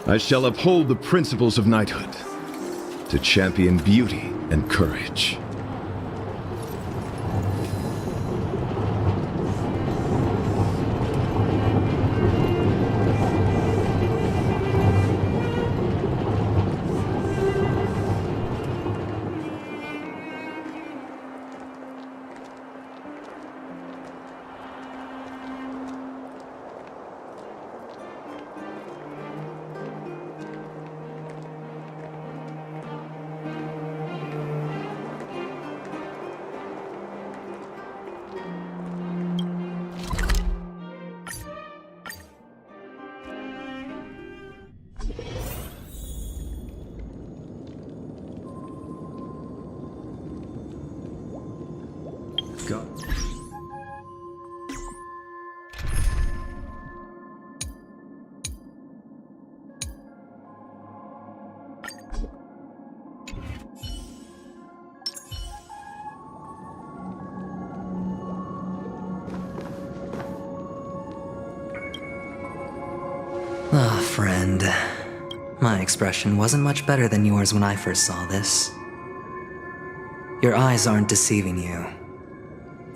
I shall uphold the principles of knighthood, to champion beauty and courage. Go. Ah, friend. My expression wasn't much better than yours when I first saw this. Your eyes aren't deceiving you.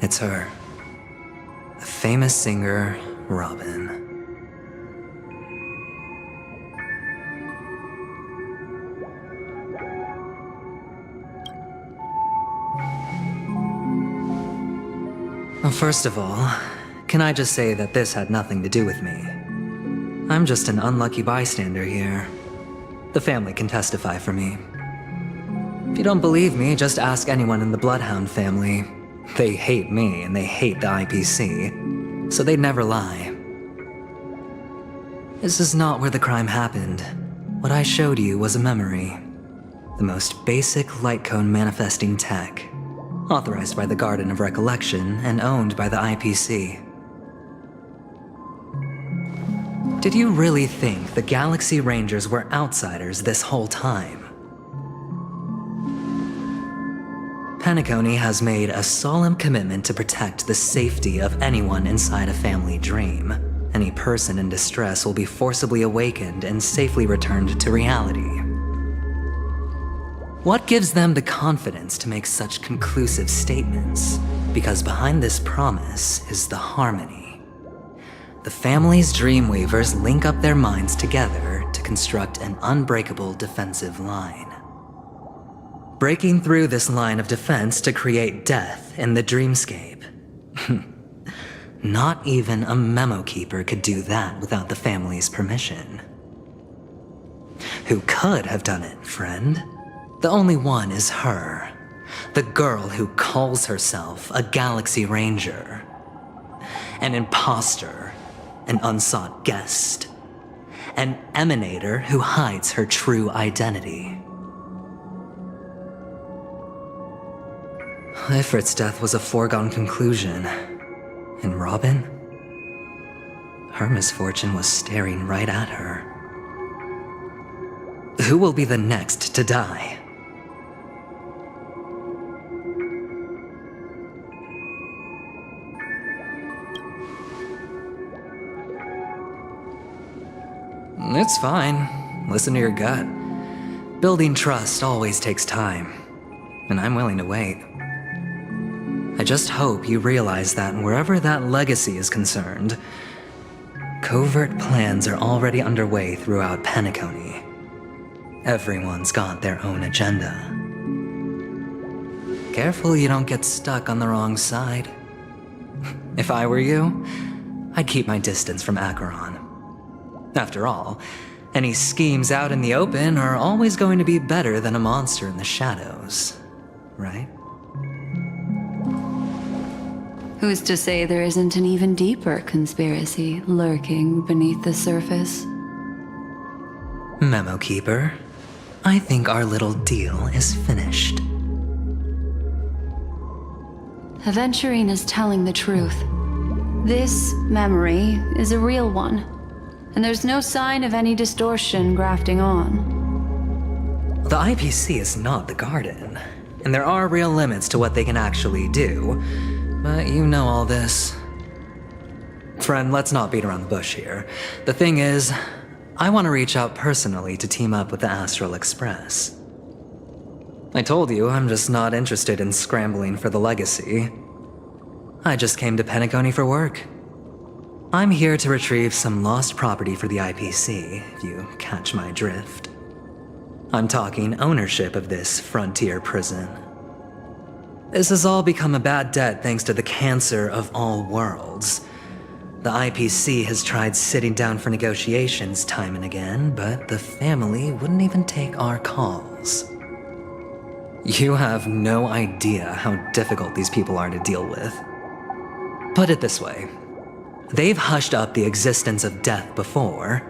It's her. The famous singer, Robin. Well, first of all, can I just say that this had nothing to do with me? I'm just an unlucky bystander here. The family can testify for me. If you don't believe me, just ask anyone in the Bloodhound family. They hate me and they hate the IPC, so they'd never lie. This is not where the crime happened. What I showed you was a memory. The most basic light cone manifesting tech, authorized by the Garden of Recollection and owned by the IPC. Did you really think the Galaxy Rangers were outsiders this whole time? Penacony has made a solemn commitment to protect the safety of anyone inside a family dream. Any person in distress will be forcibly awakened and safely returned to reality. What gives them the confidence to make such conclusive statements? Because behind this promise is the harmony. The family's Dreamweavers link up their minds together to construct an unbreakable defensive line. Breaking through this line of defense to create death in the dreamscape. Not even a memo keeper could do that without the family's permission. Who could have done it, friend? The only one is her. The girl who calls herself a Galaxy Ranger. An imposter, an unsought guest. An emanator who hides her true identity. Ifrit's death was a foregone conclusion. And Robin? Her misfortune was staring right at her. Who will be the next to die? It's fine. Listen to your gut. Building trust always takes time, and I'm willing to wait. I just hope you realize that wherever that legacy is concerned, covert plans are already underway throughout Penacony. Everyone's got their own agenda. Careful you don't get stuck on the wrong side. If I were you, I'd keep my distance from Acheron. After all, any schemes out in the open are always going to be better than a monster in the shadows, right? Who's to say there isn't an even deeper conspiracy lurking beneath the surface? Memo Keeper, I think our little deal is finished. Aventurine is telling the truth. This memory is a real one, and there's no sign of any distortion grafting on. The IPC is not the Garden, and there are real limits to what they can actually do. But you know all this. Friend, let's not beat around the bush here. The thing is, I want to reach out personally to team up with the Astral Express. I told you I'm just not interested in scrambling for the legacy. I just came to Penacony for work. I'm here to retrieve some lost property for the IPC, if you catch my drift. I'm talking ownership of this frontier prison. This has all become a bad debt thanks to the cancer of all worlds. The IPC has tried sitting down for negotiations time and again, but the family wouldn't even take our calls. You have no idea how difficult these people are to deal with. Put it this way, they've hushed up the existence of death before,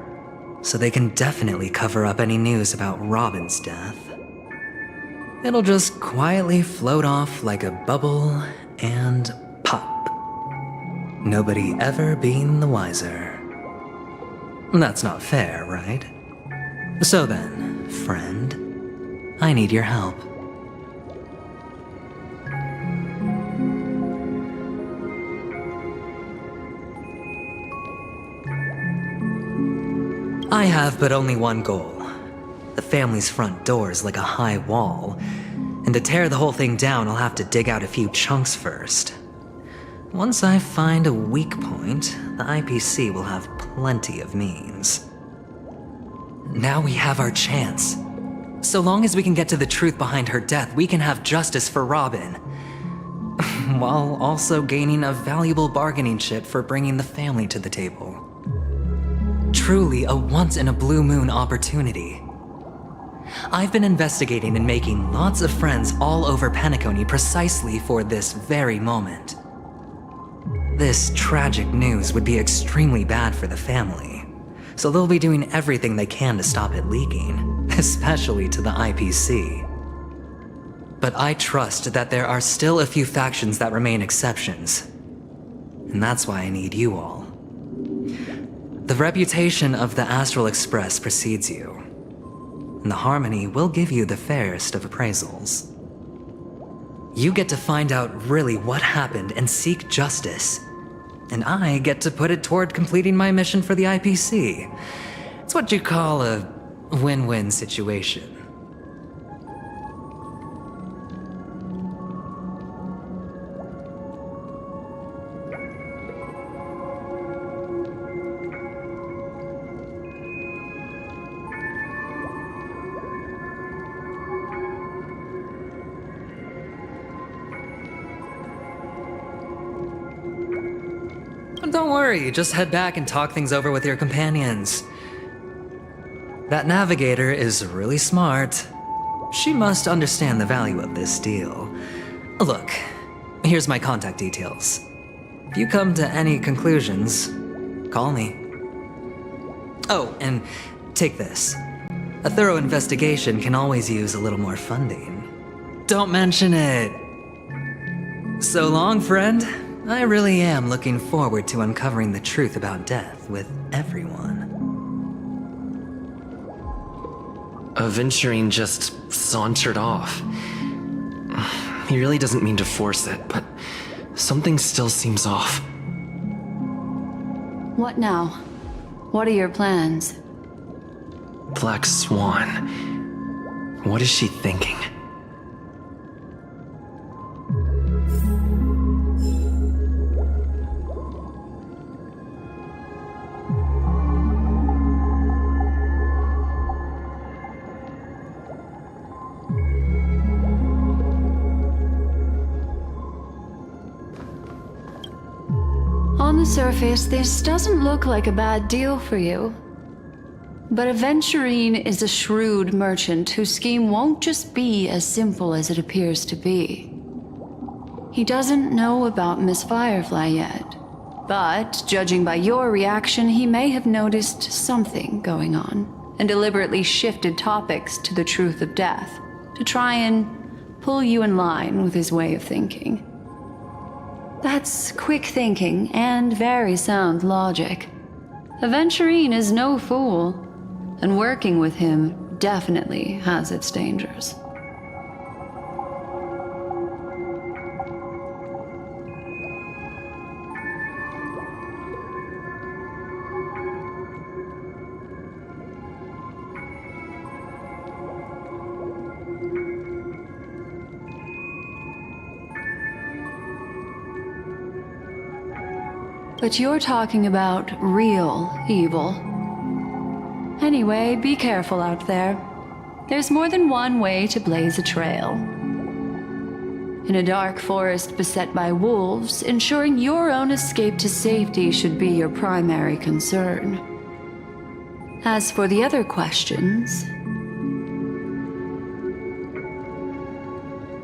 so they can definitely cover up any news about Robin's death. It'll just quietly float off like a bubble and pop. Nobody ever being the wiser. That's not fair, right? So then, friend, I need your help. I have but only one goal. The family's front door is like a high wall, and to tear the whole thing down, I'll have to dig out a few chunks first. Once I find a weak point, the IPC will have plenty of means. Now we have our chance. So long as we can get to the truth behind her death, we can have justice for Robin, while also gaining a valuable bargaining chip for bringing the family to the table. Truly a once-in-a-blue-moon opportunity. I've been investigating and making lots of friends all over Penacony precisely for this very moment. This tragic news would be extremely bad for the family, so they'll be doing everything they can to stop it leaking, especially to the IPC. But I trust that there are still a few factions that remain exceptions, and that's why I need you all. The reputation of the Astral Express precedes you, and the Harmony will give you the fairest of appraisals. You get to find out really what happened and seek justice, and I get to put it toward completing my mission for the IPC. It's what you call a win-win situation. Don't worry, just head back and talk things over with your companions. That navigator is really smart. She must understand the value of this deal. Look, here's my contact details. If you come to any conclusions, call me. Oh, and take this. A thorough investigation can always use a little more funding. Don't mention it. So long, friend. I really am looking forward to uncovering the truth about death with everyone. Aventurine just sauntered off. He really doesn't mean to force it, but something still seems off. What now? What are your plans? Black Swan. What is she thinking? On the surface, this doesn't look like a bad deal for you. But Aventurine is a shrewd merchant whose scheme won't just be as simple as it appears to be. He doesn't know about Miss Firefly yet, but judging by your reaction, he may have noticed something going on and deliberately shifted topics to the truth of death to try and pull you in line with his way of thinking. That's quick thinking and very sound logic. Aventurine is no fool, and working with him definitely has its dangers. But you're talking about real evil. Anyway, be careful out there. There's more than one way to blaze a trail. In a dark forest beset by wolves, ensuring your own escape to safety should be your primary concern. As for the other questions,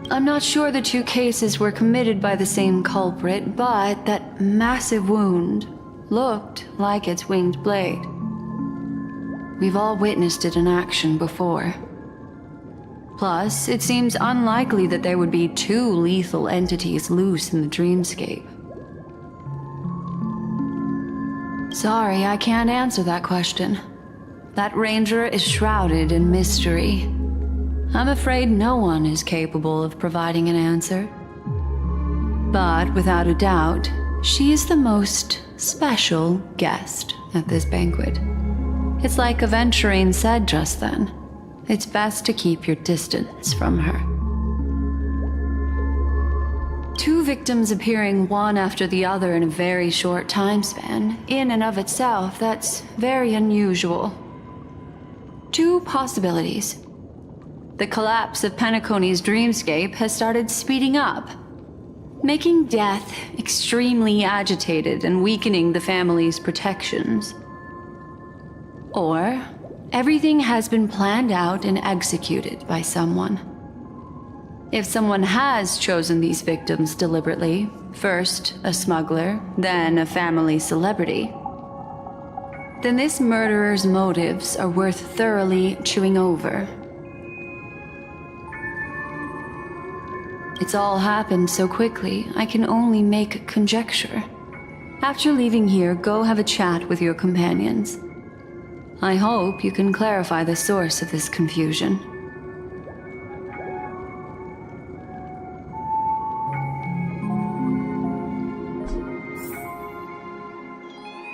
I'm not sure the two cases were committed by the same culprit, but that massive wound looked like its winged blade. We've all witnessed it in action before. Plus, it seems unlikely that there would be two lethal entities loose in the dreamscape. Sorry, I can't answer that question. That ranger is shrouded in mystery. I'm afraid no one is capable of providing an answer. But without a doubt, she is the most special guest at this banquet. It's like Aventurine said just then. It's best to keep your distance from her. Two victims appearing one after the other in a very short time span, in and of itself, that's very unusual. Two possibilities. The collapse of Penacony's dreamscape has started speeding up, making death extremely agitated and weakening the family's protections. Or everything has been planned out and executed by someone. If someone has chosen these victims deliberately, first a smuggler, then a family celebrity, then this murderer's motives are worth thoroughly chewing over. It's all happened so quickly, I can only make conjecture. After leaving here, go have a chat with your companions. I hope you can clarify the source of this confusion.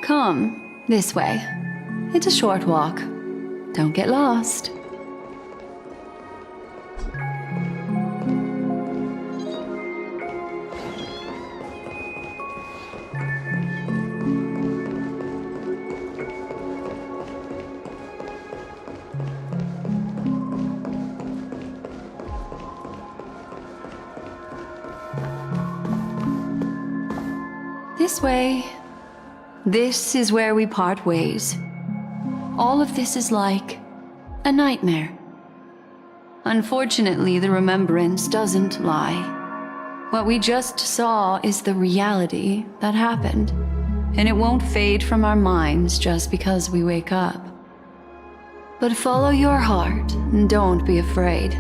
Come, this way. It's a short walk. Don't get lost. This way. This is where we part ways. All of this is like a nightmare. Unfortunately, the remembrance doesn't lie. What we just saw is the reality that happened, and it won't fade from our minds just because we wake up. But follow your heart and don't be afraid.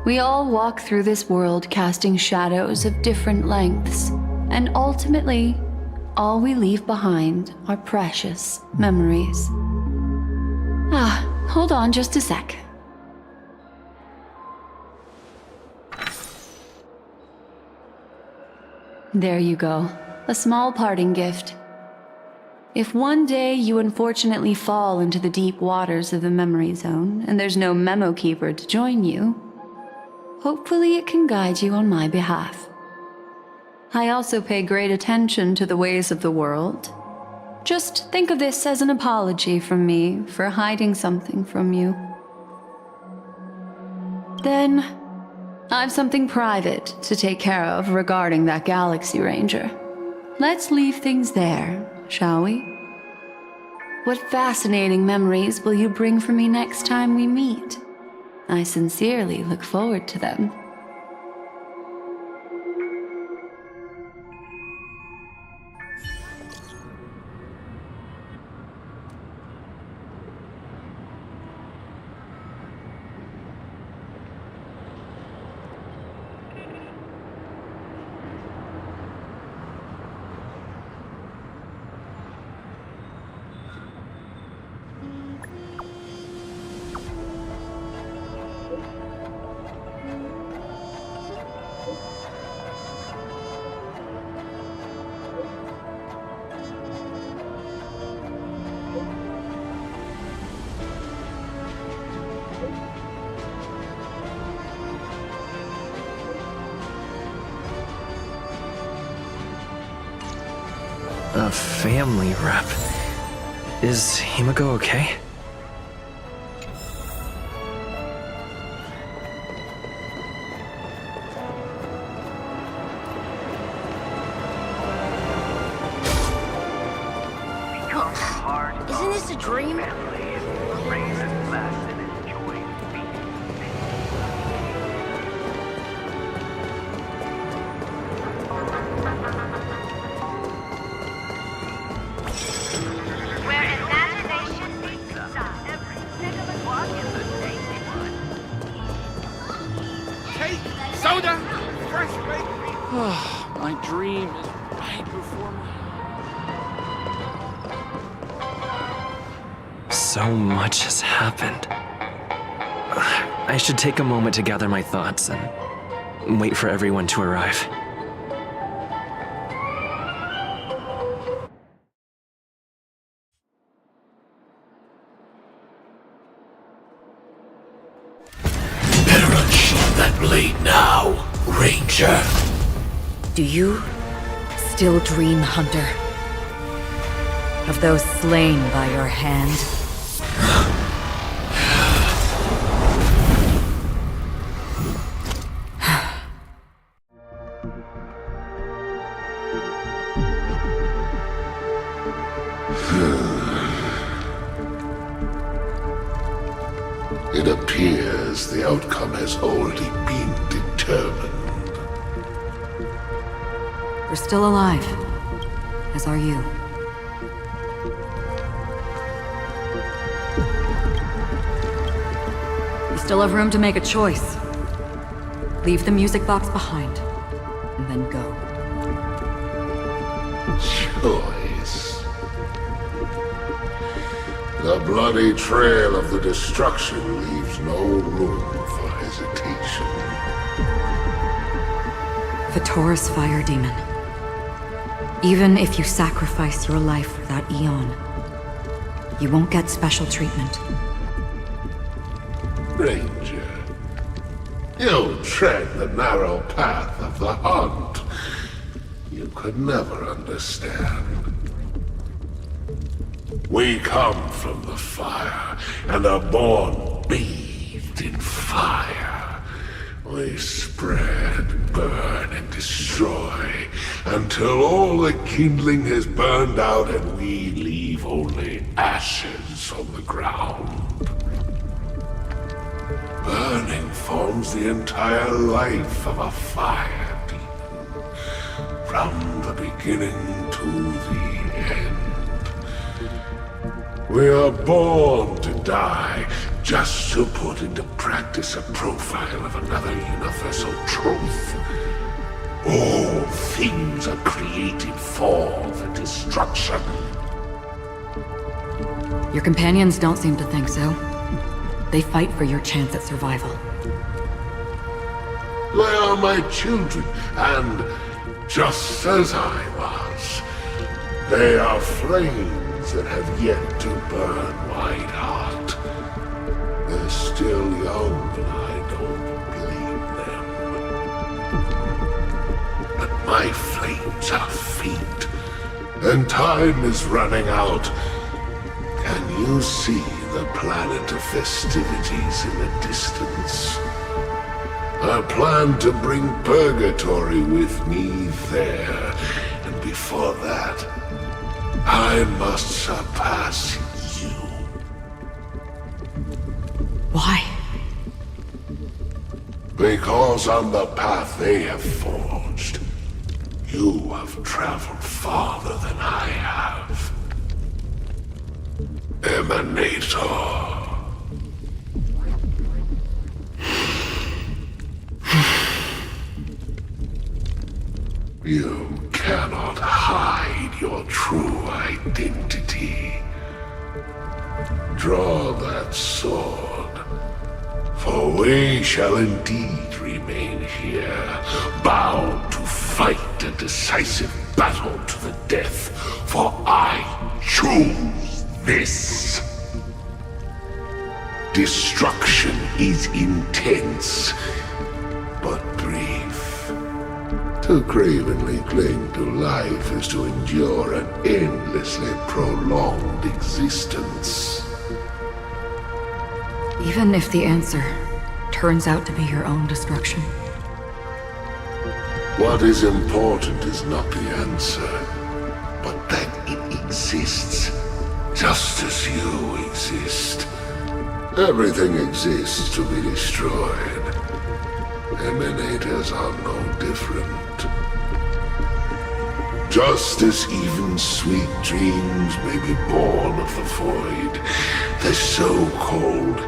We all walk through this world casting shadows of different lengths, and ultimately, all we leave behind are precious memories. Hold on just a sec. There you go, a small parting gift. If one day you unfortunately fall into the deep waters of the memory zone, and there's no memo keeper to join you, hopefully it can guide you on my behalf. I also pay great attention to the ways of the world. Just think of this as an apology from me for hiding something from you. Then, I've something private to take care of regarding that Galaxy Ranger. Let's leave things there, shall we? What fascinating memories will you bring for me next time we meet? I sincerely look forward to them. A family rep. Is Himiko okay? Isn't this a dream? Where imagination meets style. Every cinnamon walk in the neighborhood. Cake, soda, fresh bakery. My dream is right before my So much has happened. I should take a moment to gather my thoughts and wait for everyone to arrive. Better unsheath that blade now, Ranger. Do you still dream, Hunter? Of those slain by your hand? It appears the outcome has already been determined. You're still alive, as are you. You still have room to make a choice. Leave the music box behind, and then go. Choice. The bloody trail of the destruction leaves no room for hesitation. Vatora's fire demon. Even if you sacrifice your life for that Eon, you won't get special treatment. Ranger, you tread the narrow path of the hunt. You could never understand. We come from the fire, and are born bathed in fire. We spread, burn, and destroy, until all the kindling has burned out and we leave only ashes on the ground. Burning forms the entire life of a fire demon, from the beginning to the end. We are born to die, just to put into practice a profile of another universal truth. All things are created for the destruction. Your companions don't seem to think so. They fight for your chance at survival. They are my children, and just as I was, they are flames that have yet to burn white hot. They're still young, and I don't blame them. But my flames are faint, and time is running out. Can you see the planet of festivities in the distance? I plan to bring Purgatory with me there, and before that, I must surpass you. Why? Because on the path they have forged, you have traveled farther than I have. Emanator. You cannot hide your true identity. Draw that sword, for we shall indeed remain here, bound to fight a decisive battle to the death, for I choose this. Destruction is intense, but brief. To To cravenly cling to life is to endure an endlessly prolonged existence. Even if the answer turns out to be your own destruction. What is important is not the answer, but that it exists, just as you exist. Everything exists to be destroyed. Emanators are no different. Just as even sweet dreams may be born of the void, the so-called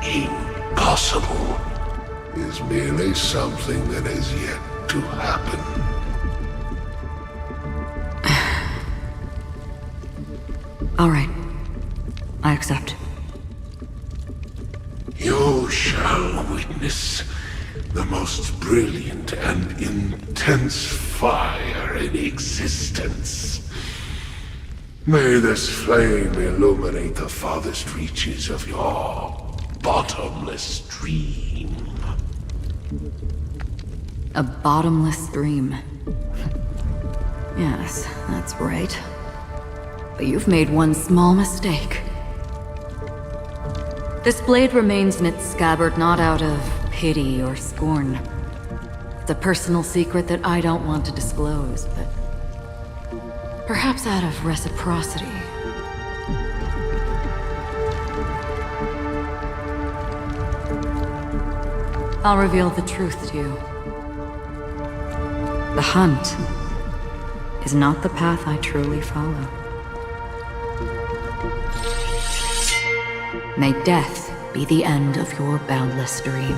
impossible is merely something that has yet to happen. All right. I accept. You shall witness the most brilliant and intense fire in existence. May this flame illuminate the farthest reaches of your bottomless dream. A bottomless dream. Yes, that's right. But you've made one small mistake. This blade remains in its scabbard not out of pity or scorn. It's a personal secret that I don't want to disclose, but perhaps out of reciprocity. I'll reveal the truth to you. The hunt is not the path I truly follow. May death be the end of your boundless dream,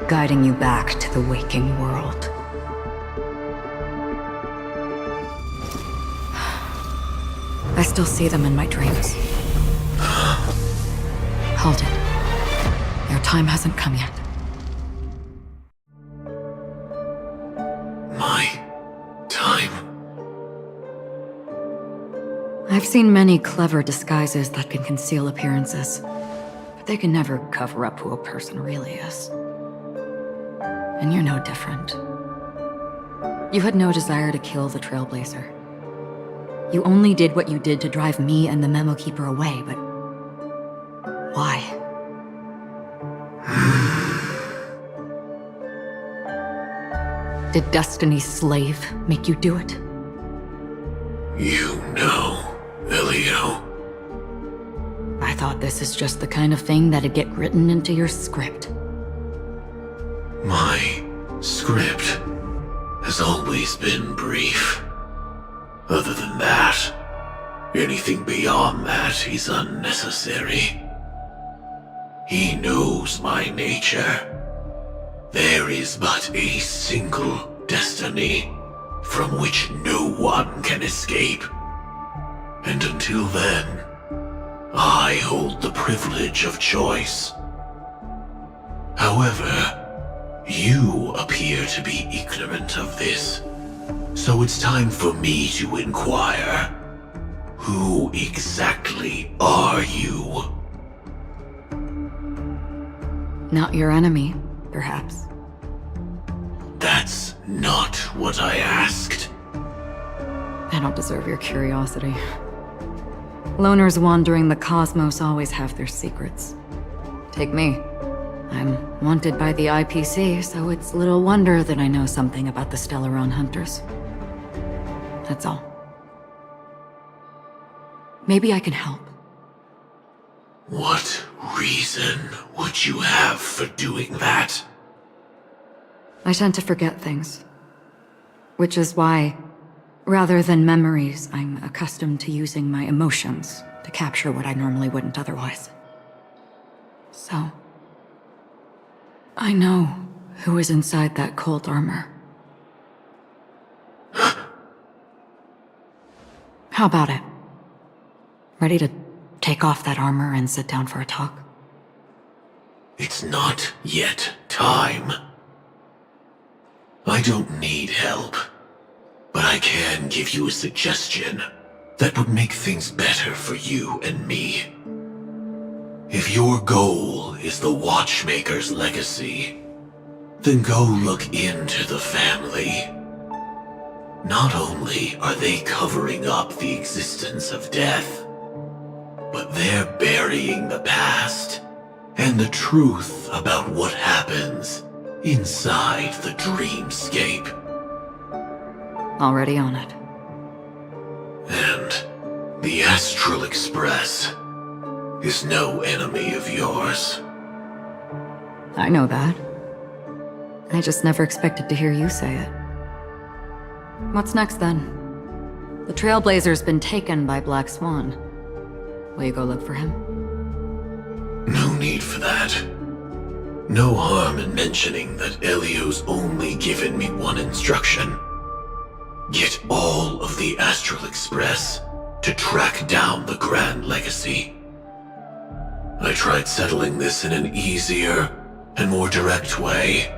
guiding you back to the waking world. I still see them in my dreams. Hold it. Your time hasn't come yet. My time? I've seen many clever disguises that can conceal appearances, but they can never cover up who a person really is. And you're no different. You had no desire to kill the Trailblazer. You only did what you did to drive me and the Memo Keeper away, but why? Did Destiny's slave make you do it? You know, Elio. I thought this is just the kind of thing that'd get written into your script. My script has always been brief. Other than that, anything beyond that is unnecessary. He knows my nature. There is but a single destiny from which no one can escape. And until then, I hold the privilege of choice. However, you appear to be ignorant of this, so it's time for me to inquire. Who exactly are you? Not your enemy, perhaps. That's not what I asked. I don't deserve your curiosity. Loners wandering the cosmos always have their secrets. Take me. I'm wanted by the IPC, so it's little wonder that I know something about the Stellaron Hunters. That's all. Maybe I can help. What reason would you have for doing that? I tend to forget things. Which is why, rather than memories, I'm accustomed to using my emotions to capture what I normally wouldn't otherwise. So, I know who is inside that cold armor. How about it? Ready to take off that armor and sit down for a talk? It's not yet time. I don't need help, but I can give you a suggestion that would make things better for you and me. If your goal is the Watchmaker's legacy, Then go look into the family. Not only are they covering up the existence of death, but they're burying the past and the truth about what happens inside the dreamscape. Already on it. And the Astral Express is no enemy of yours. I know that. I just never expected to hear you say it. What's next then? The Trailblazer's been taken by Black Swan. Will you go look for him? No need for that. No harm in mentioning that Elio's only given me one instruction. Get all of the Astral Express to track down the Grand Legacy. I tried settling this in an easier and more direct way,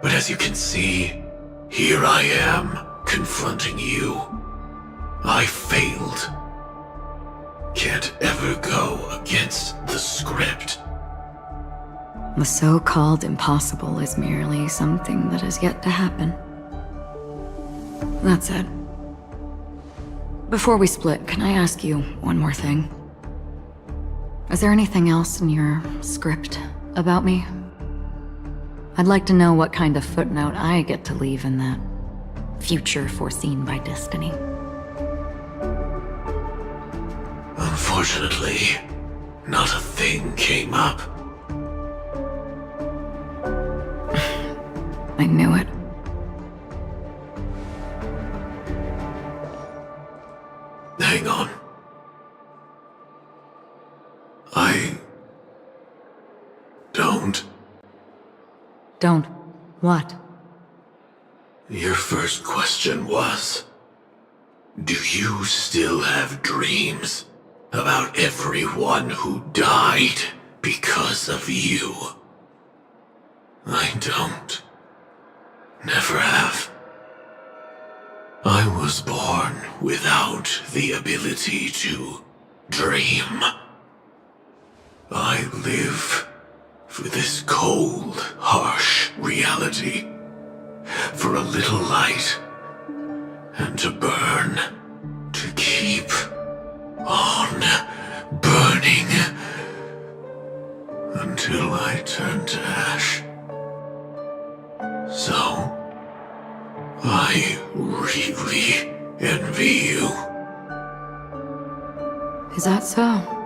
but as you can see, here I am confronting you. I failed. Can't ever go against the script. The so-called impossible is merely something that has yet to happen. That's it. Before we split, can I ask you one more thing? Is there anything else in your script about me? I'd like to know what kind of footnote I get to leave in that future foreseen by destiny. Unfortunately, not a thing came up. I knew it. Hang on. I don't. Don't. What? Your first question was, do you still have dreams about everyone who died because of you? I don't. Never have. I was born without the ability to dream. I live for this cold, harsh reality, for a little light, and to burn, to keep on burning, until I turn to ash. So, I really envy you. Is that so?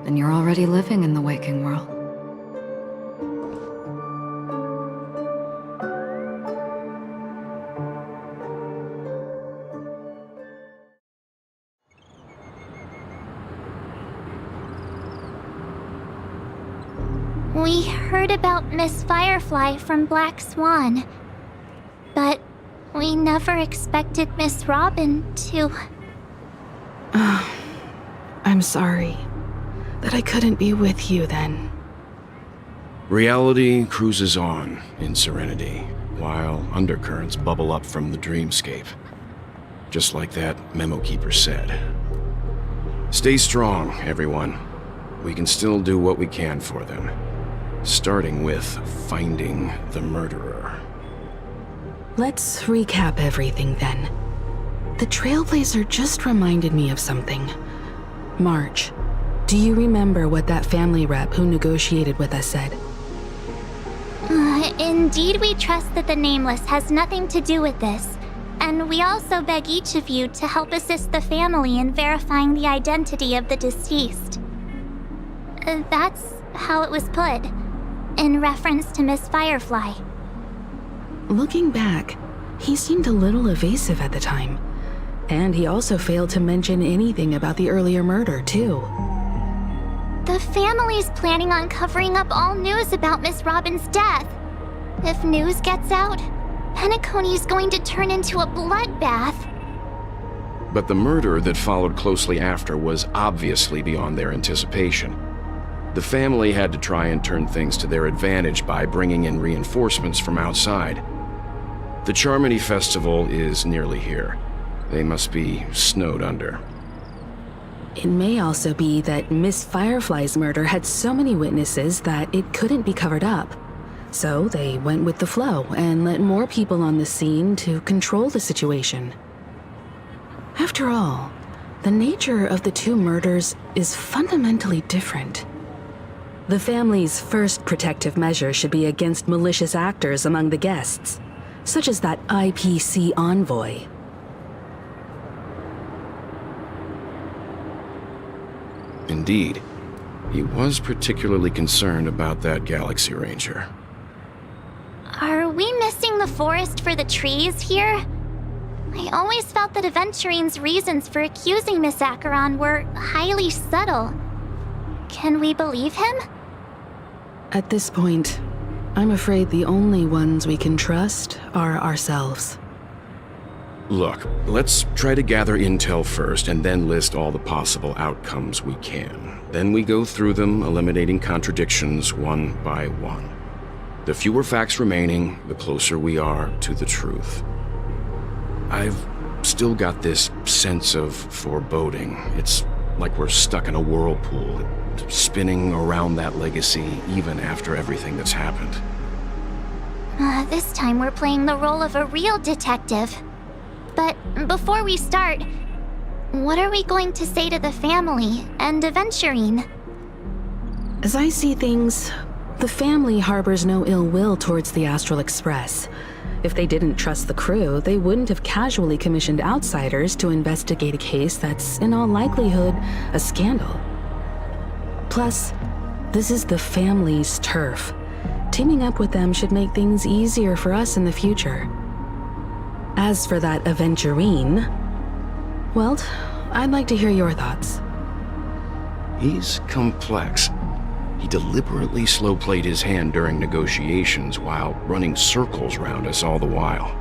Then you're already living in the waking world. We heard about Miss Firefly from Black Swan, but we never expected Miss Robin to... I'm sorry that I couldn't be with you then. Reality cruises on in serenity, while undercurrents bubble up from the dreamscape. Just like that memo keeper said. Stay strong, everyone. We can still do what we can for them. Starting with finding the murderer. Let's recap everything then. The Trailblazer just reminded me of something. March, do you remember what that family rep who negotiated with us said? Indeed, we trust that the Nameless has nothing to do with this, and we also beg each of you to help assist the family in verifying the identity of the deceased. That's how it was put, in reference to Miss Firefly. Looking back, he seemed a little evasive at the time, and he also failed to mention anything about the earlier murder, too. The family's planning on covering up all news about Miss Robin's death. If news gets out, Penacony's going to turn into a bloodbath. But the murder that followed closely after was obviously beyond their anticipation. The family had to try and turn things to their advantage by bringing in reinforcements from outside. The Charmony Festival is nearly here. They must be snowed under. It may also be that Miss Firefly's murder had so many witnesses that it couldn't be covered up. So they went with the flow and let more people on the scene to control the situation. After all, the nature of the two murders is fundamentally different. The family's first protective measure should be against malicious actors among the guests, such as that IPC envoy. Indeed. He was particularly concerned about that Galaxy Ranger. Are we missing the forest for the trees here? I always felt that Aventurine's reasons for accusing Miss Acheron were highly subtle. Can we believe him? At this point, I'm afraid the only ones we can trust are ourselves. Look, let's try to gather intel first and then list all the possible outcomes we can. Then we go through them, eliminating contradictions one by one. The fewer facts remaining, the closer we are to the truth. I've still got this sense of foreboding. It's like we're stuck in a whirlpool, spinning around that legacy even after everything that's happened. This time we're playing the role of a real detective. But before we start, what are we going to say to the family and Aventurine? As I see things, the family harbors no ill will towards the Astral Express. If they didn't trust the crew, they wouldn't have casually commissioned outsiders to investigate a case that's, in all likelihood, a scandal. Plus, this is the family's turf. Teaming up with them should make things easier for us in the future. As for that Aventurine, well, I'd like to hear your thoughts. He's complex. He deliberately slow-played his hand during negotiations while running circles around us all the while.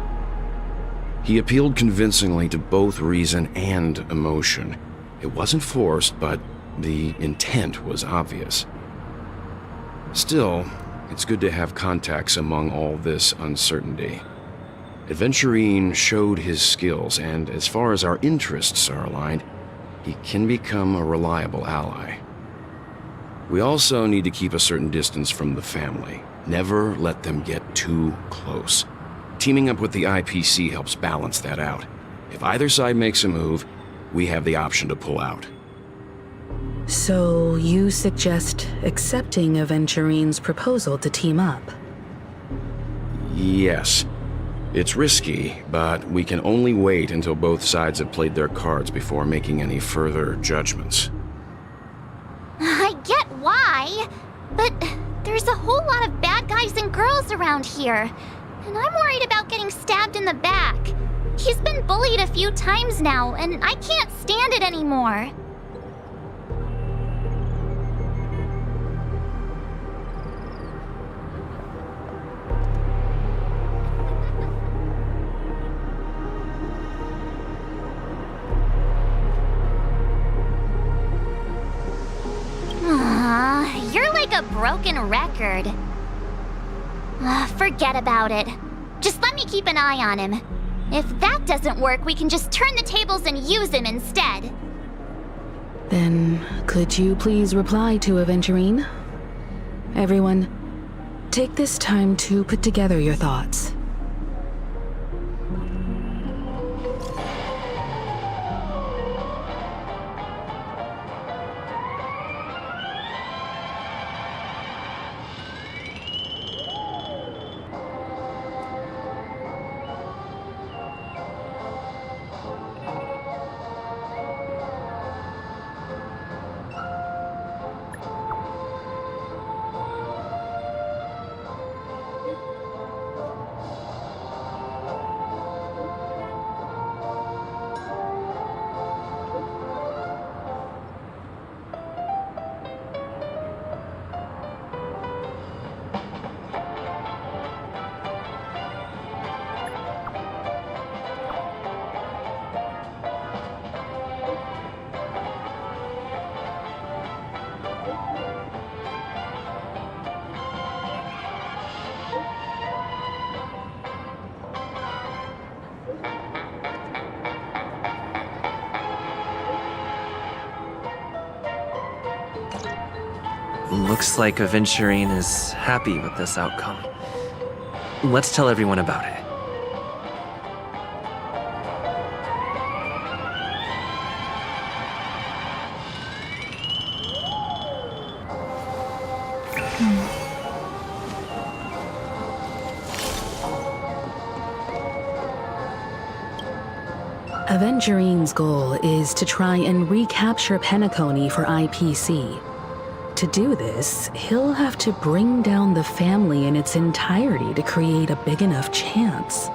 He appealed convincingly to both reason and emotion. It wasn't forced, but the intent was obvious. Still, it's good to have contacts among all this uncertainty. Aventurine showed his skills, and as far as our interests are aligned, he can become a reliable ally. We also need to keep a certain distance from the family. Never let them get too close. Teaming up with the IPC helps balance that out. If either side makes a move, we have the option to pull out. So you suggest accepting Aventurine's proposal to team up? Yes. It's risky, but we can only wait until both sides have played their cards before making any further judgments. I get why, but there's a whole lot of bad guys and girls around here, and I'm worried about getting stabbed in the back. He's been bullied a few times now, and I can't stand it anymore. You're like a broken record. Forget about it. Just let me keep an eye on him. If that doesn't work, we can just turn the tables and use him instead. Then, could you please reply to Aventurine? Everyone, take this time to put together your thoughts. Looks like Aventurine is happy with this outcome. Let's tell everyone about it. Avengerine's goal is to try and recapture Penacony for IPC. To do this, he'll have to bring down the family in its entirety to create a big enough chance.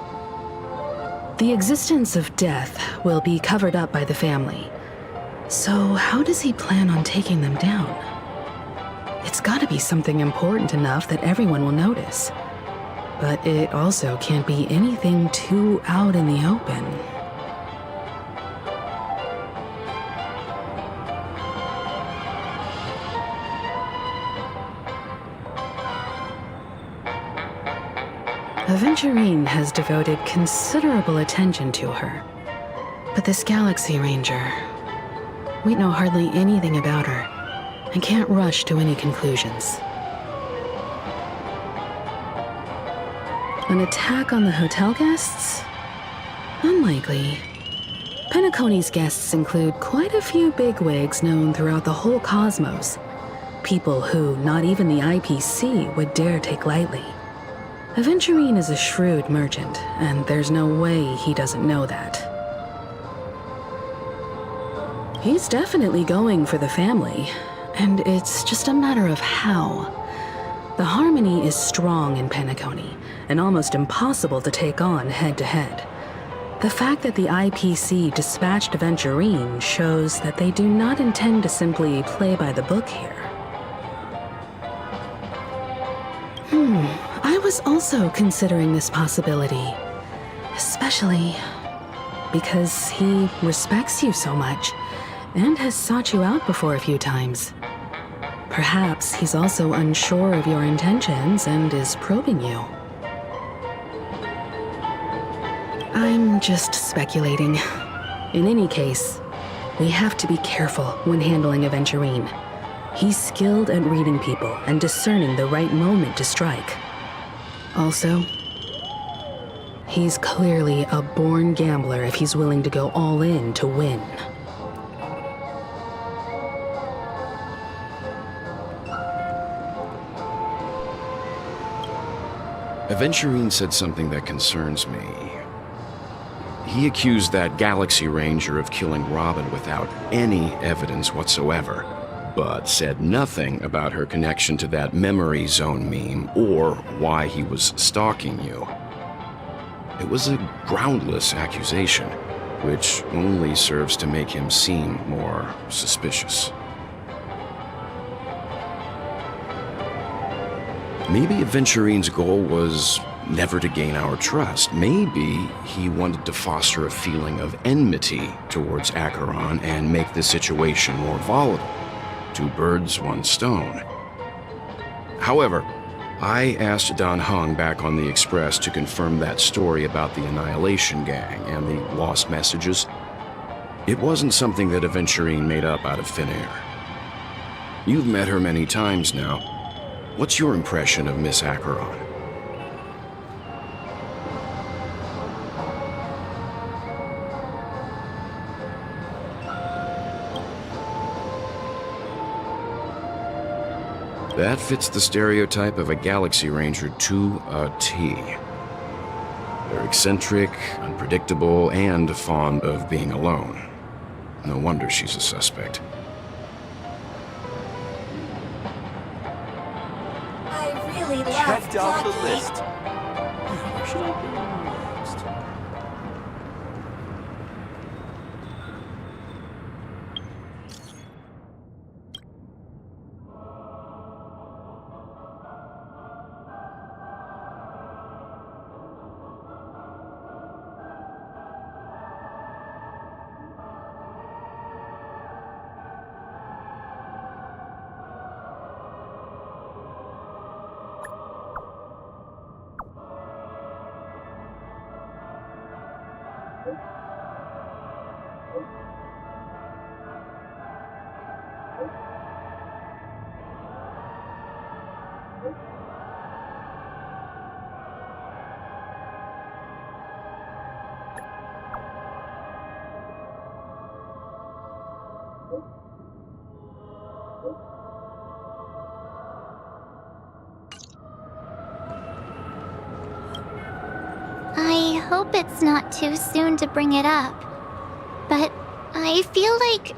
The existence of death will be covered up by the family. So how does he plan on taking them down? It's gotta be something important enough that everyone will notice. But it also can't be anything too out in the open. Avengerine has devoted considerable attention to her. But this Galaxy Ranger, we know hardly anything about her and can't rush to any conclusions. An attack on the hotel guests? Unlikely. Penacony's guests include quite a few bigwigs known throughout the whole cosmos. People who not even the IPC would dare take lightly. Avengerine is a shrewd merchant, and there's no way he doesn't know that. He's definitely going for the family, and it's just a matter of how. The harmony is strong in Penacony, and almost impossible to take on head-to-head. The fact that the IPC dispatched Avengerine shows that they do not intend to simply play by the book here. I was also considering this possibility, especially because he respects you so much and has sought you out before a few times. Perhaps he's also unsure of your intentions and is probing you. I'm just speculating. In any case, we have to be careful when handling Avengerine. He's skilled at reading people and discerning the right moment to strike. Also, he's clearly a born gambler if he's willing to go all in to win. Avengerine said something that concerns me. He accused that Galaxy Ranger of killing Robin without any evidence whatsoever, but said nothing about her connection to that memory zone meme or why he was stalking you. It was a groundless accusation, which only serves to make him seem more suspicious. Maybe Aventurine's goal was never to gain our trust. Maybe he wanted to foster a feeling of enmity towards Acheron and make the situation more volatile. Two birds, one stone. However, I asked Dan Heng back on the Express to confirm that story about the Annihilation Gang and the lost messages. It wasn't something that Aventurine made up out of thin air. You've met her many times now. What's your impression of Miss Acheron? That fits the stereotype of a Galaxy Ranger to a T. They're eccentric, unpredictable, and fond of being alone. No wonder she's a suspect. I really love Checked off the Lucky. list. Where should I go next? hope it's not too soon to bring it up, but I feel like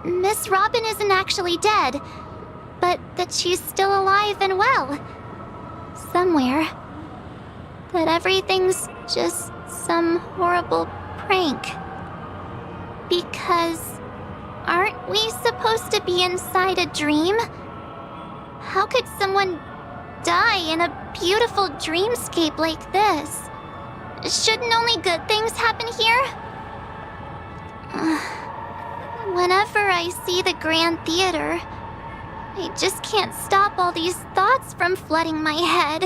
Miss Robin isn't actually dead, but that she's still alive and well. Somewhere. That everything's just some horrible prank. Because aren't we supposed to be inside a dream? How could someone die in a beautiful dreamscape like this? Shouldn't only good things happen here? Whenever I see the Grand Theater, I just can't stop all these thoughts from flooding my head.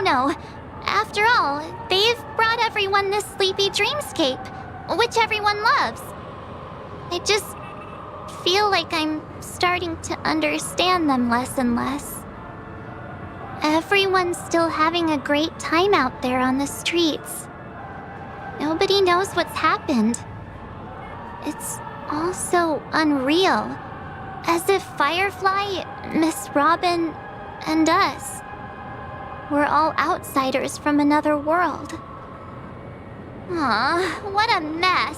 No. After all, they've brought everyone this sleepy dreamscape, which everyone loves. I just feel like I'm starting to understand them less and less. Everyone's still having a great time out there on the streets. Nobody knows what's happened. It's all so unreal. As if Firefly, Miss Robin, and us we're all outsiders from another world. Aw, what a mess.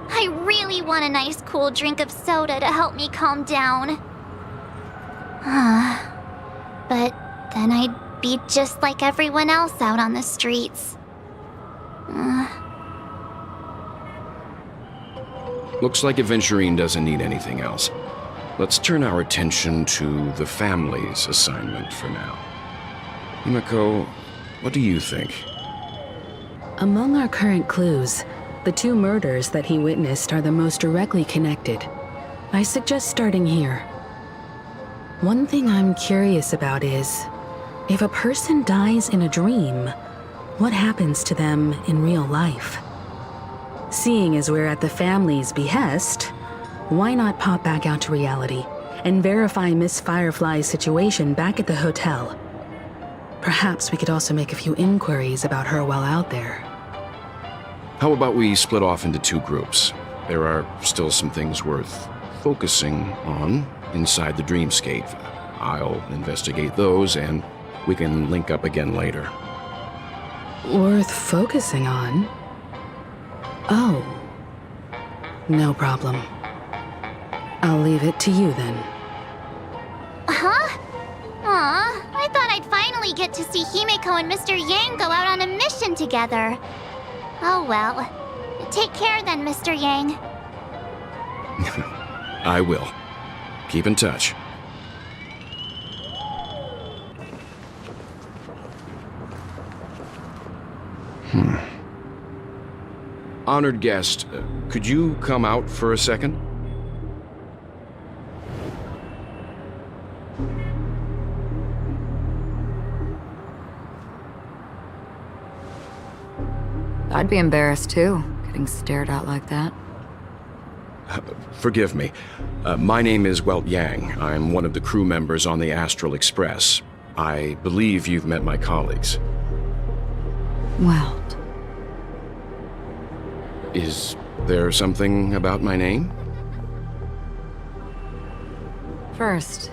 I really want a nice cool drink of soda to help me calm down. But then I'd be just like everyone else out on the streets. Looks like Aventurine doesn't need anything else. Let's turn our attention to the family's assignment for now. Himiko, what do you think? Among our current clues, the two murders that he witnessed are the most directly connected. I suggest starting here. One thing I'm curious about is, if a person dies in a dream, what happens to them in real life? Seeing as we're at the family's behest, why not pop back out to reality and verify Miss Firefly's situation back at the hotel? Perhaps we could also make a few inquiries about her while out there. How about we split off into two groups? There are still some things worth focusing on inside the dreamscape. I'll investigate those, and we can link up again later. Worth focusing on? Oh. No problem. I'll leave it to you then. Huh? Aw, I thought I'd finally get to see Himiko and Mr. Yang go out on a mission together. Oh well. Take care then, Mr. Yang. I will. Keep in touch. Honored guest, could you come out for a second? I'd be embarrassed too, getting stared at like that. Forgive me. My name is Yang. I'm one of the crew members on the Astral Express. I believe you've met my colleagues. Welt. Is there something about my name? First,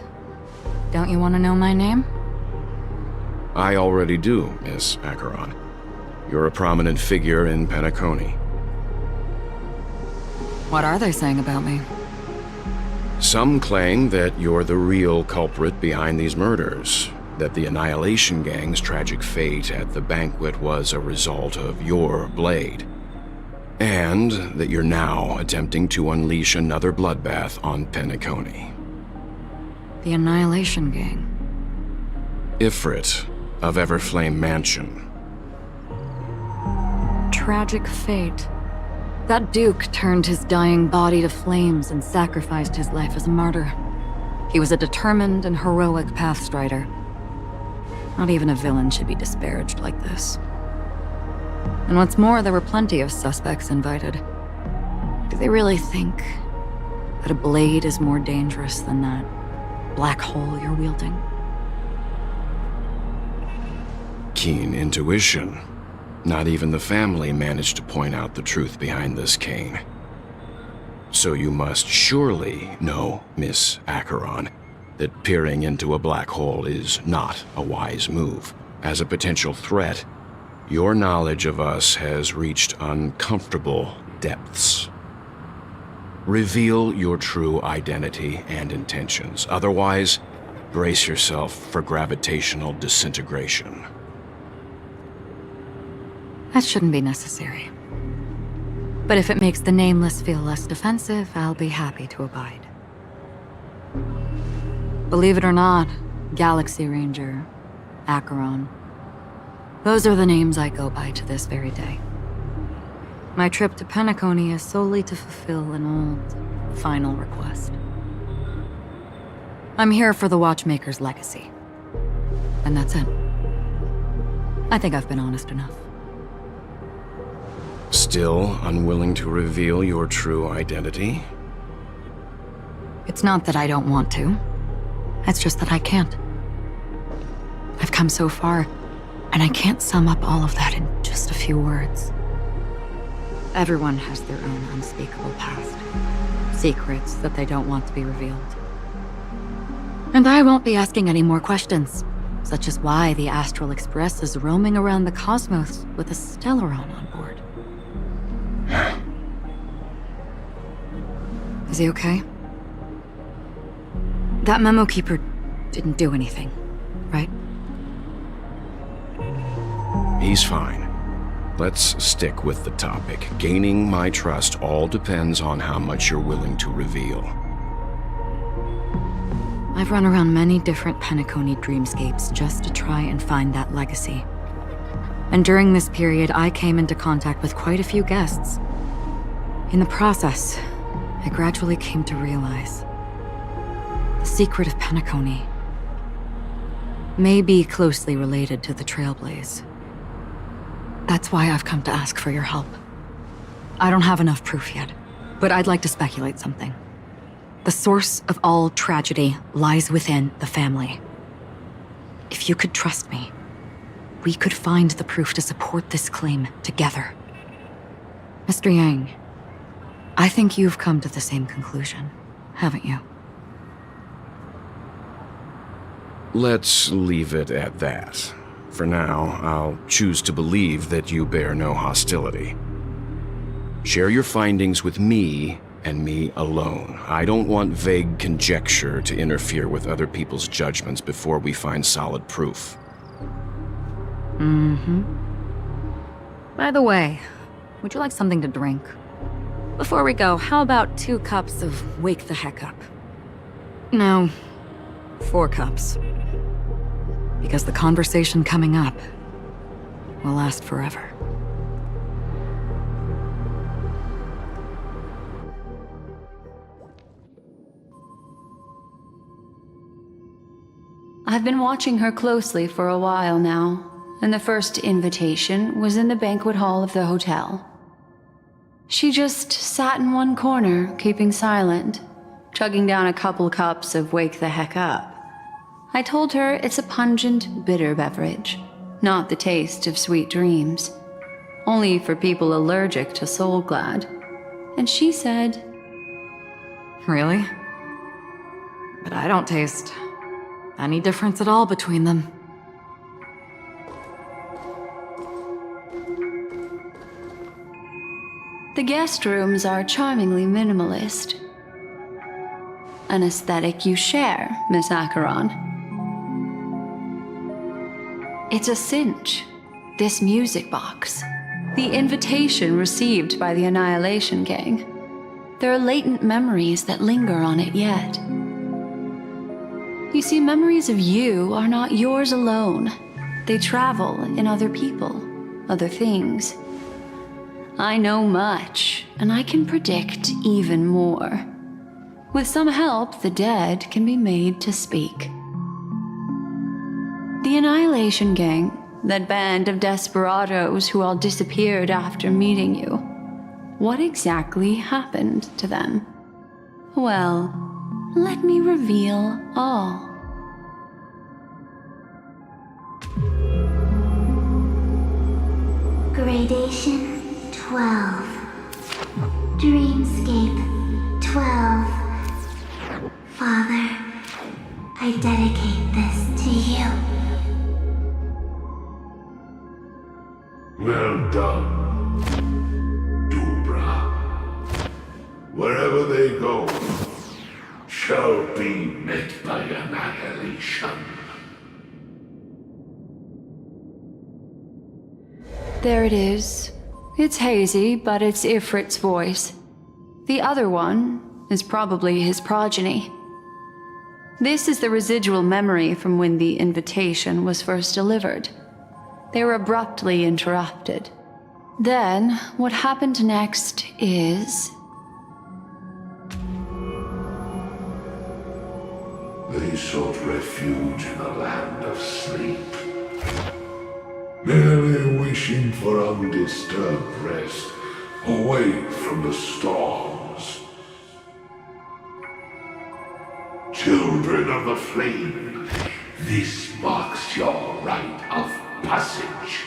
don't you want to know my name? I already do, Miss Acheron. You're a prominent figure in Penacony. What are they saying about me? Some claim that you're the real culprit behind these murders, that the Annihilation Gang's tragic fate at the banquet was a result of your blade, and that you're now attempting to unleash another bloodbath on Penacony. The Annihilation Gang? Ifrit of Everflame Mansion. Tragic fate. That Duke turned his dying body to flames and sacrificed his life as a martyr. He was a determined and heroic pathstrider. Not even a villain should be disparaged like this. And what's more, there were plenty of suspects invited. Do they really think that a blade is more dangerous than that black hole you're wielding? Keen intuition. Not even the family managed to point out the truth behind this cane. So you must surely know, Miss Acheron, that peering into a black hole is not a wise move. As a potential threat, your knowledge of us has reached uncomfortable depths. Reveal your true identity and intentions. Otherwise, brace yourself for gravitational disintegration. That shouldn't be necessary. But if it makes the Nameless feel less defensive, I'll be happy to abide. Believe it or not, Galaxy Ranger, Acheron, those are the names I go by to this very day. My trip to Penacony is solely to fulfill an old, final request. I'm here for the Watchmaker's legacy. And that's it. I think I've been honest enough. Still unwilling to reveal your true identity? It's not that I don't want to. It's just that I can't. I've come so far, and I can't sum up all of that in just a few words. Everyone has their own unspeakable past. Secrets that they don't want to be revealed. And I won't be asking any more questions, such as why the Astral Express is roaming around the cosmos with a Stellaron on board. Is he okay? That memo keeper didn't do anything, right? He's fine. Let's stick with the topic. Gaining my trust all depends on how much you're willing to reveal. I've run around many different Penacony dreamscapes just to try and find that legacy. And during this period, I came into contact with quite a few guests. In the process, I gradually came to realize the secret of Penacony may be closely related to the Trailblaze. That's why I've come to ask for your help. I don't have enough proof yet, but I'd like to speculate something. The source of all tragedy lies within the family. If you could trust me, we could find the proof to support this claim together. Mr. Yang, I think you've come to the same conclusion, haven't you? Let's leave it at that. For now, I'll choose to believe that you bear no hostility. Share your findings with me and me alone. I don't want vague conjecture to interfere with other people's judgments before we find solid proof. By the way, would you like something to drink? Before we go, how about 2 cups of Wake the Heck Up? No, 4 cups. Because the conversation coming up will last forever. I've been watching her closely for a while now, and the first invitation was in the banquet hall of the hotel. She just sat in one corner, keeping silent, chugging down a couple cups of Wake the Heck Up. I told her it's a pungent, bitter beverage, not the taste of sweet dreams. Only for people allergic to Soul Glad. And she said, Really? But I don't taste any difference at all between them. the guest rooms are charmingly minimalist. An aesthetic you share, Miss Acheron. It's a cinch, this music box. The invitation received by the Annihilation Gang. There are latent memories that linger on it yet. You see, memories of you are not yours alone. They travel in other people, other things. I know much, and I can predict even more. With some help, the dead can be made to speak. The Annihilation Gang, that band of desperados who all disappeared after meeting you. What exactly happened to them? Well, let me reveal all. Gradation 12. Dreamscape 12. Father, I dedicate this to you. Well done, Dubra. Wherever they go, shall be met by annihilation. There it is. It's hazy, but it's Ifrit's voice. The other one is probably his progeny. This is the residual memory from when the invitation was first delivered. They were abruptly interrupted. Then, what happened next is... They sought refuge in a land of sleep, merely wishing for undisturbed rest, away from the storms. Children of the flame, this marks your rite of passage.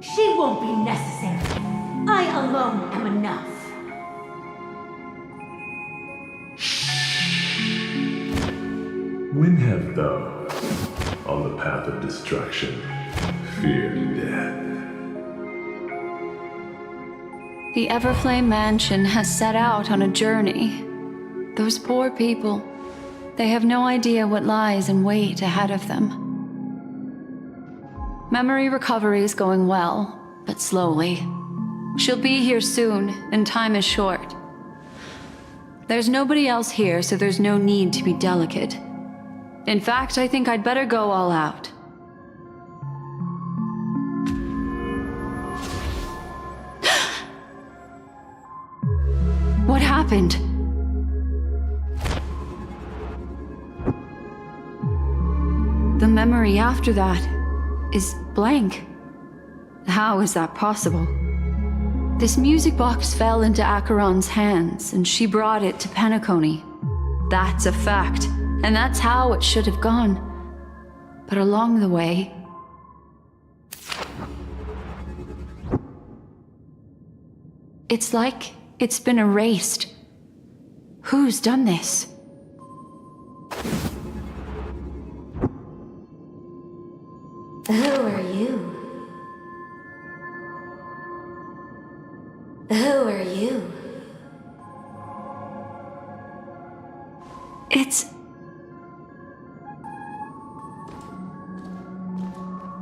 She won't be necessary. I alone am enough. When have those on the path of destruction feared death? The Everflame Mansion has set out on a journey. Those poor people, they have no idea what lies in wait ahead of them. Memory recovery is going well, but slowly. She'll be here soon, and time is short. There's nobody else here, so there's no need to be delicate. In fact, I think I'd better go all out. What happened? The memory after that is blank. How is that possible? This music box fell into Acheron's hands, and she brought it to Penacony. That's a fact, and that's how it should have gone. But along the way... it's like it's been erased. Who's done this? Who are you? Who are you? It's...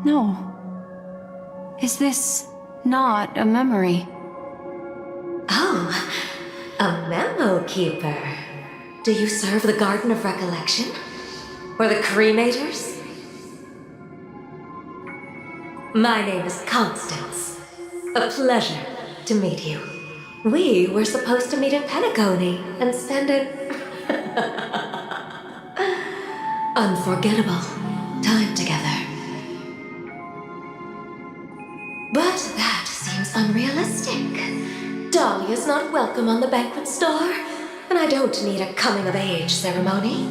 no. Is this not a memory? Oh, a memo keeper. Do you serve the Garden of Recollection? Or the Cremators? My name is Constance. A pleasure to meet you. We were supposed to meet in Penacony and spend an unforgettable time together. But that seems unrealistic. Dolly is not welcome on the banquet store, and I don't need a coming-of-age ceremony.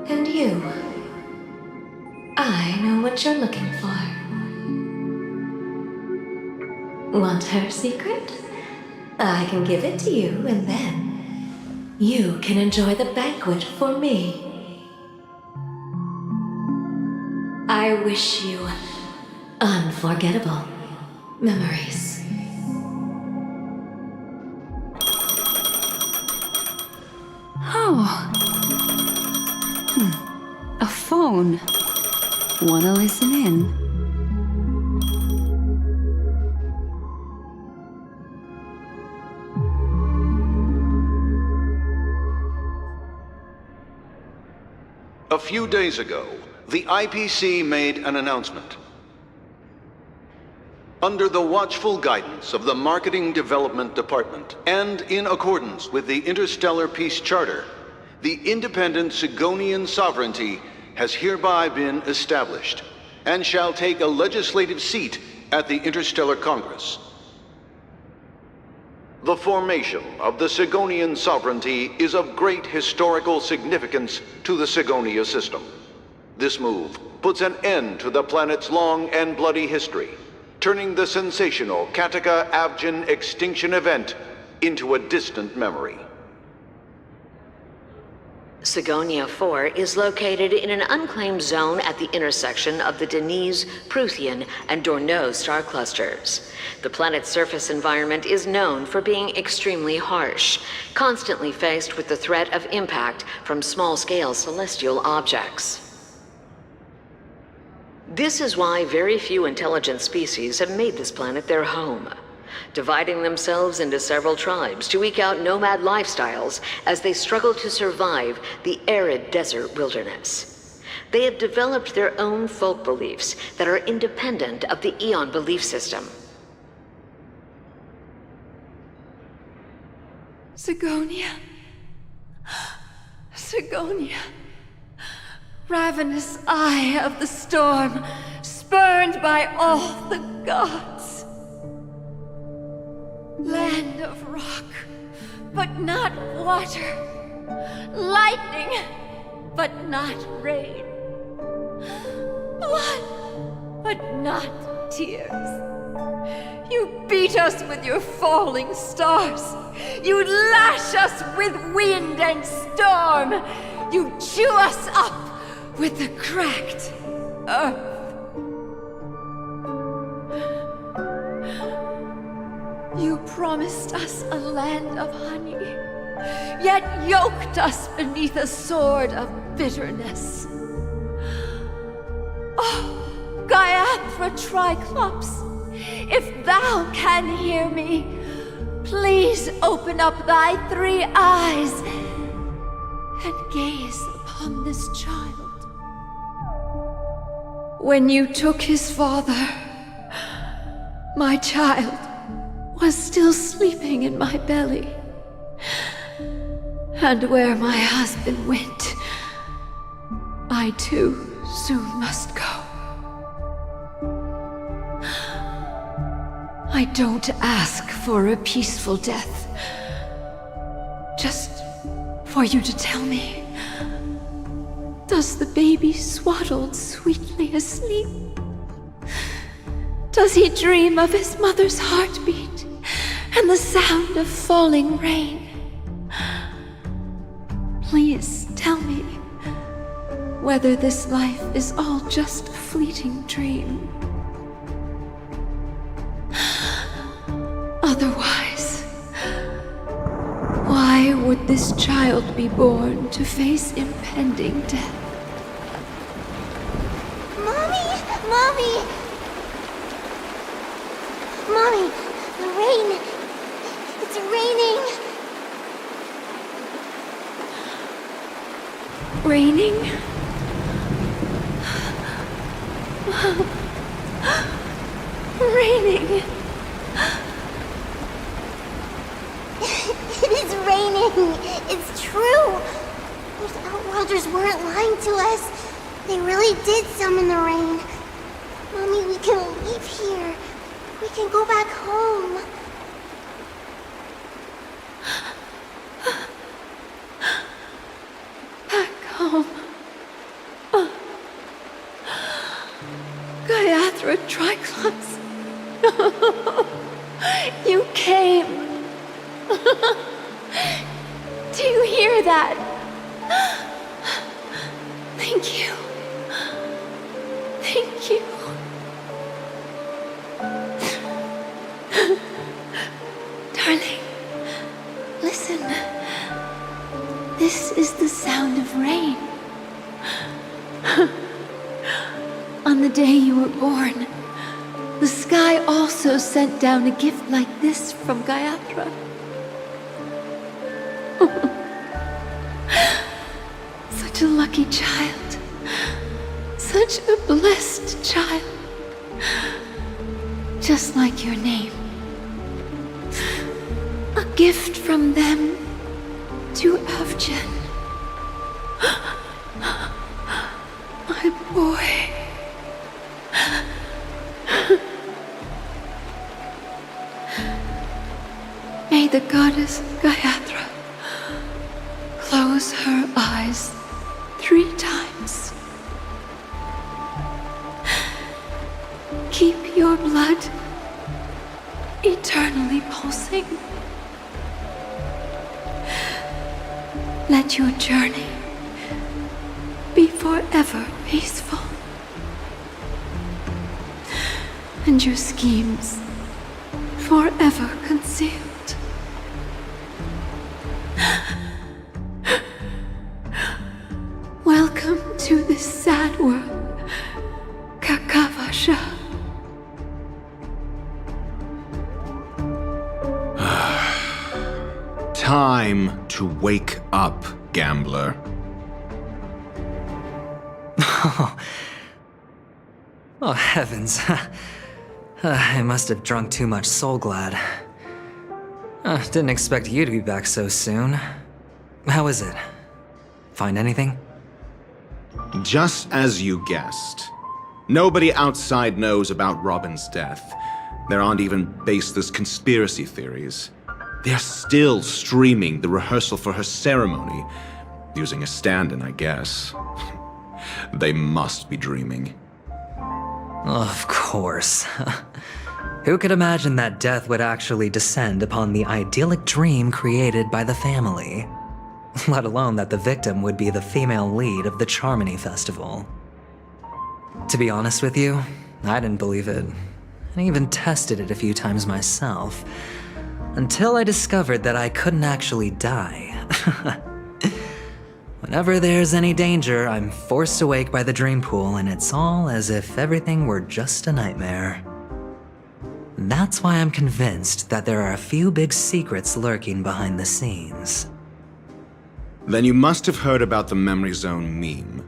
And you, I know what you're looking for. Want her secret? I can give it to you, and then you can enjoy the banquet for me. I wish you unforgettable memories. Oh. A phone. Wanna listen in? A few days ago, the IPC made an announcement. Under the watchful guidance of the Marketing Development Department, and in accordance with the Interstellar Peace Charter, the independent Sigonian sovereignty has hereby been established, and shall take a legislative seat at the Interstellar Congress. The formation of the Sigonian sovereignty is of great historical significance to the Sigonia system. This move puts an end to the planet's long and bloody history, turning the sensational Kataka-Avgin extinction event into a distant memory. Sigonia 4 is located in an unclaimed zone at the intersection of the Denise, Prothean, and Dorneau star clusters. The planet's surface environment is known for being extremely harsh, constantly faced with the threat of impact from small-scale celestial objects. This is why very few intelligent species have made this planet their home, dividing themselves into several tribes to eke out nomad lifestyles as they struggle to survive the arid desert wilderness. They have developed their own folk beliefs that are independent of the Eon belief system. Sigonia. Sigonia. Ravenous eye of the storm, spurned by all the gods. Land of rock, but not water. Lightning, but not rain. Blood, but not tears. You beat us with your falling stars. You lash us with wind and storm. You chew us up with the cracked earth. You promised us a land of honey, yet yoked us beneath a sword of bitterness. Oh, Gaiathra Triclops, if thou can hear me, please open up thy 3 eyes and gaze upon this child. When you took his father, my child was still sleeping in my belly. And where my husband went, I too soon must go. I don't ask for a peaceful death, just for you to tell me, does the baby swaddled sweetly asleep? Does he dream of his mother's heartbeat and the sound of falling rain? Please tell me whether this life is all just a fleeting dream. Otherwise, why would this child be born to face impending death? Mommy! Mommy! Mommy, the rain! It's raining! Raining? Raining! It is raining! It's true! Those Outworlders weren't lying to us. They really did summon the rain. Mommy, we can leave here. We can go back home. Back home. Gaiathra Triclops. You came. Do you hear that? Thank you. Thank you. Darling, listen. This is the sound of rain. On the day you were born, the sky also sent down a gift like this from Gaiathra. Such a lucky child. Such a blessed child. Just like your name. A gift from them to Avgin. My boy. May the goddess Gaiathra close her eyes 3 times keep your blood eternally pulsing. Let your journey be forever peaceful, and your schemes forever concealed. Welcome to this sad world, Kakavasha. Time to wake up, gambler. Oh, heavens. I must have drunk too much Soul Glad. Didn't expect you to be back so soon. How is it? Find anything? Just as you guessed. Nobody outside knows about Robin's death. There aren't even baseless conspiracy theories. They're still streaming the rehearsal for her ceremony, using a stand-in, I guess. They must be dreaming. Of course. Who could imagine that death would actually descend upon the idyllic dream created by the family? Let alone that the victim would be the female lead of the Charmony Festival. To be honest with you, I didn't believe it. I even tested it a few times myself, until I discovered that I couldn't actually die. Whenever there's any danger, I'm forced awake by the dream pool, and it's all as if everything were just a nightmare. That's why I'm convinced that there are a few big secrets lurking behind the scenes. Then you must have heard about the Memory Zone meme.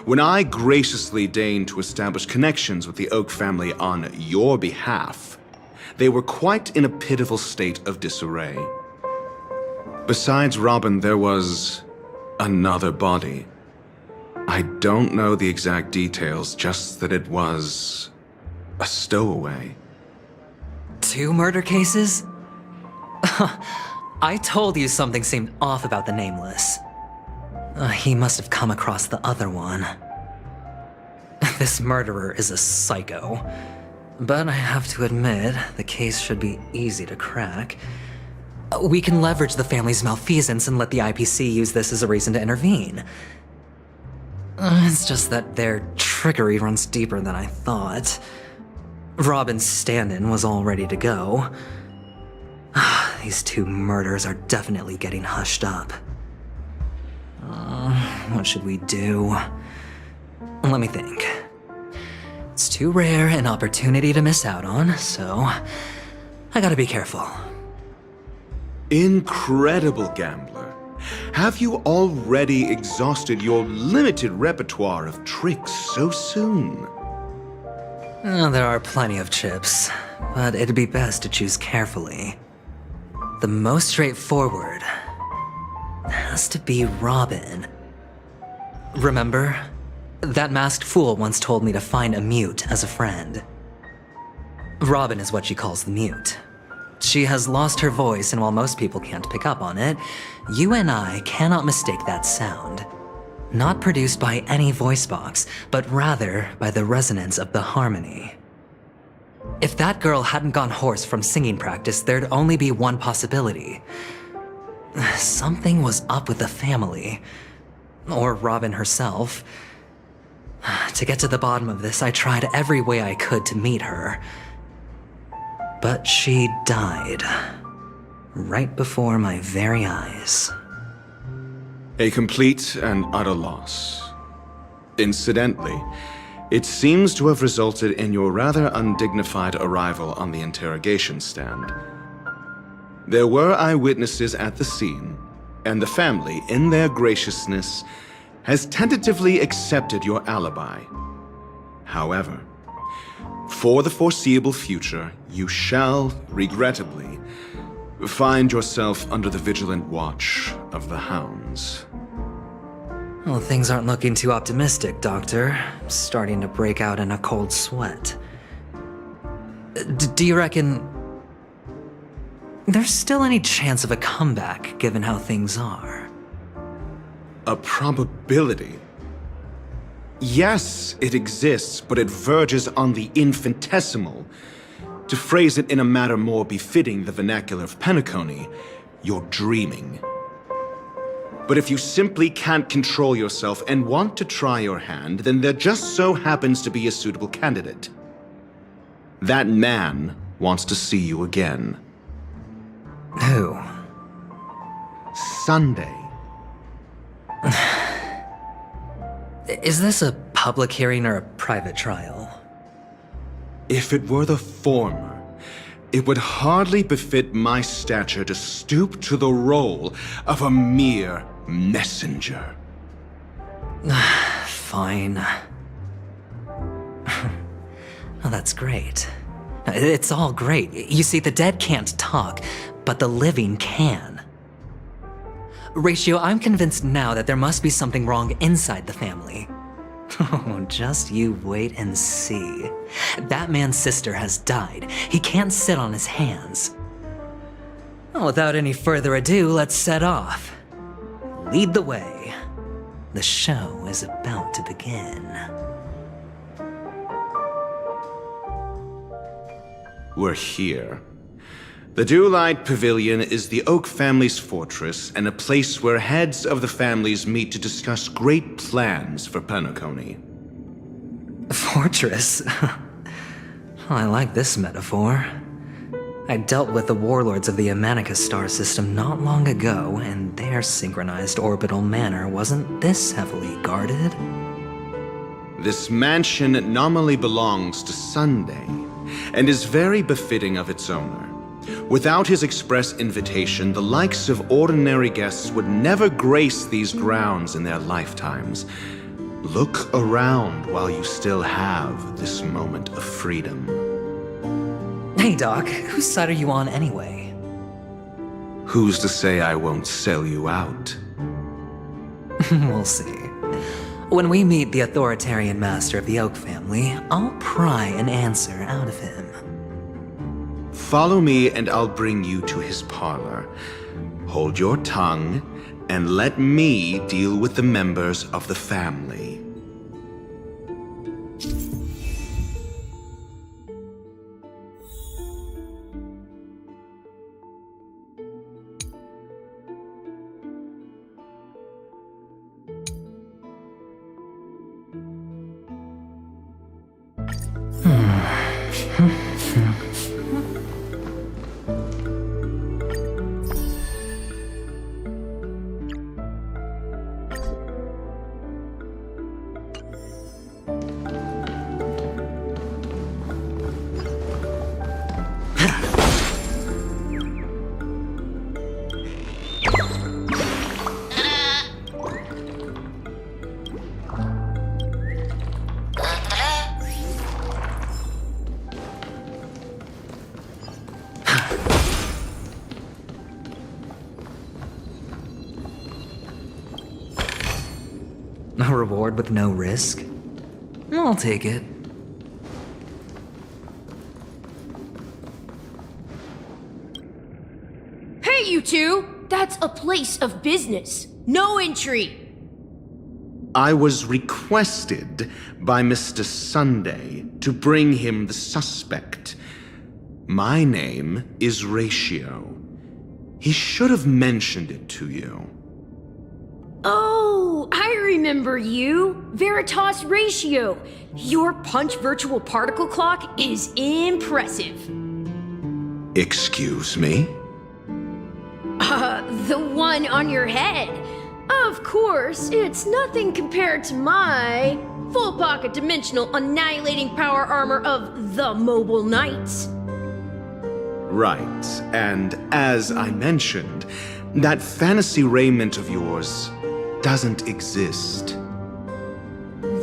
When I graciously deigned to establish connections with the Oak family on your behalf, they were quite in a pitiful state of disarray. Besides Robin, there was another body. I don't know the exact details, just that it was a stowaway. 2 murder cases? I told you something seemed off about the Nameless. He must have come across the other one. This murderer is a psycho. But I have to admit, the case should be easy to crack. We can leverage the family's malfeasance and let the IPC use this as a reason to intervene. It's just that their trickery runs deeper than I thought. Robin's stand-in was all ready to go. These 2 murders are definitely getting hushed up. What should we do? Let me think. It's too rare an opportunity to miss out on, so I gotta be careful. Incredible, gambler. Have you already exhausted your limited repertoire of tricks so soon? There are plenty of chips, but it'd be best to choose carefully. The most straightforward has to be Robin. Remember? That masked fool once told me to find a mute as a friend. Robin is what she calls the mute. She has lost her voice, and while most people can't pick up on it, you and I cannot mistake that sound. Not produced by any voice box, but rather by the resonance of the harmony. If that girl hadn't gone hoarse from singing practice, there'd only be one possibility. Something was up with the family. Or Robin herself. To get to the bottom of this, I tried every way I could to meet her. But she died. Right before my very eyes. A complete and utter loss. Incidentally, it seems to have resulted in your rather undignified arrival on the interrogation stand. There were eyewitnesses at the scene, and the family, in their graciousness, has tentatively accepted your alibi. However, for the foreseeable future, you shall, regrettably, find yourself under the vigilant watch of the hounds. Well, things aren't looking too optimistic, Doctor. I'm starting to break out in a cold sweat. Do you reckon there's still any chance of a comeback, given how things are? A probability? Yes, it exists, but it verges on the infinitesimal. To phrase it in a manner more befitting the vernacular of penacony, you're dreaming. But if you simply can't control yourself and want to try your hand, then there just so happens to be a suitable candidate. That man wants to see you again. Who? Sunday. Is this a public hearing or a private trial? If it were the former, it would hardly befit my stature to stoop to the role of a mere messenger. Fine. Oh, that's great. It's all great. You see, the dead can't talk, but the living can. Ratio, I'm convinced now that there must be something wrong inside the family. Oh, just you wait and see. That man's sister has died. He can't sit on his hands. Well, without any further ado, let's set off. Lead the way. The show is about to begin. We're here. The Dewlight Pavilion is the Oak family's fortress and a place where heads of the families meet to discuss great plans for penacony. Fortress? I like this metaphor. I dealt with the warlords of the Amanicus star system not long ago, and their synchronized orbital manor wasn't this heavily guarded. This mansion nominally belongs to Sunday, and is very befitting of its owner. Without his express invitation, the likes of ordinary guests would never grace these grounds in their lifetimes. Look around while you still have this moment of freedom. Hey, Doc, whose side are you on anyway? Who's to say I won't sell you out? We'll see. When we meet the authoritarian master of the Oak family, I'll pry an answer out of him. Follow me and I'll bring you to his parlor. Hold your tongue and let me deal with the members of the family. A reward with no risk? I'll take it. Hey, you two! That's a place of business. No entry! I was requested by Mr. Sunday to bring him the suspect. My name is Ratio. He should have mentioned it to you. Oh, I remember you. Veritas Ratio. Your punch virtual particle clock is impressive. Excuse me? The one on your head. Of course, it's nothing compared to my full pocket dimensional annihilating power armor of the Mobile Knights. Right, and as I mentioned, that fantasy raiment of yours doesn't exist.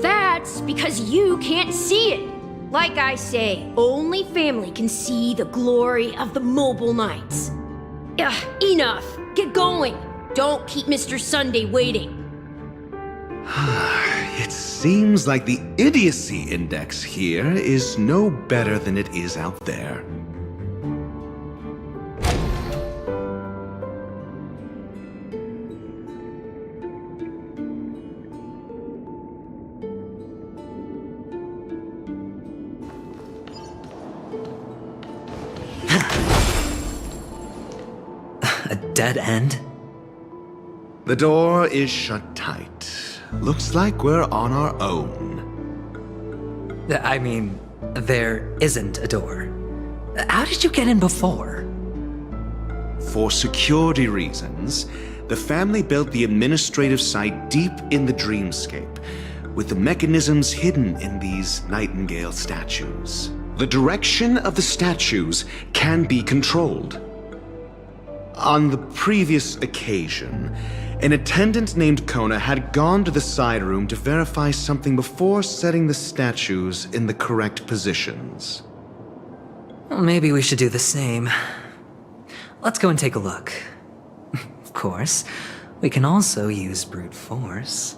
That's because you can't see it. Like I say, only family can see the glory of the Mobile Knights. Enough. Get going. Don't keep Mr. Sunday waiting. It seems like the idiocy index here is no better than it is out there. dead end? The door is shut tight. Looks like we're on our own. I mean, there isn't a door. How did you get in before? For security reasons, the family built the administrative site deep in the dreamscape, with the mechanisms hidden in these nightingale statues. The direction of the statues can be controlled. On the previous occasion, an attendant named Kona had gone to the side room to verify something before setting the statues in the correct positions. Well, maybe we should do the same. Let's go and take a look. Of course, we can also use brute force.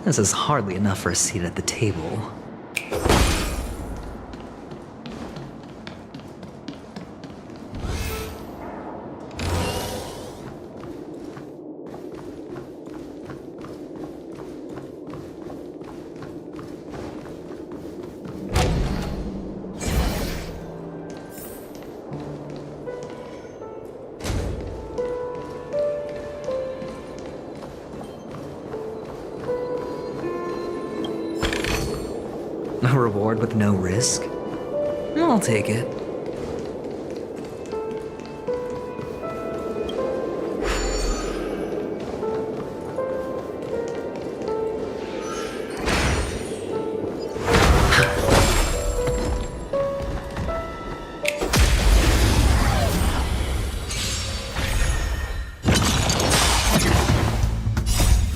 This is hardly enough for a seat at the table. A reward with no risk? I'll take it.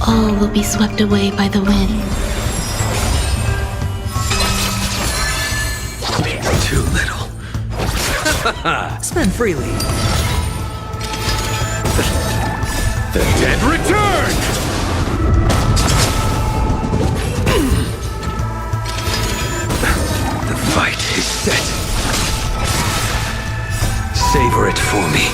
All will be swept away by the wind. Too little. Spend freely. The dead return! The fight is set. Savor it for me.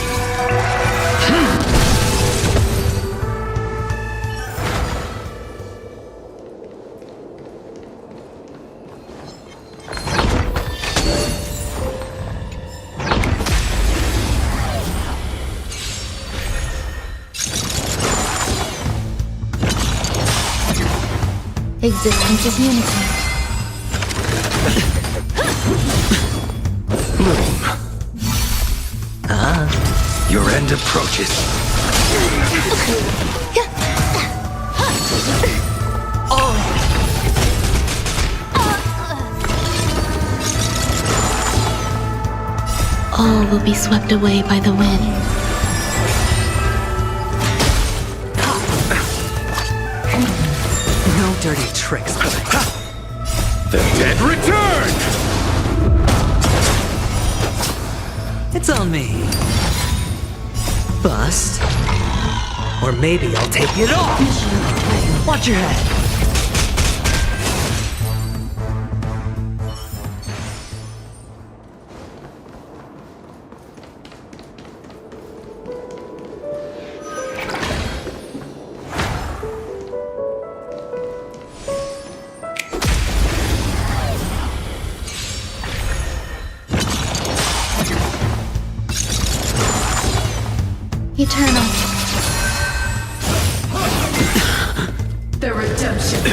Existence is unity. Bloom. Your end approaches. All will be swept away by the wind. No dirty tricks. The dead return! It's on me. Bust. Or maybe I'll take it off. Watch your head. Eternal. The redemption.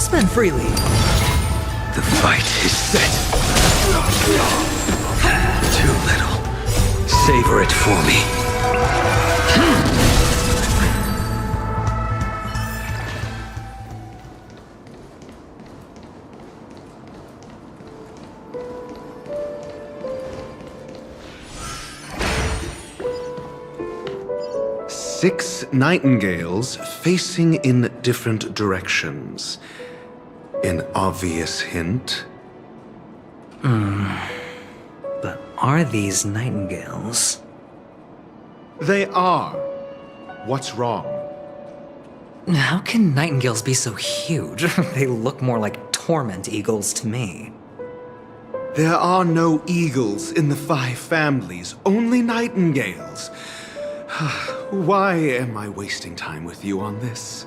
Spend freely. The fight is set. Too little. Savor it for me. Six nightingales facing in different directions. An obvious hint. But are these nightingales? They are. What's wrong? How can nightingales be so huge? They look more like torment eagles to me. There are no eagles in the 5 families, only nightingales. Why am I wasting time with you on this?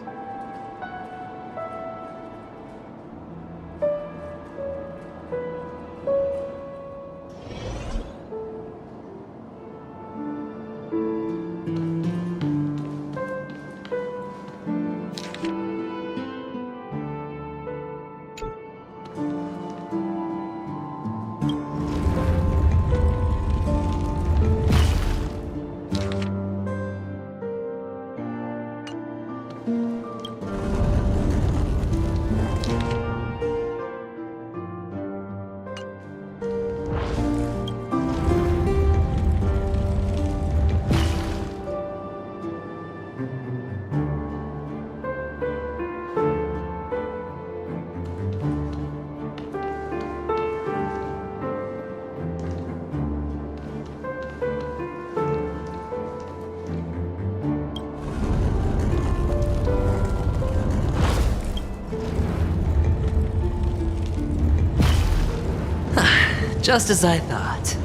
Just as I thought.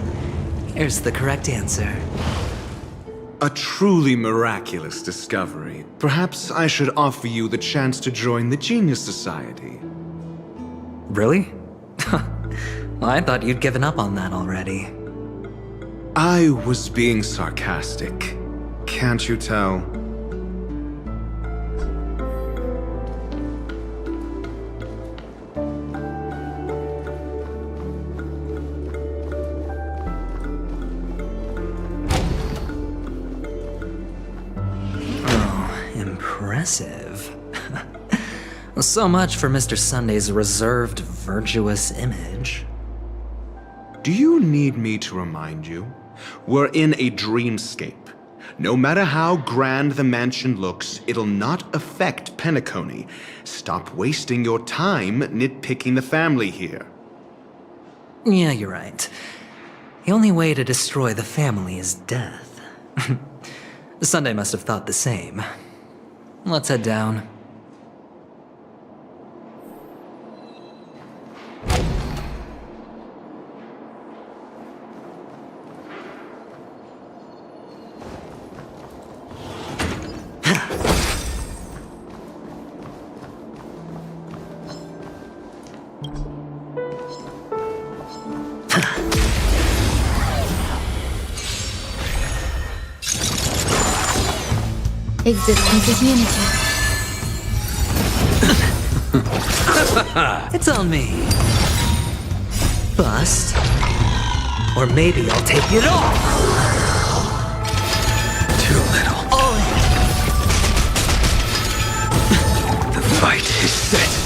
Here's the correct answer. A truly miraculous discovery. Perhaps I should offer you the chance to join the Genius Society. Really? Well, I thought you'd given up on that already. I was being sarcastic. Can't you tell? Impressive. So much for Mr. Sunday's reserved, virtuous image. Do you need me to remind you? We're in a dreamscape. No matter how grand the mansion looks, it'll not affect penacony. Stop wasting your time nitpicking the family here. Yeah, you're right. The only way to destroy the family is death. Sunday must have thought the same. Let's head down. Existence is unity. It's on me. Bust. Or maybe I'll take it off. Too little. Oh. The fight is set.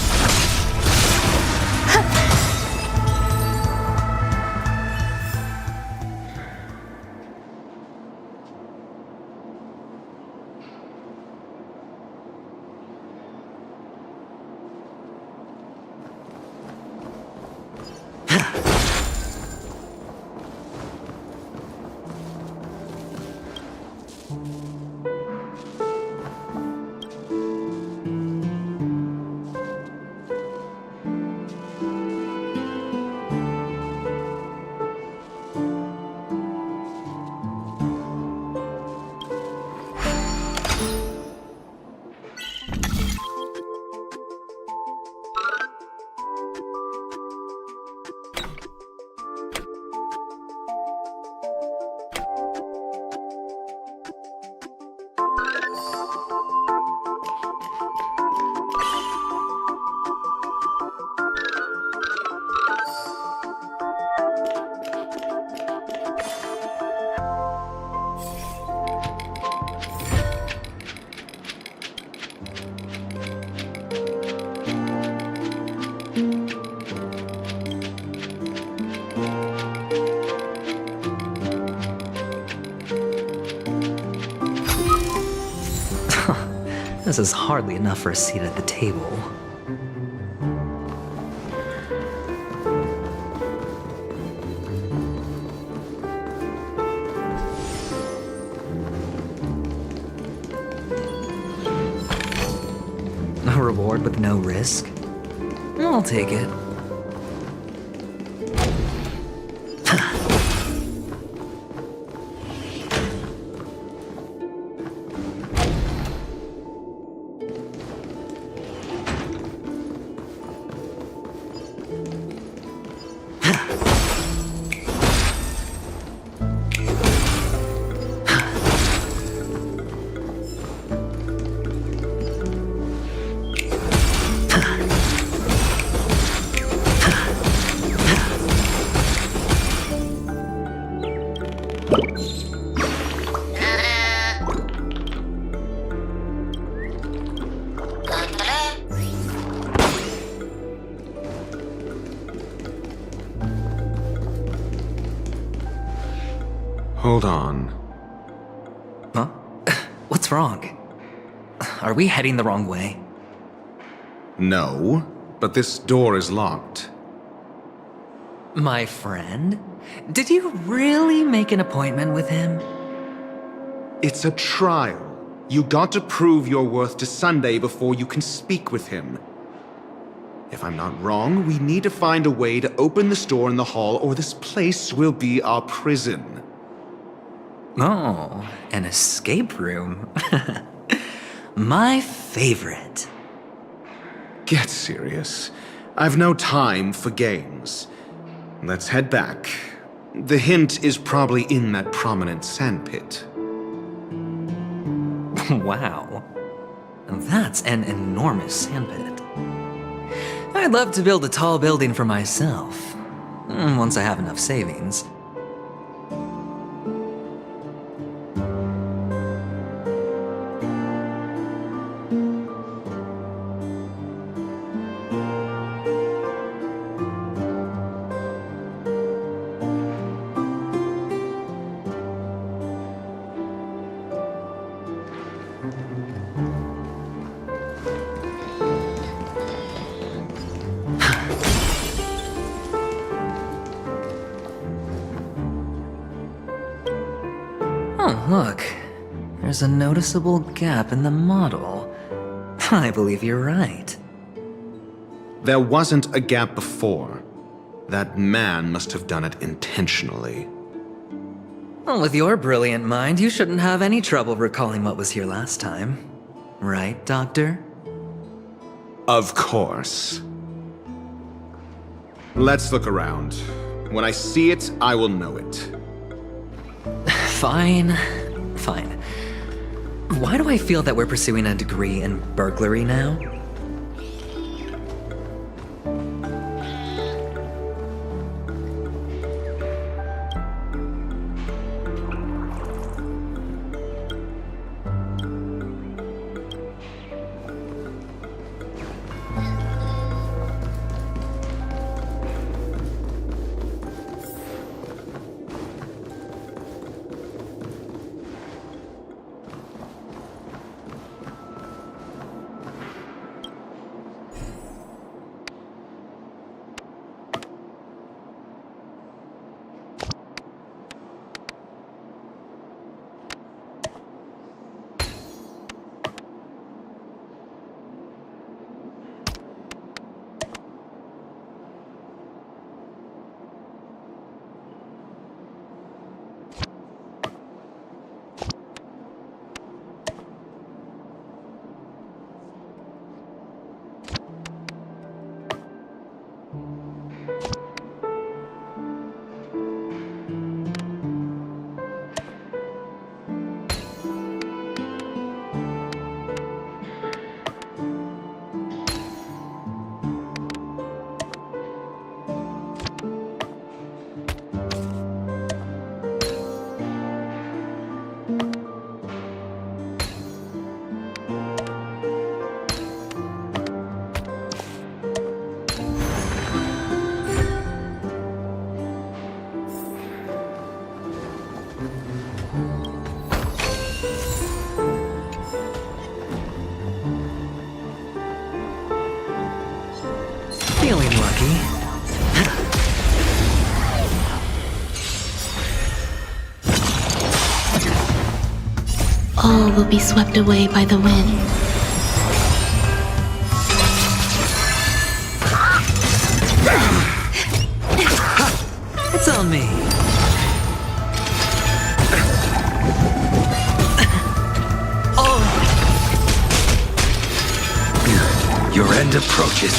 This is hardly enough for a seat at the table. A reward with no risk? I'll take it. Hold on. Huh? What's wrong? Are we heading the wrong way? No, but this door is locked. My friend? Did you really make an appointment with him? It's a trial. You got to prove your worth to Sunday before you can speak with him. If I'm not wrong, we need to find a way to open this door in the hall, or this place will be our prison. Oh, an escape room. My favorite. Get serious. I've no time for games. Let's head back. The hint is probably in that prominent sandpit. Wow. That's an enormous sandpit. I'd love to build a tall building for myself, once I have enough savings. Oh, look. There's a noticeable gap in the model. I believe you're right. There wasn't a gap before. That man must have done it intentionally. Well, with your brilliant mind, you shouldn't have any trouble recalling what was here last time. Right, Doctor? Of course. Let's look around. When I see it, I will know it. Fine. Why do I feel that we're pursuing a degree in burglary now? Feeling lucky. All will be swept away by the wind. It's on me. Oh! Your end approaches.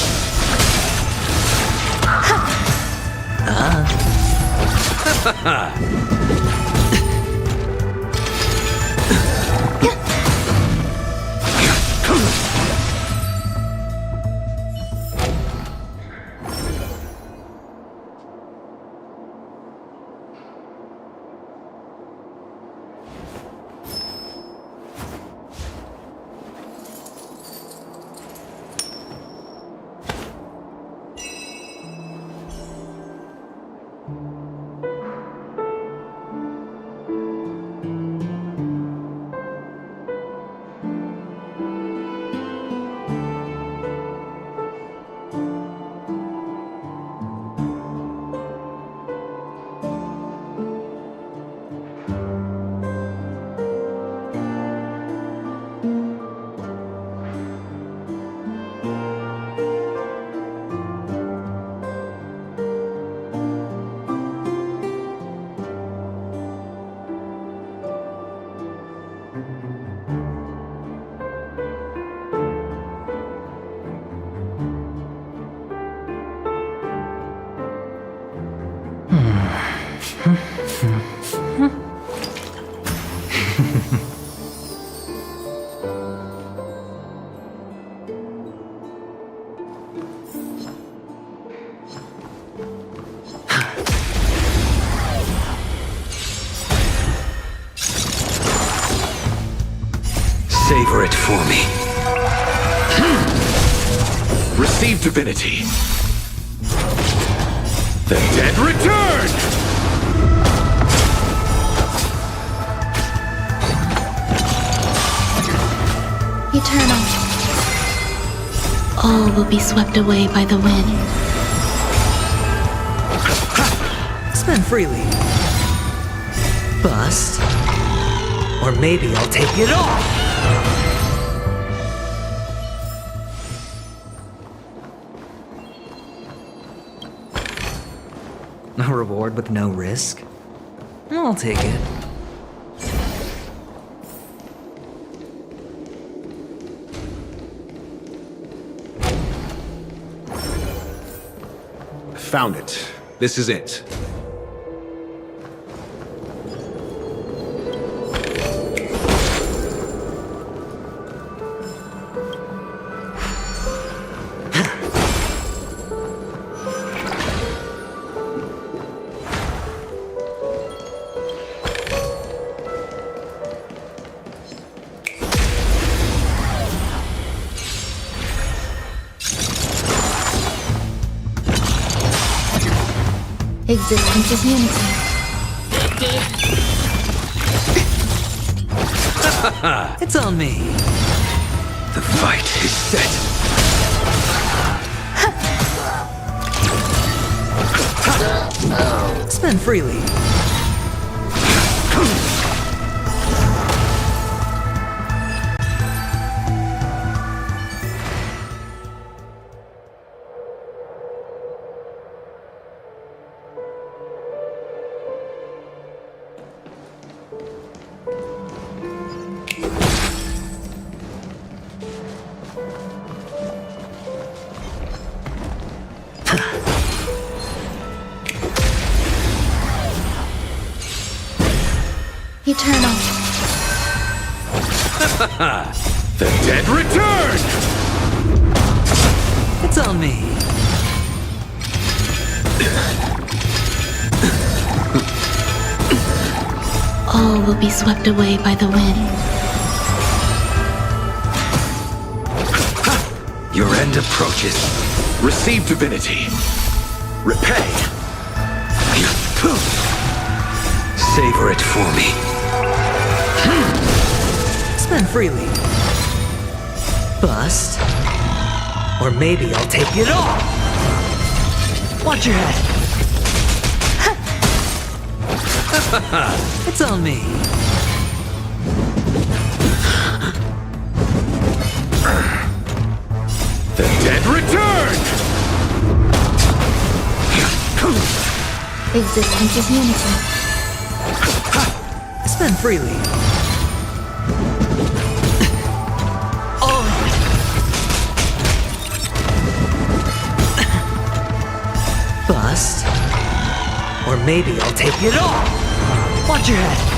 Savor it for me. Receive divinity. The dead return! Eternal. All will be swept away by the wind. Spend freely. Bust. Or maybe I'll take it off! A reward with no risk? I'll take it. Found it. This is it. Existence is unity. It's on me. The fight is set. Spend freely. Eternal. The dead return! It's on me. All will be swept away by the wind. Your end approaches. Receive divinity. Repay. Savor it for me. Spend freely. Bust. Or maybe I'll take it off. Watch your head. It's on me. The dead return! Existence is unity. Spend freely. Bust. Or maybe I'll take it off. Watch your head.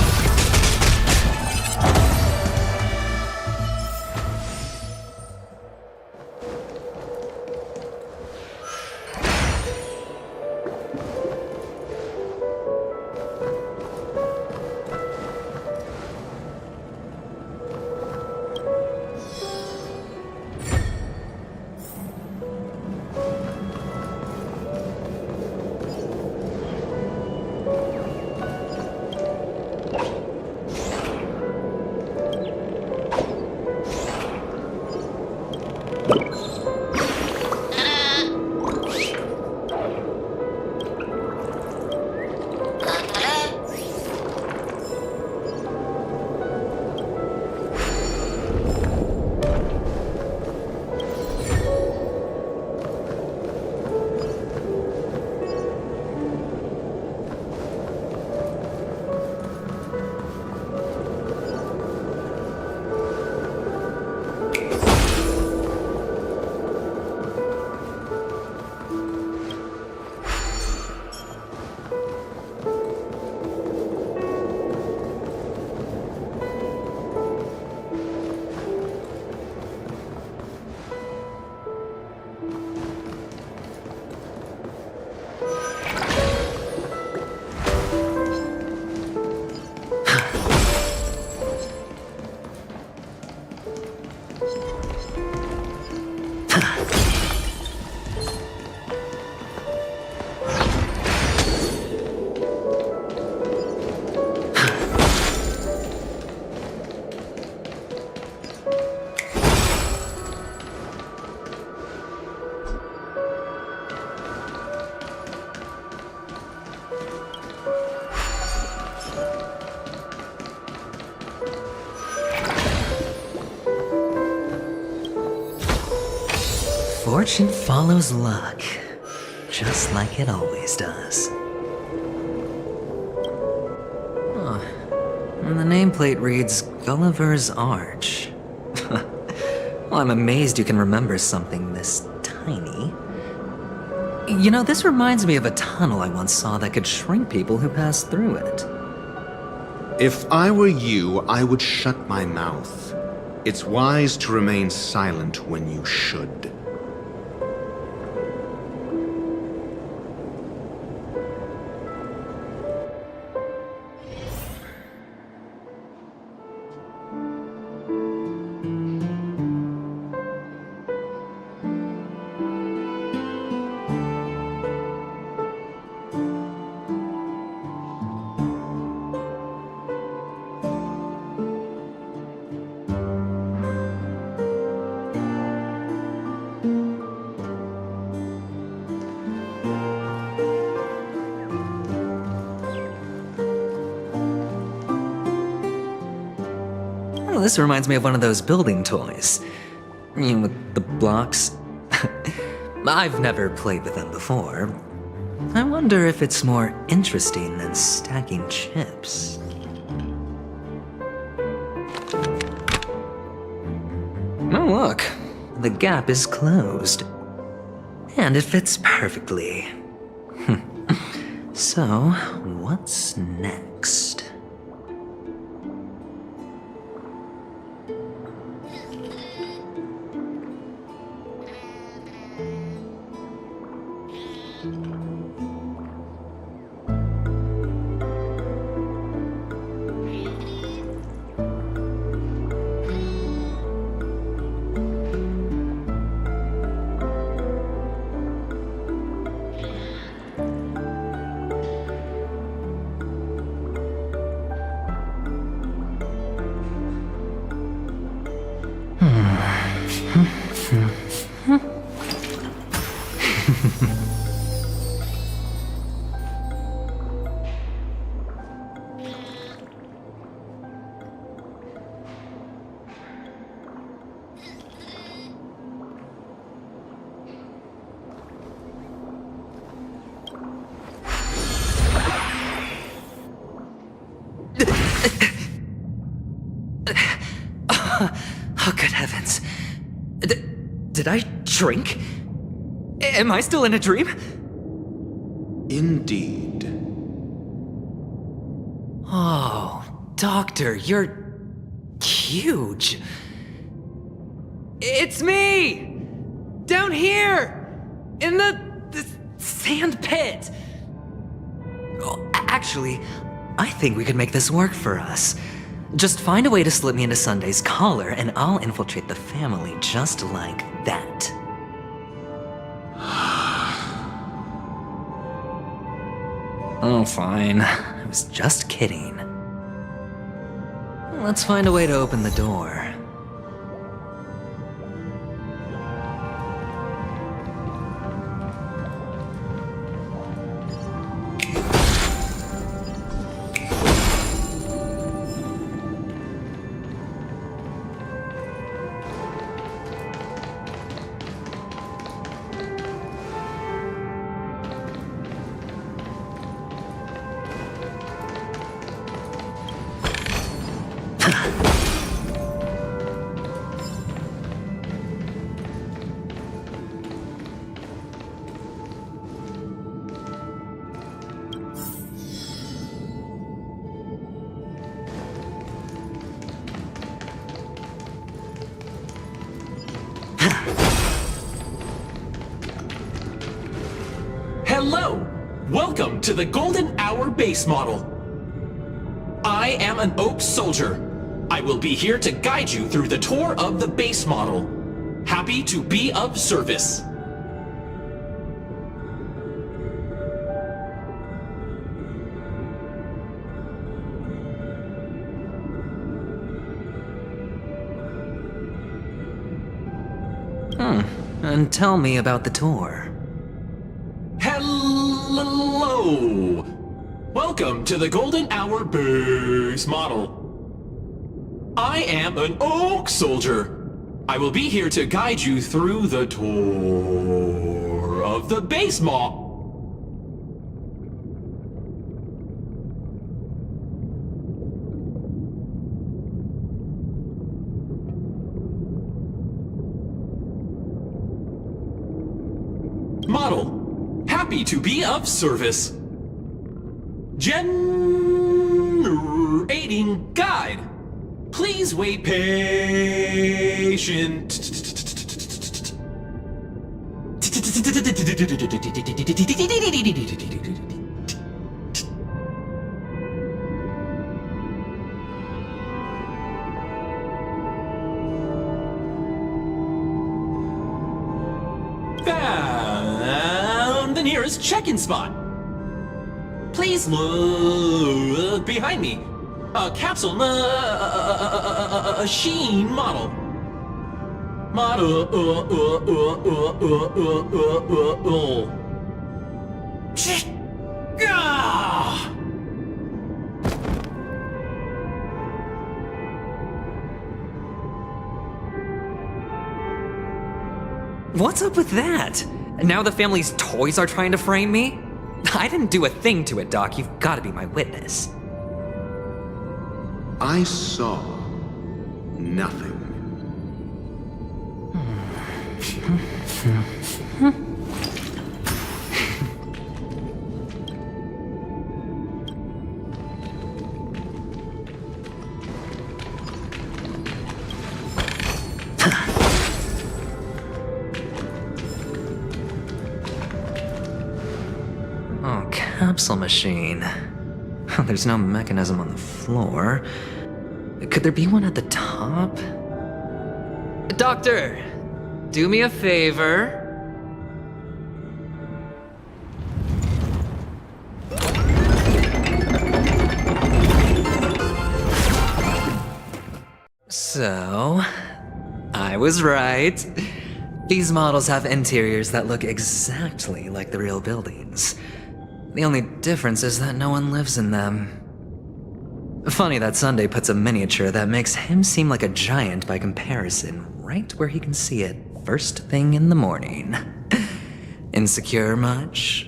Fortune follows luck, just like it always does. Oh, and the nameplate reads Gulliver's Arch. Well, I'm amazed you can remember something this tiny. You know, this reminds me of a tunnel I once saw that could shrink people who passed through it. If I were you, I would shut my mouth. It's wise to remain silent when you should. Oh, this reminds me of one of those building toys. You know, with the blocks. I've never played with them before. I wonder if it's more interesting than stacking chips. Oh, look. The gap is closed. And it fits perfectly. So, what's next? Oh, good heavens. Did I drink? Am I still in a dream? Indeed. Oh, Doctor, you're huge. It's me! Down here! In the sand pit! Oh, actually, I think we could make this work for us. Just find a way to slip me into Sunday's collar, and I'll infiltrate the family just like that. Oh, fine. I was just kidding. Let's find a way to open the door. Hello! Welcome to the Golden Hour base model. I am an Oak Soldier. I will be here to guide you through the tour of the base model. Happy to be of service. And tell me about the tour. Hello! Welcome to the Golden Hour base model. I am an Oak Soldier. I will be here to guide you through the tour of the base model. Happy to be of service. Generating guide. Please wait patient. The nearest check-in spot. Please look behind me. A capsule machine model. What's up with that? Now the family's toys are trying to frame me? I didn't do a thing to it, Doc. You've got to be my witness. I saw nothing. Oh, capsule machine. There's no mechanism on the floor. Could there be one at the top? Doctor, do me a favor. So, I was right. These models have interiors that look exactly like the real buildings. The only difference is that no one lives in them. Funny that Sunday puts a miniature that makes him seem like a giant by comparison right where he can see it first thing in the morning. Insecure much?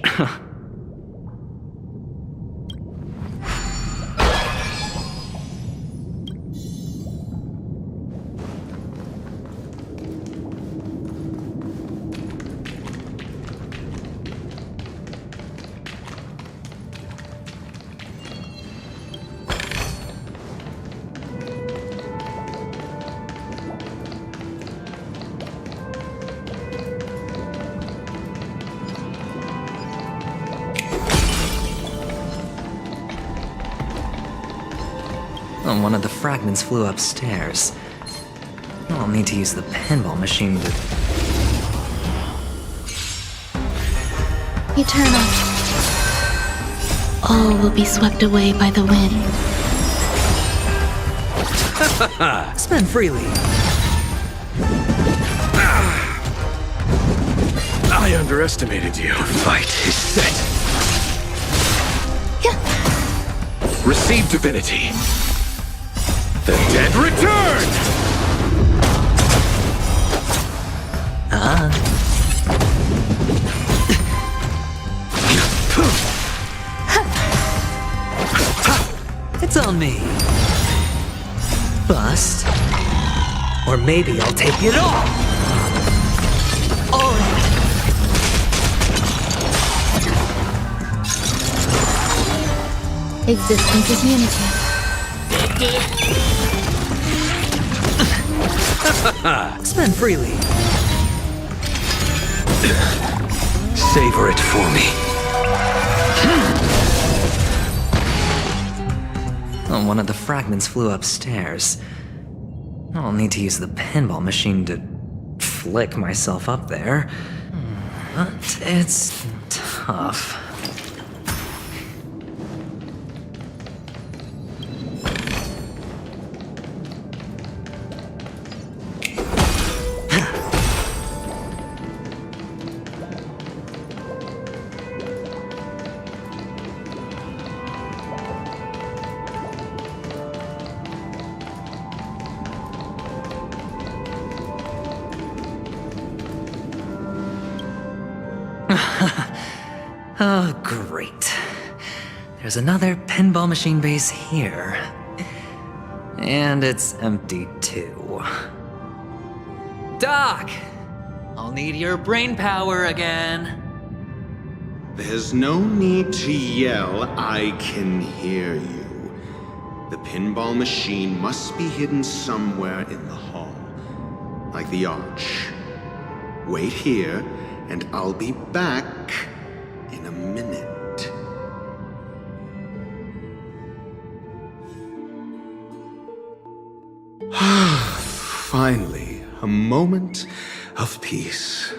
One of the fragments flew upstairs. I'll need to use the pinball machine to... Eternal. All will be swept away by the wind. Spend freely. I underestimated you. The fight is set. Receive divinity. The dead return! It's on me. Bust. Or maybe I'll take it all. All right. Existence is unity. Spend freely. Savor it for me. One of the fragments flew upstairs. I'll need to use the pinball machine to flick myself up there. But it's tough. Oh, great. There's another pinball machine base here. And it's empty too. Doc! I'll need your brain power again. There's no need to yell, I can hear you. The pinball machine must be hidden somewhere in the hall, like the arch. Wait here, and I'll be back in a minute. Finally, a moment of peace.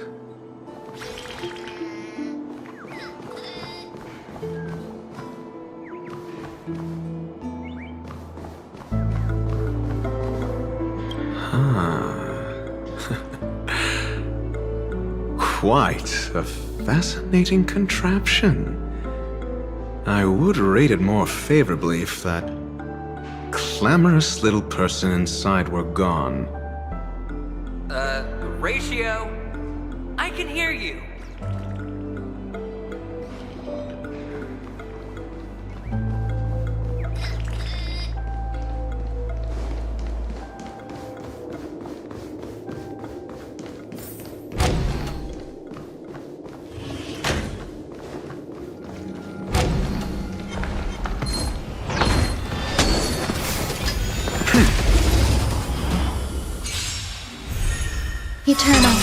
Quite a fascinating contraption. I would rate it more favorably if that clamorous little person inside were gone. Ratio? I can hear you. Eternal.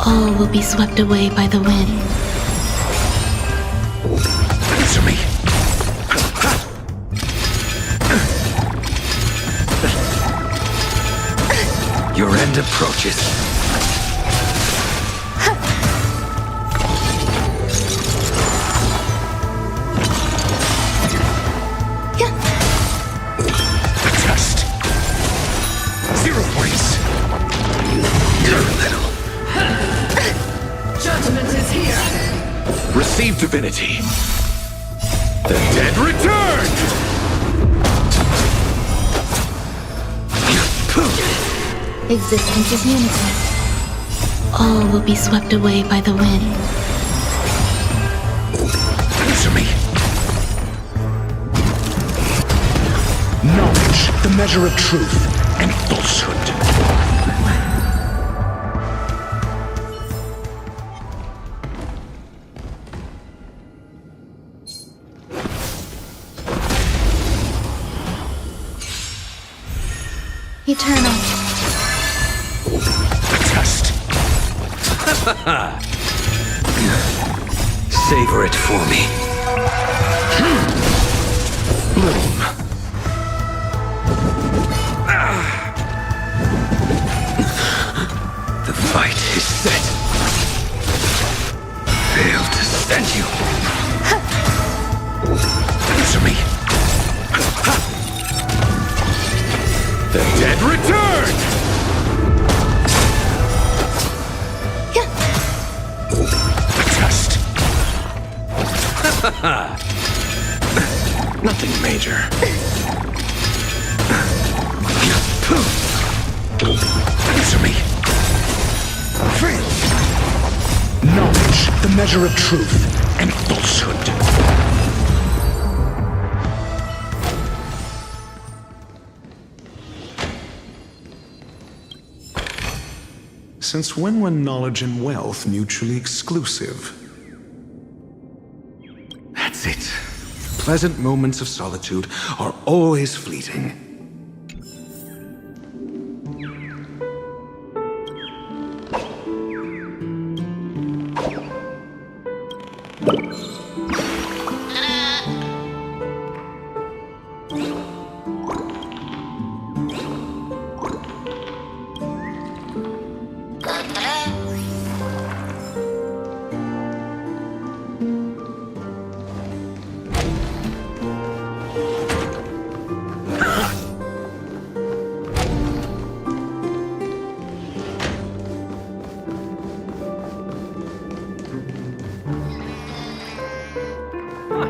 All will be swept away by the wind. Answer me. Your end approaches. Test. 0 points. Judgment is here. Receive divinity. The dead return! Existence is unity. All will be swept away by the wind. Answer me. Knowledge, the measure of truth and falsehood. Eternal. Test. Savor it for me. Bloom. The fight is set. Fail to stand you. Answer me. The dead return! Test. Nothing major. Answer me. Fail. Knowledge, the measure of truth and falsehood. Since when were knowledge and wealth mutually exclusive? That's it. Pleasant moments of solitude are always fleeting.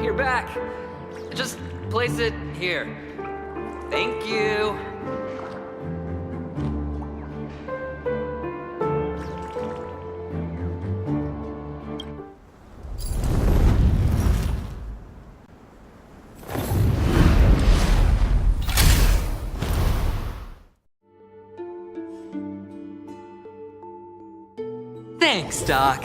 You're back. Just place it here. Thank you. Thanks, Doc.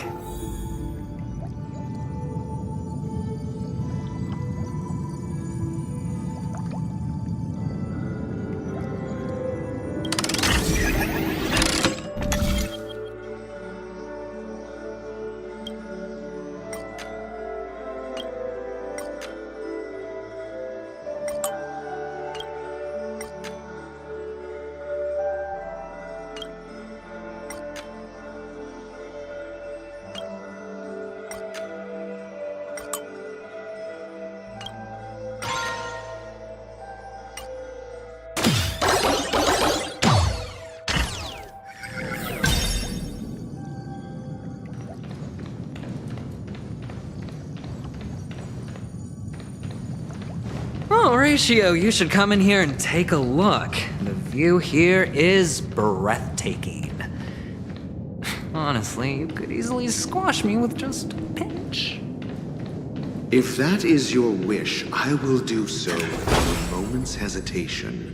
Horatio, you should come in here and take a look. The view here is breathtaking. Honestly, you could easily squash me with just a pinch. If that is your wish, I will do so without a moment's hesitation.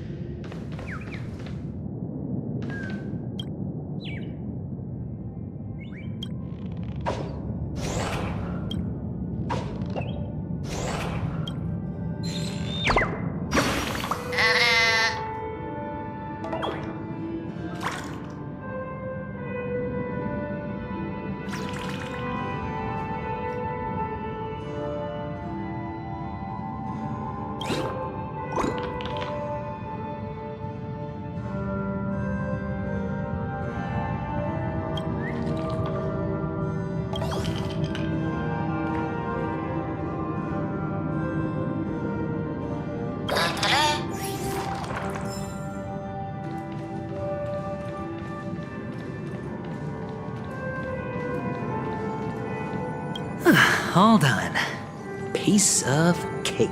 Hold on. Piece of cake.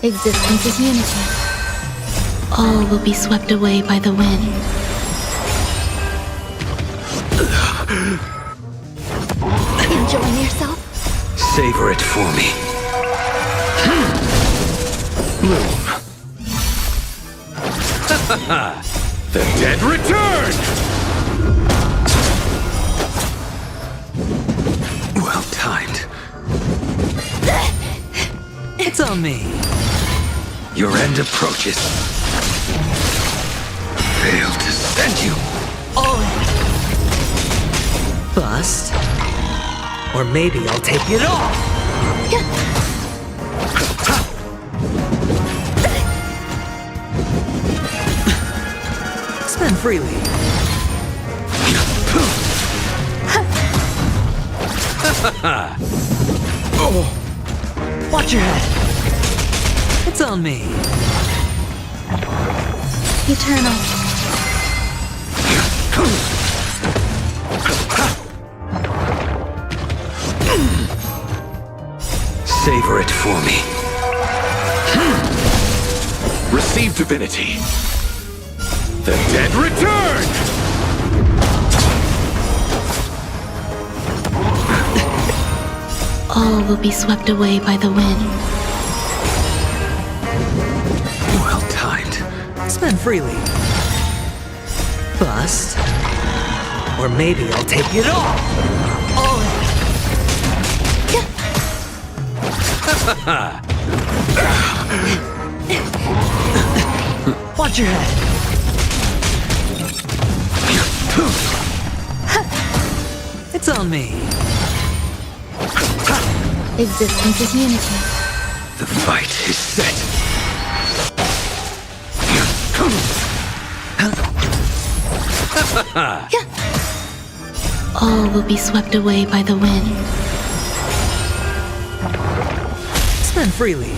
Existence is unity. All will be swept away by the wind. Enjoying yourself? Savor it for me. Bloom. The dead return! Well timed. It's on me. Your end approaches. Failed to send you. All in. Bust. Or maybe I'll take it all. Spend freely. Oh. Watch your head. It's on me. Eternal. Savor it for me. Receive divinity. The dead return! All will be swept away by the wind. Well timed. Spend freely. Bust. Or maybe I'll take it all. All in. Watch your head. It's on me. Existence is unity. The fight is set. All will be swept away by the wind. Spend freely.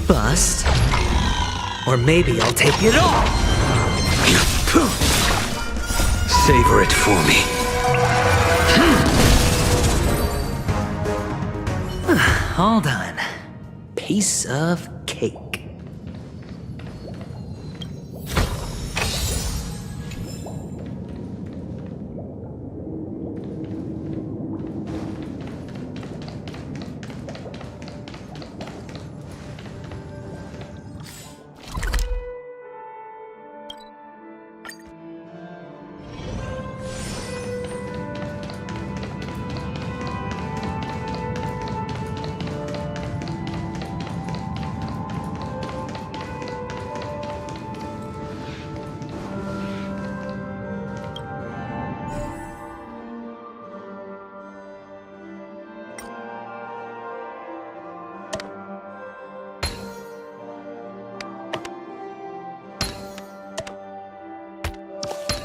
Bust. Or maybe I'll take it all. Savor it for me. All done. Piece of cake.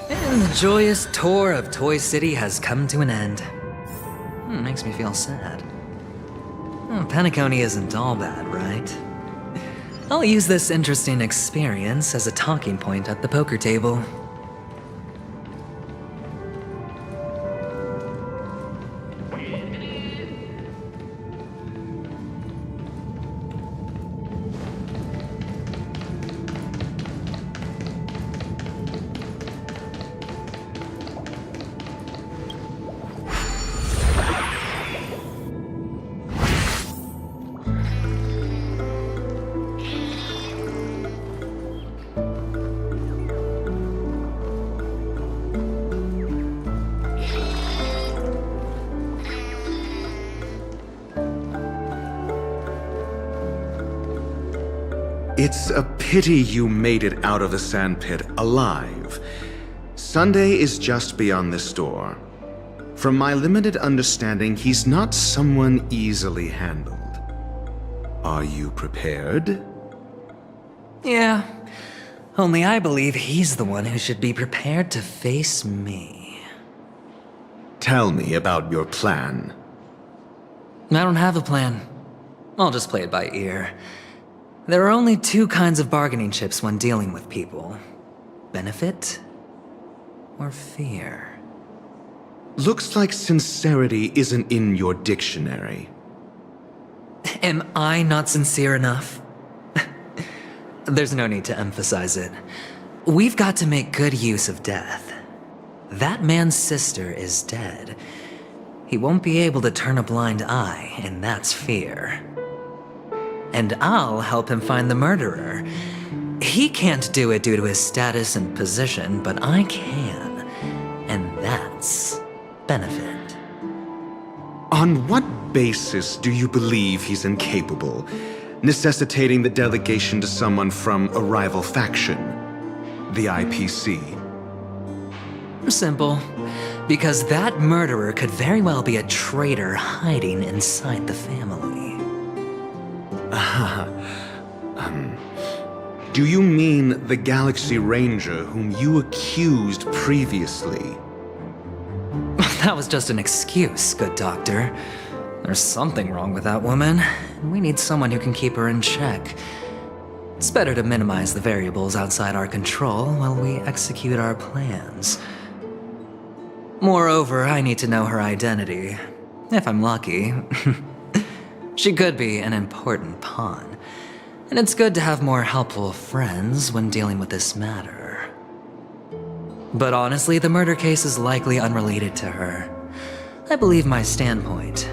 And the joyous tour of Toy City has come to an end. Makes me feel sad. Penacony isn't all bad, right? I'll use this interesting experience as a talking point at the poker table. It's a pity you made it out of the sandpit alive. Sunday is just beyond this door. From my limited understanding, he's not someone easily handled. Are you prepared? Yeah. Only I believe he's the one who should be prepared to face me. Tell me about your plan. I don't have a plan. I'll just play it by ear. There are only two kinds of bargaining chips when dealing with people. Benefit or fear. Looks like sincerity isn't in your dictionary. Am I not sincere enough? There's no need to emphasize it. We've got to make good use of death. That man's sister is dead. He won't be able to turn a blind eye, and that's fear. And I'll help him find the murderer. He can't do it due to his status and position, but I can. And that's benefit. On what basis do you believe he's incapable, necessitating the delegation to someone from a rival faction? The IPC? Simple. Because that murderer could very well be a traitor hiding inside the family. Do you mean the Galaxy Ranger whom you accused previously? That was just an excuse, good doctor. There's something wrong with that woman, and we need someone who can keep her in check. It's better to minimize the variables outside our control while we execute our plans. Moreover, I need to know her identity. If I'm lucky. She could be an important pawn. And it's good to have more helpful friends when dealing with this matter. But honestly, the murder case is likely unrelated to her. I believe my standpoint.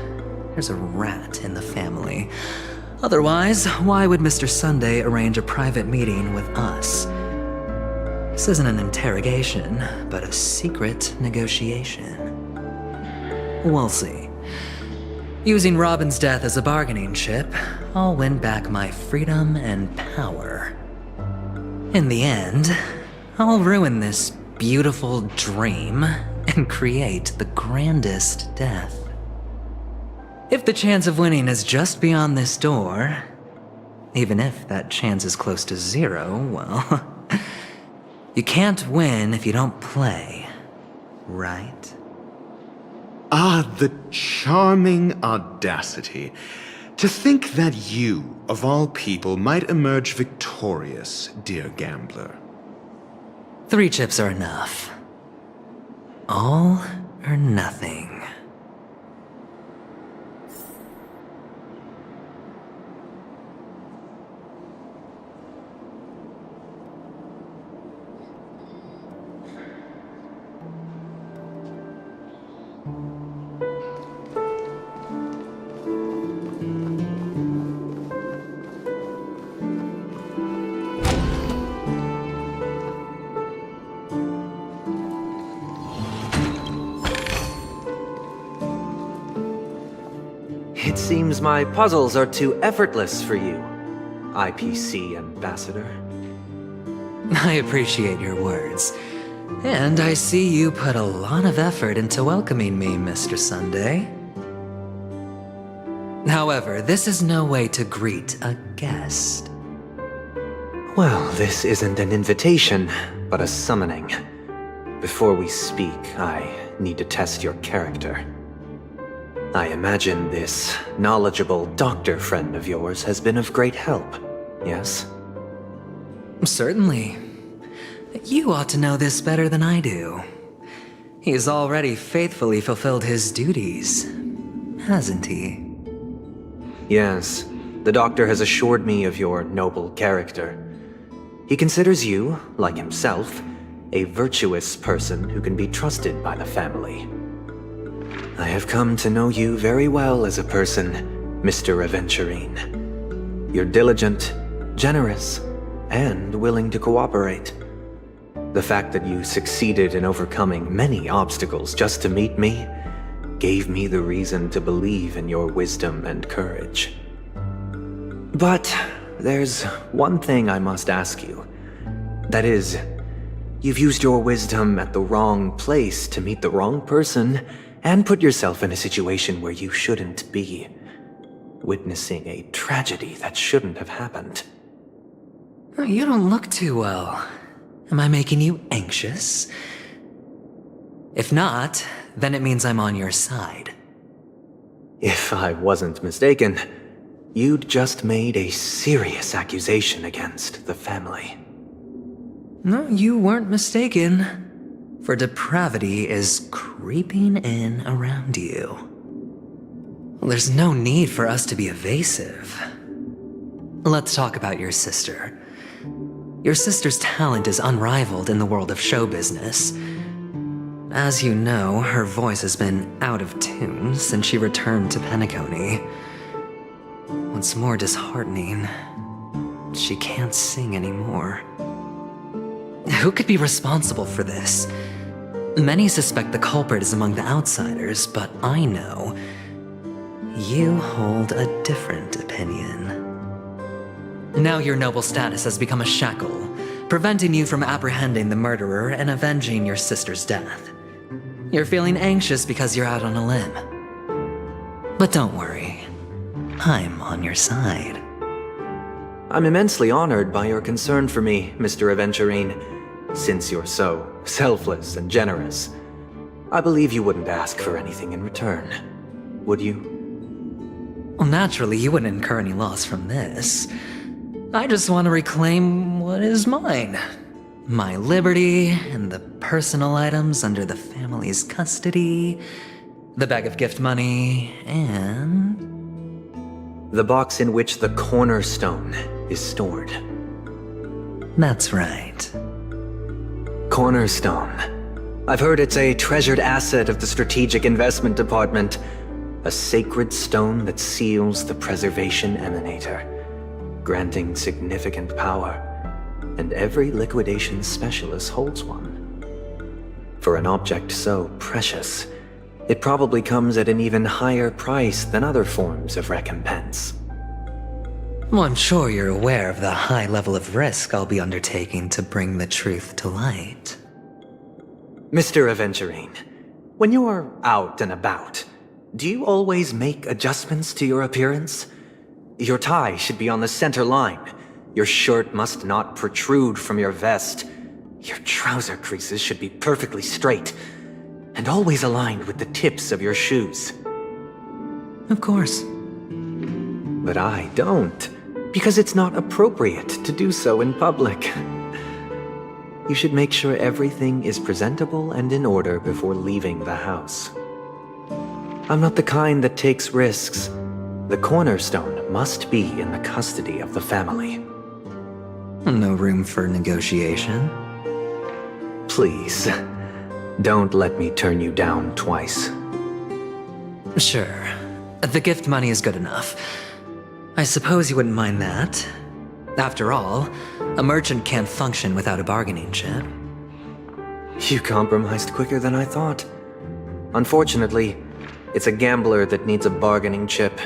There's a rat in the family. Otherwise, why would Mr. Sunday arrange a private meeting with us? This isn't an interrogation, but a secret negotiation. We'll see. Using Robin's death as a bargaining chip, I'll win back my freedom and power. In the end, I'll ruin this beautiful dream and create the grandest death. If the chance of winning is just beyond this door, even if that chance is close to zero, well, You can't win if you don't play, right? Ah, the charming audacity. To think that you, of all people, might emerge victorious, dear gambler. 3 chips are enough. All or nothing. It seems my puzzles are too effortless for you, IPC Ambassador. I appreciate your words. And I see you put a lot of effort into welcoming me, Mr. Sunday. However, this is no way to greet a guest. Well, this isn't an invitation, but a summoning. Before we speak, I need to test your character. I imagine this knowledgeable doctor friend of yours has been of great help, yes? Certainly. You ought to know this better than I do. He's already faithfully fulfilled his duties, hasn't he? Yes, the doctor has assured me of your noble character. He considers you, like himself, a virtuous person who can be trusted by the family. I have come to know you very well as a person, Mr. Aventurine. You're diligent, generous, and willing to cooperate. The fact that you succeeded in overcoming many obstacles just to meet me gave me the reason to believe in your wisdom and courage. But there's one thing I must ask you. That is, you've used your wisdom at the wrong place to meet the wrong person and put yourself in a situation where you shouldn't be, witnessing a tragedy that shouldn't have happened. You don't look too well. Am I making you anxious? If not, then it means I'm on your side. If I wasn't mistaken, you'd just made a serious accusation against the family. No, you weren't mistaken. For depravity is creeping in around you. Well, there's no need for us to be evasive. Let's talk about your sister. Your sister's talent is unrivaled in the world of show business. As you know, her voice has been out of tune since she returned to Penacony. What's more disheartening, she can't sing anymore. Who could be responsible for this? Many suspect the culprit is among the outsiders, but I know you hold a different opinion. Now your noble status has become a shackle, preventing you from apprehending the murderer and avenging your sister's death. You're feeling anxious because you're out on a limb. But don't worry, I'm on your side. I'm immensely honored by your concern for me, Mr. Aventurine. Since you're so selfless and generous, I believe you wouldn't ask for anything in return, would you? Well, naturally, you wouldn't incur any loss from this. I just want to reclaim what is mine. My liberty and the personal items under the family's custody, the bag of gift money, and the box in which the cornerstone is stored. That's right. Cornerstone. I've heard it's a treasured asset of the Strategic Investment Department. A sacred stone that seals the Preservation Emanator, granting significant power, and every liquidation specialist holds one. For an object so precious, it probably comes at an even higher price than other forms of recompense. Well, I'm sure you're aware of the high level of risk I'll be undertaking to bring the truth to light. Mr. Aventurine, when you're out and about, do you always make adjustments to your appearance? Your tie should be on the center line. Your shirt must not protrude from your vest. Your trouser creases should be perfectly straight, and always aligned with the tips of your shoes. Of course. But I don't, because it's not appropriate to do so in public. You should make sure everything is presentable and in order before leaving the house. I'm not the kind that takes risks. The cornerstone must be in the custody of the family. No room for negotiation? Please, don't let me turn you down twice. Sure. The gift money is good enough. I suppose you wouldn't mind that. After all, a merchant can't function without a bargaining chip. You compromised quicker than I thought. Unfortunately, it's a gambler that needs a bargaining chip,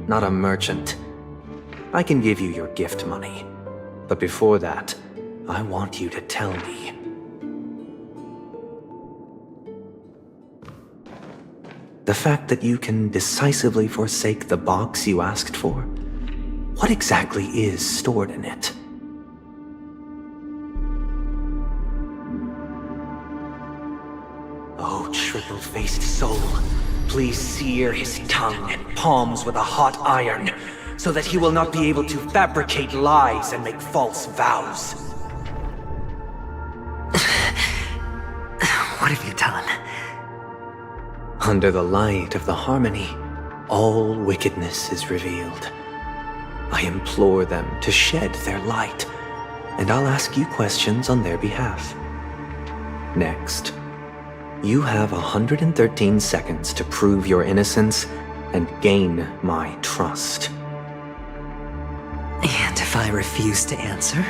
not a merchant. I can give you your gift money, but before that, I want you to tell me. The fact that you can decisively forsake the box you asked for, what exactly is stored in it? Oh, triple-faced soul, please sear his tongue and palms with a hot iron, so that he will not be able to fabricate lies and make false vows. What have you done? Under the light of the harmony, all wickedness is revealed. I implore them to shed their light, and I'll ask you questions on their behalf. Next, you have 113 seconds to prove your innocence and gain my trust. And if I refuse to answer?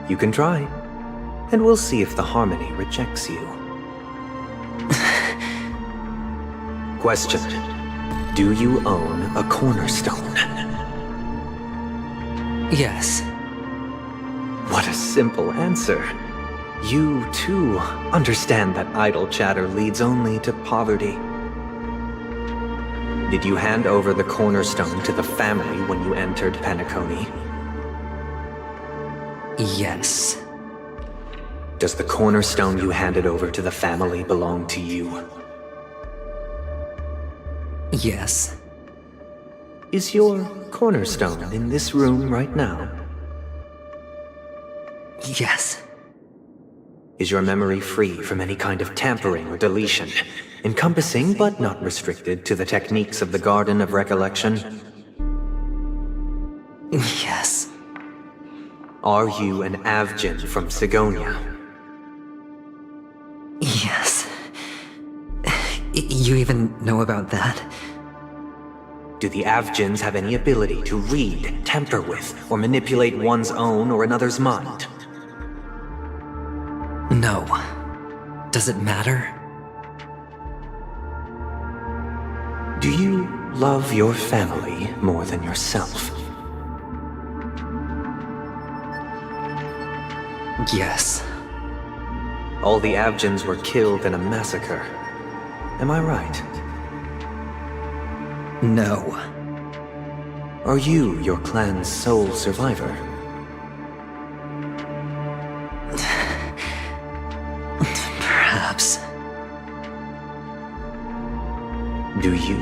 You can try, and we'll see if the harmony rejects you. Question: do you own a cornerstone? Yes. What a simple answer. You, too, understand that idle chatter leads only to poverty. Did you hand over the cornerstone to the family when you entered Penacony? Yes. Does the cornerstone you handed over to the family belong to you? Yes. Is your cornerstone in this room right now? Yes. Is your memory free from any kind of tampering or deletion, encompassing but not restricted to the techniques of the Garden of Recollection? Yes. Are you an Avgin from Sigonia? Yes. You even know about that? Do the Avgins have any ability to read, tamper with, or manipulate one's own or another's mind? No. Does it matter? Do you love your family more than yourself? Yes. All the Avgins were killed in a massacre. Am I right? No. Are you your clan's sole survivor? Perhaps. Do you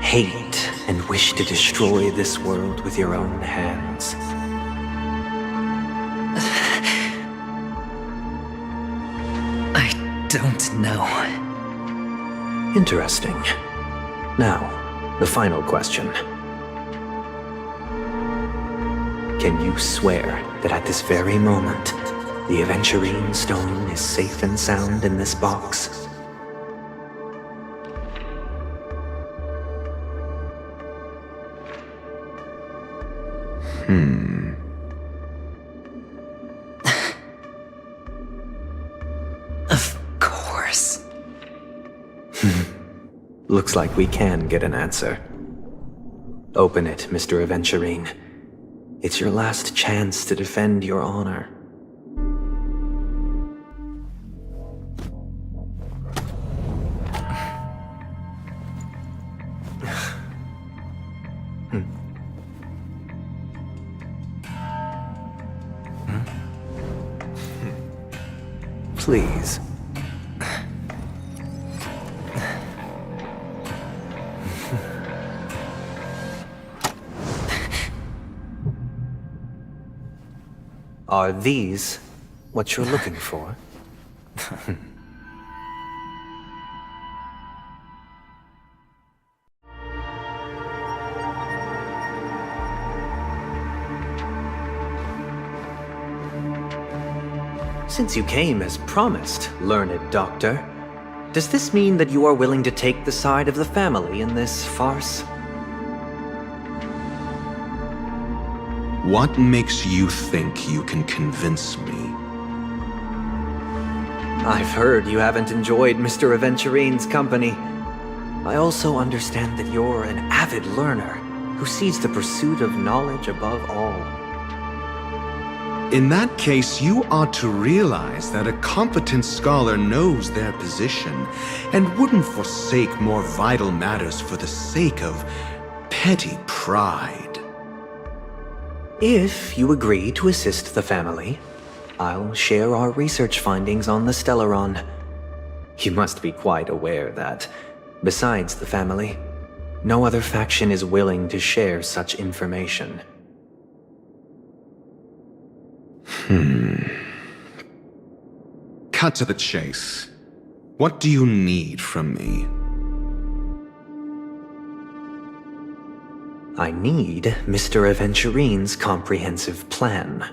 hate and wish to destroy this world with your own hands? I don't know. Interesting. Now, the final question. Can you swear that at this very moment, the aventurine stone is safe and sound in this box? Of course. Looks like we can get an answer. Open it, Mr. Aventurine. It's your last chance to defend your honor. Please. Are these what you're looking for? Since you came as promised, learned doctor, does this mean that you are willing to take the side of the family in this farce? What makes you think you can convince me? I've heard you haven't enjoyed Mr. Aventurine's company. I also understand that you're an avid learner who sees the pursuit of knowledge above all. In that case, you ought to realize that a competent scholar knows their position and wouldn't forsake more vital matters for the sake of petty pride. If you agree to assist the family, I'll share our research findings on the Stellaron. You must be quite aware that, besides the family, no other faction is willing to share such information. Cut to the chase. What do you need from me? I need Mr. Aventurine's comprehensive plan.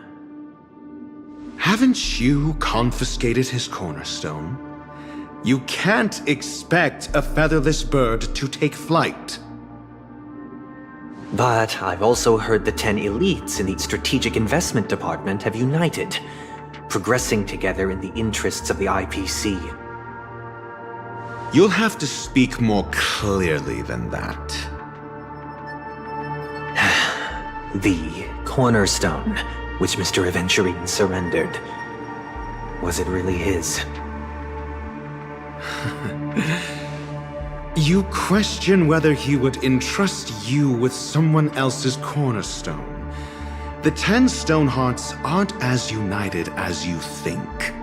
Haven't you confiscated his cornerstone? You can't expect a featherless bird to take flight. But I've also heard the 10 elites in the Strategic Investment Department have united, progressing together in the interests of the IPC. You'll have to speak more clearly than that. The cornerstone, which Mr. Aventurine surrendered. Was it really his? You question whether he would entrust you with someone else's cornerstone. The 10 Stonehearts aren't as united as you think.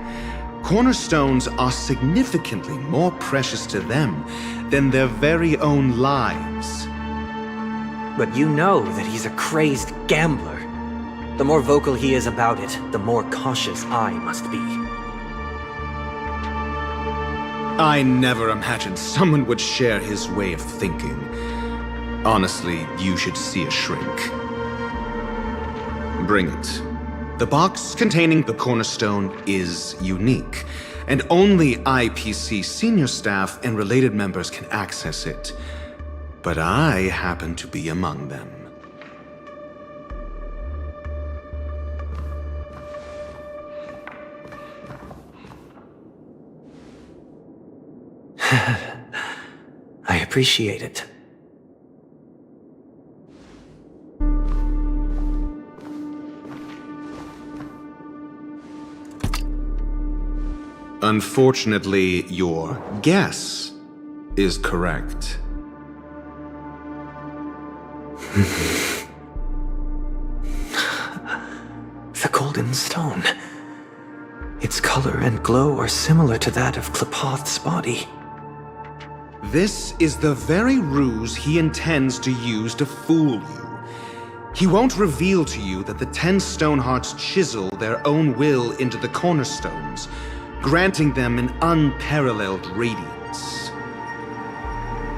Cornerstones are significantly more precious to them than their very own lives. But you know that he's a crazed gambler. The more vocal he is about it, the more cautious I must be. I never imagined someone would share his way of thinking. Honestly, you should see a shrink. Bring it. The box containing the cornerstone is unique, and only IPC senior staff and related members can access it. But I happen to be among them. I appreciate it. Unfortunately, your guess is correct. The golden stone. Its color and glow are similar to that of Klepoth's body. This is the very ruse he intends to use to fool you. He won't reveal to you that the 10 Stonehearts chisel their own will into the cornerstones, granting them an unparalleled radiance.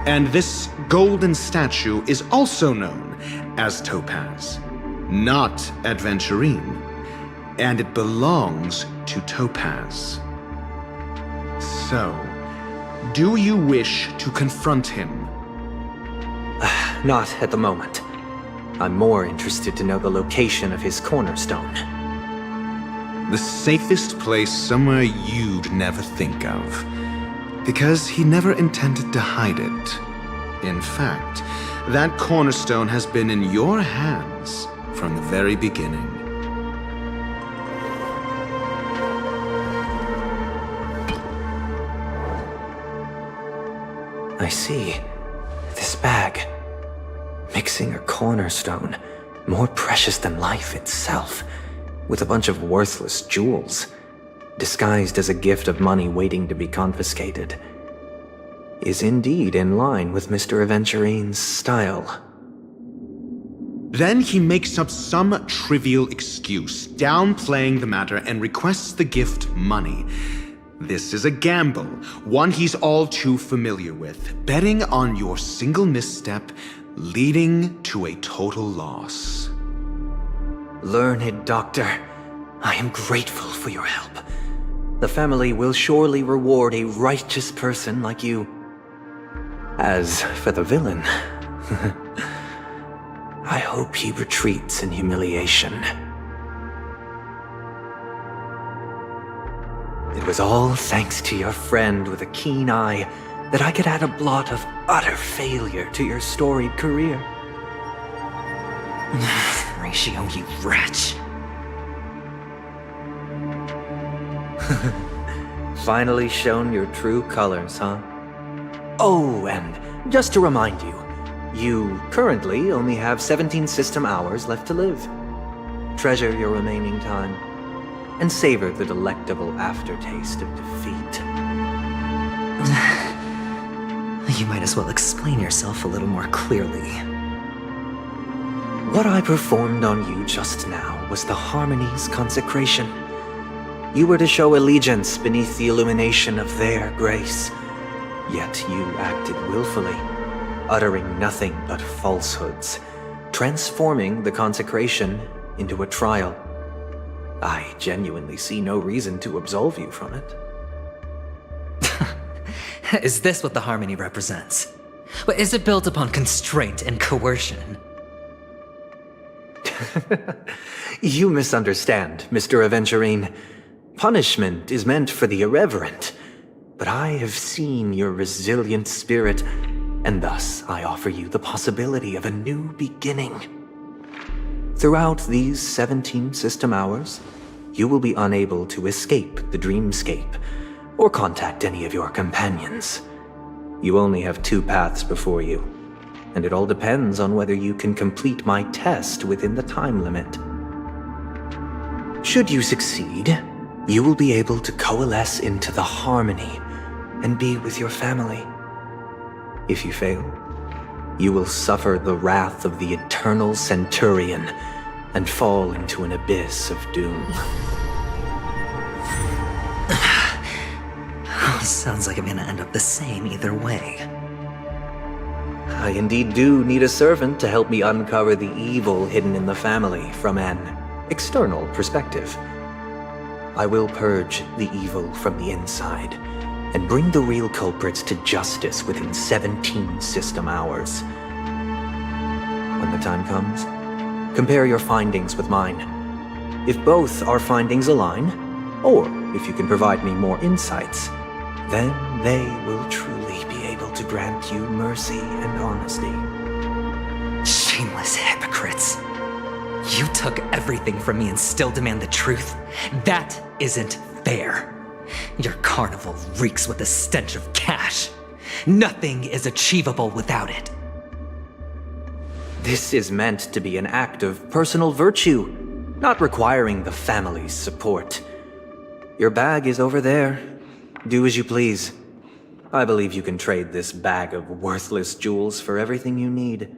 And this golden statue is also known as Topaz, not Adventurine, and it belongs to Topaz. So, do you wish to confront him? Not at the moment. I'm more interested to know the location of his cornerstone. The safest place somewhere you'd never think of. Because he never intended to hide it. In fact, that cornerstone has been in your hands from the very beginning. I see. This bag. Mixing a cornerstone, more precious than life itself, with a bunch of worthless jewels. disguised as a gift of money waiting to be confiscated, is indeed in line with Mr. Aventurine's style. Then he makes up some trivial excuse, downplaying the matter, and requests the gift money. This is a gamble, one he's all too familiar with, betting on your single misstep, leading to a total loss. Learned doctor, I am grateful for your help. The family will surely reward a righteous person like you. As for the villain, I hope he retreats in humiliation. It was all thanks to your friend with a keen eye that I could add a blot of utter failure to your storied career. Ratio, you wretch. Finally shown your true colors, huh? Oh, and just to remind you, you currently only have 17 system hours left to live. Treasure your remaining time, and savor the delectable aftertaste of defeat. You might as well explain yourself a little more clearly. What I performed on you just now was the Harmony's consecration. You were to show allegiance beneath the illumination of their grace. Yet you acted willfully, uttering nothing but falsehoods, transforming the consecration into a trial. I genuinely see no reason to absolve you from it. Is this what the Harmony represents? Is it built upon constraint and coercion? You misunderstand, Mr. Aventurine. Punishment is meant for the irreverent, but I have seen your resilient spirit, and thus I offer you the possibility of a new beginning. Throughout these 17 system hours, you will be unable to escape the dreamscape or contact any of your companions. You only have 2 paths before you, and it all depends on whether you can complete my test within the time limit. Should you succeed, you will be able to coalesce into the Harmony and be with your family. If you fail, you will suffer the wrath of the eternal Centurion and fall into an abyss of doom. Sounds like I'm gonna end up the same either way. I indeed do need a servant to help me uncover the evil hidden in the family from an external perspective. I will purge the evil from the inside and bring the real culprits to justice within 17 system hours. When the time comes, compare your findings with mine. If both our findings align, or if you can provide me more insights, then they will truly be able to grant you mercy and honesty. Shameless hypocrites. You took everything from me and still demand the truth? That isn't fair. Your carnival reeks with the stench of cash. Nothing is achievable without it. This is meant to be an act of personal virtue, not requiring the family's support. Your bag is over there. Do as you please. I believe you can trade this bag of worthless jewels for everything you need.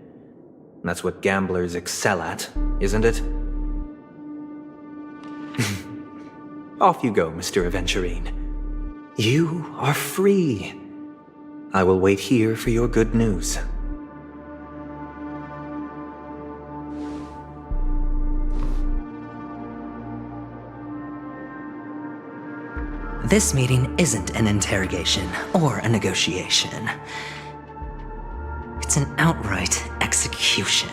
That's what gamblers excel at, isn't it? Off you go, Mr. Aventurine. You are free. I will wait here for your good news. This meeting isn't an interrogation or a negotiation. It's an outright execution.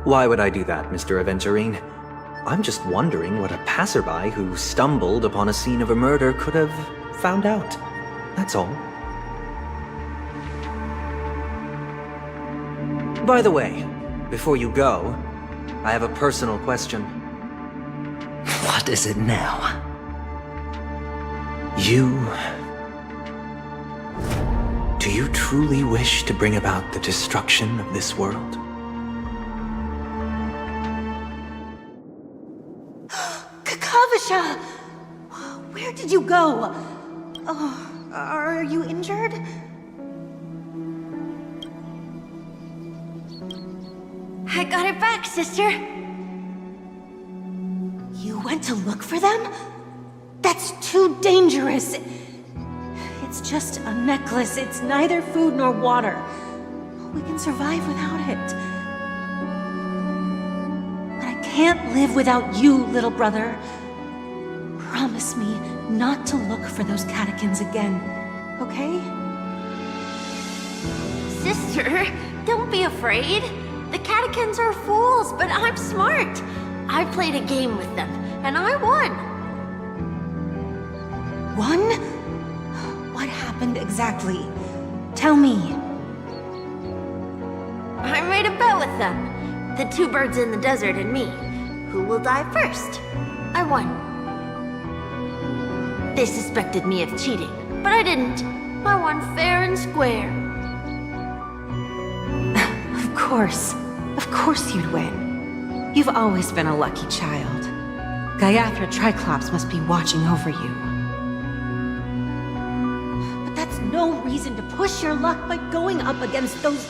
Why would I do that, Mr. Aventurine? I'm just wondering what a passerby who stumbled upon a scene of a murder could have found out. That's all. By the way, before you go, I have a personal question. What is it now? Do you truly wish to bring about the destruction of this world? Kavasha! Where did you go? Oh, are you injured? I got it back, sister. You went to look for them? That's too dangerous. It's just a necklace. It's neither food nor water. We can survive without it. But I can't live without you, little brother. Promise me not to look for those catechins again, okay? Sister, don't be afraid. The catechins are fools, but I'm smart. I played a game with them, and I won. Won? What happened exactly? Tell me. I made a bet with them. The two birds in the desert and me. Who will die first? I won. They suspected me of cheating, but I didn't. I won fair and square. Of course you'd win. You've always been a lucky child. Gaiathra Triclops must be watching over you. But that's no reason to push your luck by going up against those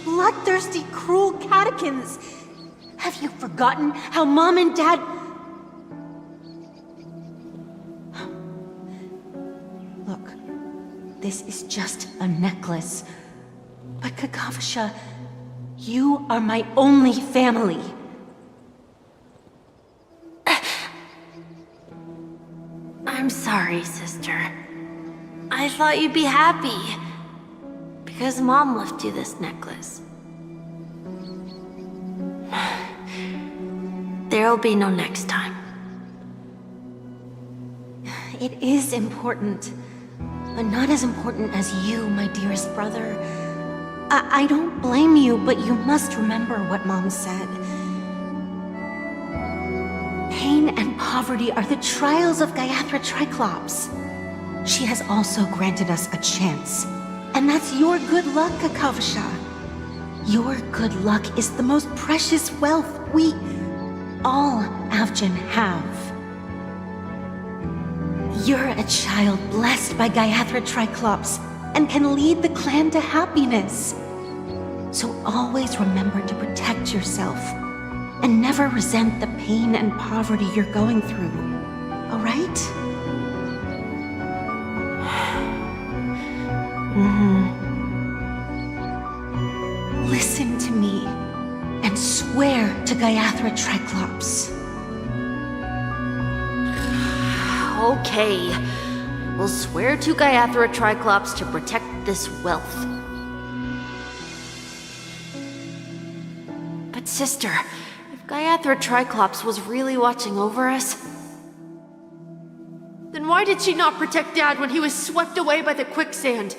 bloodthirsty, cruel catechins. Have you forgotten how Mom and Dad... Look, this is just a necklace. But Kakavasha, you are my only family. I'm sorry, sister. I thought you'd be happy. Because Mom left you this necklace. There'll be no next time. It is important, but not as important as you, my dearest brother. I don't blame you, but you must remember what Mom said. Pain and poverty are the trials of Gaiathra Triclops. She has also granted us a chance. And that's your good luck, Kakavasha. Your good luck is the most precious wealth we, all Avgin, have. You're a child blessed by Gaiathra Triclops and can lead the clan to happiness. So always remember to protect yourself and never resent the pain and poverty you're going through, all right? Listen to me and swear to Gaiathra Triclops. Okay. We'll swear to Gaiathra Triclops to protect this wealth. But sister, if Gaiathra Triclops was really watching over us, then why did she not protect Dad when he was swept away by the quicksand?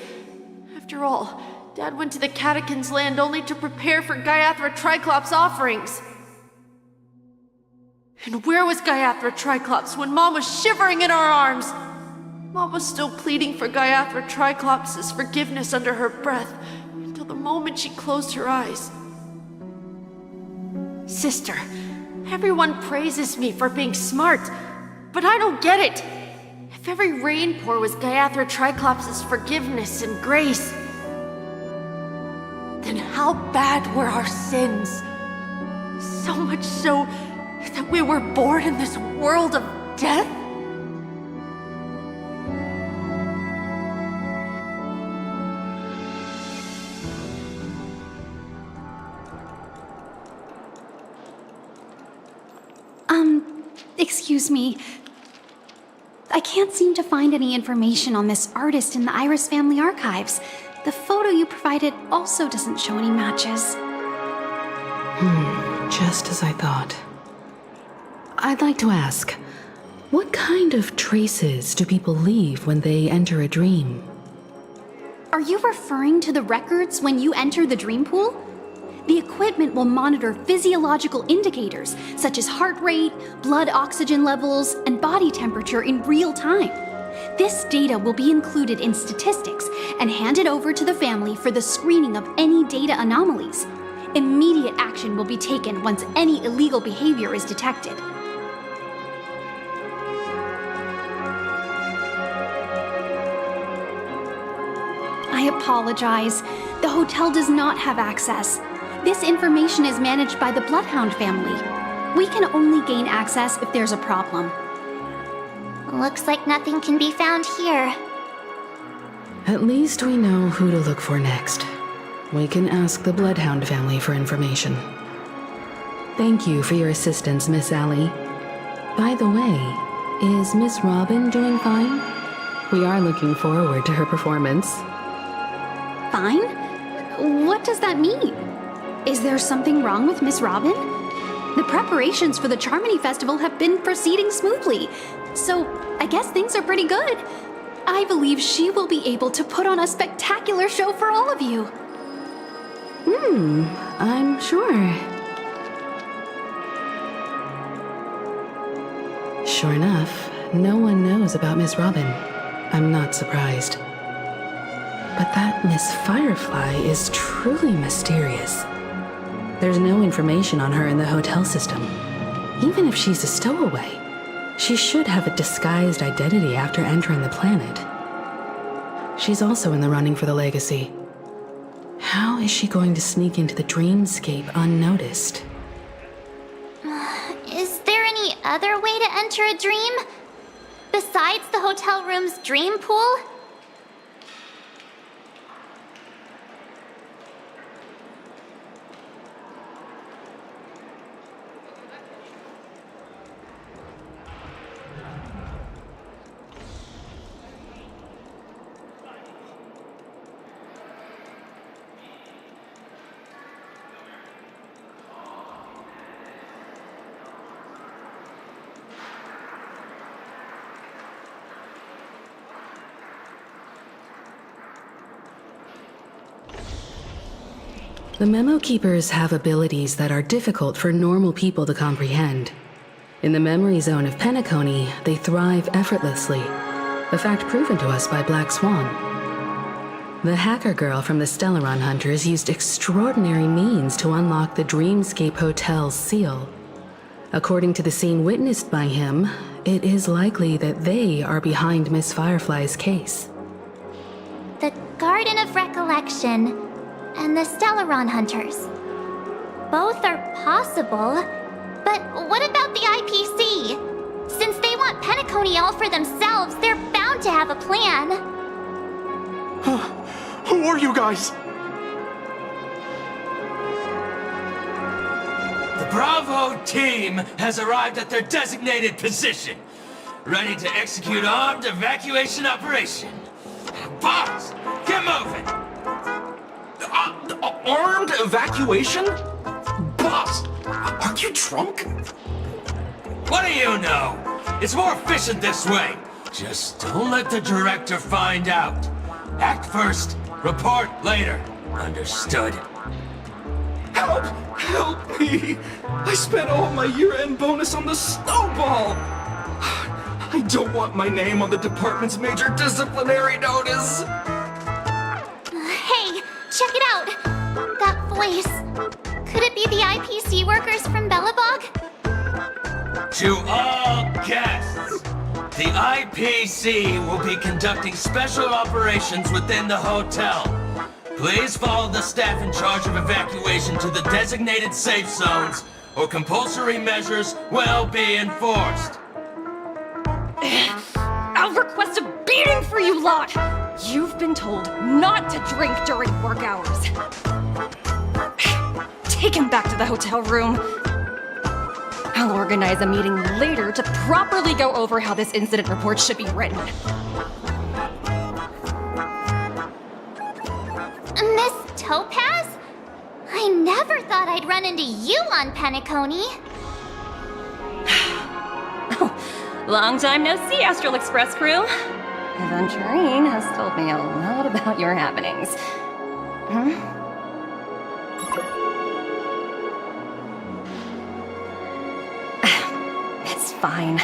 After all, Dad went to the Catechins' land only to prepare for Gaiathra Triclops' offerings. And where was Gaiathra Triclops when Mom was shivering in our arms? Mom was still pleading for Gaiathra Triclops' forgiveness under her breath until the moment she closed her eyes. Sister, everyone praises me for being smart, but I don't get it. If every rain pour was Gaiathra Triclops' forgiveness and grace, then how bad were our sins? So much so that we were born in this world of death? Excuse me. I can't seem to find any information on this artist in the Iris family archives. The photo you provided also doesn't show any matches. Just as I thought. I'd like to ask, what kind of traces do people leave when they enter a dream? Are you referring to the records when you enter the dream pool? The equipment will monitor physiological indicators such as heart rate, blood oxygen levels, and body temperature in real time. This data will be included in statistics and handed over to the family for the screening of any data anomalies. Immediate action will be taken once any illegal behavior is detected. I apologize. The hotel does not have access. This information is managed by the Bloodhound family. We can only gain access if there's a problem. Looks like nothing can be found here. At least we know who to look for next. We can ask the Bloodhound family for information. Thank you for your assistance, Miss Allie. By the way, is Miss Robin doing fine? We are looking forward to her performance. Fine? What does that mean? Is there something wrong with Miss Robin? The preparations for the Charmony Festival have been proceeding smoothly, so I guess things are pretty good. I believe she will be able to put on a spectacular show for all of you. I'm sure. Sure enough, no one knows about Miss Robin. I'm not surprised. But that Miss Firefly is truly mysterious. There's no information on her in the hotel system. Even if she's a stowaway, she should have a disguised identity after entering the planet. She's also in the running for the legacy. How is she going to sneak into the dreamscape unnoticed? Is there any other way to enter a dream? Besides the hotel room's dream pool? The Memo Keepers have abilities that are difficult for normal people to comprehend. In the memory zone of Penacony, they thrive effortlessly, a fact proven to us by Black Swan. The hacker girl from the Stellaron Hunters used extraordinary means to unlock the Dreamscape Hotel's seal. According to the scene witnessed by him, it is likely that they are behind Miss Firefly's case. The Garden of Recollection and the Stellaron Hunters. Both are possible, but what about the IPC? Since they want Penacony all for themselves, they're bound to have a plan. Who are you guys? The Bravo team has arrived at their designated position, ready to execute armed evacuation operation. Boss, get moving! Armed evacuation? Boss, are you drunk? What do you know? It's more efficient this way. Just don't let the director find out. Act first, report later. Understood? Help! Help me! I spent all my year-end bonus on the snowball! I don't want my name on the department's major disciplinary notice! Hey, check it out! That voice. Could it be the IPC workers from Bellabog? To all guests, the IPC will be conducting special operations within the hotel. Please follow the staff in charge of evacuation to the designated safe zones, or compulsory measures will be enforced. I'll request a beating for you lot! You've been told not to drink during work hours. Take him back to the hotel room. I'll organize a meeting later to properly go over how this incident report should be written. Miss Topaz? I never thought I'd run into you on Penacony. Long time no see, Astral Express crew. Aventurine has told me a lot about your happenings. It's fine.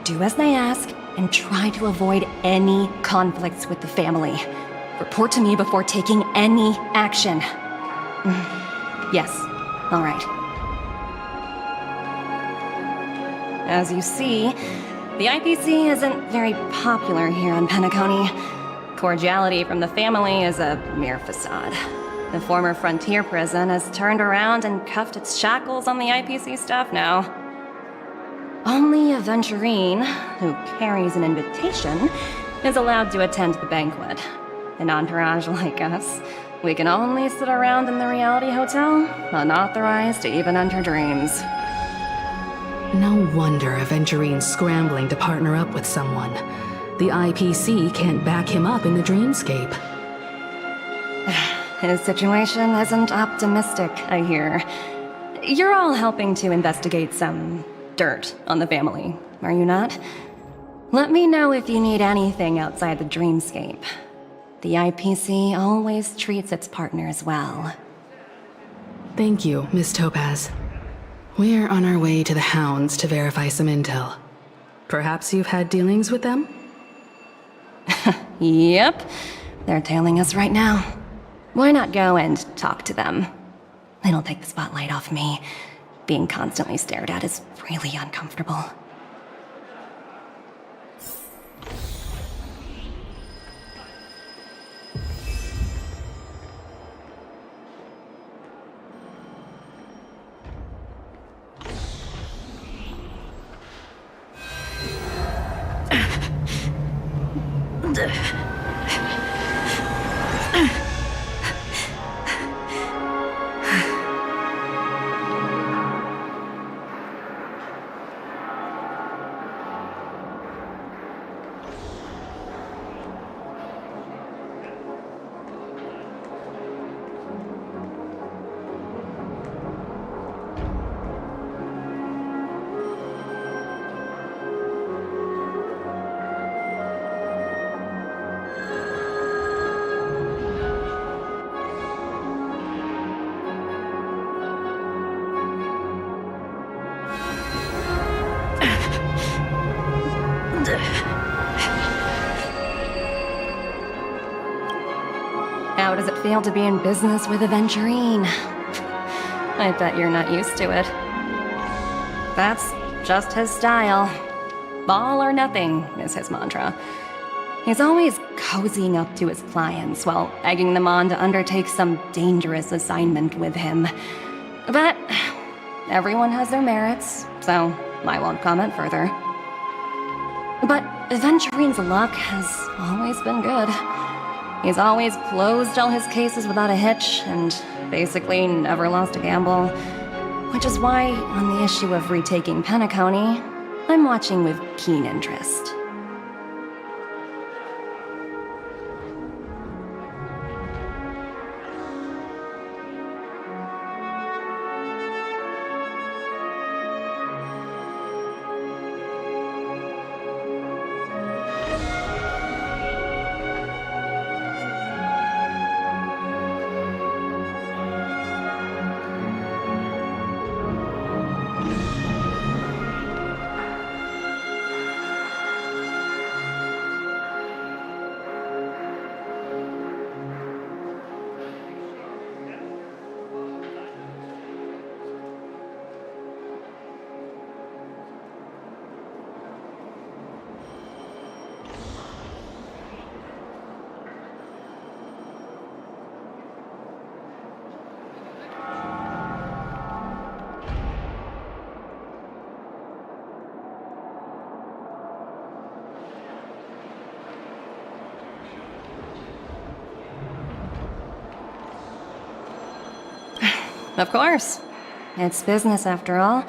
Do as they ask and try to avoid any conflicts with the family. Report to me before taking any action. Yes, all right. As you see, the IPC isn't very popular here on Penacony. cordiality from the family is a mere facade. The former frontier prison has turned around and cuffed its shackles on the IPC staff now. Only a Aventurine, who carries an invitation, is allowed to attend the banquet. An entourage like us, we can only sit around in the reality hotel, unauthorized to even enter dreams. No wonder Aventurine's scrambling to partner up with someone. The IPC can't back him up in the dreamscape. His situation isn't optimistic, I hear. You're all helping to investigate some dirt on the family, are you not? Let me know if you need anything outside the dreamscape. The IPC always treats its partners well. Thank you, Miss Topaz. We're on our way to the Hounds to verify some intel. Perhaps you've had dealings with them? Yep. They're tailing us right now. Why not go and talk to them? It'll take the spotlight off me. Being constantly stared at is really uncomfortable. How does it feel to be in business with Aventurine? I bet you're not used to it. That's just his style. All or nothing is his mantra. He's always cozying up to his clients while egging them on to undertake some dangerous assignment with him. But everyone has their merits, so I won't comment further. But Aventurine's luck has always been good. He's always closed all his cases without a hitch, and basically never lost a gamble. Which is why, on the issue of retaking Penacony, I'm watching with keen interest. Of course. It's business after all.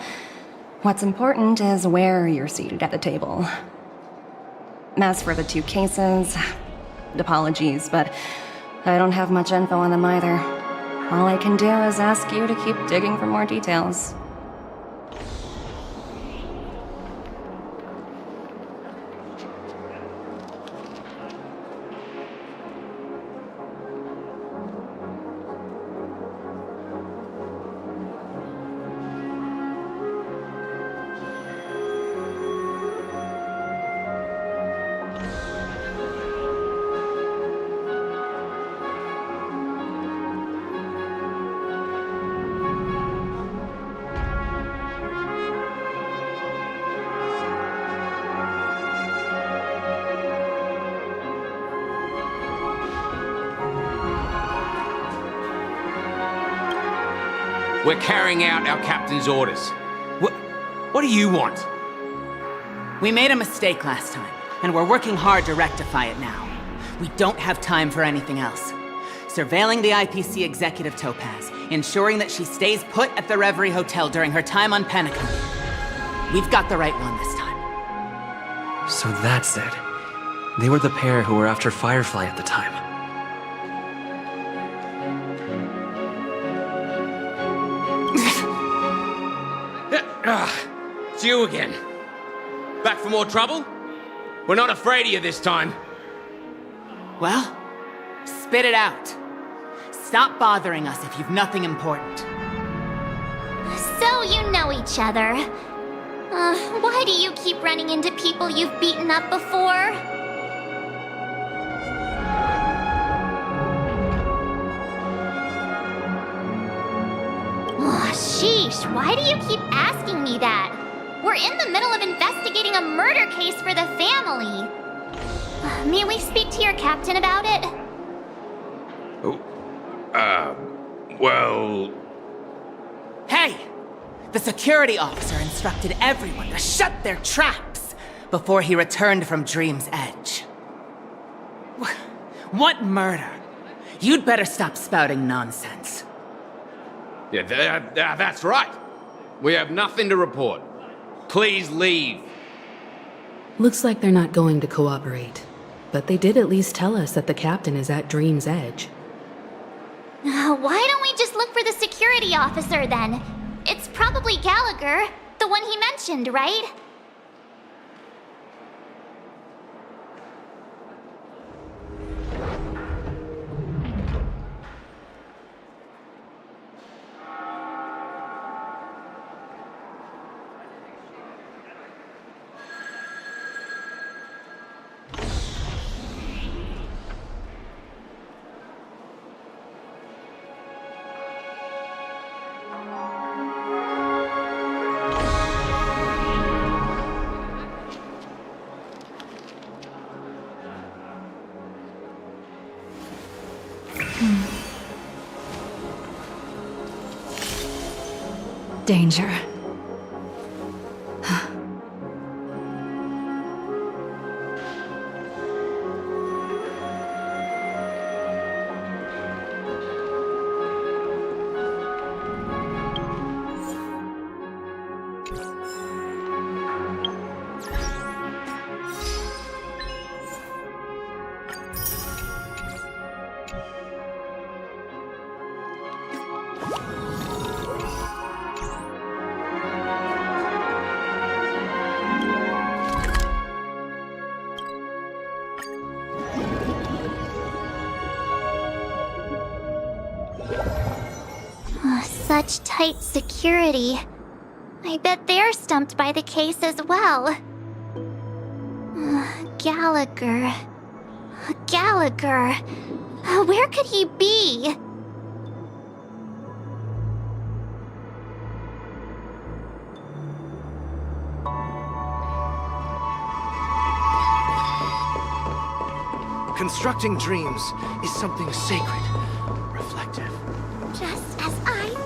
What's important is where you're seated at the table. As for the two cases, apologies, but I don't have much info on them either. All I can do is ask you to keep digging for more details. We're carrying out our captain's orders. What do you want? We made a mistake last time, and we're working hard to rectify it now. We don't have time for anything else. Surveilling the IPC executive Topaz, ensuring that she stays put at the Reverie Hotel during her time on penacony. We've got the right one this time. So that's it. They were the pair who were after Firefly at the time. It's you again. Back for more trouble? We're not afraid of you this time. Well, spit it out. Stop bothering us if you've nothing important. So you know each other. Why do you keep running into people you've beaten up before? Oh, sheesh, why do you keep asking me that? We're in the middle of investigating a murder case for the family. May we speak to your captain about it? Well... Hey! The security officer instructed everyone to shut their traps before he returned from Dream's Edge. What murder? You'd better stop spouting nonsense. Yeah, that's right. We have nothing to report. Please leave. Looks like they're not going to cooperate. But they did at least tell us that the captain is at Dream's Edge. Why don't we just look for the security officer then? It's probably Gallagher, the one he mentioned, right? Danger. Such tight security. I bet they're stumped by the case as well. Gallagher. Gallagher. Where could he be? Constructing dreams is something sacred, reflective. Just as I...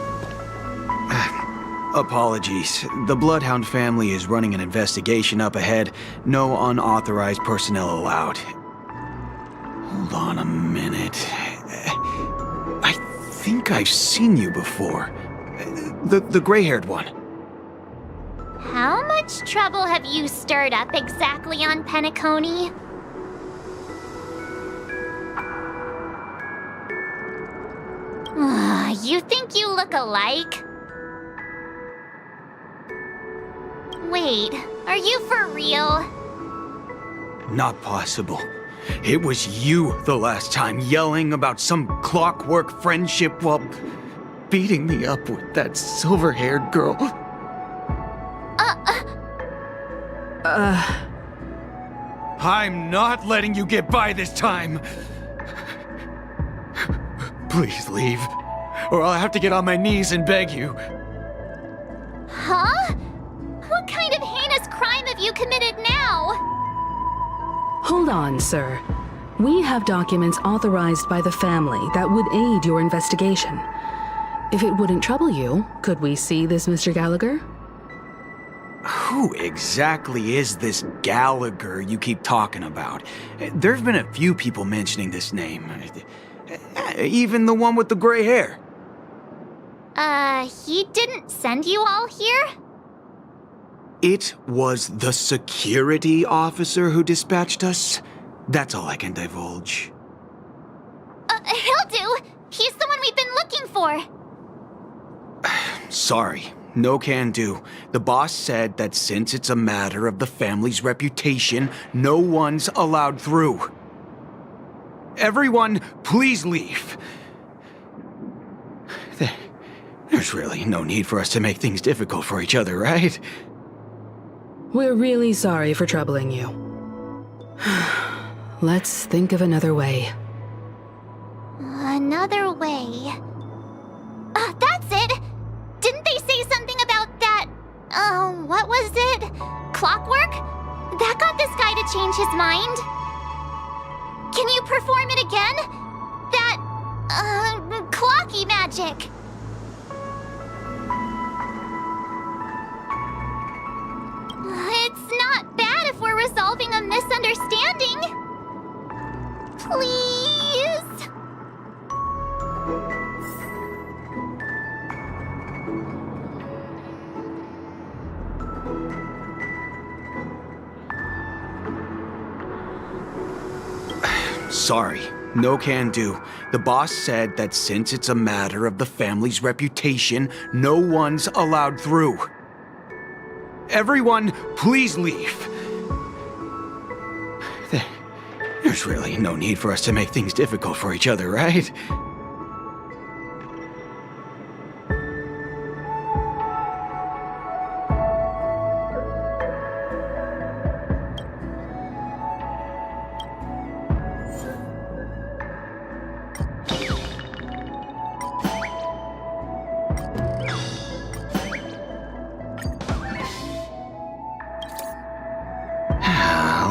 Apologies. The Bloodhound family is running an investigation up ahead. No unauthorized personnel allowed. Hold on a minute. I think I've seen you before. The gray-haired one. How much trouble have you stirred up exactly on Penacony? You think you look alike? Wait, are you for real? Not possible. It was you the last time, yelling about some clockwork friendship while beating me up with that silver-haired girl. I'm not letting you get by this time. Please leave, or I'll have to get on my knees and beg you. Huh? What kind of heinous crime have you committed now? Hold on, sir. We have documents authorized by the family that would aid your investigation. If it wouldn't trouble you, could we see this Mr. Gallagher? Who exactly is this Gallagher you keep talking about? There's been a few people mentioning this name. Even the one with the gray hair. He didn't send you all here? It was the security officer who dispatched us. That's all I can divulge. He'll do! He's the one we've been looking for! Sorry, no can do. The boss said that since it's a matter of the family's reputation, no one's allowed through. Everyone, please leave. There's really no need for us to make things difficult for each other, right? We're really sorry for troubling you. Let's think of another way. Another way. That's it! Didn't they say something about that, what was it? Clockwork? That got this guy to change his mind. Can you perform it again? That, clocky magic. It's not bad if we're resolving a misunderstanding. Please? Sorry, no can do. The boss said that since it's a matter of the family's reputation, no one's allowed through. Everyone, please leave. There's really no need for us to make things difficult for each other, right?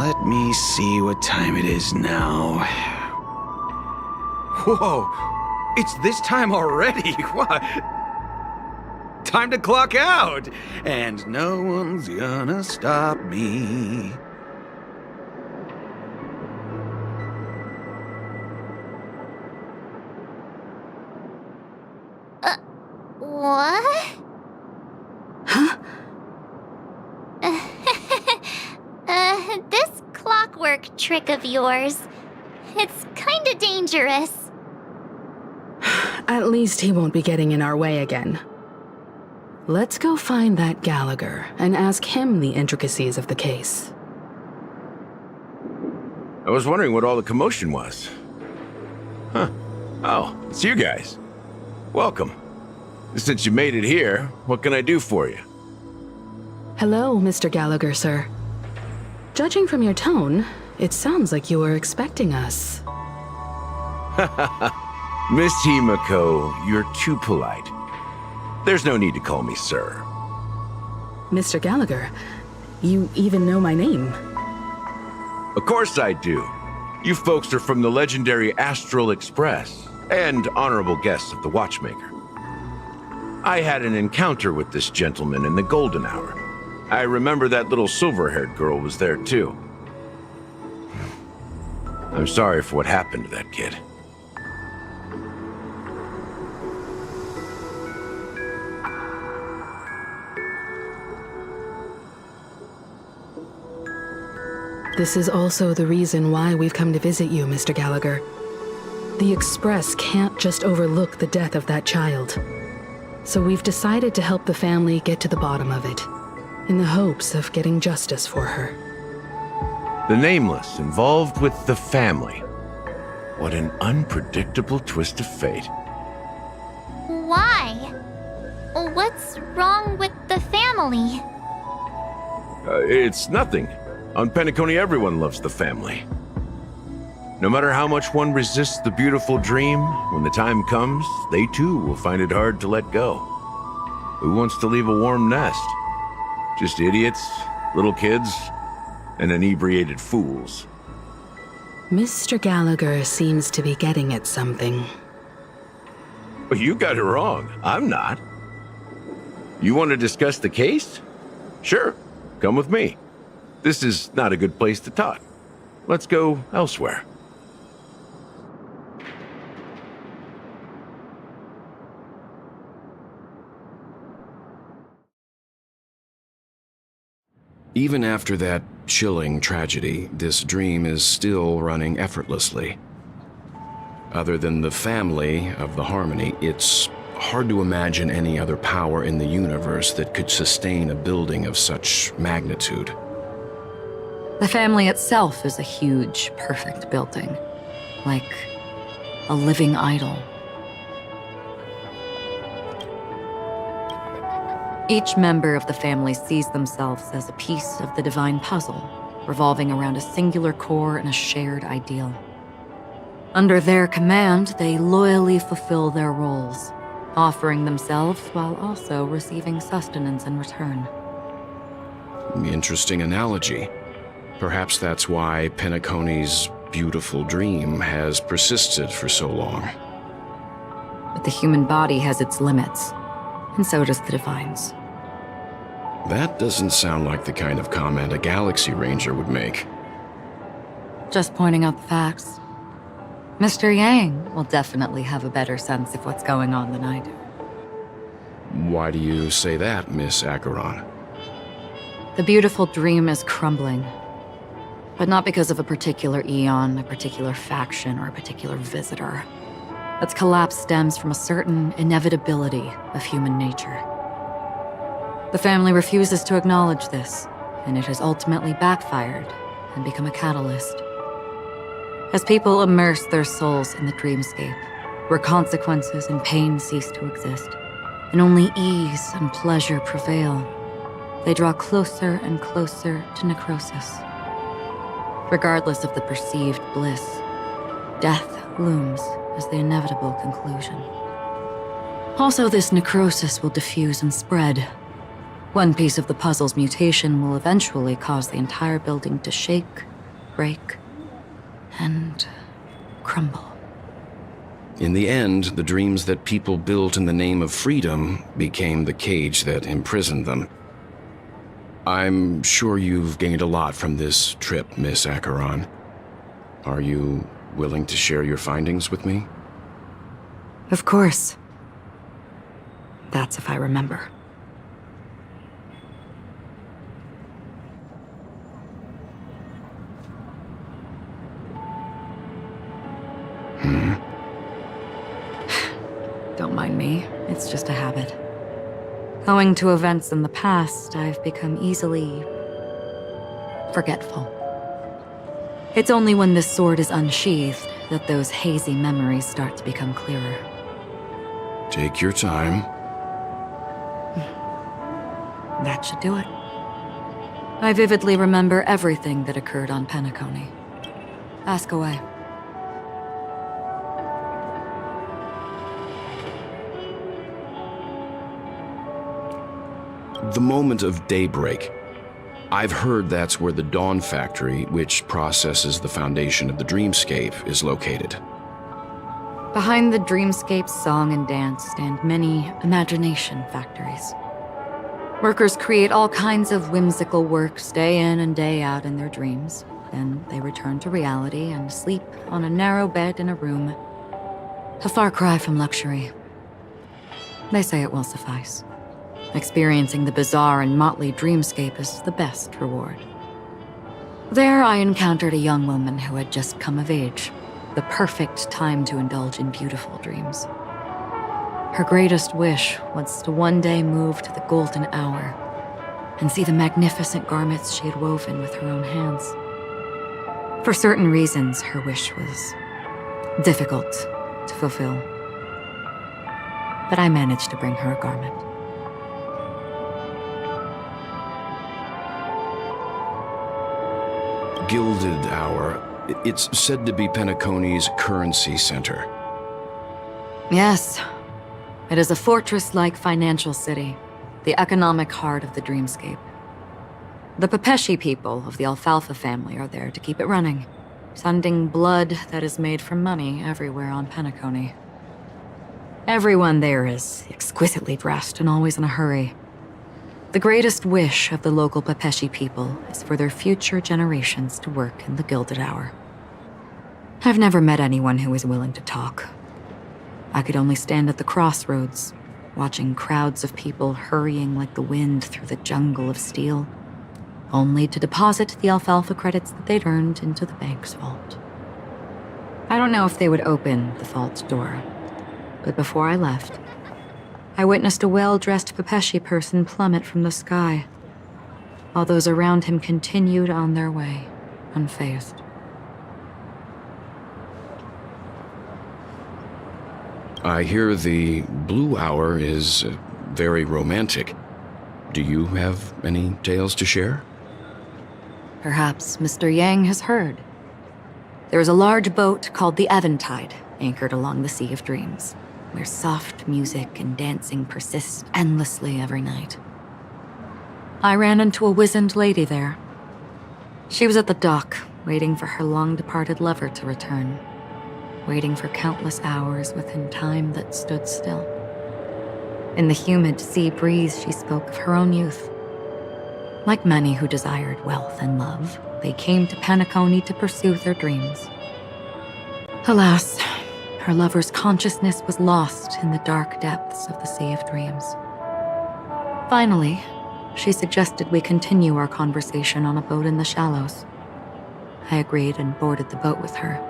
Let me see what time it is now. Whoa! It's this time already! What? Time to clock out! And no one's gonna stop me. What? Huh? This clockwork trick of yours, it's kinda dangerous. At least he won't be getting in our way again. Let's go find that Gallagher and ask him the intricacies of the case. I was wondering what all the commotion was. Huh. Oh, it's you guys. Welcome. Since you made it here, what can I do for you? Hello, Mr. Gallagher, sir. Judging from your tone, it sounds like you were expecting us. Miss Himiko, you're too polite. There's no need to call me sir. Mr. Gallagher, you even know my name. Of course I do. You folks are from the legendary Astral Express and honorable guests of the Watchmaker. I had an encounter with this gentleman in the Golden Hour. I remember that little silver-haired girl was there too. I'm sorry for what happened to that kid. This is also the reason why we've come to visit you, Mr. Gallagher. The Express can't just overlook the death of that child. So we've decided to help the family get to the bottom of it, in the hopes of getting justice for her. The Nameless involved with the family. What an unpredictable twist of fate. Why? What's wrong with the family? It's nothing. On Penacony, everyone loves the family. No matter how much one resists the beautiful dream, when the time comes, they too will find it hard to let go. Who wants to leave a warm nest? Just idiots, little kids, and inebriated fools. Mr. Gallagher seems to be getting at something. Well, you got it wrong. I'm not. You want to discuss the case? Sure. Come with me. This is not a good place to talk. Let's go elsewhere. Even after that chilling tragedy, this dream is still running effortlessly. Other than the family of the Harmony, it's hard to imagine any other power in the universe that could sustain a building of such magnitude. The family itself is a huge, perfect building. Like a living idol. Each member of the family sees themselves as a piece of the divine puzzle, revolving around a singular core and a shared ideal. Under their command, they loyally fulfill their roles, offering themselves while also receiving sustenance in return. Interesting analogy. Perhaps that's why Penacony's beautiful dream has persisted for so long. But the human body has its limits, and so does the divine's. That doesn't sound like the kind of comment a Galaxy Ranger would make. Just pointing out the facts. Mr. Yang will definitely have a better sense of what's going on than I do. Why do you say that, Miss Acheron? The beautiful dream is crumbling. But not because of a particular eon, a particular faction, or a particular visitor. Its collapse stems from a certain inevitability of human nature. The family refuses to acknowledge this, and it has ultimately backfired and become a catalyst. As people immerse their souls in the dreamscape, where consequences and pain cease to exist, and only ease and pleasure prevail, they draw closer and closer to necrosis. Regardless of the perceived bliss, death looms as the inevitable conclusion. Also, this necrosis will diffuse and spread. One piece of the puzzle's mutation will eventually cause the entire building to shake, break, and crumble. In the end, the dreams that people built in the name of freedom became the cage that imprisoned them. I'm sure you've gained a lot from this trip, Miss Acheron. Are you willing to share your findings with me? Of course. That's if I remember. Don't mind me, it's just a habit. Owing to events in the past, I've become easily forgetful. It's only when this sword is unsheathed that those hazy memories start to become clearer. Take your time. That should do it. I vividly remember everything that occurred on Penacony. Ask away. The moment of daybreak. I've heard that's where the Dawn Factory, which processes the foundation of the dreamscape, is located. Behind the dreamscape's song and dance stand many imagination factories. Workers create all kinds of whimsical works day in and day out in their dreams. Then they return to reality and sleep on a narrow bed in a room. A far cry from luxury. They say it will suffice. Experiencing the bizarre and motley dreamscape is the best reward. There I encountered a young woman who had just come of age, the perfect time to indulge in beautiful dreams. Her greatest wish was to one day move to the golden hour and see the magnificent garments she had woven with her own hands. For certain reasons, her wish was difficult to fulfill. But I managed to bring her a garment. Gilded Hour. It's said to be Penacony's currency center. Yes. It is a fortress-like financial city, the economic heart of the dreamscape. The Pepeshi people of the Alfalfa family are there to keep it running, sending blood that is made from money everywhere on Penacony. Everyone there is exquisitely dressed and always in a hurry. The greatest wish of the local Pepeshi people is for their future generations to work in the Gilded Hour. I've never met anyone who is willing to talk. I could only stand at the crossroads, watching crowds of people hurrying like the wind through the jungle of steel, only to deposit the alfalfa credits that they'd earned into the bank's vault. I don't know if they would open the vault door, but before I left, I witnessed a well-dressed Pepeshi person plummet from the sky, while those around him continued on their way, unfazed. I hear the Blue Hour is very romantic. Do you have any tales to share? Perhaps Mr. Yang has heard. There is a large boat called the Eventide, anchored along the Sea of Dreams, where soft music and dancing persist endlessly every night. I ran into a wizened lady there. She was at the dock, waiting for her long-departed lover to return, waiting for countless hours within time that stood still. In the humid sea breeze, she spoke of her own youth. Like many who desired wealth and love, they came to Penacony to pursue their dreams. Alas, her lover's consciousness was lost in the dark depths of the Sea of Dreams. Finally, she suggested we continue our conversation on a boat in the shallows. I agreed and boarded the boat with her.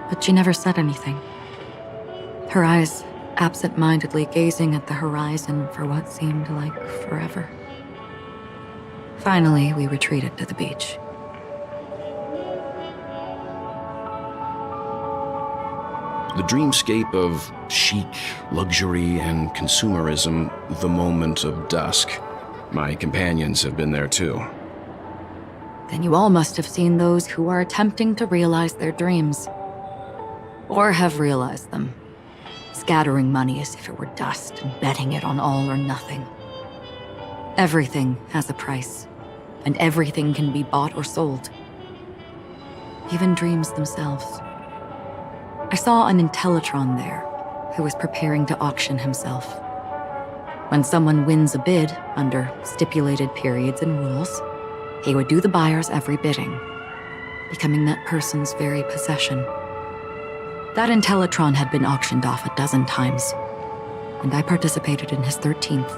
But she never said anything. Her eyes absent-mindedly gazing at the horizon for what seemed like forever. Finally, we retreated to the beach. The dreamscape of chic, luxury, and consumerism, the moment of dusk. My companions have been there too. Then you all must have seen those who are attempting to realize their dreams. Or have realized them, scattering money as if it were dust and betting it on all or nothing. Everything has a price, and everything can be bought or sold. Even dreams themselves. I saw an Intellitron there, who was preparing to auction himself. When someone wins a bid under stipulated periods and rules, he would do the buyer's every bidding, becoming that person's very possession. That Intellitron had been auctioned off 12 times, and I participated in his 13th.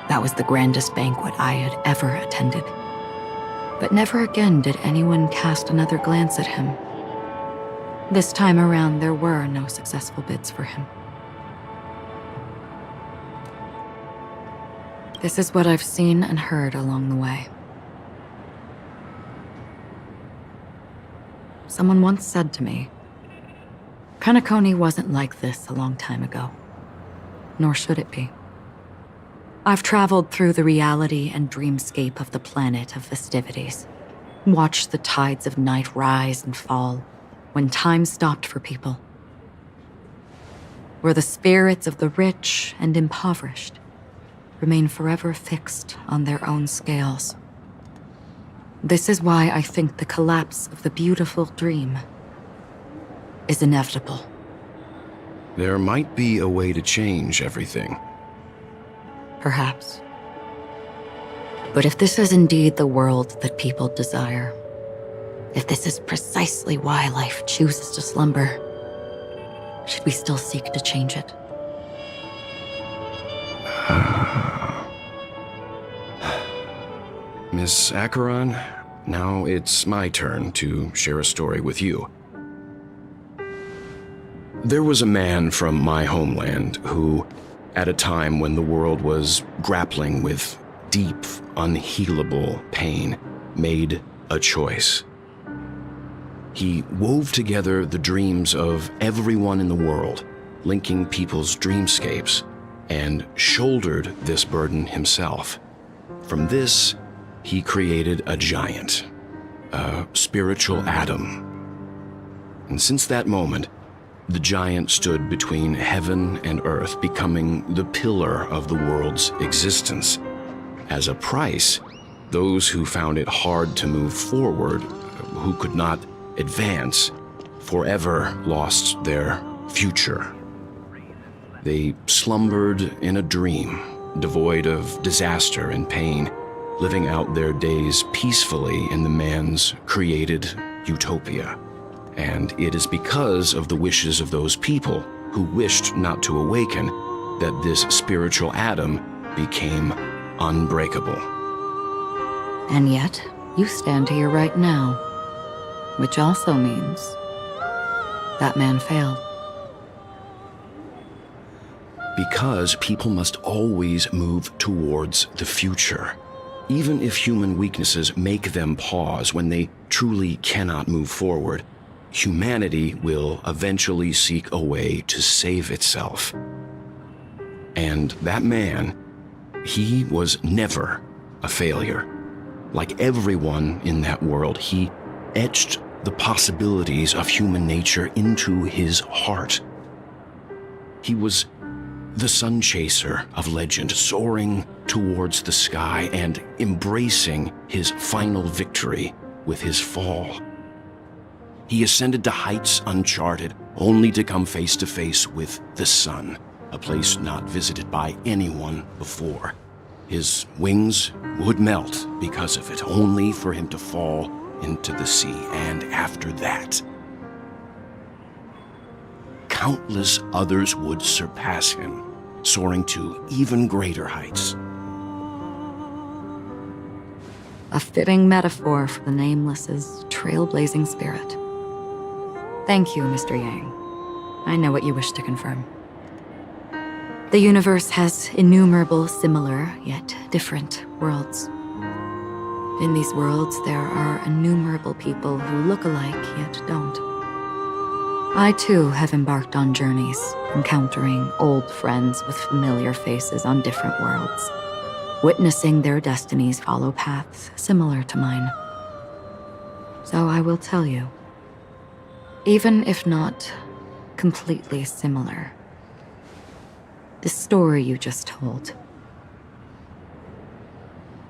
That was the grandest banquet I had ever attended. But never again did anyone cast another glance at him. This time around, there were no successful bids for him. This is what I've seen and heard along the way. Someone once said to me, Penacony wasn't like this a long time ago, nor should it be. I've traveled through the reality and dreamscape of the planet of festivities, watched the tides of night rise and fall when time stopped for people, where the spirits of the rich and impoverished remain forever fixed on their own scales. This is why I think the collapse of the beautiful dream is inevitable. There might be a way to change everything. Perhaps. But if this is indeed the world that people desire, if this is precisely why life chooses to slumber, should we still seek to change it? Miss Acheron, now it's my turn to share a story with you. There was a man from my homeland who, at a time when the world was grappling with deep, unhealable pain, made a choice. He wove together the dreams of everyone in the world, linking people's dreamscapes, and shouldered this burden himself. From this, he created a giant, a spiritual atom. And since that moment, the giant stood between heaven and earth, becoming the pillar of the world's existence. As a price, those who found it hard to move forward, who could not advance, forever lost their future. They slumbered in a dream, devoid of disaster and pain, living out their days peacefully in the man's created utopia. And it is because of the wishes of those people who wished not to awaken that this spiritual atom became unbreakable. And yet, you stand here right now, which also means that man failed. Because people must always move towards the future. Even if human weaknesses make them pause when they truly cannot move forward, humanity will eventually seek a way to save itself. And that man, he was never a failure. Like everyone in that world, he etched the possibilities of human nature into his heart. He was the sun chaser of legend, soaring towards the sky and embracing his final victory with his fall. He ascended to heights uncharted, only to come face to face with the sun, a place not visited by anyone before. His wings would melt because of it, only for him to fall into the sea. And after that, countless others would surpass him, soaring to even greater heights. A fitting metaphor for the Nameless's trailblazing spirit. Thank you, Mr. Yang. I know what you wish to confirm. The universe has innumerable similar, yet different worlds. In these worlds, there are innumerable people who look alike, yet don't. I too have embarked on journeys, encountering old friends with familiar faces on different worlds, witnessing their destinies follow paths similar to mine. So I will tell you, even if not completely similar, the story you just told,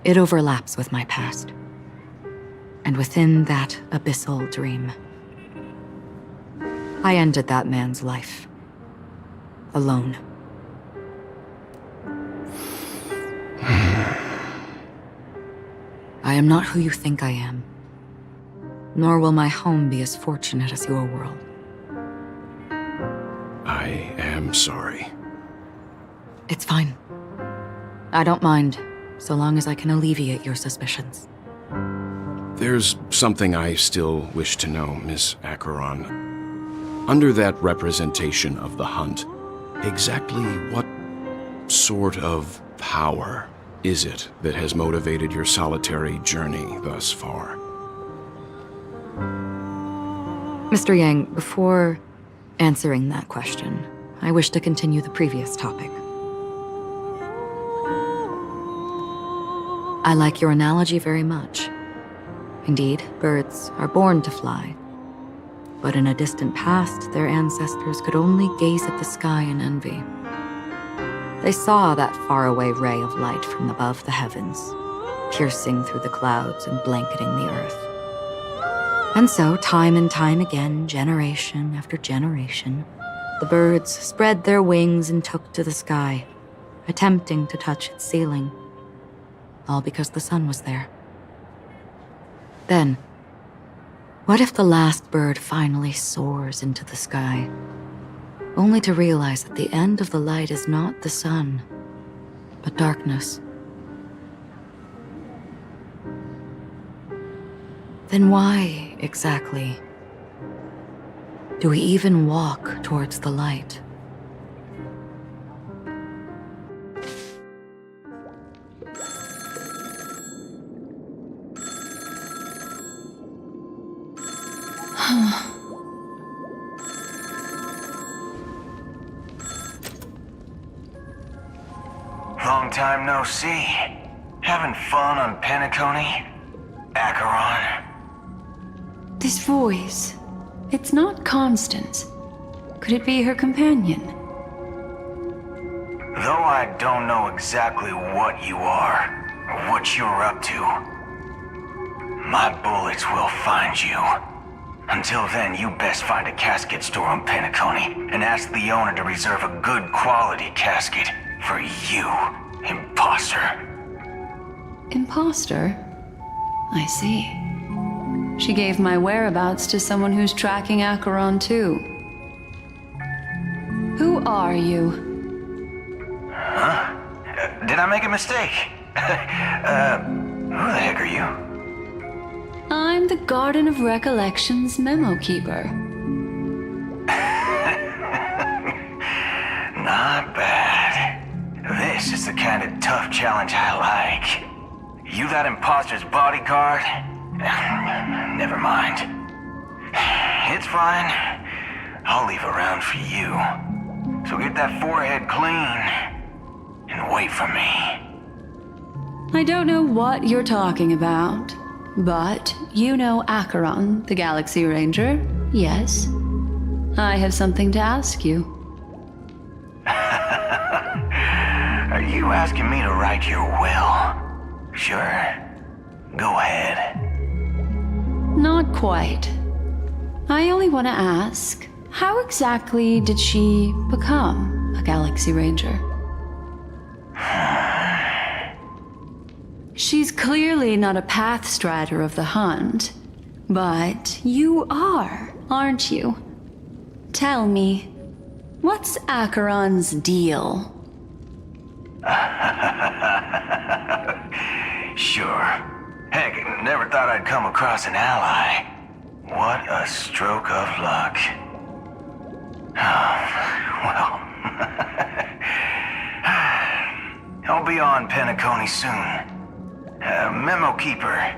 it overlaps with my past. And within that abyssal dream, I ended that man's life. Alone. I am not who you think I am. Nor will my home be as fortunate as your world. I am sorry. It's fine. I don't mind, so long as I can alleviate your suspicions. There's something I still wish to know, Miss Acheron. Under that representation of the hunt, exactly what sort of power is it that has motivated your solitary journey thus far? Mr. Yang, before answering that question, I wish to continue the previous topic. I like your analogy very much. Indeed, birds are born to fly. But in a distant past, their ancestors could only gaze at the sky in envy. They saw that faraway ray of light from above the heavens, piercing through the clouds and blanketing the earth. And so, time and time again, generation after generation, the birds spread their wings and took to the sky, attempting to touch its ceiling, all because the sun was there. Then, what if the last bird finally soars into the sky, only to realize that the end of the light is not the sun, but darkness? Then why, exactly, do we even walk towards the light? Long time no see. Having fun on Penacony? Acheron? This voice, it's not Constance. Could it be her companion? Though I don't know exactly what you are, or what you're up to, my bullets will find you. Until then, you best find a casket store on Penacony and ask the owner to reserve a good quality casket for you, imposter. Imposter? I see. She gave my whereabouts to someone who's tracking Acheron too. Who are you? Huh? Did I make a mistake? Who the heck are you? I'm the Garden of Recollection's memo keeper. Not bad. This is the kind of tough challenge I like. You that imposter's bodyguard? Never mind. It's fine. I'll leave a round for you. So get that forehead clean and wait for me. I don't know what you're talking about, but you know Acheron, the Galaxy Ranger, yes? I have something to ask you. Are you asking me to write your will? Sure. Go ahead. Not quite. I only want to ask, how exactly did she become a Galaxy Ranger? She's clearly not a path strider of the hunt, but you are, aren't you? Tell me, what's Acheron's deal? Sure. Heck, never thought I'd come across an ally. What a stroke of luck. Well, I'll be on Penacony soon. Memo Keeper,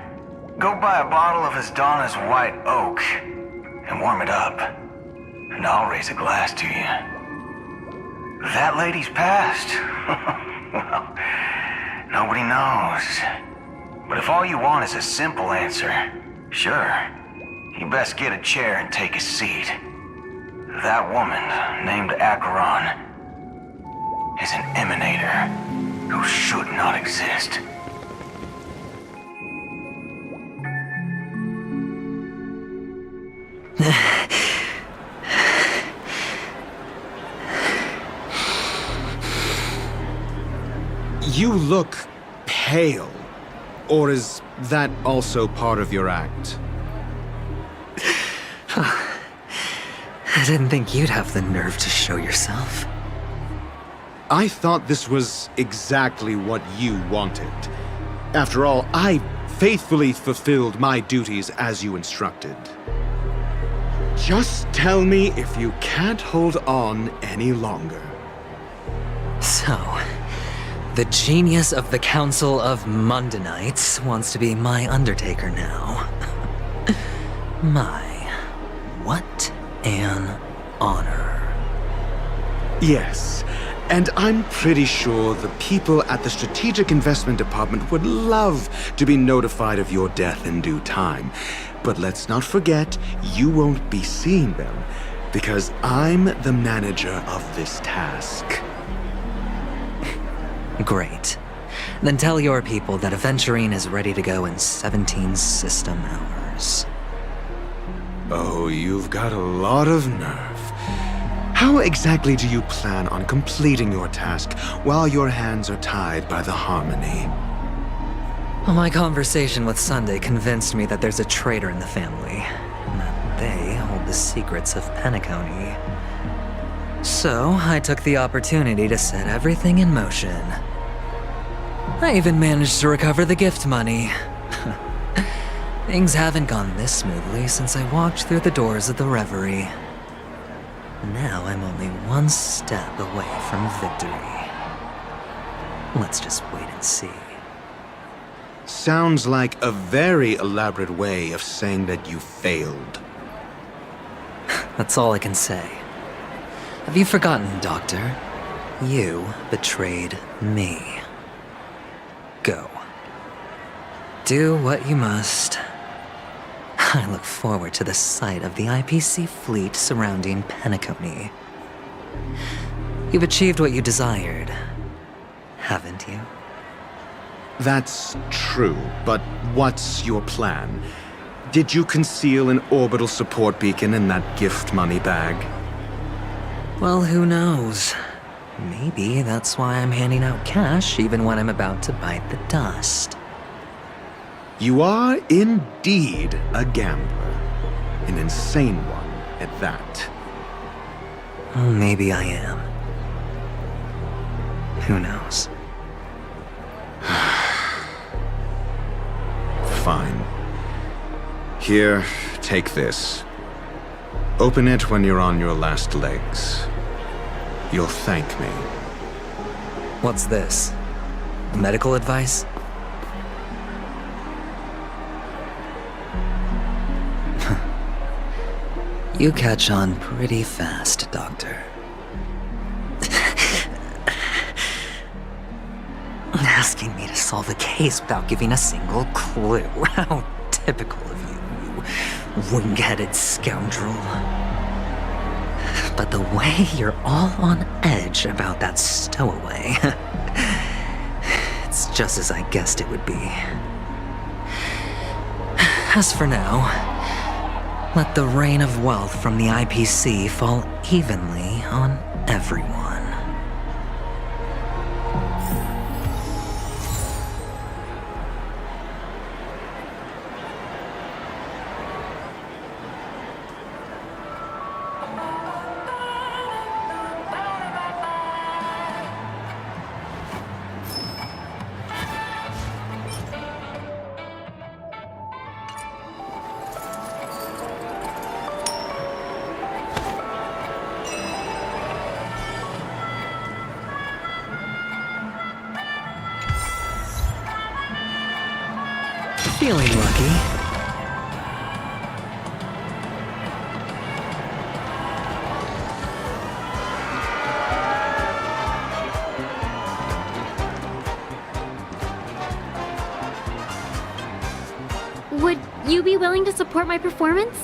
go buy a bottle of Donna's White Oak and warm it up, and I'll raise a glass to you. That lady's passed. Well, nobody knows. But if all you want is a simple answer, sure, you best get a chair and take a seat. That woman, named Acheron, is an emanator who should not exist. You look pale. Or is that also part of your act? I didn't think you'd have the nerve to show yourself. I thought this was exactly what you wanted. After all, I faithfully fulfilled my duties as you instructed. Just tell me if you can't hold on any longer. So, the genius of the Council of Mundanites wants to be my Undertaker now. What an honor. Yes, and I'm pretty sure the people at the Strategic Investment Department would love to be notified of your death in due time. But let's not forget, you won't be seeing them, because I'm the manager of this task. Great. Then tell your people that Aventurine is ready to go in 17 system hours. Oh, you've got a lot of nerve. How exactly do you plan on completing your task while your hands are tied by the Harmony? Well, my conversation with Sunday convinced me that there's a traitor in the family, and that they hold the secrets of Penacony. So, I took the opportunity to set everything in motion. I even managed to recover the gift money. Things haven't gone this smoothly since I walked through the doors of the Reverie. Now I'm only one step away from victory. Let's just wait and see. Sounds like a very elaborate way of saying that you failed. That's all I can say. Have you forgotten, Doctor? You betrayed me. Go. Do what you must. I look forward to the sight of the IPC fleet surrounding Penacony. You've achieved what you desired, haven't you? That's true, but what's your plan? Did you conceal an orbital support beacon in that gift money bag? Well, who knows? Maybe that's why I'm handing out cash even when I'm about to bite the dust. You are indeed a gambler. An insane one at that. Well, maybe I am. Who knows? Fine. Here, take this. Open it when you're on your last legs. You'll thank me. What's this? Medical advice? You catch on pretty fast, Doctor. Asking me to solve a case without giving a single clue. How typical of you, you wing-headed scoundrel. But the way you're all on edge about that stowaway, it's just as I guessed it would be. As for now, let the rain of wealth from the IPC fall evenly on everyone. Feeling lucky. Would you be willing to support my performance?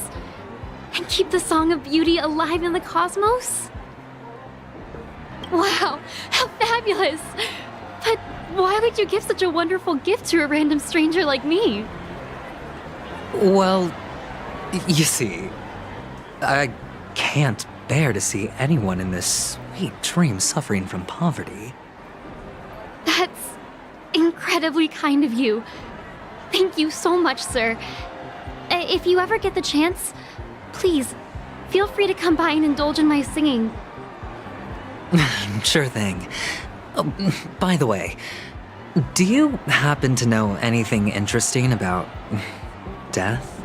And keep the Song of Beauty alive in the cosmos? Wow, how fabulous! But why would you give such a wonderful gift to a random stranger like me? Well, you see, I can't bear to see anyone in this sweet dream suffering from poverty. That's incredibly kind of you. Thank you so much, sir. If you ever get the chance, please, feel free to come by and indulge in my singing. Sure thing. Oh, by the way, do you happen to know anything interesting about death?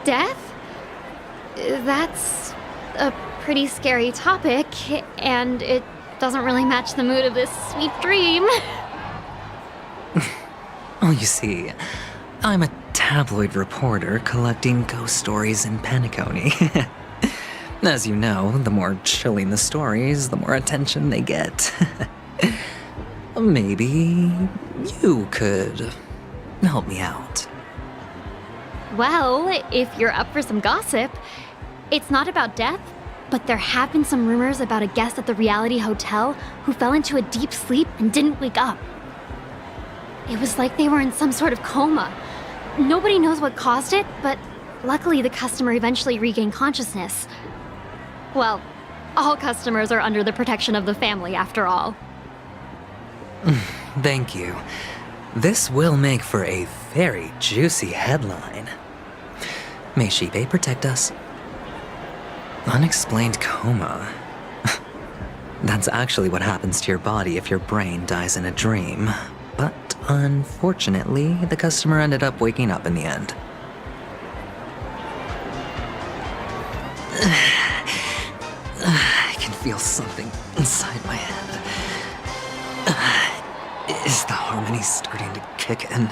Death? That's a pretty scary topic, and it doesn't really match the mood of this sweet dream. Oh, you see, I'm a tabloid reporter collecting ghost stories in penacony. As you know, the more chilling the stories, the more attention they get. Maybe you could help me out. Well, if you're up for some gossip, it's not about death, but there have been some rumors about a guest at the Reality Hotel who fell into a deep sleep and didn't wake up. It was like they were in some sort of coma. Nobody knows what caused it, but luckily the customer eventually regained consciousness. Well, all customers are under the protection of the family, after all. Thank you. This will make for a very juicy headline. May Shibe protect us. Unexplained coma. That's actually what happens to your body if your brain dies in a dream. But unfortunately, the customer ended up waking up in the end. I can feel something inside my head. Is the harmony starting to kick in?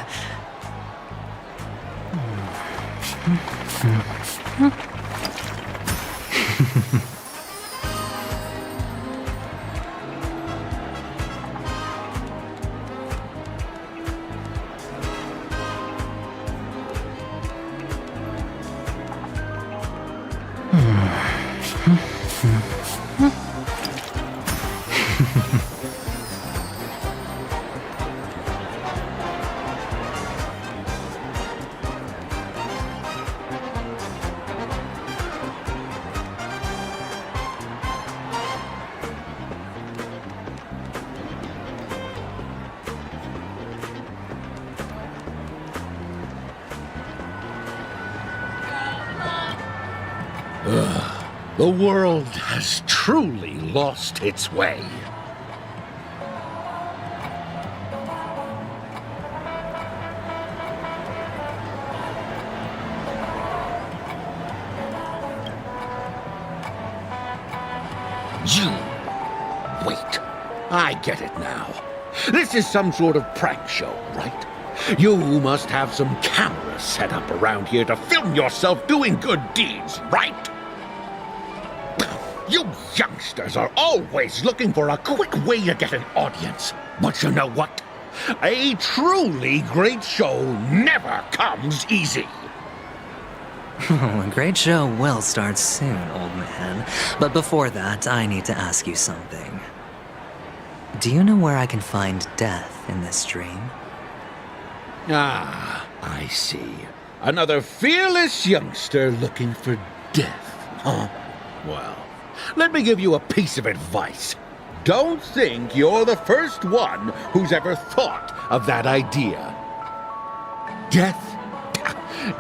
The world has truly lost its way. You... Wait. I get it now. This is some sort of prank show, right? You must have some cameras set up around here to film yourself doing good deeds, right? You youngsters are always looking for a quick way to get an audience. But you know what? A truly great show never comes easy. A great show will start soon, old man. But before that, I need to ask you something. Do you know where I can find death in this dream? Ah, I see. Another fearless youngster looking for death, huh? Well, let me give you a piece of advice. Don't think you're the first one who's ever thought of that idea. Death?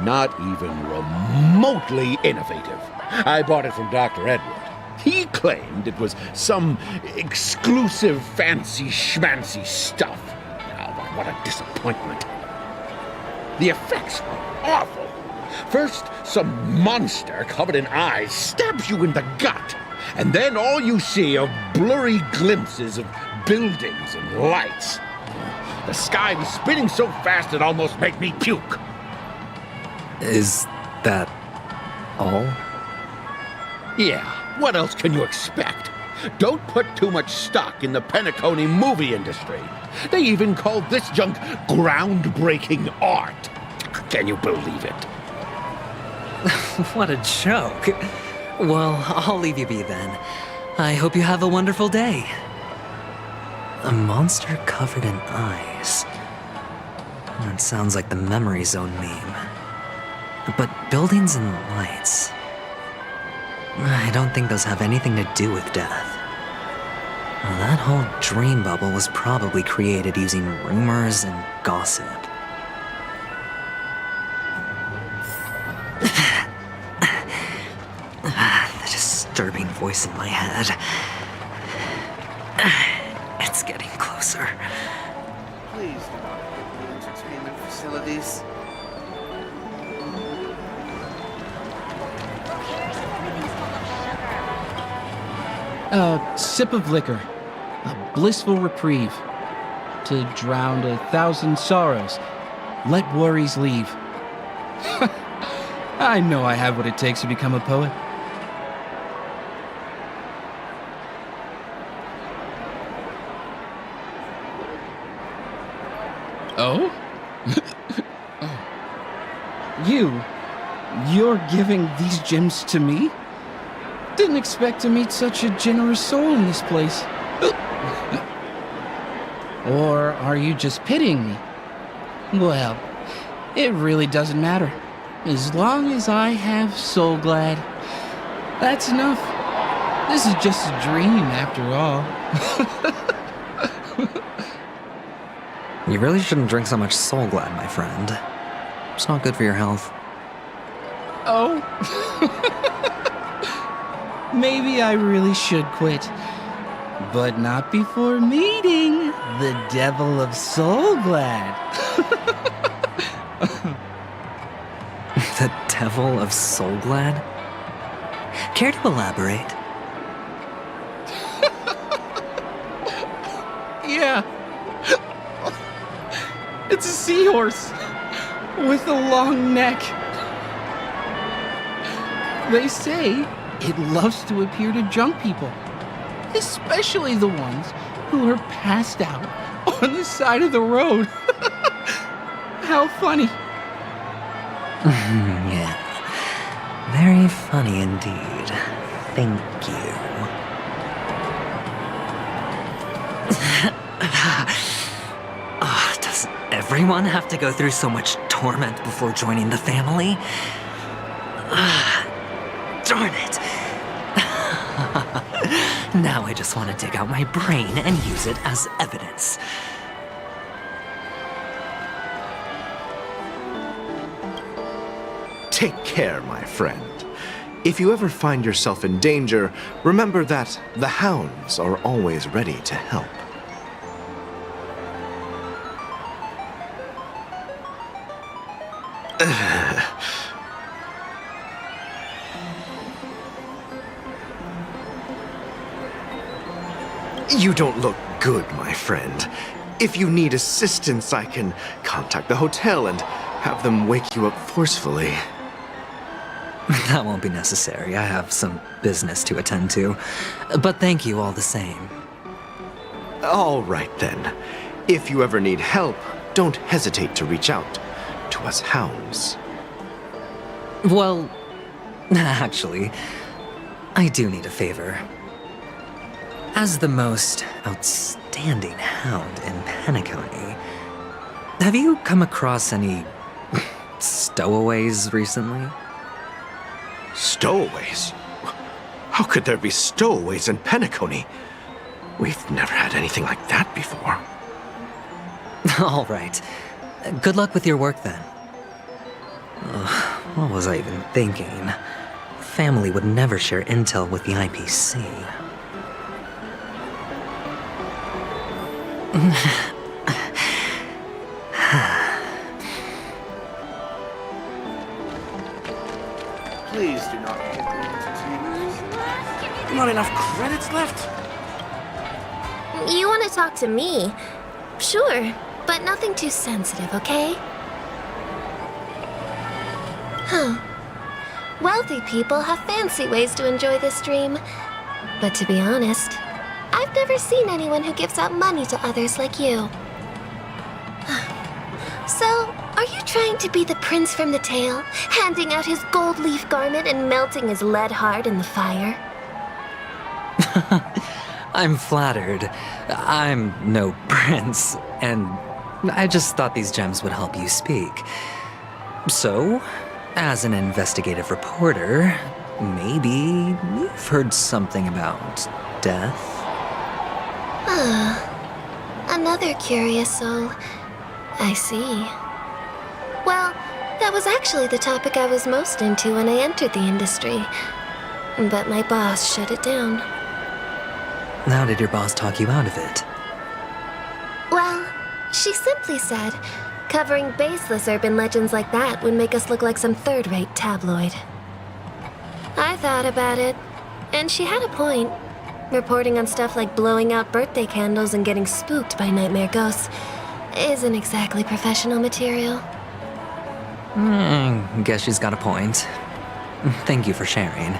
Not even remotely innovative. I bought it from Dr. Edward. He claimed it was some exclusive fancy schmancy stuff. Oh, but what a disappointment. The effects are awful. First, some monster covered in eyes stabs you in the gut, and then all you see are blurry glimpses of buildings and lights. The sky was spinning so fast it almost made me puke. Is that all? Yeah, what else can you expect? Don't put too much stock in the penacony movie industry. They even call this junk groundbreaking art. Can you believe it? What a joke. Well, I'll leave you be then. I hope you have a wonderful day. A monster covered in eyes. That sounds like the Memory Zone meme. But buildings and lights... I don't think those have anything to do with death. Well, that whole dream bubble was probably created using rumors and gossip. The disturbing voice in my head. It's getting closer. Please do not hit the entertainment facilities. A sip of liquor, a blissful reprieve, to drown 1,000 sorrows, let worries leave. I know I have what it takes to become a poet. Oh? Oh. You're giving these gems to me? Didn't expect to meet such a generous soul in this place. Or are you just pitying me? Well, it really doesn't matter. As long as I have Soul Glad, that's enough. This is just a dream after all. You really shouldn't drink so much Soul Glad, my friend. It's not good for your health. Oh? Maybe I really should quit. But not before meeting the Devil of Soul Glad. The Devil of Soul Glad? Care to elaborate? Yeah. It's a seahorse with a long neck. They say it loves to appear to drunk people, especially the ones who are passed out on the side of the road. How funny. Yeah. Very funny indeed. Thank you. Does everyone have to go through so much torment before joining the family? Darn it. Now I just want to dig out my brain and use it as evidence. Take care, my friend. If you ever find yourself in danger, remember that the hounds are always ready to help. You don't look good, my friend. If you need assistance, I can contact the hotel and have them wake you up forcefully. That won't be necessary. I have some business to attend to. But thank you all the same. All right then. If you ever need help, don't hesitate to reach out to us hounds. Well, actually, I do need a favor. As the most outstanding hound in Penacony, have you come across any stowaways recently? Stowaways? How could there be stowaways in Penacony? We've never had anything like that before. All right. Good luck with your work then. What was I even thinking? Family would never share intel with the IPC. Please do not hit the entertainment. Not enough credits left? You want to talk to me? Sure, but nothing too sensitive, okay? Huh. Wealthy people have fancy ways to enjoy this dream. But to be honest, I've never seen anyone who gives out money to others like you. So, are you trying to be the prince from the tale, handing out his gold leaf garment and melting his lead heart in the fire? I'm flattered. I'm no prince, and I just thought these gems would help you speak. So, as an investigative reporter, maybe you've heard something about death? Another curious soul. I see. Well, that was actually the topic I was most into when I entered the industry. But my boss shut it down. How did your boss talk you out of it? Well, she simply said, covering baseless urban legends like that would make us look like some third-rate tabloid. I thought about it, and she had a point. Reporting on stuff like blowing out birthday candles and getting spooked by nightmare ghosts isn't exactly professional material. Guess she's got a point. Thank you for sharing.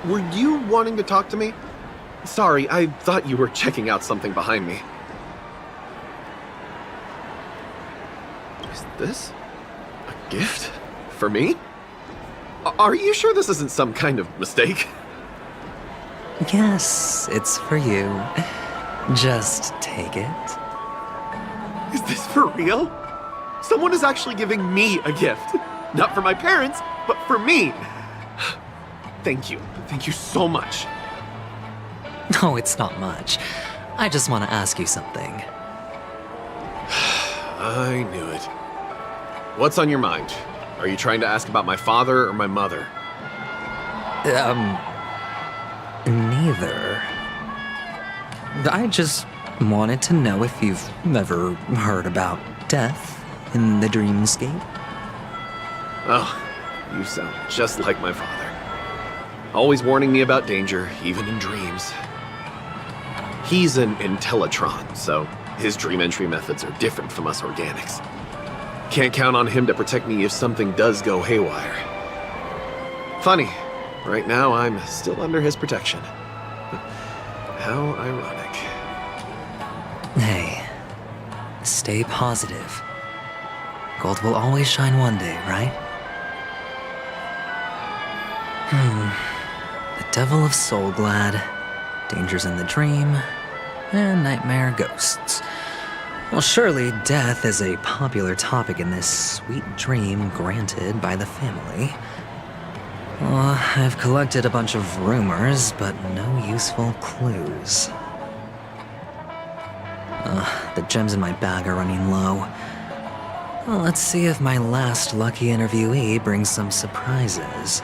Were you wanting to talk to me? Sorry, I thought you were checking out something behind me. Is this a gift for me? Are you sure this isn't some kind of mistake? Yes, it's for you. Just take it. Is this for real? Someone is actually giving me a gift. Not for my parents, but for me. Thank you. Thank you so much. No, it's not much. I just want to ask you something. I knew it. What's on your mind? Are you trying to ask about my father or my mother? Neither. I just wanted to know if you've ever heard about death in the dreamscape. Oh, you sound just like my father. Always warning me about danger, even in dreams. He's an Intellitron, so his dream entry methods are different from us organics. Can't count on him to protect me if something does go haywire. Funny, right now I'm still under his protection. How ironic. Hey, stay positive. Gold will always shine one day, right? The Devil of Soulglad, dangers in the dream, and nightmare ghosts. Well, surely death is a popular topic in this sweet dream granted by the family. Well, I've collected a bunch of rumors, but no useful clues. The gems in my bag are running low. Well, let's see if my last lucky interviewee brings some surprises.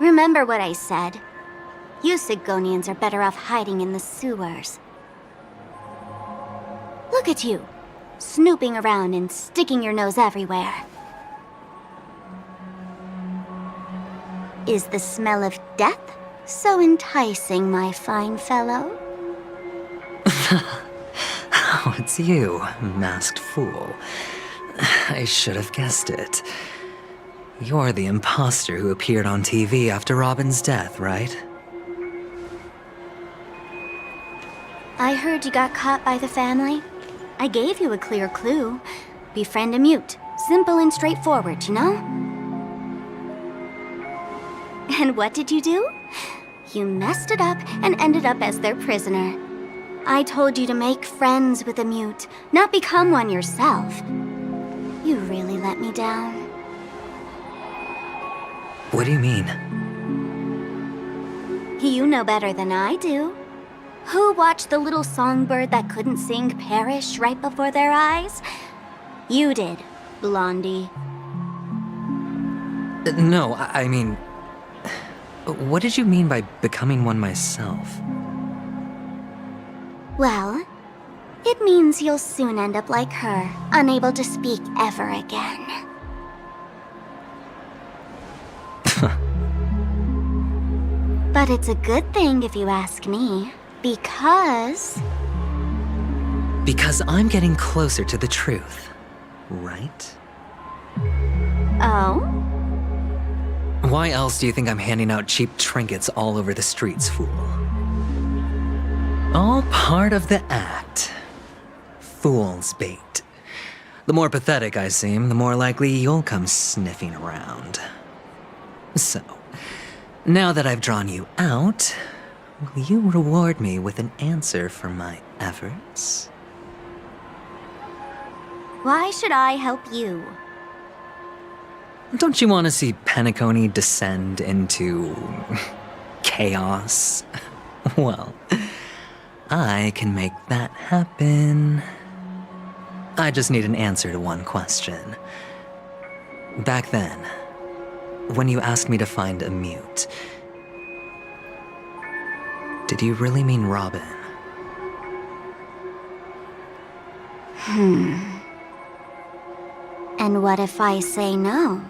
Remember what I said. You Sigonians are better off hiding in the sewers. Look at you, snooping around and sticking your nose everywhere. Is the smell of death so enticing, my fine fellow? Oh, it's you, masked fool. I should have guessed it. You're the imposter who appeared on TV after Robin's death, right? I heard you got caught by the family. I gave you a clear clue. Befriend a mute. Simple and straightforward, you know? And what did you do? You messed it up and ended up as their prisoner. I told you to make friends with a mute, not become one yourself. You really let me down. What do you mean? You know better than I do. Who watched the little songbird that couldn't sing perish right before their eyes? You did, Blondie. No, I mean... What did you mean by becoming one myself? Well, it means you'll soon end up like her, unable to speak ever again. But it's a good thing if you ask me, because... Because I'm getting closer to the truth, right? Oh? Why else do you think I'm handing out cheap trinkets all over the streets, fool? All part of the act. Fool's bait. The more pathetic I seem, the more likely you'll come sniffing around. So... now that I've drawn you out, will you reward me with an answer for my efforts? Why should I help you? Don't you want to see penacony descend into... chaos? Well, I can make that happen. I just need an answer to one question. Back then, when you asked me to find a mute, did you really mean Robin? And what if I say no?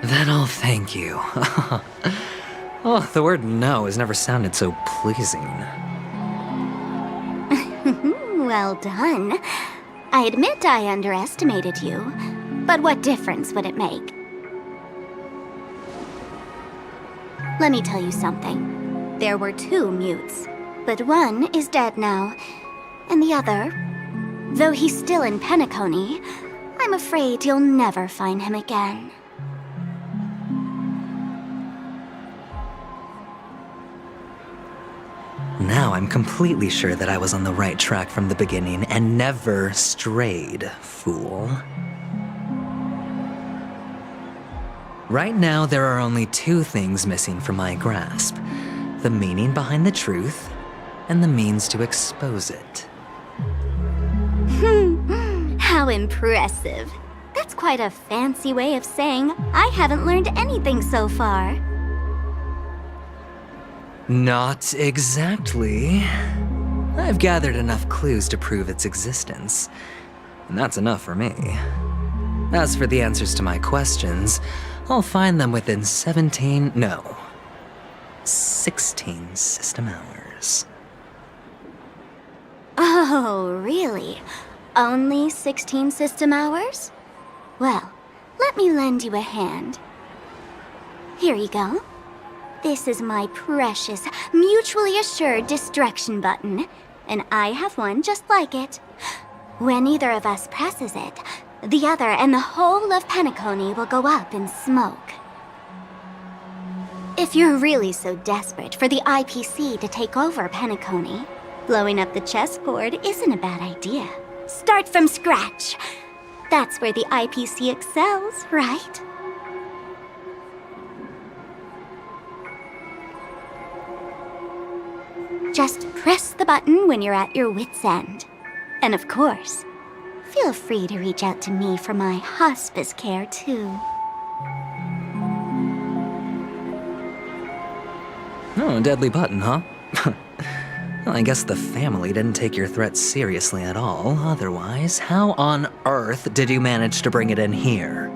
Then I'll thank you. Oh, the word no has never sounded so pleasing. Well done. I admit I underestimated you, but what difference would it make? Let me tell you something. There were 2 mutes, but one is dead now, and the other, though he's still in Penacony, I'm afraid you'll never find him again. Now I'm completely sure that I was on the right track from the beginning and never strayed, fool. Right now, there are only 2 things missing from my grasp. The meaning behind the truth, and the means to expose it. How impressive. That's quite a fancy way of saying I haven't learned anything so far. Not exactly. I've gathered enough clues to prove its existence, and that's enough for me. As for the answers to my questions, I'll find them within 16 system hours. Oh, really? Only 16 system hours? Well, let me lend you a hand. Here you go. This is my precious, mutually assured destruction button, and I have one just like it. When either of us presses it, the other and the whole of Penacony will go up in smoke. If you're really so desperate for the IPC to take over Penacony, blowing up the chessboard isn't a bad idea. Start from scratch. That's where the IPC excels, right? Just press the button when you're at your wit's end. And of course, feel free to reach out to me for my hospice care, too. Oh, a deadly button, huh? Well, I guess the family didn't take your threat seriously at all. Otherwise, how on earth did you manage to bring it in here?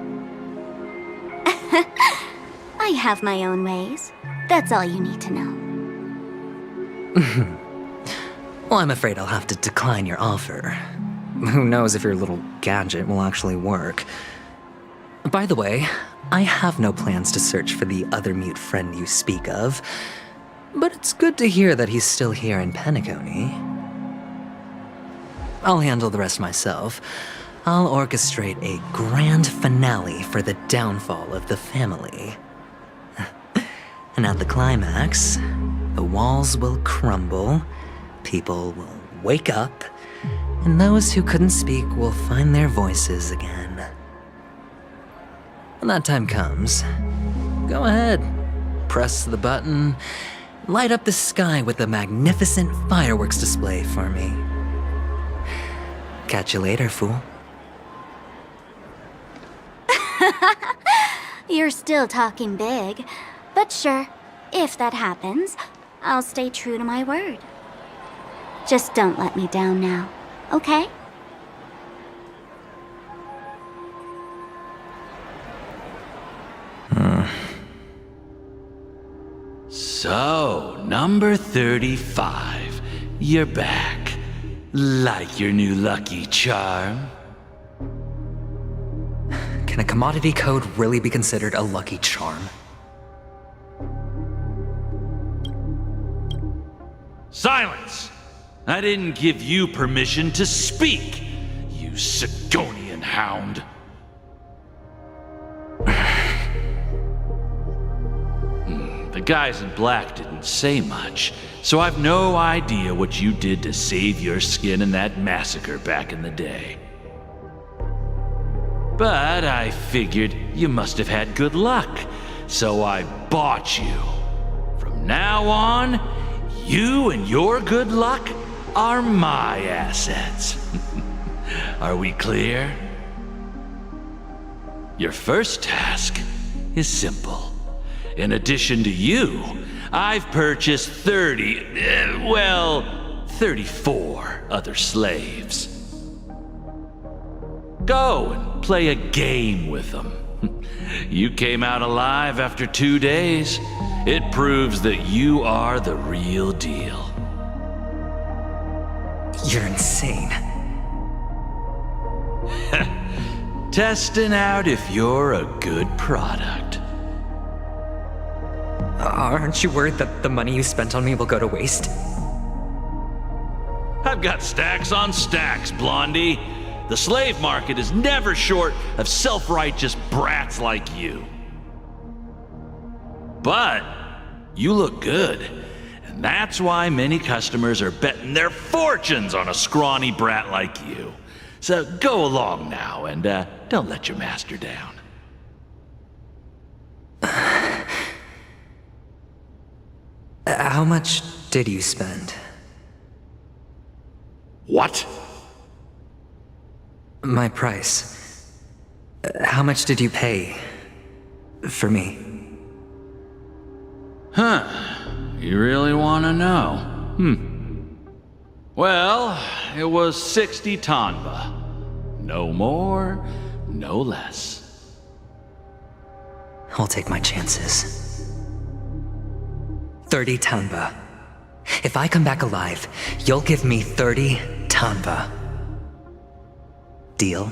I have my own ways. That's all you need to know. Well, I'm afraid I'll have to decline your offer. Who knows if your little gadget will actually work. By the way, I have no plans to search for the other mute friend you speak of, but it's good to hear that he's still here in Penacony. I'll handle the rest myself. I'll orchestrate a grand finale for the downfall of the family. And at the climax, the walls will crumble, people will wake up, and those who couldn't speak will find their voices again. When that time comes, go ahead, press the button, light up the sky with a magnificent fireworks display for me. Catch you later, fool. You're still talking big, but sure, if that happens, I'll stay true to my word. Just don't let me down now, okay? So, number 35. You're back. Like your new lucky charm? Can a commodity code really be considered a lucky charm? Silence! I didn't give you permission to speak, you Sigonian hound. The guys in black didn't say much, so I've no idea what you did to save your skin in that massacre back in the day. But I figured you must have had good luck, so I bought you. From now on, you and your good luck are my assets. Are we clear? Your first task is simple. In addition to you, I've purchased 34 other slaves. Go and play a game with them. You came out alive after 2 days. It proves that you are the real deal. You're insane. Testing out if you're a good product. Aren't you worried that the money you spent on me will go to waste? I've got stacks on stacks, Blondie. The slave market is never short of self-righteous brats like you. But you look good, and that's why many customers are betting their fortunes on a scrawny brat like you. So go along now, and don't let your master down. How much did you spend? What? My price. How much did you pay for me? Huh. You really want to know? Well, it was 60 tanba. No more, no less. I'll take my chances. 30 tanba. If I come back alive, you'll give me 30 tanba. Deal?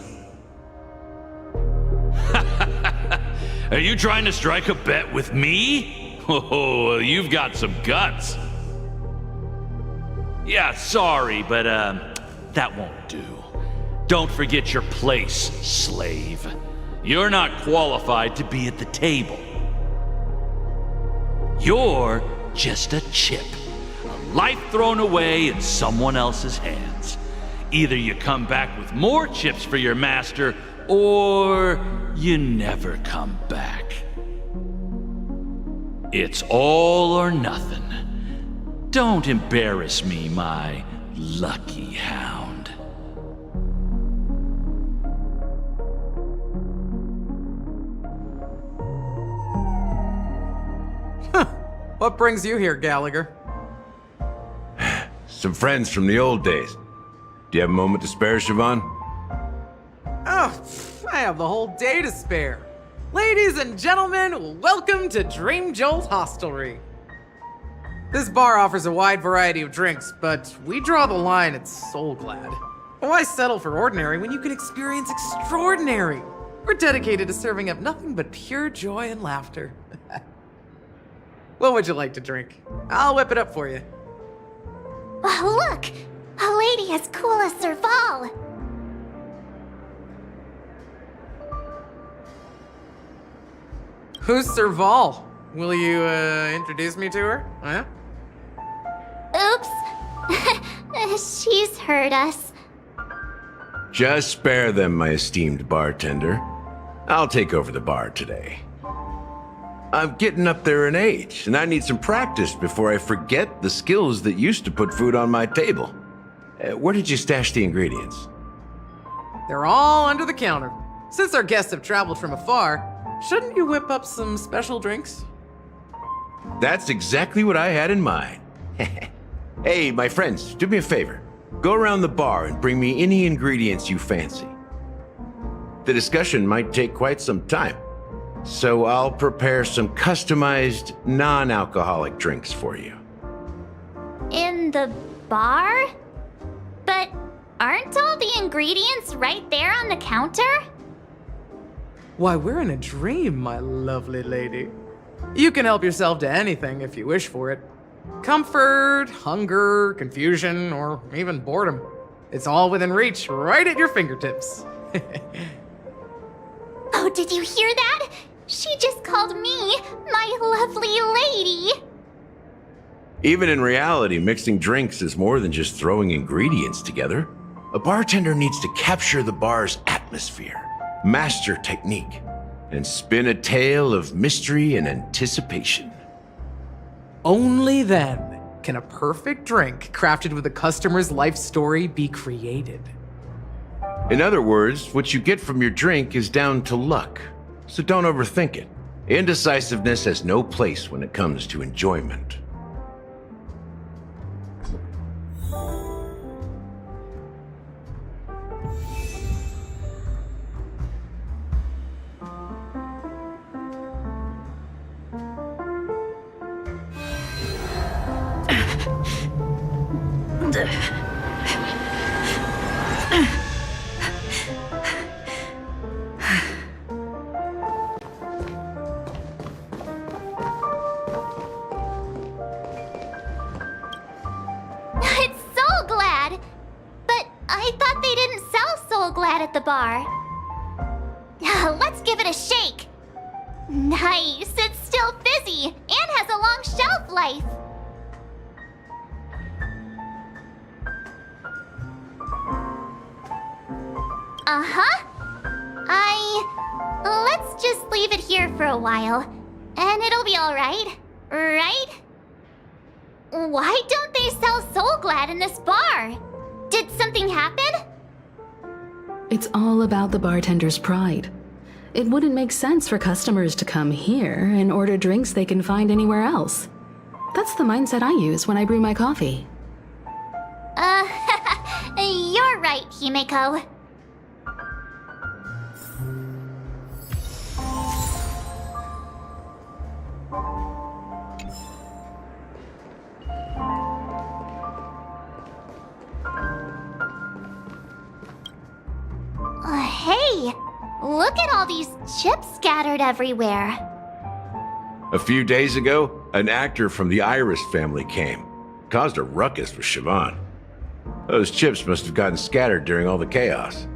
Are you trying to strike a bet with me? Oh, you've got some guts. Yeah, sorry, but that won't do. Don't forget your place, slave. You're not qualified to be at the table. You're just a chip. A life thrown away in someone else's hands. Either you come back with more chips for your master, or you never come back. It's all or nothing. Don't embarrass me, my lucky hound. What brings you here, Gallagher? Some friends from the old days. Do you have a moment to spare, Siobhan? Oh, I have the whole day to spare. Ladies and gentlemen, welcome to Dream Jolt Hostelry. This bar offers a wide variety of drinks, but we draw the line at Soulglad. Why settle for ordinary when you can experience extraordinary? We're dedicated to serving up nothing but pure joy and laughter. What would you like to drink? I'll whip it up for you. Oh, look! A lady as cool as Serval! Who's Serval? Will you, introduce me to her? Huh? Oops. She's heard us. Just spare them, my esteemed bartender. I'll take over the bar today. I'm getting up there in age, and I need some practice before I forget the skills that used to put food on my table. Where did you stash the ingredients? They're all under the counter. Since our guests have traveled from afar, shouldn't you whip up some special drinks? That's exactly what I had in mind. Hey, my friends, do me a favor. Go around the bar and bring me any ingredients you fancy. The discussion might take quite some time, so I'll prepare some customized, non-alcoholic drinks for you. In the bar? But aren't all the ingredients right there on the counter? Why, we're in a dream, my lovely lady. You can help yourself to anything if you wish for it. Comfort, hunger, confusion, or even boredom. It's all within reach, right at your fingertips. Oh, did you hear that? She just called me my lovely lady. Even in reality, mixing drinks is more than just throwing ingredients together. A bartender needs to capture the bar's atmosphere, master technique, and spin a tale of mystery and anticipation. Only then can a perfect drink crafted with a customer's life story be created. In other words, what you get from your drink is down to luck, so don't overthink it. Indecisiveness has no place when it comes to enjoyment. It's Soulglad! But I thought they didn't sell Soulglad at the bar. Let's give it a shake. Nice, it's still fizzy and has a long shelf life. Let's just leave it here for a while, and it'll be alright, right? Why don't they sell Soulglad in this bar? Did something happen? It's all about the bartender's pride. It wouldn't make sense for customers to come here and order drinks they can find anywhere else. That's the mindset I use when I brew my coffee. You're right, Himeko. Hey! Look at all these chips scattered everywhere. A few days ago, an actor from the Iris family came. Caused a ruckus with Siobhan. Those chips must have gotten scattered during all the chaos.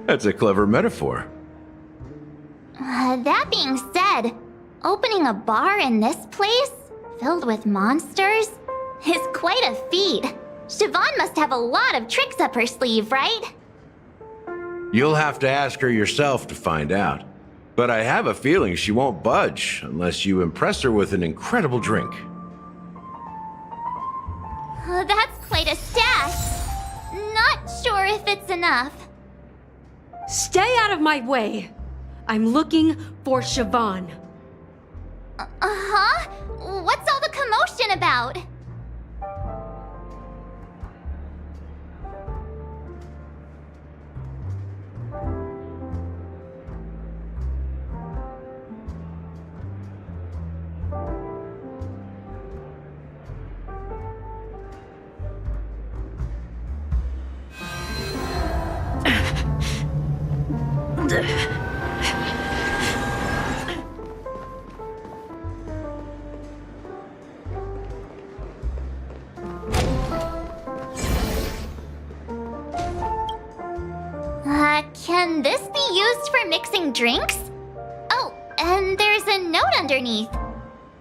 That's a clever metaphor. That being said, opening a bar in this place, filled with monsters, is quite a feat. Siobhan must have a lot of tricks up her sleeve, right? You'll have to ask her yourself to find out. But I have a feeling she won't budge unless you impress her with an incredible drink. That's quite a stash. Not sure if it's enough. Stay out of my way. I'm looking for Siobhan. Uh-huh? What's all the commotion about? Can this be used for mixing drinks? Oh, and there's a note underneath.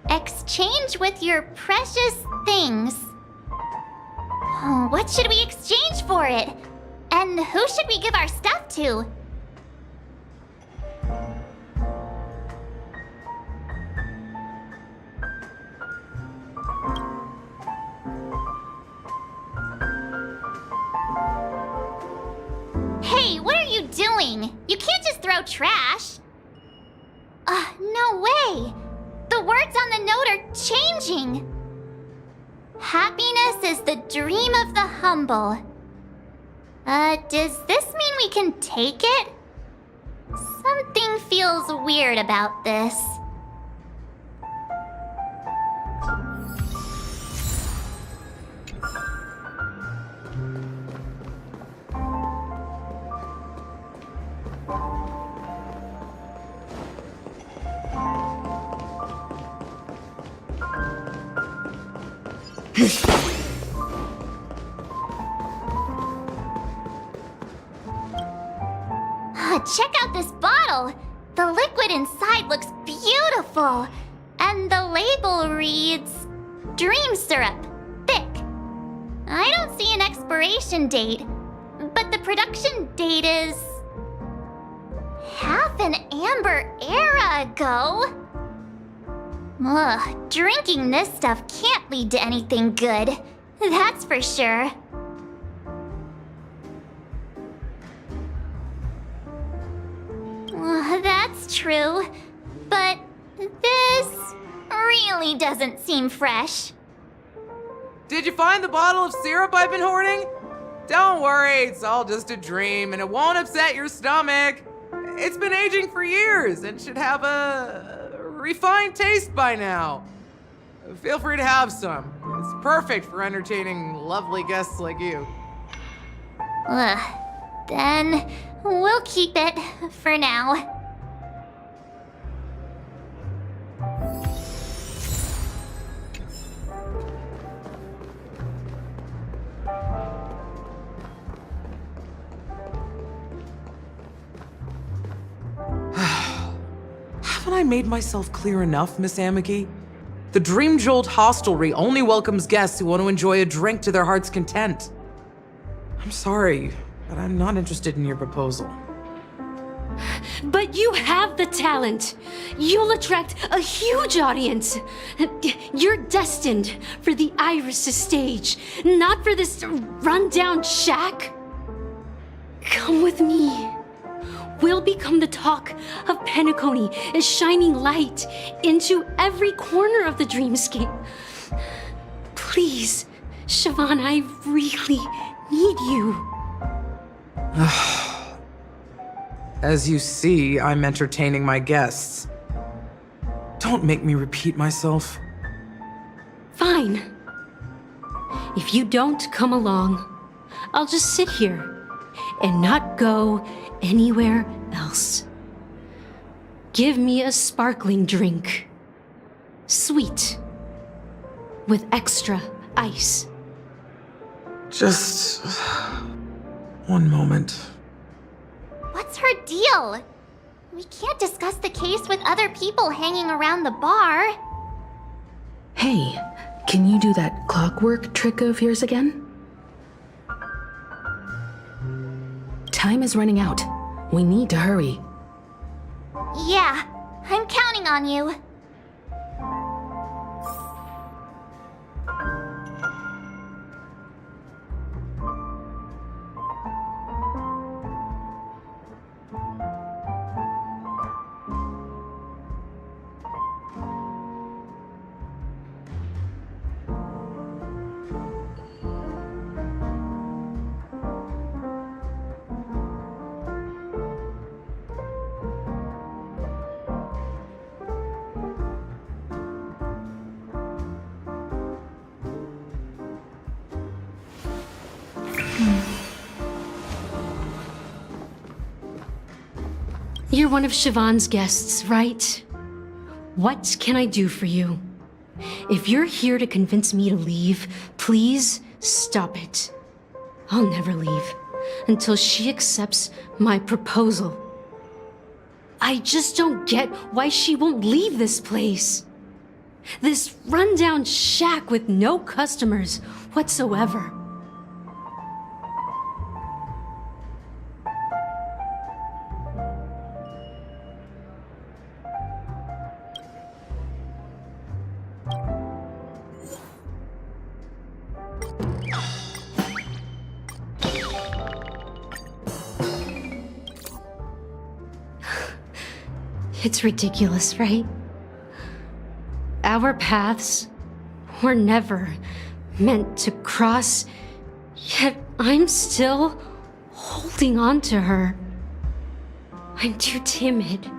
Exchange with your precious things. What should we exchange for it? And who should we give our stuff to? Hey, what are you doing? You can't just throw trash. No way. The words on the note are changing. Happiness is the dream of the humble. Does this mean we can take it? Something feels weird about this. Check out this bottle! The liquid inside looks beautiful! And the label reads... Dream Syrup. Thick. I don't see an expiration date, but the production date is... half an amber era ago? Ugh, drinking this stuff can't lead to anything good. That's for sure. That's true, but this really doesn't seem fresh. Did you find the bottle of syrup I've been hoarding? Don't worry, it's all just a dream and it won't upset your stomach. It's been aging for years and should have a refined taste by now. Feel free to have some. It's perfect for entertaining lovely guests like you. Then we'll keep it for now. Haven't I made myself clear enough, Miss Amiki? The Dream Jolt hostelry only welcomes guests who want to enjoy a drink to their heart's content. I'm sorry, but I'm not interested in your proposal. But you have the talent. You'll attract a huge audience. You're destined for the Iris' stage, not for this rundown shack. Come with me. We'll become the talk of Penacony, a shining light into every corner of the dreamscape. Please, Siobhan, I really need you. As you see, I'm entertaining my guests. Don't make me repeat myself. Fine. If you don't come along, I'll just sit here and not go anywhere else. Give me a sparkling drink. Sweet. With extra ice. Just one moment. What's her deal? We can't discuss the case with other people hanging around the bar. Hey, can you do that clockwork trick of yours again? Time is running out. We need to hurry. Yeah, I'm counting on you. You're one of Siobhan's guests, right? What can I do for you? If you're here to convince me to leave, please stop it. I'll never leave until she accepts my proposal. I just don't get why she won't leave this place. This rundown shack with no customers whatsoever. It's ridiculous, right? Our paths were never meant to cross, yet I'm still holding on to her. I'm too timid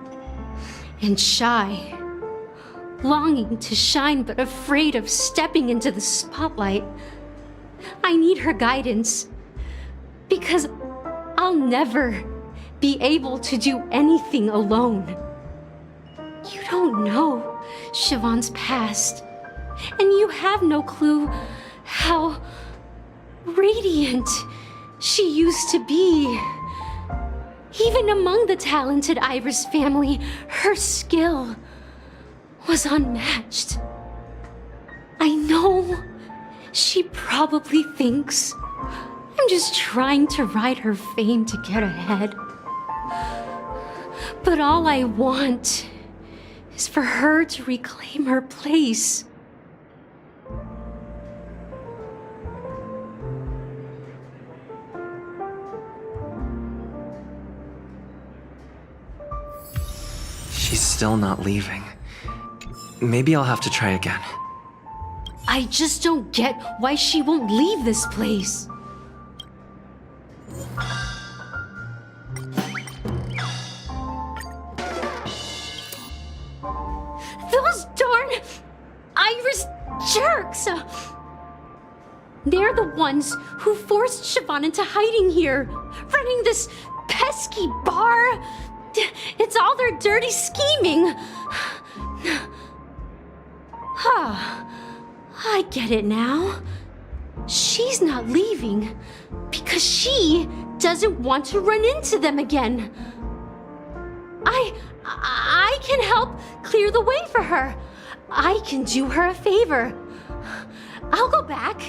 and shy, longing to shine but afraid of stepping into the spotlight. I need her guidance because I'll never be able to do anything alone. You don't know Siobhan's past, and you have no clue how radiant she used to be. Even among the talented Iris family, her skill was unmatched. I know she probably thinks I'm just trying to ride her fame to get ahead. But all I want is for her to reclaim her place. She's still not leaving. Maybe I'll have to try again. I just don't get why she won't leave this place. Those darn Iris jerks! They're the ones who forced Siobhan into hiding here, running this pesky bar. It's all their dirty scheming. I get it now. She's not leaving because she doesn't want to run into them again. I can help clear the way for her. I can do her a favor. I'll go back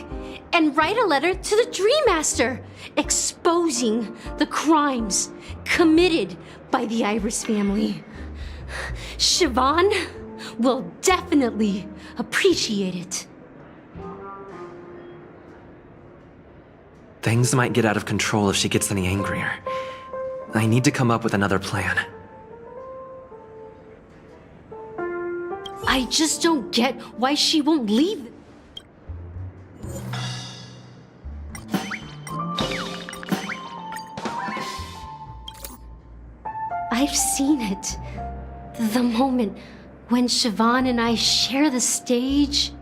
and write a letter to the Dream Master exposing the crimes committed by the Iris family. Siobhan will definitely appreciate it. Things might get out of control if she gets any angrier. I need to come up with another plan. I just don't get why she won't leave. I've seen it. The moment when Siobhan and I share the stage.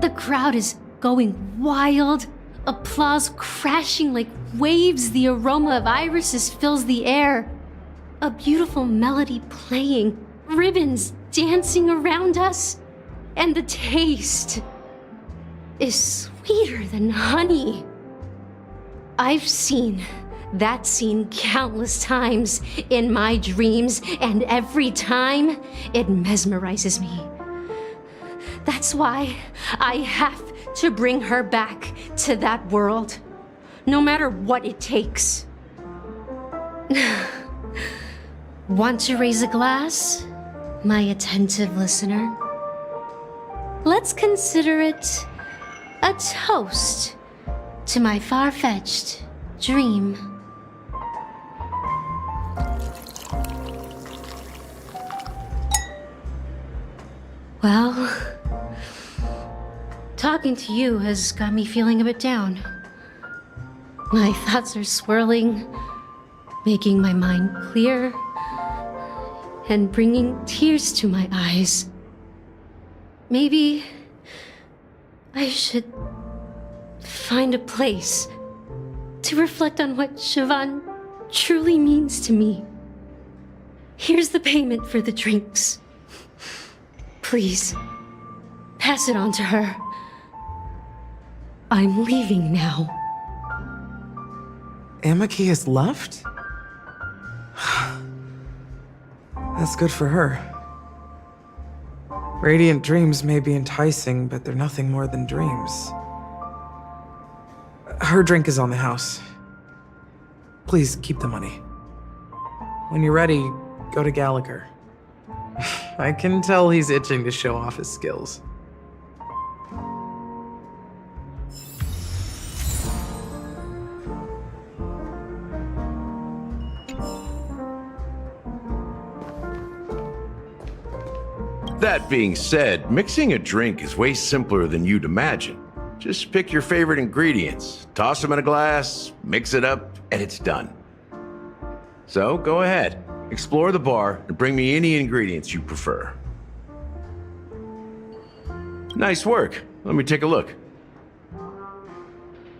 The crowd is going wild. Applause crashing like waves. The aroma of irises fills the air. A beautiful melody playing. Ribbons dancing around us. And the taste is sweeter than honey. I've seen that scene countless times in my dreams, and every time it mesmerizes me. That's why I have to bring her back to that world, no matter what it takes. Want to raise a glass, my attentive listener? Let's consider it a toast to my far-fetched dream. Well, talking to you has got me feeling a bit down. My thoughts are swirling, making my mind clear, and bringing tears to my eyes. Maybe I should find a place to reflect on what Siobhan truly means to me. Here's the payment for the drinks. Please, pass it on to her. I'm leaving now. Amaki has left? That's good for her. Radiant dreams may be enticing, but they're nothing more than dreams. Her drink is on the house. Please keep the money. When you're ready, go to Gallagher. I can tell he's itching to show off his skills. That being said, mixing a drink is way simpler than you'd imagine. Just pick your favorite ingredients, toss them in a glass, mix it up, and it's done. So go ahead, explore the bar, and bring me any ingredients you prefer. Nice work. Let me take a look.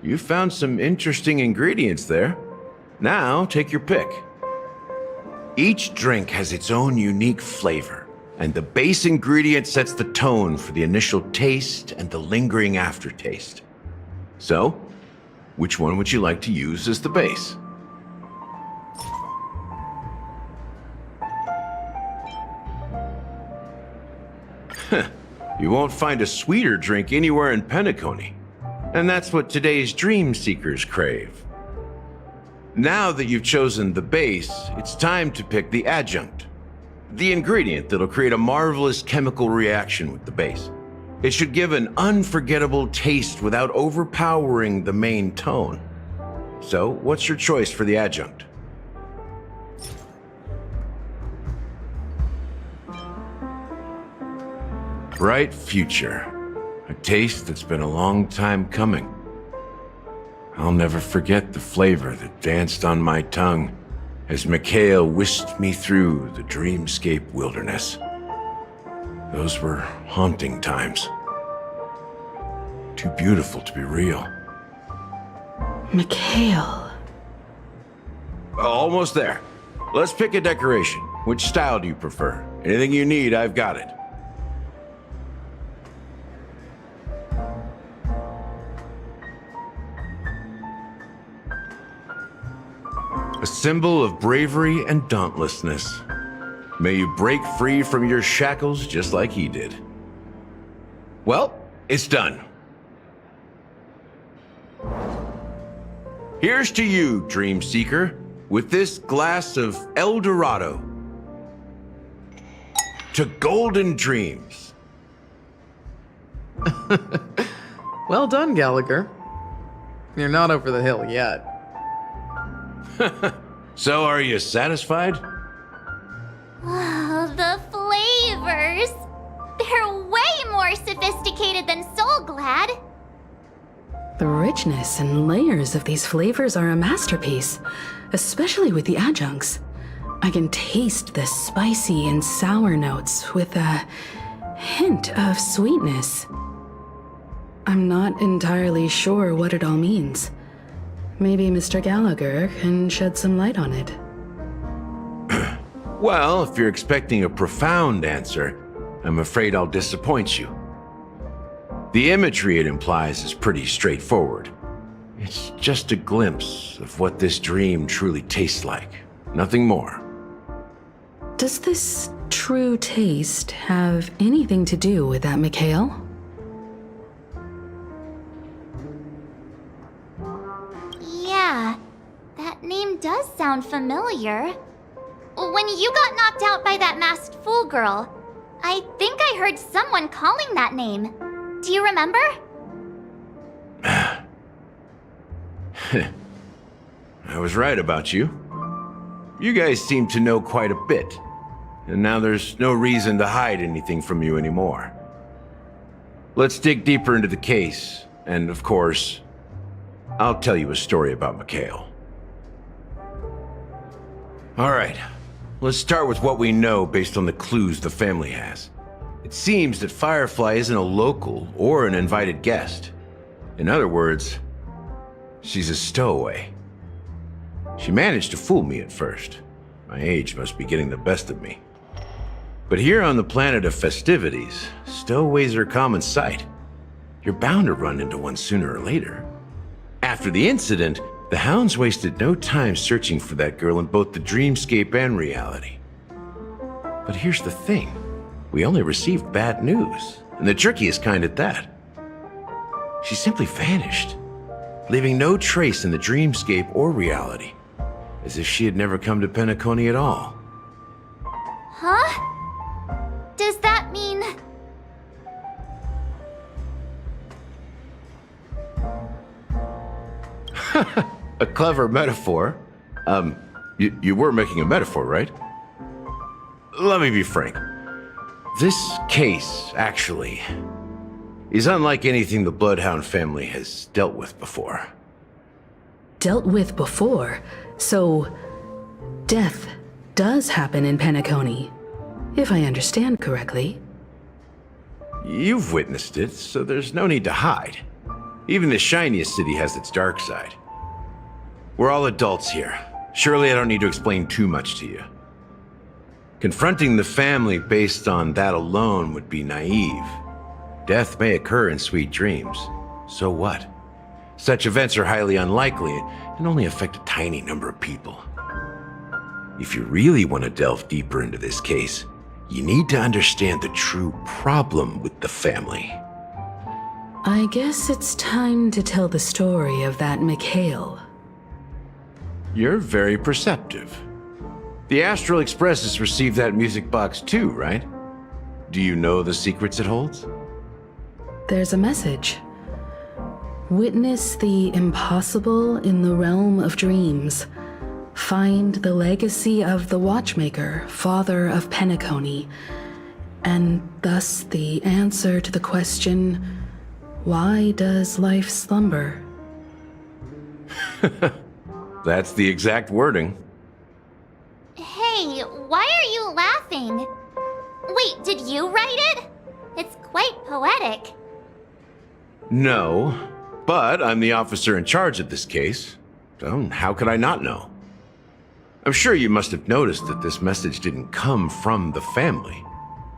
You found some interesting ingredients there. Now take your pick. Each drink has its own unique flavor, and the base ingredient sets the tone for the initial taste and the lingering aftertaste. So, which one would you like to use as the base? You won't find a sweeter drink anywhere in Penacony, and that's what today's dream seekers crave. Now that you've chosen the base, it's time to pick the adjunct. The ingredient that'll create a marvelous chemical reaction with the base. It should give an unforgettable taste without overpowering the main tone. So, what's your choice for the adjunct? Bright future. A taste that's been a long time coming. I'll never forget the flavor that danced on my tongue as Mikhail whisked me through the dreamscape wilderness. Those were haunting times. Too beautiful to be real. Mikhail. Almost there. Let's pick a decoration. Which style do you prefer? Anything you need, I've got it. A symbol of bravery and dauntlessness. May you break free from your shackles just like he did. Well, it's done. Here's to you, Dream Seeker, with this glass of El Dorado. To golden dreams. Well done, Gallagher. You're not over the hill yet. So, are you satisfied? Oh, the flavors! They're way more sophisticated than Soul Glad. The richness and layers of these flavors are a masterpiece, especially with the adjuncts. I can taste the spicy and sour notes with a hint of sweetness. I'm not entirely sure what it all means. Maybe Mr. Gallagher can shed some light on it. Well, if you're expecting a profound answer, I'm afraid I'll disappoint you. The imagery it implies is pretty straightforward. It's just a glimpse of what this dream truly tastes like. Nothing more. Does this true taste have anything to do with that Mikhail? Yeah, that name does sound familiar. When you got knocked out by that masked fool girl, I think I heard someone calling that name. Do you remember? I was right about you. You guys seem to know quite a bit, and now there's no reason to hide anything from you anymore. Let's dig deeper into the case, and of course, I'll tell you a story about Mikhail. All right, let's start with what we know based on the clues the family has. It seems that Firefly isn't a local or an invited guest. In other words, she's a stowaway. She managed to fool me at first. My age must be getting the best of me. But here on the planet of festivities, stowaways are a common sight. You're bound to run into one sooner or later. After the incident, the hounds wasted no time searching for that girl in both the dreamscape and reality. But here's the thing. We only received bad news, and the trickiest kind at that. She simply vanished, leaving no trace in the dreamscape or reality, as if she had never come to Penacony at all. Huh? Does that mean... A clever metaphor. You were making a metaphor, right? Let me be frank. This case, actually, is unlike anything the Bloodhound family has dealt with before. Dealt with before? So, death does happen in Penacony, if I understand correctly. You've witnessed it, so there's no need to hide. Even the shiniest city has its dark side. We're all adults here. Surely I don't need to explain too much to you. Confronting the family based on that alone would be naive. Death may occur in sweet dreams. So what? Such events are highly unlikely and only affect a tiny number of people. If you really want to delve deeper into this case, you need to understand the true problem with the family. I guess it's time to tell the story of that Mikhail. You're very perceptive. The Astral Express has received that music box too, right? Do you know the secrets it holds? There's a message. Witness the impossible in the realm of dreams. Find the legacy of the Watchmaker, father of Penacony, and thus the answer to the question, why does life slumber? That's the exact wording. Hey, why are you laughing? Wait, did you write it? It's quite poetic. No, but I'm the officer in charge of this case, so how could I not know? I'm sure you must have noticed that this message didn't come from the family.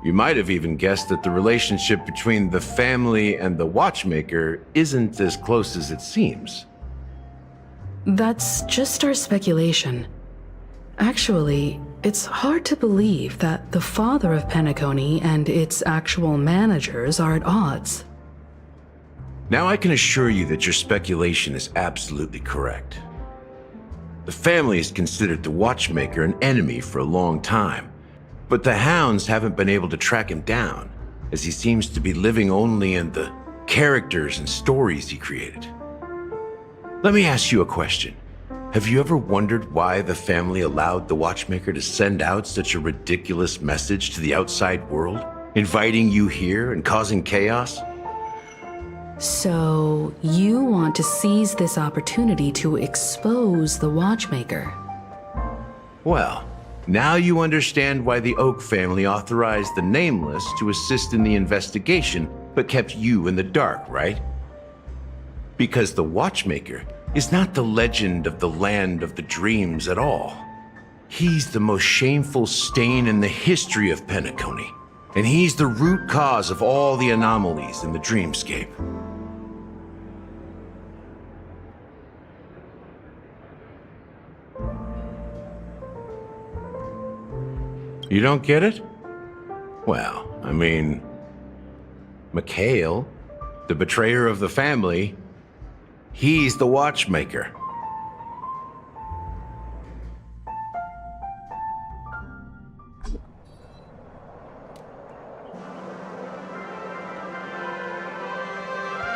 You might have even guessed that the relationship between the family and the Watchmaker isn't as close as it seems. That's just our speculation. Actually, it's hard to believe that the father of Penacony and its actual managers are at odds. Now I can assure you that your speculation is absolutely correct. The family has considered the Watchmaker an enemy for a long time, but the hounds haven't been able to track him down, as he seems to be living only in the characters and stories he created. Let me ask you a question. Have you ever wondered why the family allowed the Watchmaker to send out such a ridiculous message to the outside world, inviting you here and causing chaos? So, you want to seize this opportunity to expose the Watchmaker? Well, now you understand why the Oak family authorized the Nameless to assist in the investigation, but kept you in the dark, right? Because the Watchmaker is not the legend of the Land of the Dreams at all. He's the most shameful stain in the history of Penacony, and he's the root cause of all the anomalies in the dreamscape. You don't get it? Well, I mean, Mikhail, the betrayer of the family, he's the Watchmaker.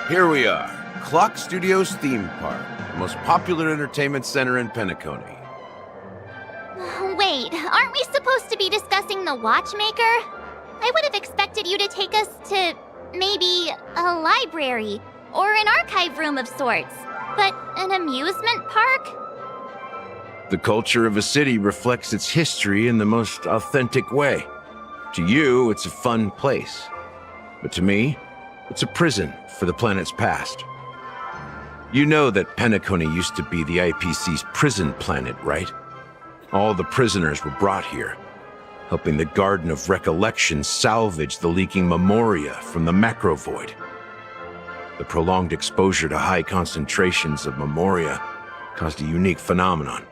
Here we are, Clock Studios theme park, the most popular entertainment center in Penacony. Wait, aren't we supposed to be discussing the Watchmaker? I would have expected you to take us to maybe a library or an archive room of sorts. But an amusement park? The culture of a city reflects its history in the most authentic way. To you, it's a fun place. But to me, it's a prison for the planet's past. You know that Penacony used to be the IPC's prison planet, right? All the prisoners were brought here, helping the Garden of Recollection salvage the leaking memoria from the macro void. The prolonged exposure to high concentrations of memoria caused a unique phenomenon.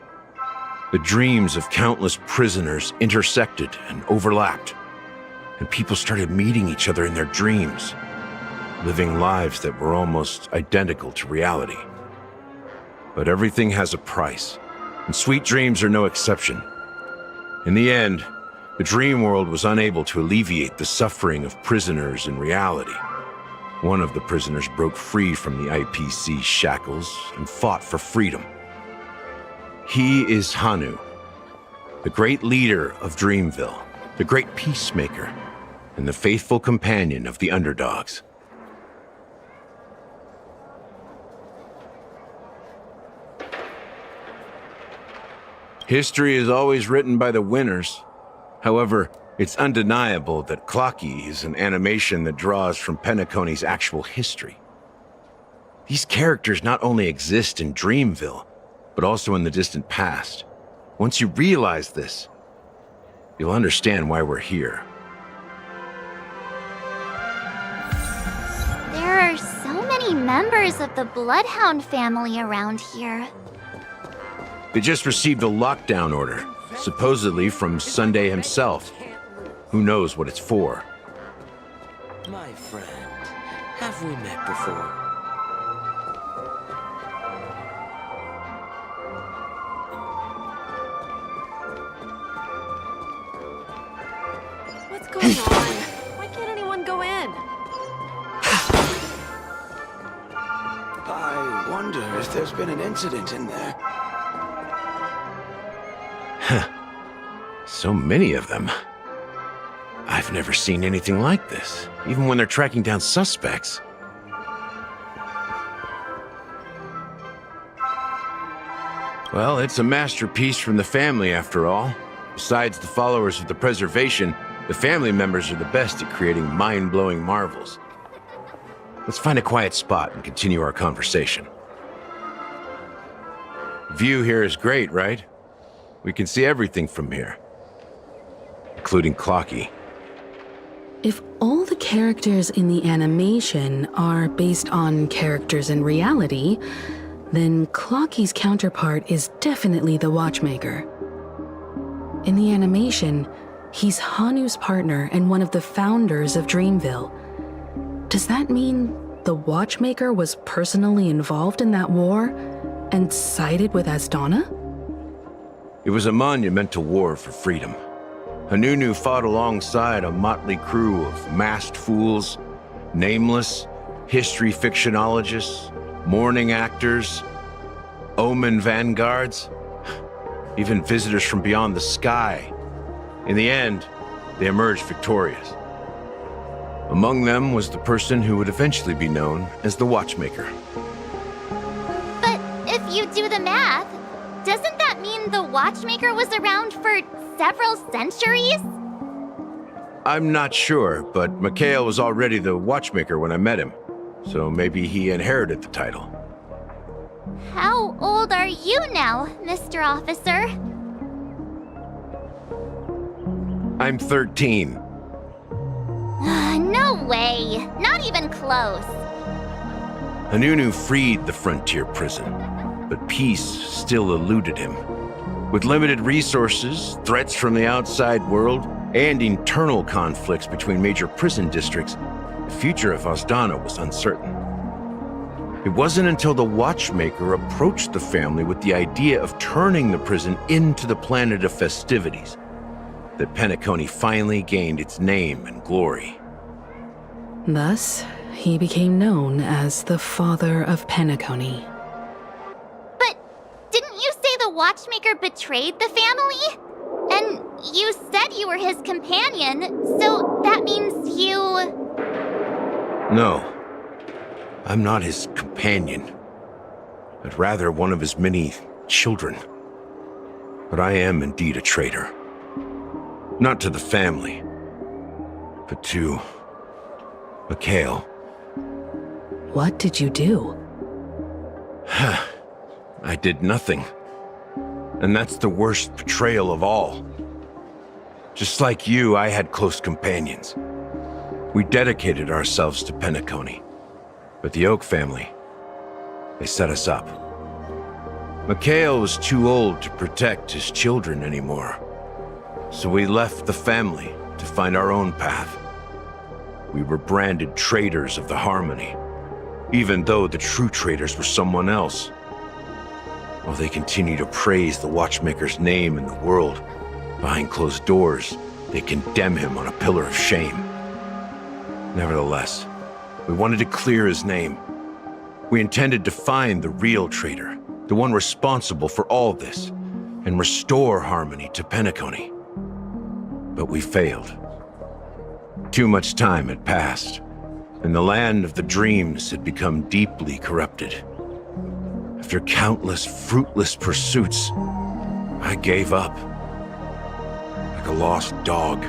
The dreams of countless prisoners intersected and overlapped, and people started meeting each other in their dreams, living lives that were almost identical to reality. But everything has a price, and sweet dreams are no exception. In the end, the dream world was unable to alleviate the suffering of prisoners in reality. One of the prisoners broke free from the IPC shackles and fought for freedom. He is Hanu, the great leader of Dreamville, the great peacemaker, and the faithful companion of the underdogs. History is always written by the winners. However, it's undeniable that Clocky is an animation that draws from Penacony's actual history. These characters not only exist in Dreamville, but also in the distant past. Once you realize this, you'll understand why we're here. There are so many members of the Bloodhound family around here. They just received a lockdown order, supposedly from Sunday himself. Who knows what it's for? My friend, have we met before? What's going on? Why can't anyone go in? I wonder if there's been an incident in there. So many of them. I've never seen anything like this, even when they're tracking down suspects. Well, it's a masterpiece from the family, after all. Besides the followers of the preservation, the family members are the best at creating mind-blowing marvels. Let's find a quiet spot and continue our conversation. View here is great, right? We can see everything from here, including Clocky. If all the characters in the animation are based on characters in reality, then Clocky's counterpart is definitely the Watchmaker. In the animation, he's Hanu's partner and one of the founders of Dreamville. Does that mean the Watchmaker was personally involved in that war and sided with Asdana? It was a monumental war for freedom. Hanunu fought alongside a motley crew of masked fools, nameless, history fictionologists, mourning actors, omen vanguards, even visitors from beyond the sky. In the end, they emerged victorious. Among them was the person who would eventually be known as the Watchmaker. But if you do the math, doesn't that mean the Watchmaker was around for several centuries? I'm not sure, but Mikhail was already the Watchmaker when I met him, so maybe he inherited the title. How old are you now, Mr. Officer? I'm 13. No way. Not even close. Hanunu freed the frontier prison, but peace still eluded him. With limited resources, threats from the outside world, and internal conflicts between major prison districts, the future of Asdana was uncertain. It wasn't until the Watchmaker approached the family with the idea of turning the prison into the planet of festivities that Penacony finally gained its name and glory. Thus, he became known as the Father of Penacony. But didn't you say the Watchmaker betrayed the family? And you said you were his companion, so that means you... No, I'm not his companion, but rather one of his many children. But I am indeed a traitor. Not to the family, but to Mikhail. What did you do? I did nothing. And that's the worst betrayal of all. Just like you, I had close companions. We dedicated ourselves to Penacony. But the Oak family, they set us up. Mikhail was too old to protect his children anymore. So we left the family to find our own path. We were branded traitors of the Harmony, even though the true traitors were someone else. While they continue to praise the Watchmaker's name in the world, behind closed doors, they condemn him on a pillar of shame. Nevertheless, we wanted to clear his name. We intended to find the real traitor, the one responsible for all this, and restore harmony to Penacony. But we failed. Too much time had passed, and the land of the dreams had become deeply corrupted. After countless fruitless pursuits, I gave up. Like a lost dog.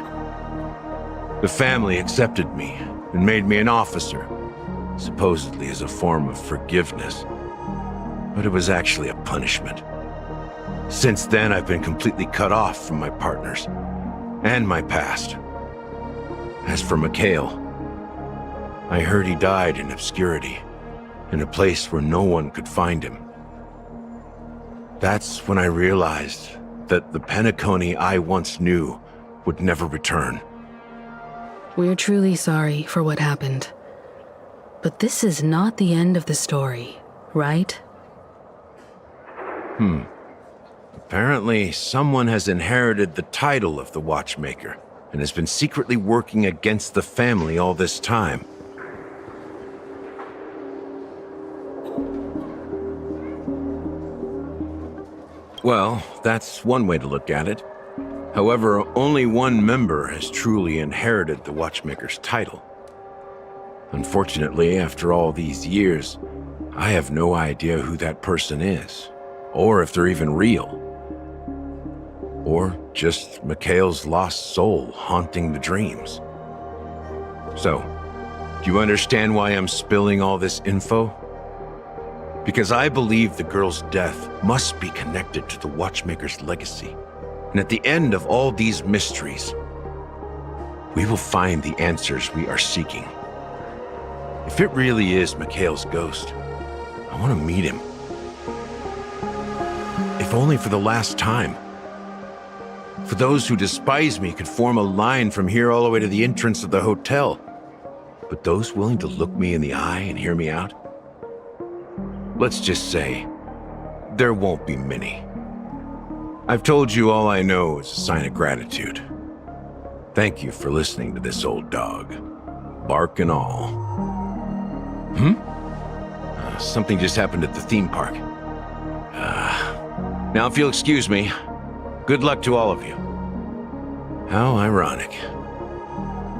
The family accepted me and made me an officer, supposedly as a form of forgiveness. But it was actually a punishment. Since then, I've been completely cut off from my partners and my past. As for Mikhail, I heard he died in obscurity, in a place where no one could find him. That's when I realized that the Penacony I once knew would never return. We're truly sorry for what happened. But this is not the end of the story, right? Apparently, someone has inherited the title of the Watchmaker and has been secretly working against the family all this time. Well, that's one way to look at it. However, only one member has truly inherited the Watchmaker's title. Unfortunately, after all these years, I have no idea who that person is, or if they're even real. Or just Mikhail's lost soul haunting the dreams. So, do you understand why I'm spilling all this info? Because I believe the girl's death must be connected to the Watchmaker's legacy. And at the end of all these mysteries, we will find the answers we are seeking. If it really is Mikhail's ghost, I want to meet him. If only for the last time. For those who despise me could form a line from here all the way to the entrance of the hotel. But those willing to look me in the eye and hear me out? Let's just say, there won't be many. I've told you all I know is a sign of gratitude. Thank you for listening to this old dog. Bark and all. Something just happened at the theme park. Now if you'll excuse me, good luck to all of you. How ironic.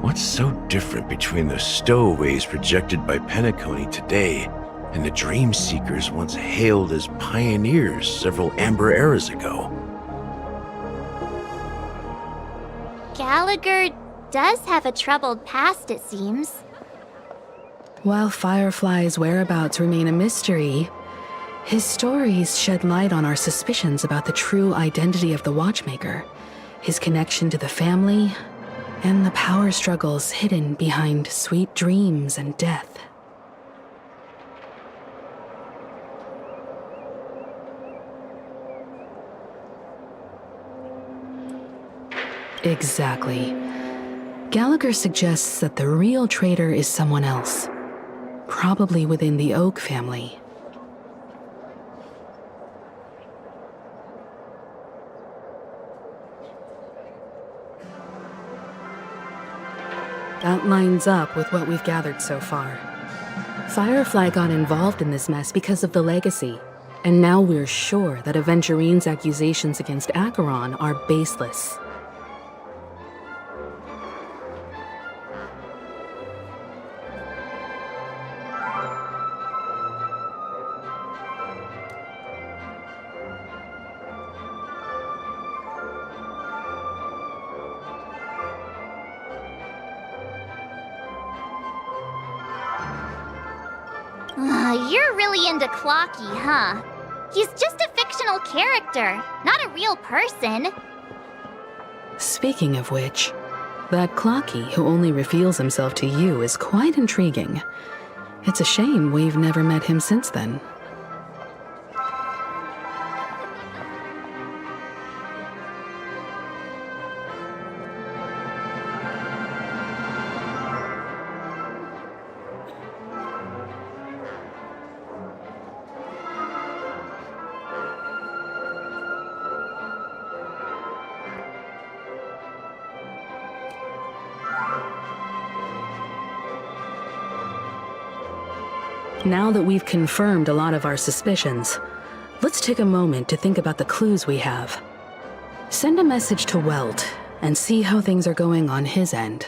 What's so different between the stowaways projected by Penacony today and the dream seekers once hailed as pioneers several amber eras ago? Gallagher does have a troubled past, it seems. While Firefly's whereabouts remain a mystery, his stories shed light on our suspicions about the true identity of the Watchmaker, his connection to the family, and the power struggles hidden behind sweet dreams and death. Exactly. Gallagher suggests that the real traitor is someone else, probably within the Oak family. That lines up with what we've gathered so far. Firefly got involved in this mess because of the legacy, and now we're sure that Aventurine's accusations against Acheron are baseless. You're really into Clocky, huh? He's just a fictional character, not a real person. Speaking of which, that Clocky who only reveals himself to you is quite intriguing. It's a shame we've never met him since then. Now that we've confirmed a lot of our suspicions, let's take a moment to think about the clues we have. Send a message to Welt and see how things are going on his end.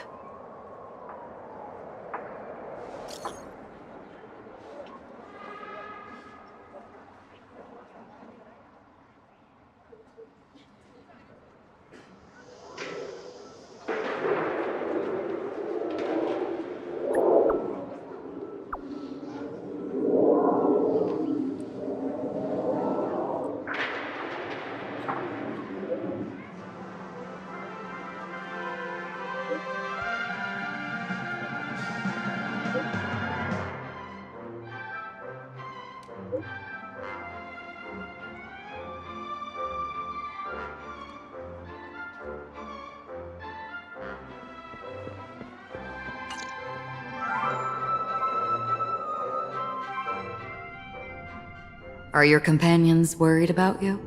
Are your companions worried about you?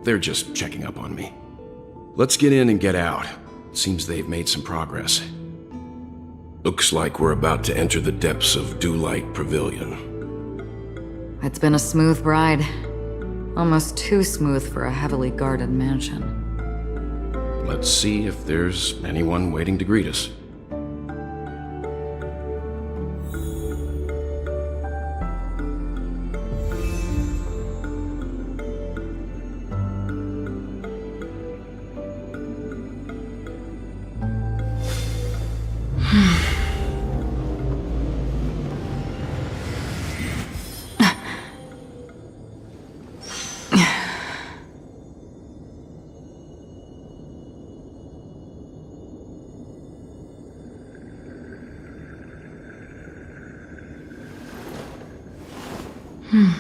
They're just checking up on me. Let's get in and get out. Seems they've made some progress. Looks like we're about to enter the depths of Dewlight Pavilion. It's been a smooth ride. Almost too smooth for a heavily guarded mansion. Let's see if there's anyone waiting to greet us. Hmm.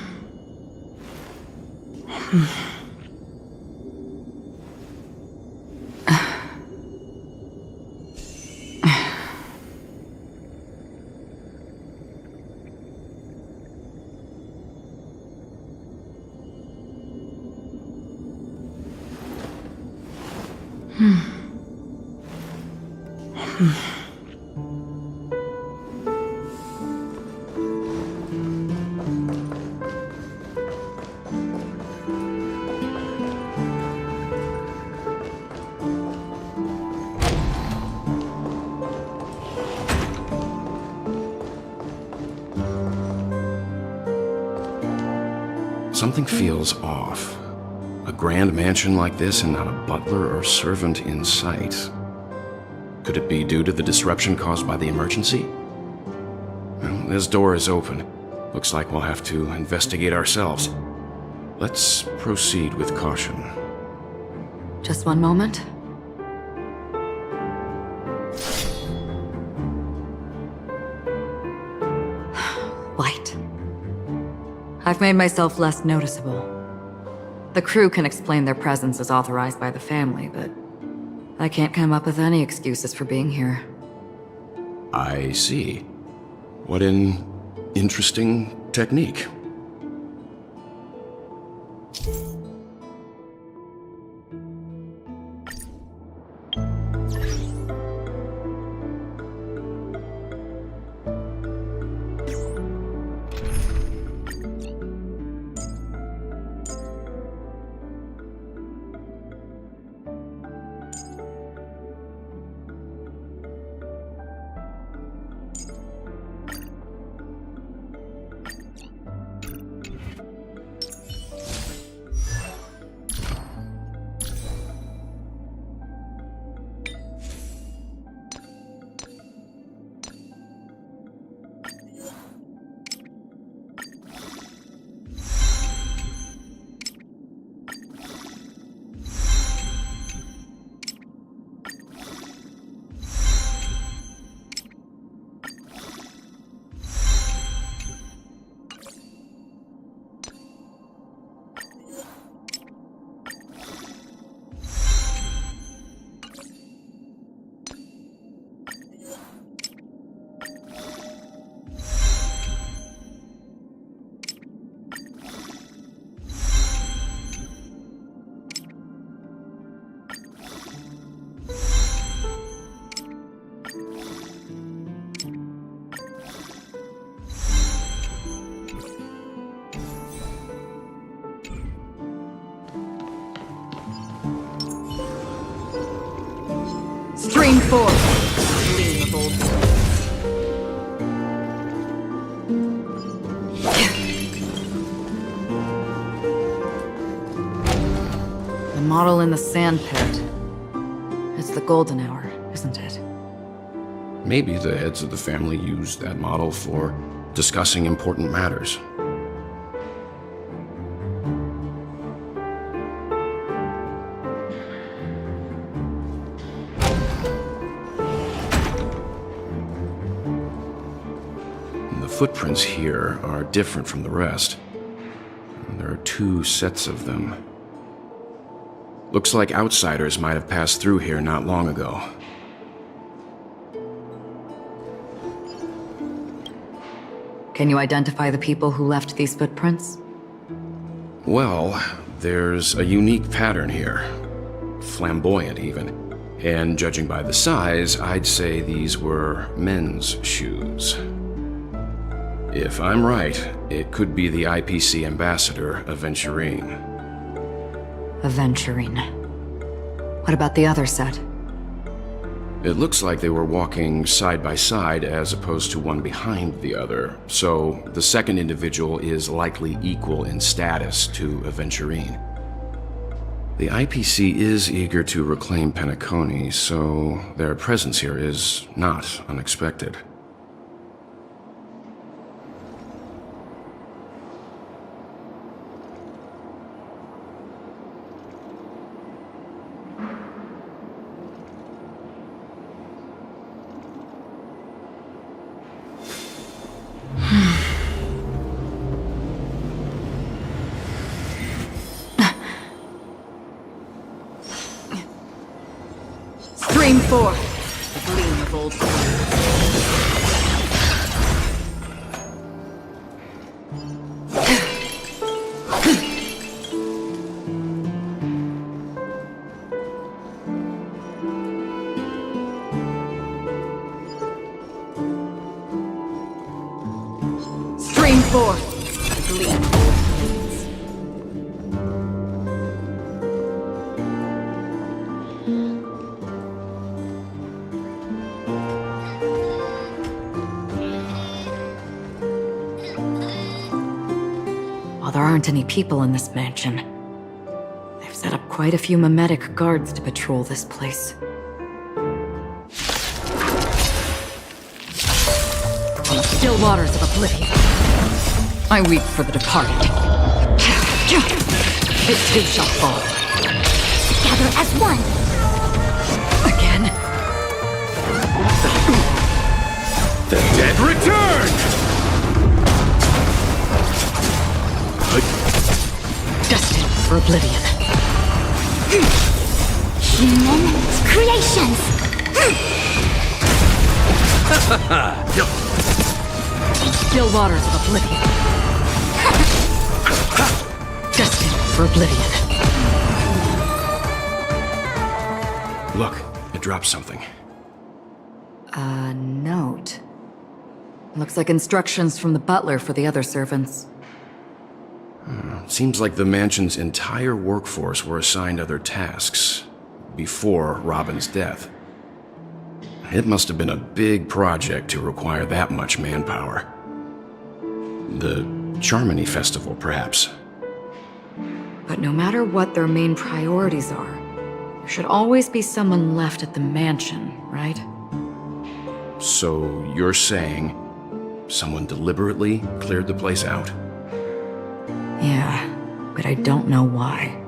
Something feels off. A grand mansion like this and not a butler or servant in sight. Could it be due to the disruption caused by the emergency? Well, this door is open. Looks like we'll have to investigate ourselves. Let's proceed with caution. Just one moment. Light. I've made myself less noticeable. The crew can explain their presence as authorized by the family, but I can't come up with any excuses for being here. I see. What an interesting technique. Stream 4. Gleam of old The model in the sand pit. It's the golden hour, isn't it? Maybe the heads of the family used that model for discussing important matters. The footprints here are different from the rest. There are 2 sets of them. Looks like outsiders might have passed through here not long ago. Can you identify the people who left these footprints? Well, there's a unique pattern here. Flamboyant, even. And judging by the size, I'd say these were men's shoes. If I'm right, it could be the IPC ambassador, Aventurine. Aventurine. What about the other set? It looks like they were walking side by side as opposed to one behind the other, so the second individual is likely equal in status to Aventurine. The IPC is eager to reclaim Penacony, so their presence here is not unexpected. Stream 4. The gleam of old forth, gleam. While there aren't any people in this mansion, they've set up quite a few mimetic guards to patrol this place. On the still waters of oblivion, I weep for the departed. It too shall fall. Together as one. Again. The dead return! Destined for oblivion. Human creations. Still waters of oblivion. Destined for oblivion. Look, it dropped something. A note. Looks like instructions from the butler for the other servants. Seems like the mansion's entire workforce were assigned other tasks before Robin's death. It must have been a big project to require that much manpower. The Charmony Festival, perhaps. But no matter what their main priorities are, there should always be someone left at the mansion, right? So you're saying someone deliberately cleared the place out? Yeah, but I don't know why.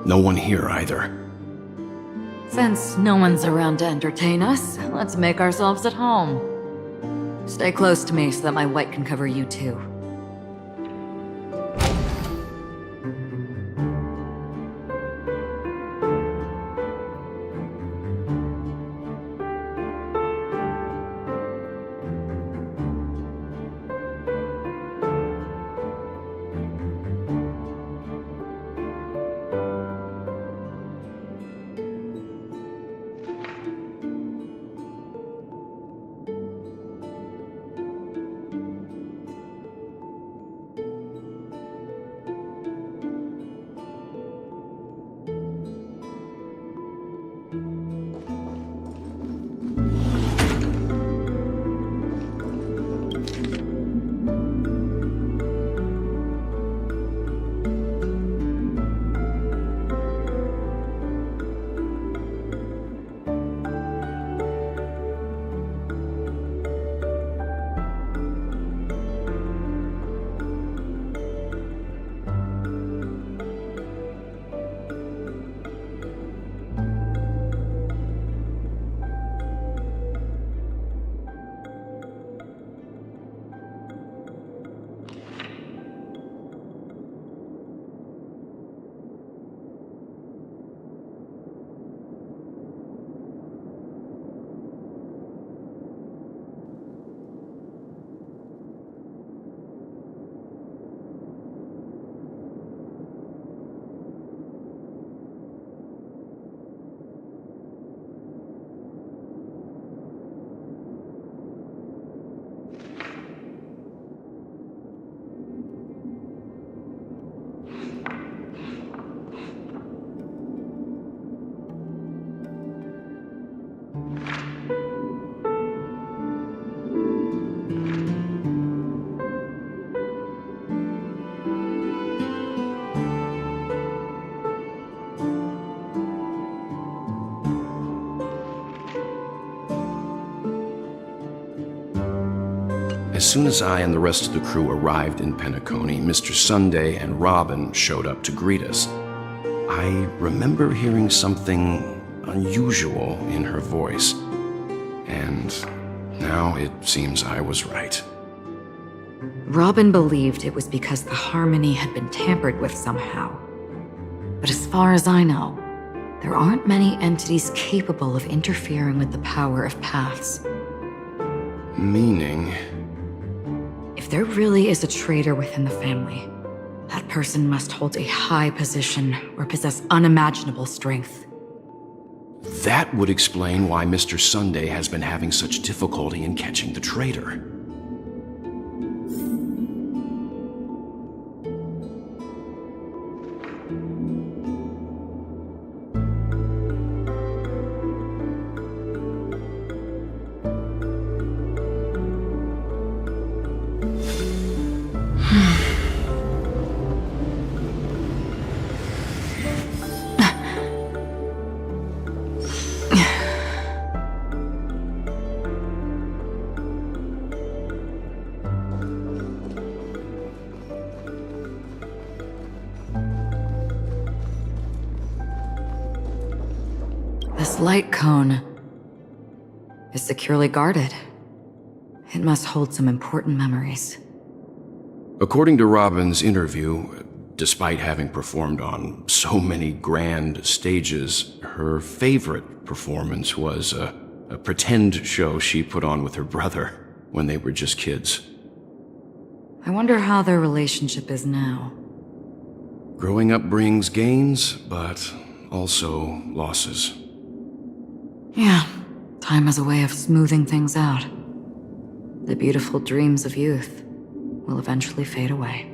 No one here either. Since no one's around to entertain us, let's make ourselves at home. Stay close to me so that my white can cover you too. As soon as I and the rest of the crew arrived in Penacony, Mr. Sunday and Robin showed up to greet us. I remember hearing something unusual in her voice, and now it seems I was right. Robin believed it was because the harmony had been tampered with somehow. But as far as I know, there aren't many entities capable of interfering with the power of paths. Meaning? If there really is a traitor within the family, that person must hold a high position or possess unimaginable strength. That would explain why Mr. Sunday has been having such difficulty in catching the traitor. This light cone is securely guarded. It must hold some important memories. According to Robin's interview, despite having performed on so many grand stages, her favorite performance was a pretend show she put on with her brother when they were just kids. I wonder how their relationship is now. Growing up brings gains, but also losses. Yeah, time has a way of smoothing things out. The beautiful dreams of youth will eventually fade away.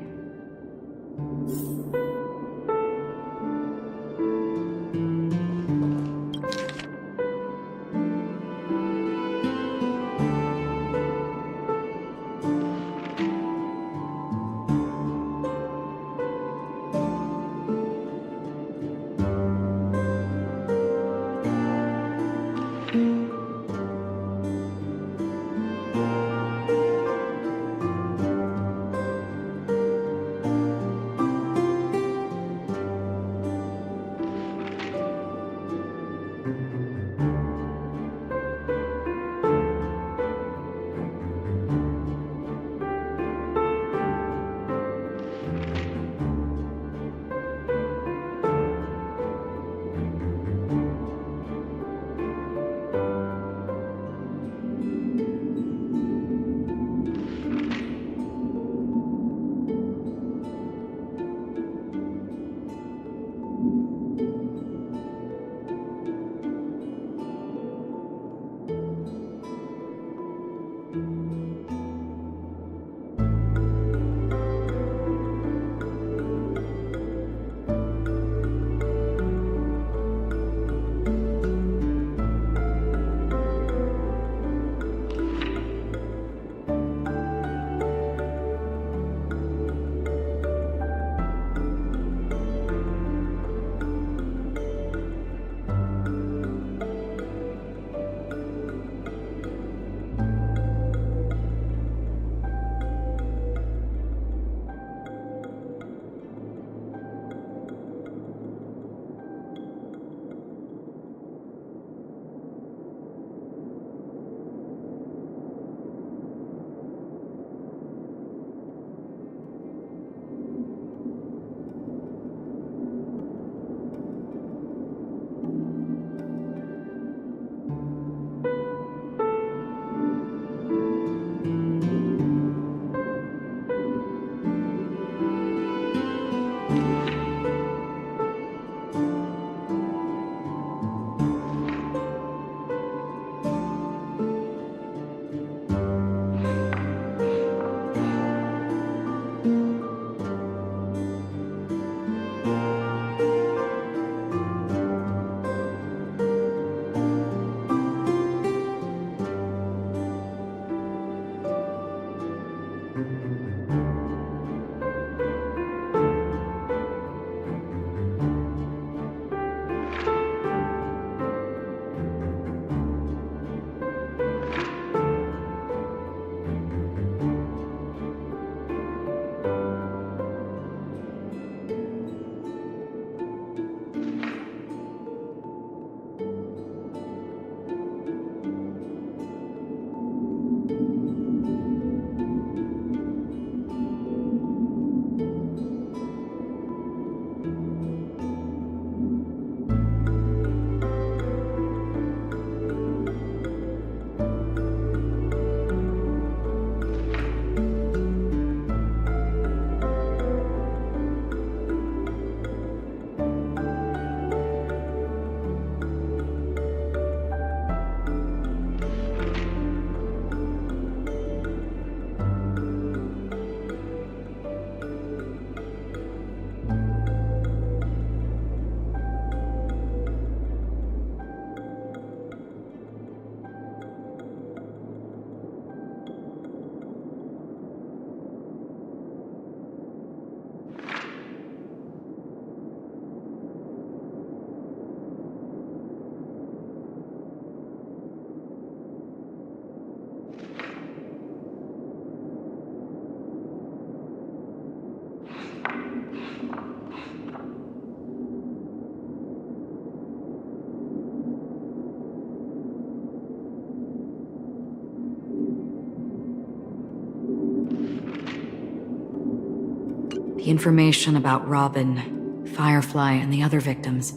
The information about Robin, Firefly, and the other victims.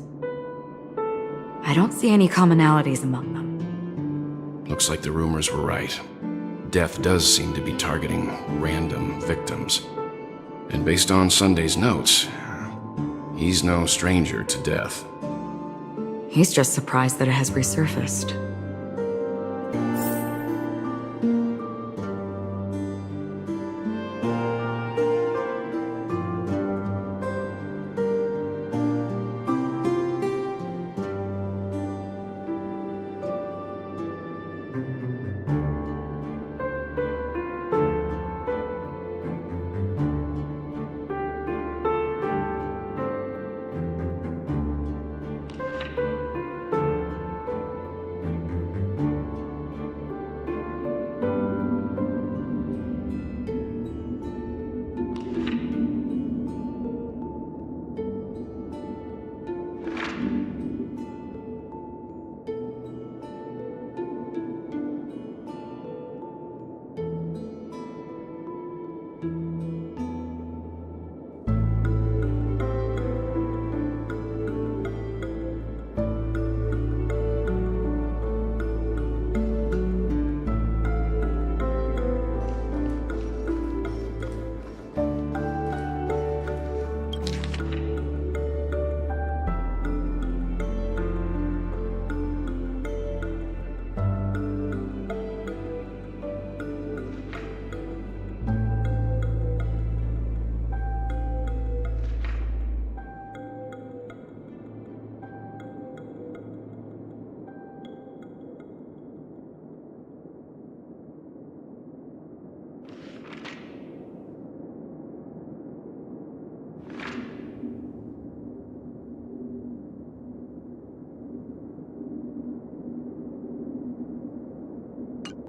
I don't see any commonalities among them. Looks like the rumors were right. Death does seem to be targeting random victims. And based on Sunday's notes, he's no stranger to death. He's just surprised that it has resurfaced.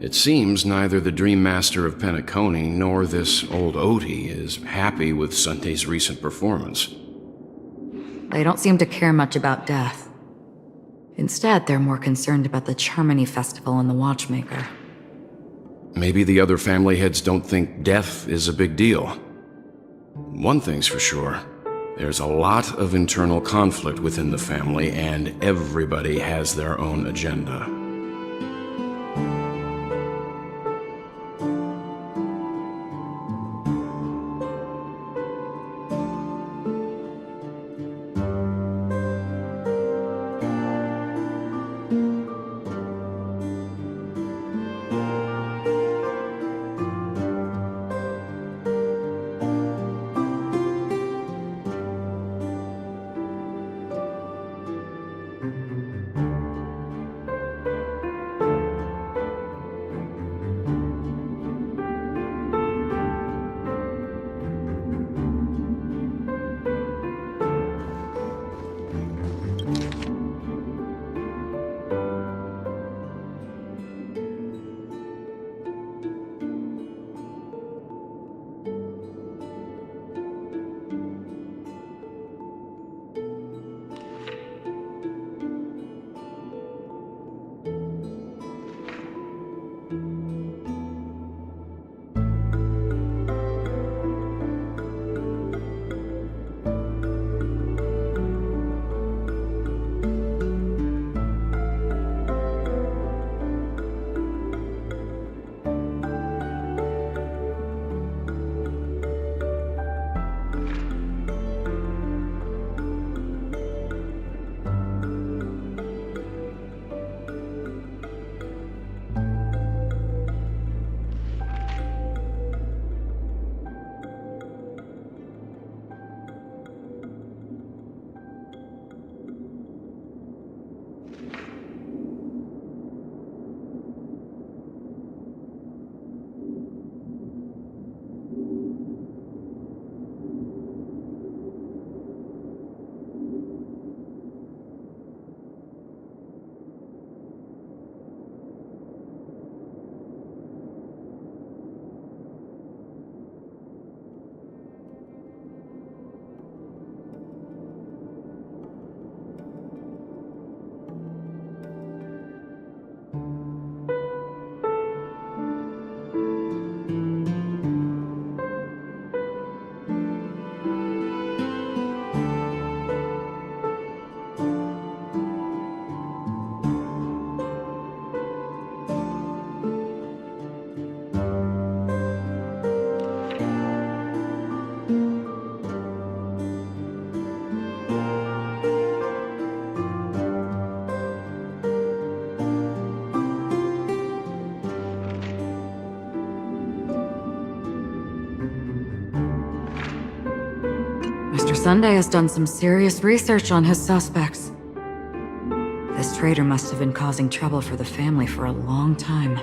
It seems neither the Dream Master of Penacony nor this old Odie is happy with Sunday's recent performance. They don't seem to care much about death. Instead, they're more concerned about the Charmony Festival and the Watchmaker. Maybe the other family heads don't think death is a big deal. One thing's for sure. There's a lot of internal conflict within the family, and everybody has their own agenda. Sunday has done some serious research on his suspects. This traitor must have been causing trouble for the family for a long time.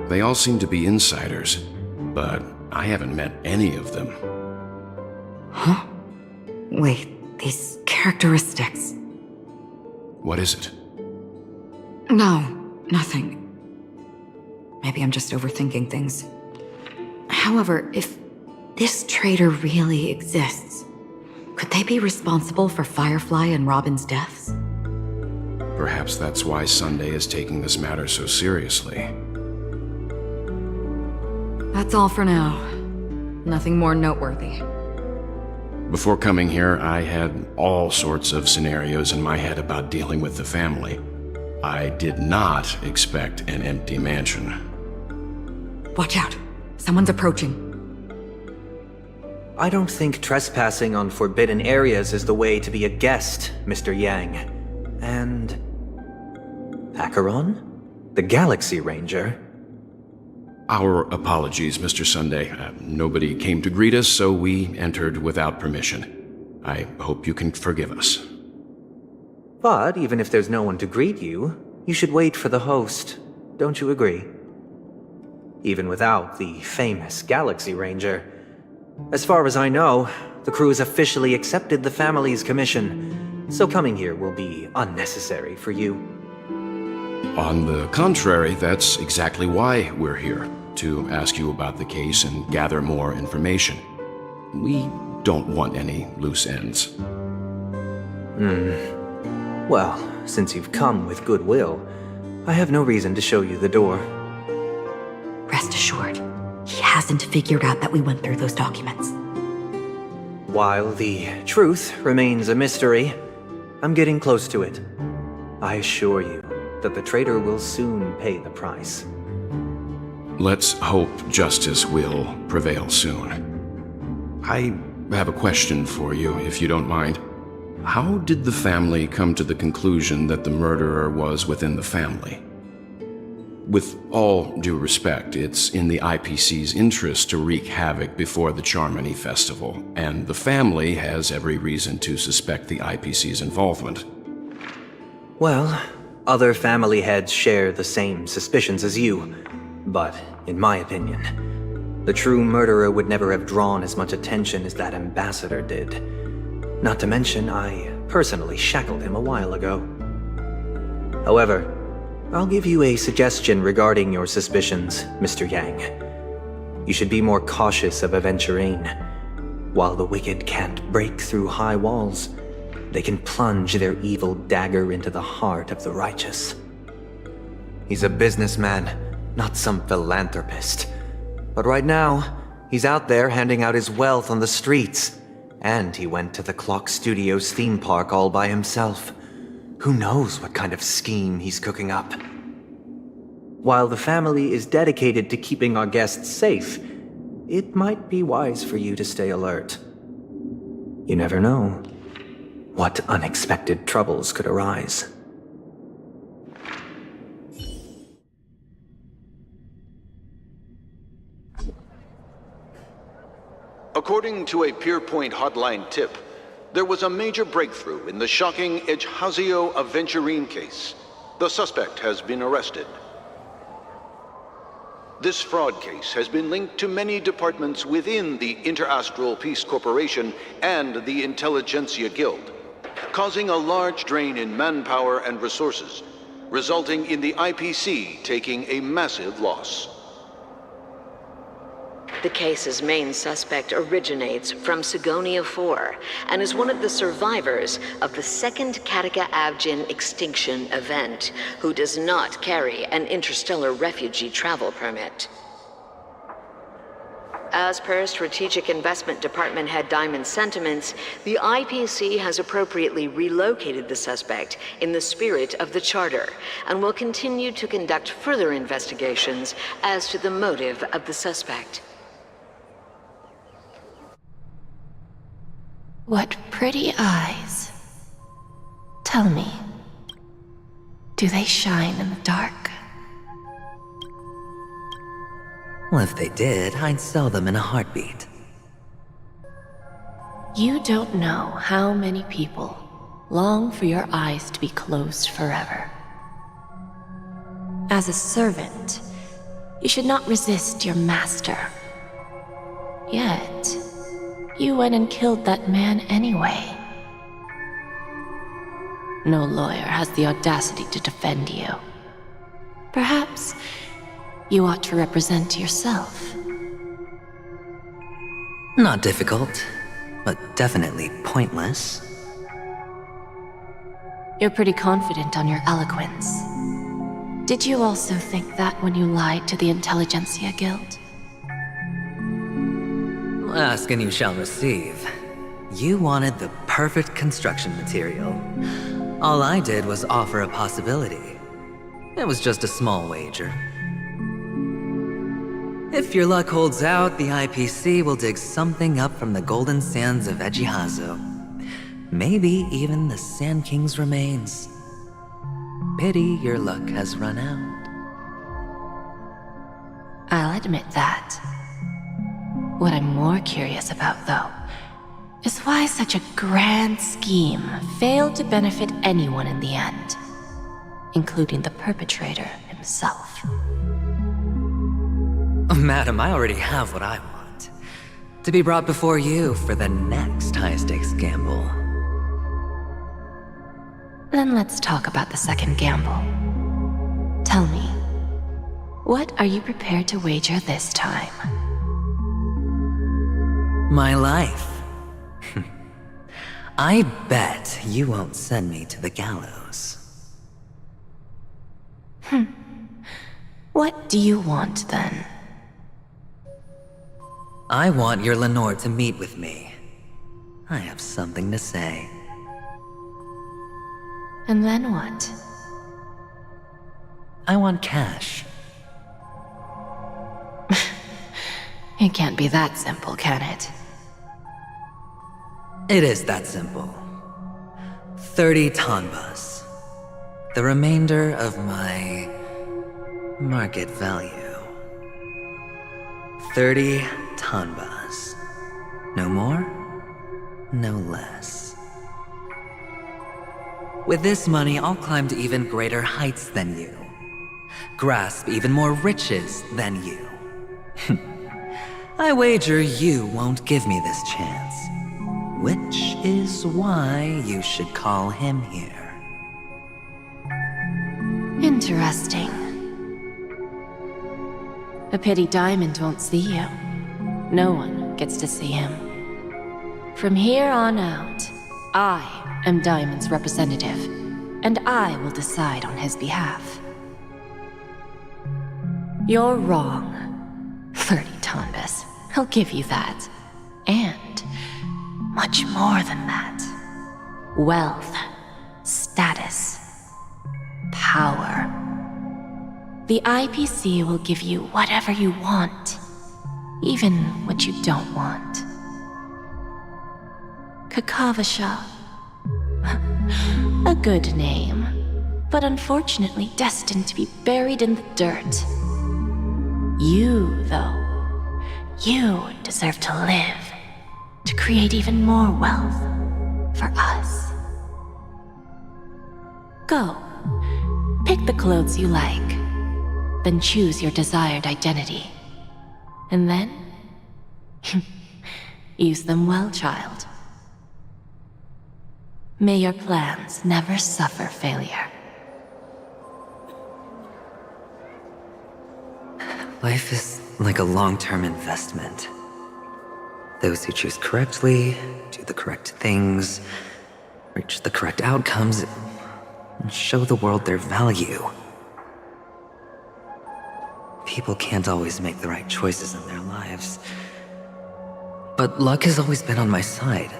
They all seem to be insiders, but I haven't met any of them. Huh? Wait, these characteristics. What is it? No, nothing. Maybe I'm just overthinking things. However, if this traitor really exists, could they be responsible for Firefly and Robin's deaths? Perhaps that's why Sunday is taking this matter so seriously. That's all for now. Nothing more noteworthy. Before coming here, I had all sorts of scenarios in my head about dealing with the family. I did not expect an empty mansion. Watch out. Someone's approaching. I don't think trespassing on forbidden areas is the way to be a guest, Mr. Yang. And... Acheron? The Galaxy Ranger? Our apologies, Mr. Sunday. Nobody came to greet us, so we entered without permission. I hope you can forgive us. But even if there's no one to greet you, you should wait for the host. Don't you agree? Even without the famous Galaxy Ranger. As far as I know, the crew has officially accepted the family's commission, so coming here will be unnecessary for you. On the contrary, that's exactly why we're here, to ask you about the case and gather more information. We don't want any loose ends. Well, since you've come with goodwill, I have no reason to show you the door. Rest assured, he hasn't figured out that we went through those documents. While the truth remains a mystery, I'm getting close to it. I assure you that the traitor will soon pay the price. Let's hope justice will prevail soon. I have a question for you, if you don't mind. How did the family come to the conclusion that the murderer was within the family? With all due respect, it's in the IPC's interest to wreak havoc before the Charmony Festival, and the family has every reason to suspect the IPC's involvement. Well, other family heads share the same suspicions as you, but in my opinion, the true murderer would never have drawn as much attention as that ambassador did. Not to mention, I personally shackled him a while ago. However, I'll give you a suggestion regarding your suspicions, Mr. Yang. You should be more cautious of Aventurine. While the wicked can't break through high walls, they can plunge their evil dagger into the heart of the righteous. He's a businessman, not some philanthropist. But right now, he's out there handing out his wealth on the streets. And he went to the Clock Studios theme park all by himself. Who knows what kind of scheme he's cooking up? While the family is dedicated to keeping our guests safe, it might be wise for you to stay alert. You never know what unexpected troubles could arise. According to a Pierpoint hotline tip, there was a major breakthrough in the shocking Ejhazio Aventurine case. The suspect has been arrested. This fraud case has been linked to many departments within the Interastral Peace Corporation and the Intelligentsia Guild, causing a large drain in manpower and resources, resulting in the IPC taking a massive loss. The case's main suspect originates from Sigonia 4 and is one of the survivors of the second Kataka-Avgin extinction event, who does not carry an interstellar refugee travel permit. As per Strategic Investment Department Head Diamond's sentiments, the IPC has appropriately relocated the suspect in the spirit of the Charter and will continue to conduct further investigations as to the motive of the suspect. What pretty eyes. Tell me, do they shine in the dark? Well, if they did, I'd sell them in a heartbeat. You don't know how many people long for your eyes to be closed forever. As a servant, you should not resist your master. Yet, you went and killed that man anyway. No lawyer has the audacity to defend you. Perhaps you ought to represent yourself. Not difficult, but definitely pointless. You're pretty confident on your eloquence. Did you also think that when you lied to the Intelligentsia Guild? Ask and you shall receive. You wanted the perfect construction material. All I did was offer a possibility. It was just a small wager. If your luck holds out, the IPC will dig something up from the golden sands of Ejihazo. Maybe even the Sand King's remains. Pity your luck has run out. I'll admit that. What I'm more curious about, though, is why such a grand scheme failed to benefit anyone in the end, including the perpetrator himself. Madam, I already have what I want. To be brought before you for the next high-stakes gamble. Then let's talk about the second gamble. Tell me, what are you prepared to wager this time? My life. I bet you won't send me to the gallows. What do you want, then? I want your Lenore to meet with me. I have something to say. And then what? I want cash. It can't be that simple, can it? It is that simple. 30 tanbas. The remainder of my market value. 30 tanbas. No more, no less. With this money, I'll climb to even greater heights than you. Grasp even more riches than you. I wager you won't give me this chance. Which is why you should call him here. Interesting. A pity Diamond won't see you. No one gets to see him. From here on out, I am Diamond's representative, and I will decide on his behalf. You're wrong. 30 tanbas. He'll give you that. And much more than that. Wealth, status, power. The IPC will give you whatever you want, even what you don't want. Kakavasha. A good name, but unfortunately destined to be buried in the dirt. You, though, you deserve to live, to create even more wealth for us. Go, pick the clothes you like, then choose your desired identity. And then, use them well, child. May your plans never suffer failure. Life is like a long-term investment. Those who choose correctly, do the correct things, reach the correct outcomes, and show the world their value. People can't always make the right choices in their lives. But luck has always been on my side.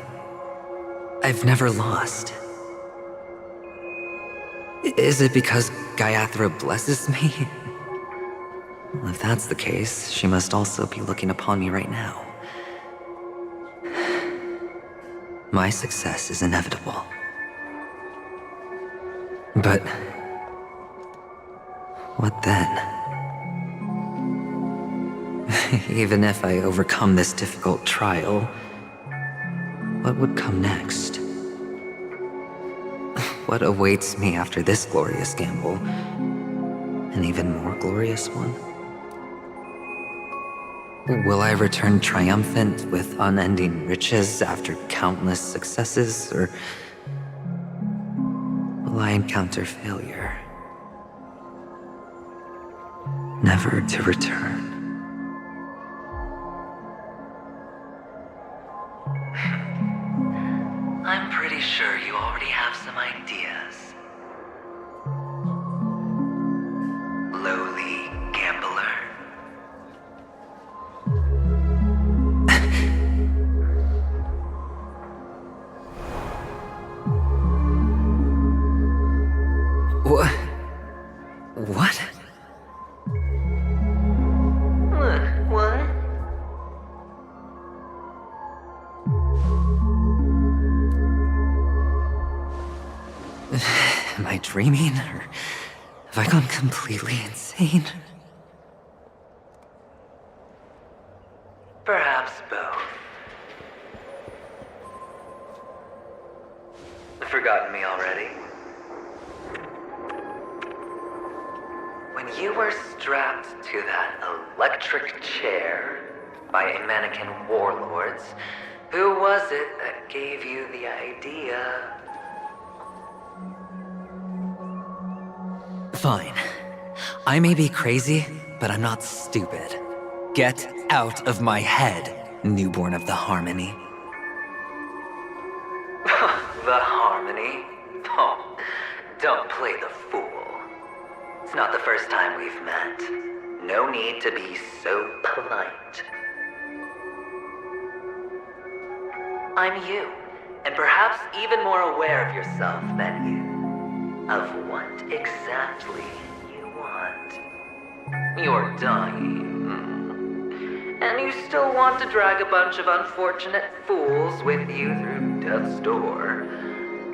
I've never lost. Is it because Gayatri blesses me? Well, if that's the case, she must also be looking upon me right now. My success is inevitable. But what then? Even if I overcome this difficult trial, What would come next? What awaits me after this glorious gamble? An even more glorious one? Will I return triumphant with unending riches after countless successes, or will I encounter failure, never to return? I'm pretty sure you already have some ideas. Lowly gambler. What? What? What? Am I dreaming, or have I gone completely insane? Perhaps both. Forgotten me already? When you were strapped to that electric chair by a mannequin warlords, who was it that gave you the idea? Fine. I may be crazy, but I'm not stupid. Get out of my head, newborn of the Harmony. The Harmony? Oh, don't play the fool. It's not the first time we've met. No need to be so polite. I'm you, and perhaps even more aware of yourself than you. Of what exactly you want. You're dying. And you still want to drag a bunch of unfortunate fools with you through death's door.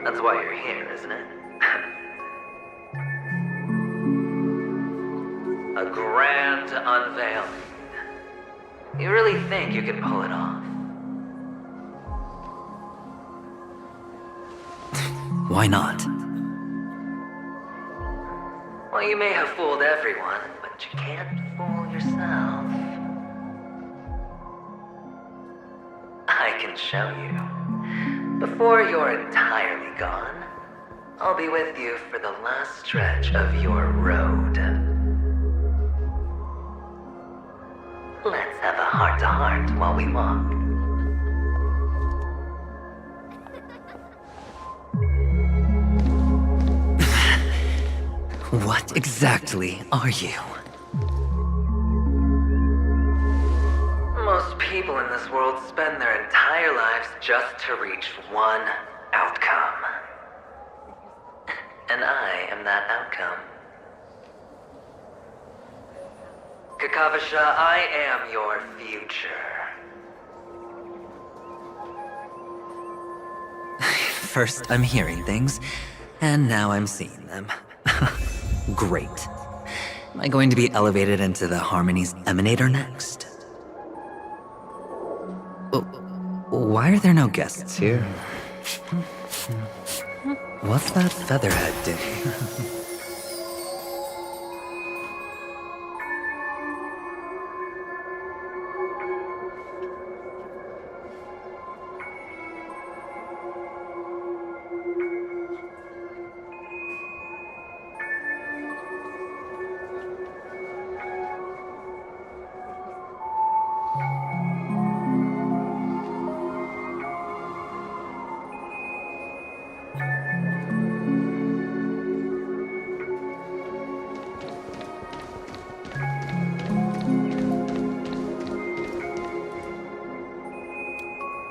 That's why you're here, isn't it? A grand unveiling. You really think you can pull it off? Why not? Well, you may have fooled everyone, but you can't fool yourself. I can show you. Before you're entirely gone, I'll be with you for the last stretch of your road. Let's have a heart-to-heart while we walk. What exactly are you? Most people in this world spend their entire lives just to reach one outcome. And I am that outcome. Kakavasha, I am your future. First, I'm hearing things, and now I'm seeing them. Great. Am I going to be elevated into the Harmony's Emanator next? Why are there no guests here? What's that featherhead doing?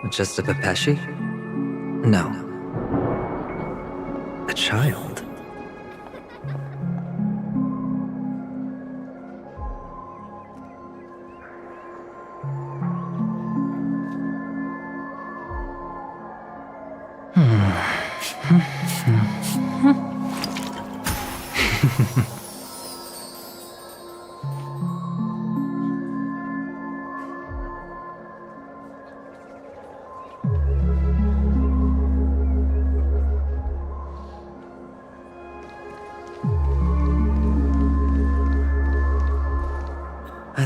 Just a Pepeshi? No. A child.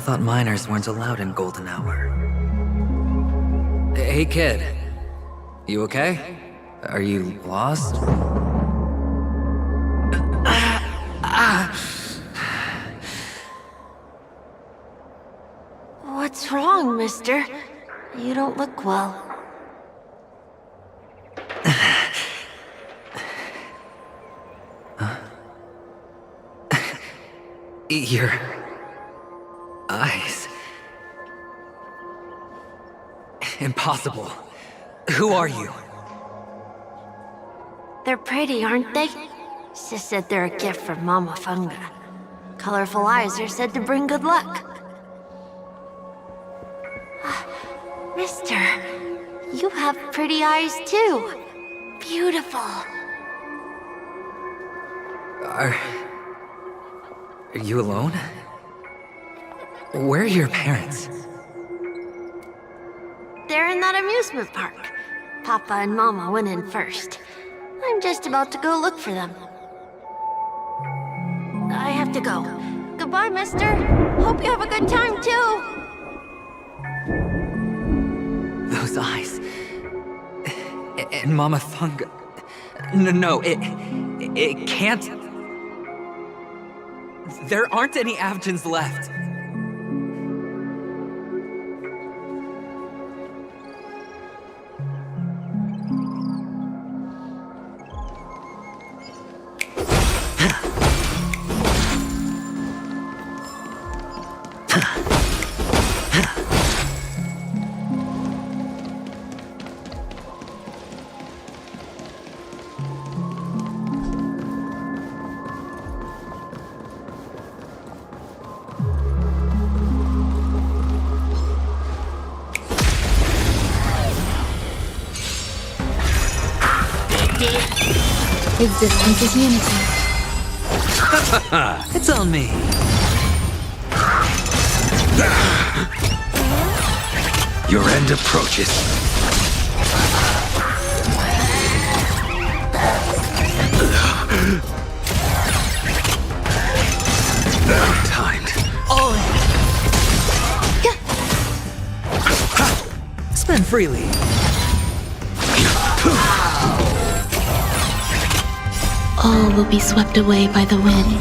thought minors weren't allowed in Golden Hour. Hey kid, you okay? Are you lost? What's wrong, mister? You don't look well. Your eyes. Impossible. Who are you? They're pretty, aren't they? Sis said they're a gift from Mama Funga. Colorful eyes are said to bring good luck. Mister, you have pretty eyes too. Beautiful. Are you alone? Where are your parents? They're in that amusement park. Papa and Mama went in first. I'm just about to go look for them. I have to go. Goodbye, mister. Hope you have a good time, too. Those eyes. And Mama Funga. No, it can't. There aren't any Avgens left. Existence is unity. It's on me. Your end approaches. Timed. Spend freely. All will be swept away by the wind.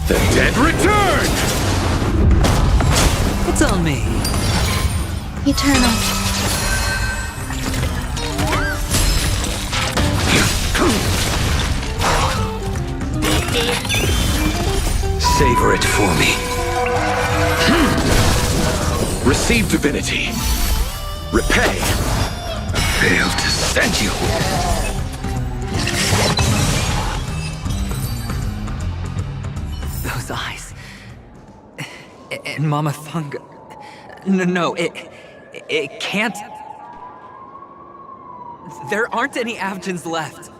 The dead return! It's on me. Eternal. Savor it for me. Receive divinity. Repay. Failed to send you. Those eyes. And Mama Funga. No, it can't. There aren't any Avgens left.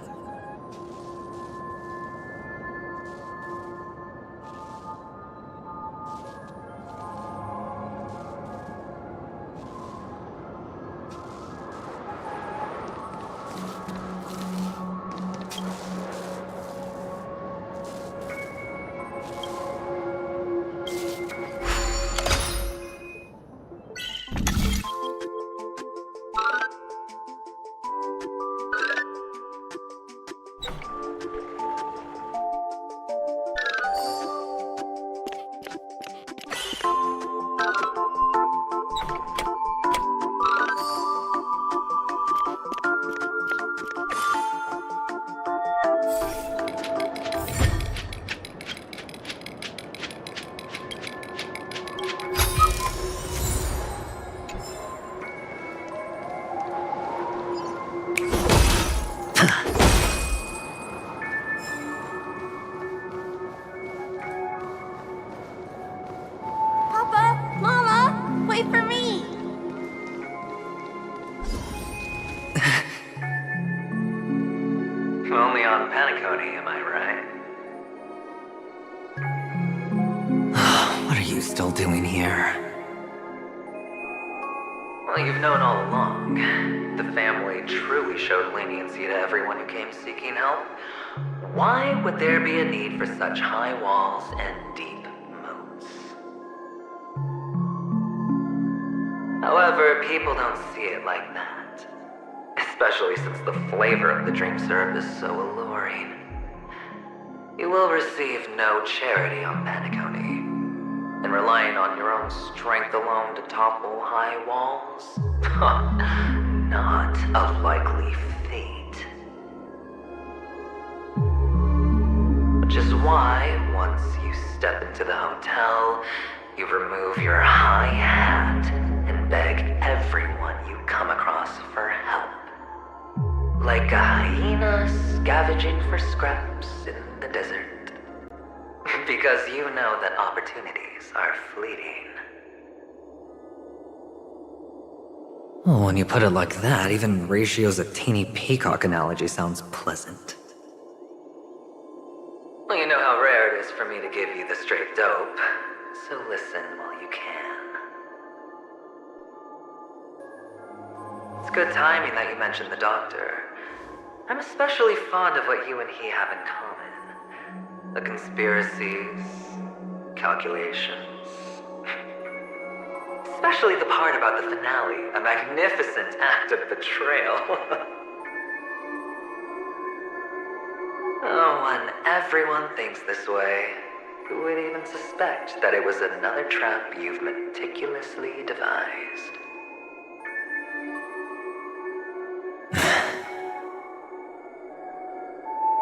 Only on penacony, am I right? What are you still doing here? Well, you've known all along. The family truly showed leniency to everyone who came seeking help. Why would there be a need for such high walls and deep moats? However, people don't see it like that. Especially since the flavor of the dream syrup is so alluring. You will receive no charity on penacony. And relying on your own strength alone to topple high walls? Not a likely fate. Which is why, once you step into the hotel, you remove your high hat and beg everyone you come across for help. Like a hyena scavenging for scraps in the desert. Because you know that opportunities are fleeting. Well, when you put it like that, even Ratio's a teeny peacock analogy sounds pleasant. Well, you know how rare it is for me to give you the straight dope, so listen while you can. It's good timing that you mentioned the doctor. I'm especially fond of what you and he have in common. The conspiracies, calculations. Especially the part about the finale, a magnificent act of betrayal. Oh, when everyone thinks this way, who would even suspect that it was another trap you've meticulously devised?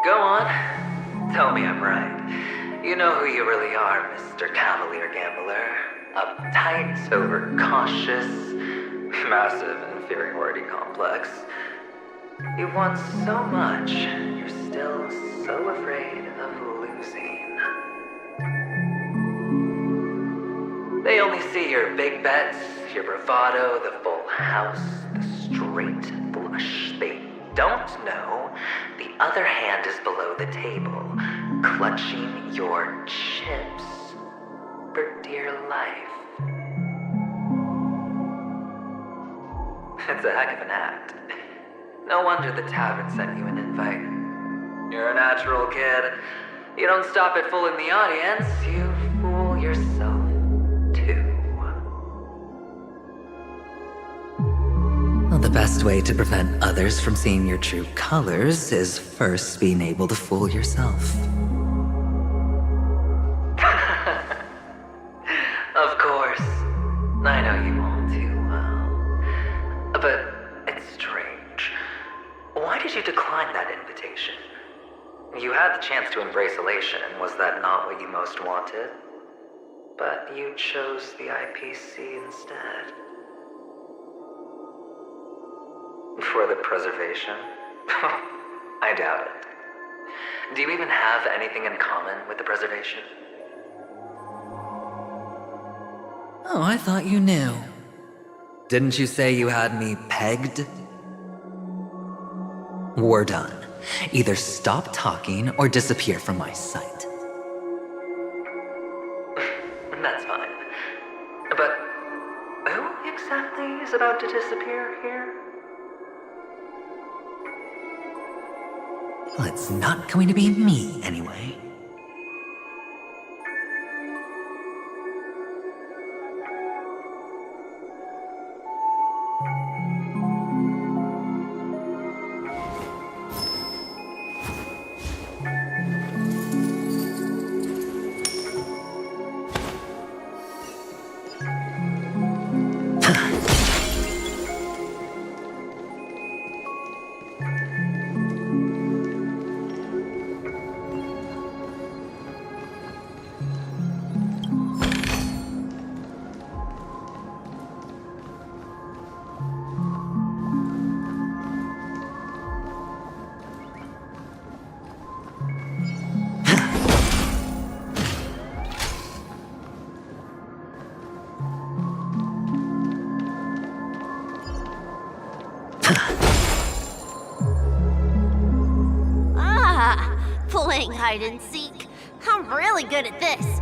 Go on. Tell me I'm right. You know who you really are, Mr. Cavalier Gambler. Uptight, overcautious, massive inferiority complex. You want so much, you're still so afraid of losing. They only see your big bets, your bravado, the full house, the straight flush. They don't know the other hand is below the table, clutching your chips for dear life. It's a heck of an act. No wonder the tavern sent you an invite. You're a natural kid. You don't stop at fooling the audience, you fool yourself too. Well, the best way to prevent others from seeing your true colors is first being able to fool yourself. Of course. I know you all too well. But it's strange. Why did you decline that invitation? You had the chance to embrace elation, and was that not what you most wanted? But you chose the IPC instead. For the preservation? I doubt it. Do you even have anything in common with the preservation? Oh, I thought you knew. Didn't you say you had me pegged? We're done. Either stop talking or disappear from my sight. That's fine. But who exactly is about to disappear here? Well, it's not going to be me, anyway. Playing hide and seek. I'm really good at this.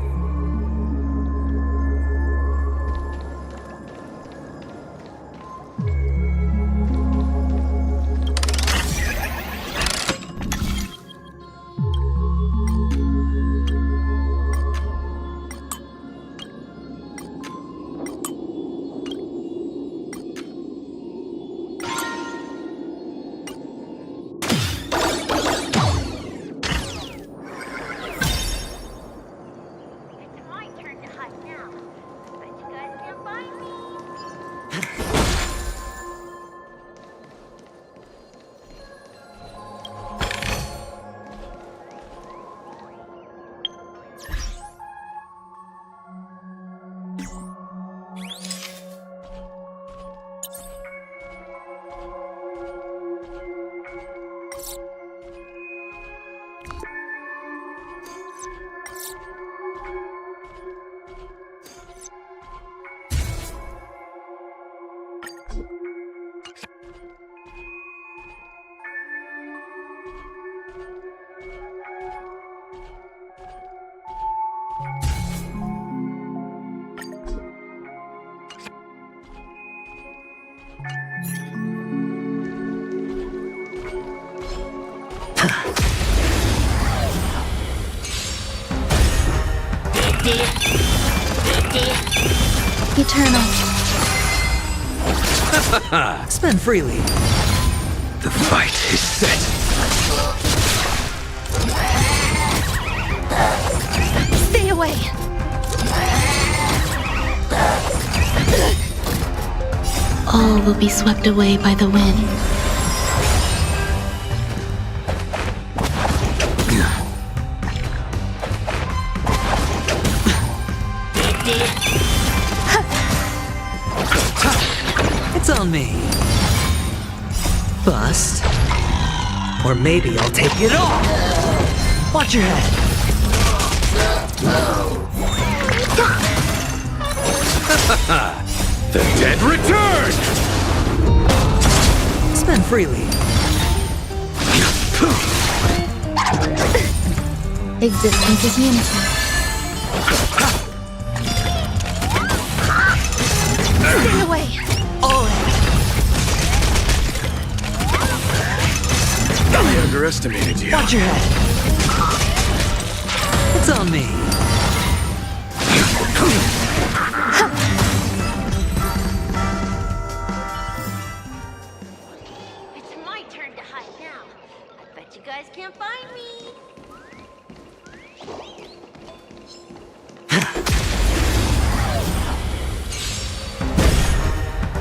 Eternal. Spend freely. The fight is set. Stay away. All will be swept away by the wind. It's on me. Bust. Or maybe I'll take it all. Watch your head. The dead return! Spend freely. Existence is unity. Stay away. All in. I underestimated you. Watch your head. It's on me. It's my turn to hide now. I bet you guys can't find me.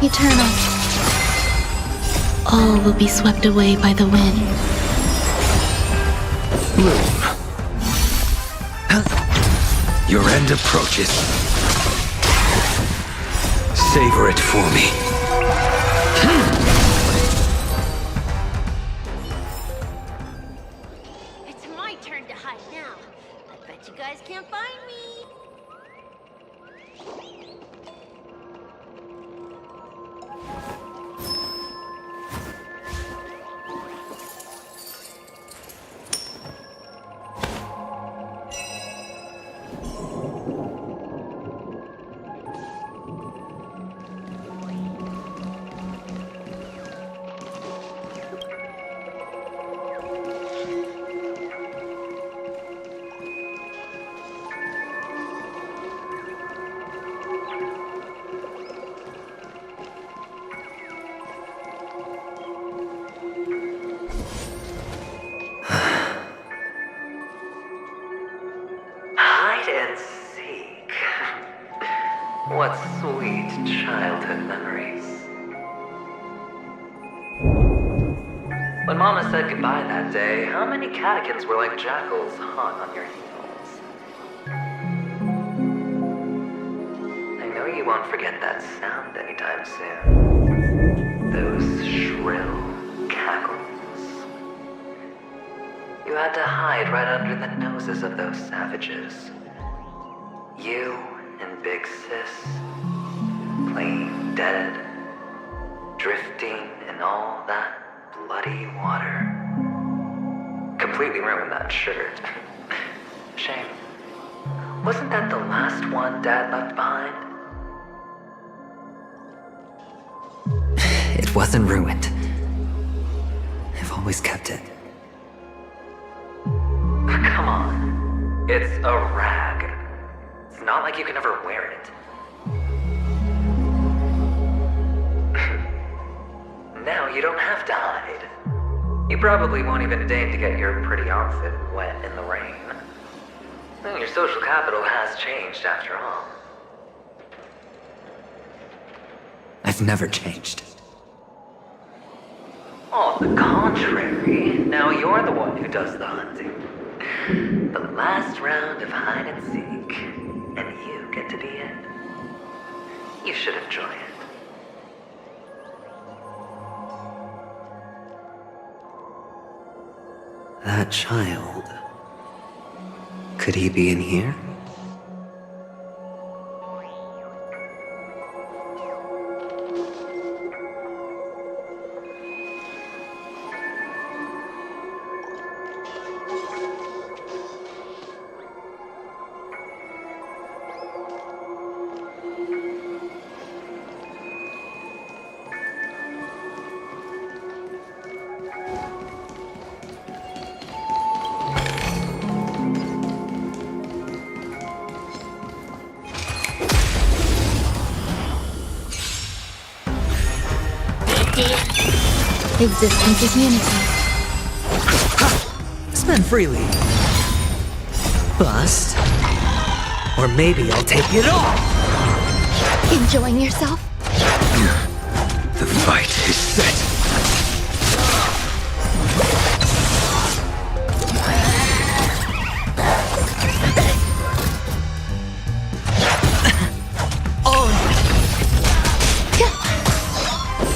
Eternal. All will be swept away by the wind. Bloom. Your end approaches. Savor it for me. It's my turn to hide now. I bet you guys can't find me. Hide and seek. What sweet childhood memories. When Mama said goodbye that day, how many catechins were like jackals hot on your heels? I know you won't forget that sound anytime soon. Those shrill cackles. You had to hide right under the noses of those savages. You and Big Sis, playing dead, drifting in all that bloody water. Completely ruined that shirt. Shame. Wasn't that the last one Dad left behind? It wasn't ruined. I've always kept it. Come on. It's a rag. It's not like you can ever wear it. Now you don't have to hide. You probably won't even deign to get your pretty outfit wet in the rain. And your social capital has changed after all. I I've never changed. On the contrary, now you're the one who does the hunting. The last round of hide and seek, and you get to be it. You should enjoy it. That child. Could he be in here? Existence is unity. Spend freely. Bust. Or maybe I'll take it all! Enjoying yourself? The fight is set.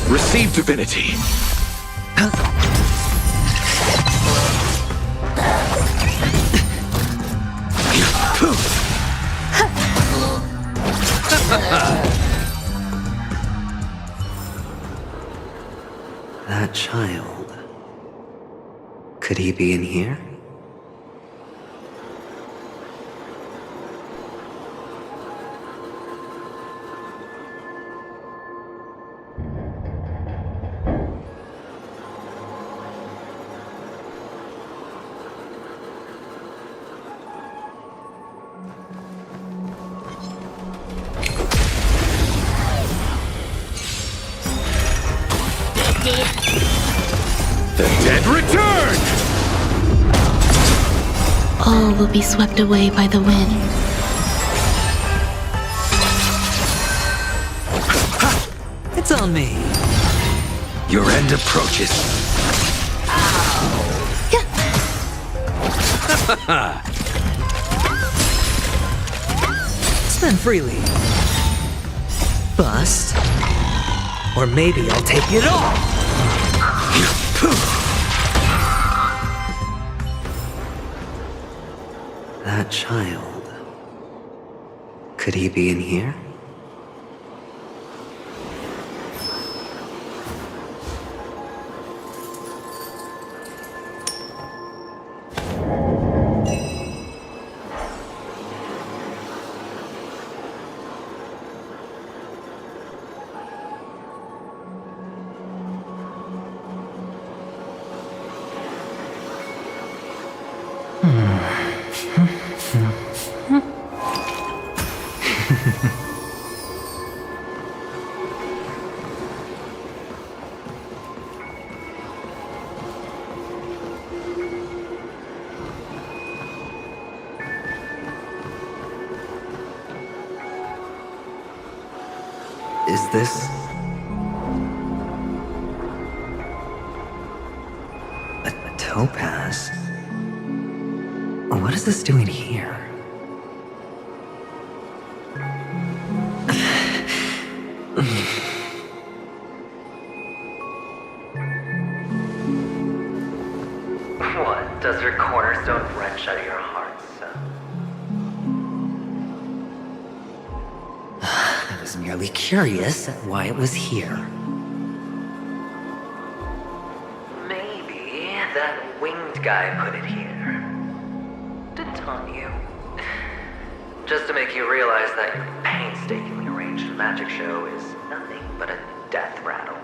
Receive divinity. That child. Could he be in here? The dead return! All will be swept away by the wind. It's on me. Your end approaches. Spend freely. Bust. Or maybe I'll take it all! That child. Could he be in here? Is this... a topaz? What is this doing here? What, does your cornerstone wrench out of your heart, son? I was merely curious at why it was here. Maybe that winged guy put it here. To taunt you. Just to make you realize that your painstakingly arranged magic show is nothing but a death rattle.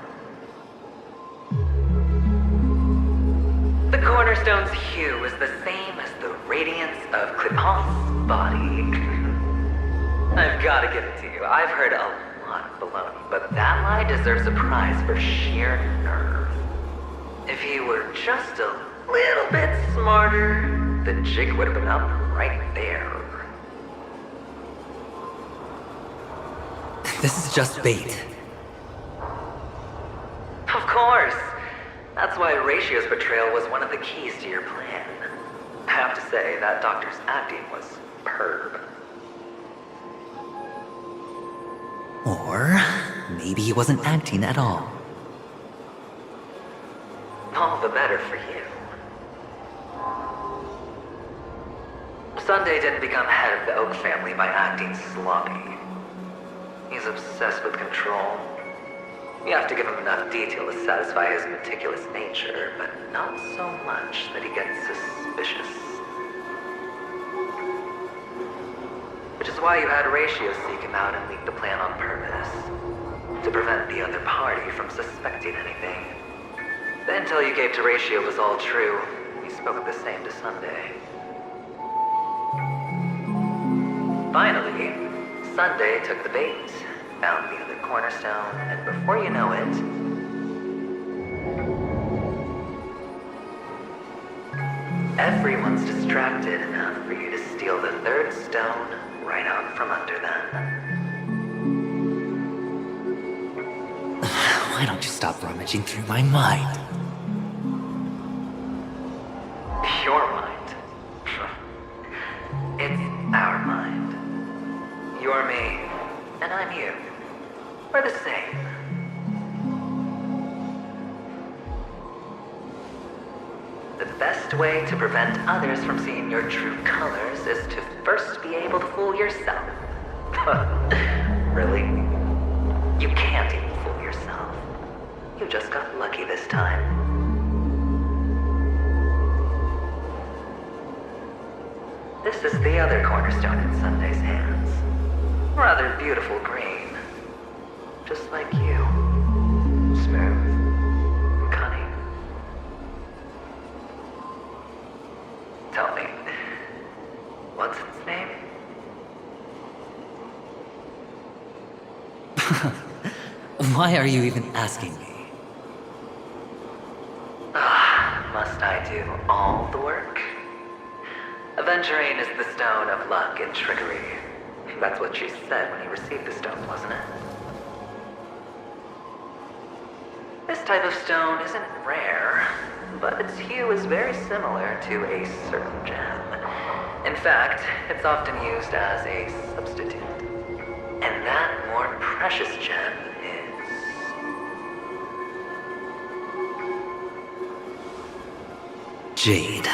The cornerstone's hue is the same as the radiance of Clipon's body. I've gotta give it to you. I've heard a lot of baloney, but that lie deserves a prize for sheer nerve. If he were just a little bit smarter, the jig would have been up right there. This is just bait. why Ratio's betrayal was one of the keys to your plan. I have to say, that doctor's acting was superb. Or maybe he wasn't acting at all. All the better for you. Sunday didn't become head of the Oak family by acting sloppy. He's obsessed with control. You have to give him enough detail to satisfy his meticulous nature, but not so much that he gets suspicious. Which is why you had Ratio seek him out and leak the plan on purpose. To prevent the other party from suspecting anything. The intel you gave to Ratio was all true. You spoke of the same to Sunday. Finally, Sunday took the bait, found the other cornerstone, and before you know it... everyone's distracted enough for you to steal the third stone right out from under them. Why don't you stop rummaging through my mind? Your mind. It's our mind. You're me, and I'm you. We're the same. The best way to prevent others from seeing your true colors is to first be able to fool yourself. Really? You can't even fool yourself. You just got lucky this time. This is the other cornerstone in Sunday's hands. Rather beautiful green. Just like you. Smooth and cunning. Tell me, what's its name? Why are you even asking me? Must I do all the work? Aventurine is the stone of luck and trickery. That's what she said when you received the stone, wasn't it? This type of stone isn't rare, but its hue is very similar to a certain gem. In fact, it's often used as a substitute. And that more precious gem is... Jade.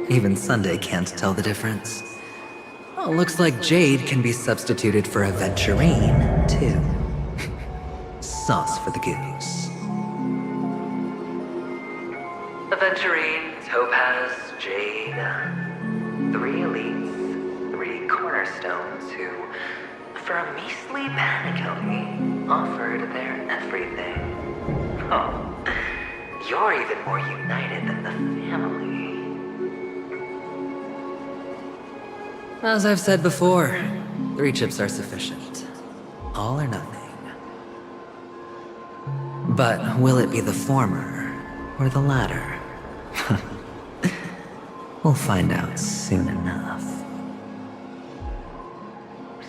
Even Sunday can't tell the difference. Oh, looks like Jade can be substituted for Aventurine, too. Sauce for the goose. Aventurine, Topaz, Jade. 3 elites, 3 cornerstones who, for a measly penacony, offered their everything. Oh, you're even more united than the family. As I've said before, 3 chips are sufficient. All or nothing. But will it be the former or the latter? We'll find out soon enough.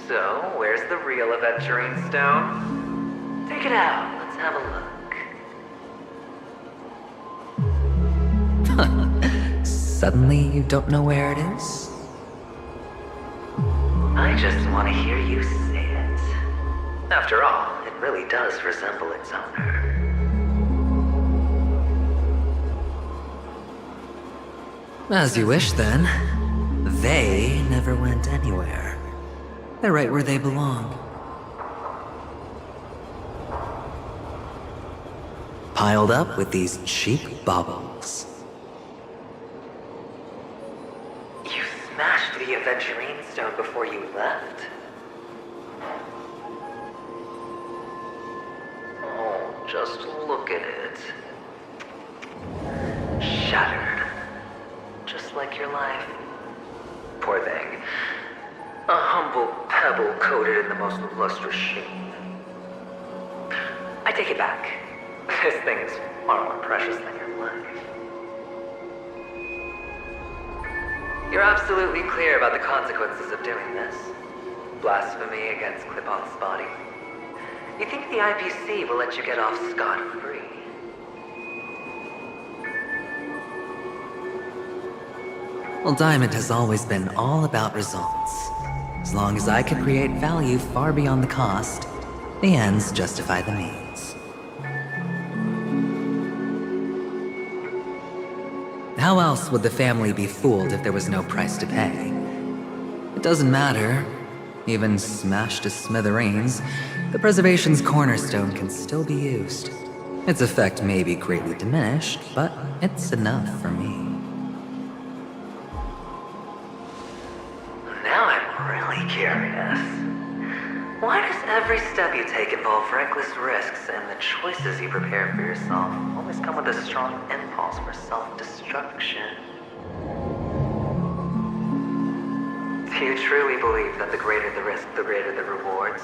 So, where's the real Aventurine stone? Take it out, let's have a look. Suddenly you don't know where it is? I just want to hear you say it. After all, it really does resemble its owner. As you wish, then. They never went anywhere. They're right where they belong. Piled up with these cheap baubles. You smashed the Aventurine stone before you left? Oh, just look at it. Shattered. Just like your life. Poor thing. A humble pebble coated in the most lustrous sheen. I take it back. This thing is far more precious than your life. You're absolutely clear about the consequences of doing this. Blasphemy against Clipoth's body. You think the IPC will let you get off scot-free? Well, Diamond has always been all about results. As long as I could create value far beyond the cost, the ends justify the means. How else would the family be fooled if there was no price to pay? It doesn't matter. Even smashed to smithereens, the preservation's cornerstone can still be used. Its effect may be greatly diminished, but it's enough for me. Now I'm really curious. Why does every step you take involve reckless risks, and the choices you prepare for yourself always come with a strong impulse for self-destruction? Do you truly believe that the greater the risk, the greater the rewards?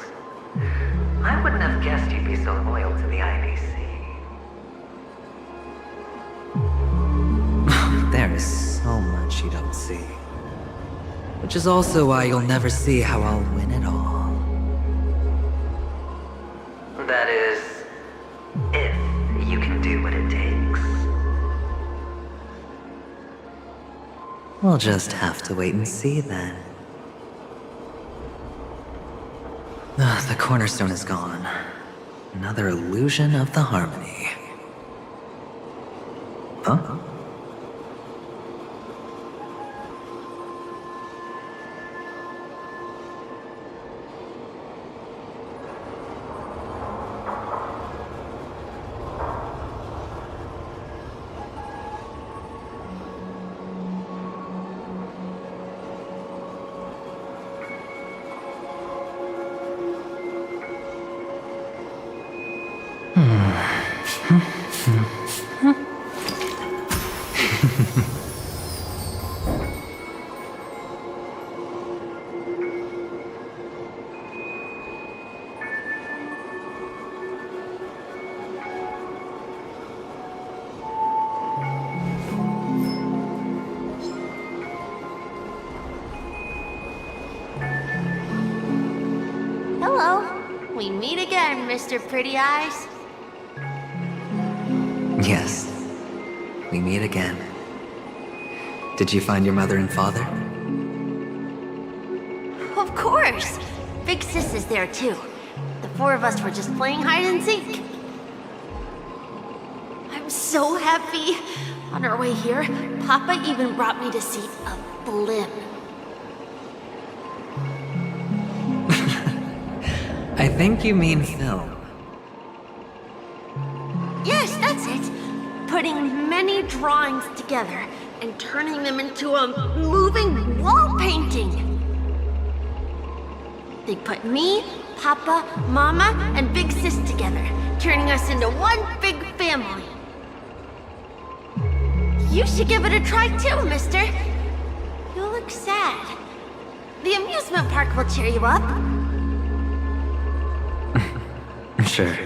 I wouldn't have guessed you'd be so loyal to the IPC. There is so much you don't see. Which is also why you'll never see how I'll win it all. That is, if you can do what it takes. We'll just have to wait and see then. The cornerstone is gone. Another illusion of the harmony. Huh? Hello. We meet again, Mr. Pretty Eyes. Yes. We meet again. Did you find your mother and father? Of course. Big Sis is there too. The four of us were just playing hide and seek. I'm so happy. On our way here, Papa even brought me to see a blimp. I think you mean film. Yes, that's it. Putting many drawings together and turning them into a moving wall painting. They put me, Papa, Mama, and Big Sis together, turning us into one big family. You should give it a try too, mister. You look sad. The amusement park will cheer you up. Sure.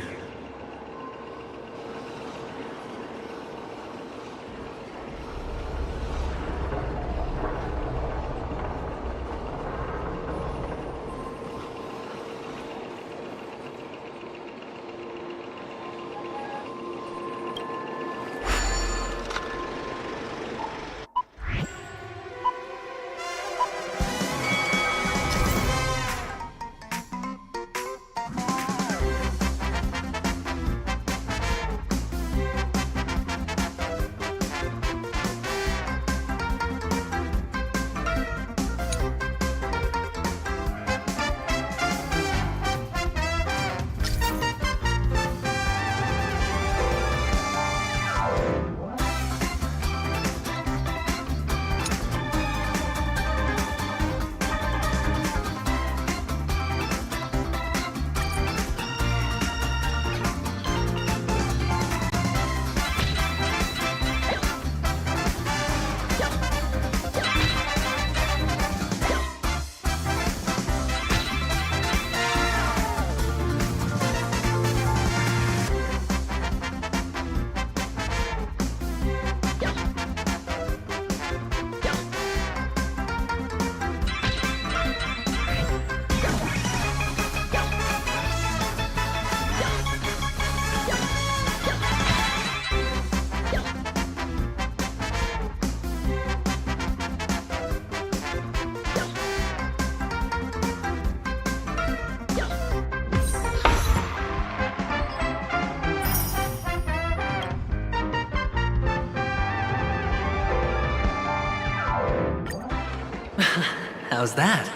How's that?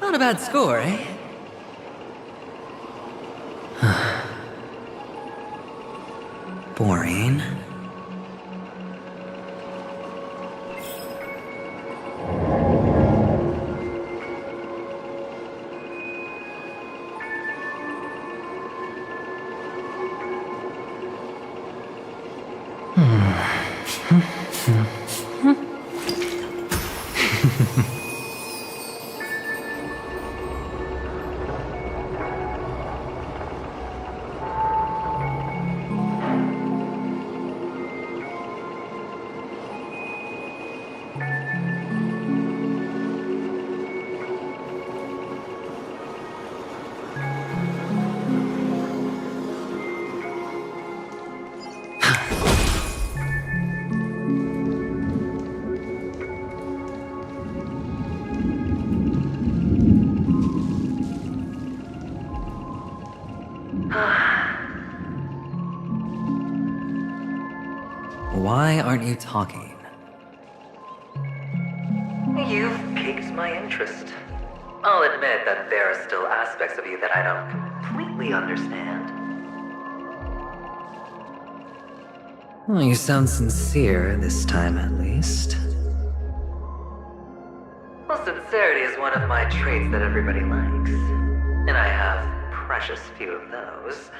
Not a bad score, eh? Boring. Why aren't you talking? You've piqued my interest. I'll admit that there are still aspects of you that I don't completely understand. Well, you sound sincere this time, at least. Well, sincerity is one of my traits that everybody likes. And I have precious few of those.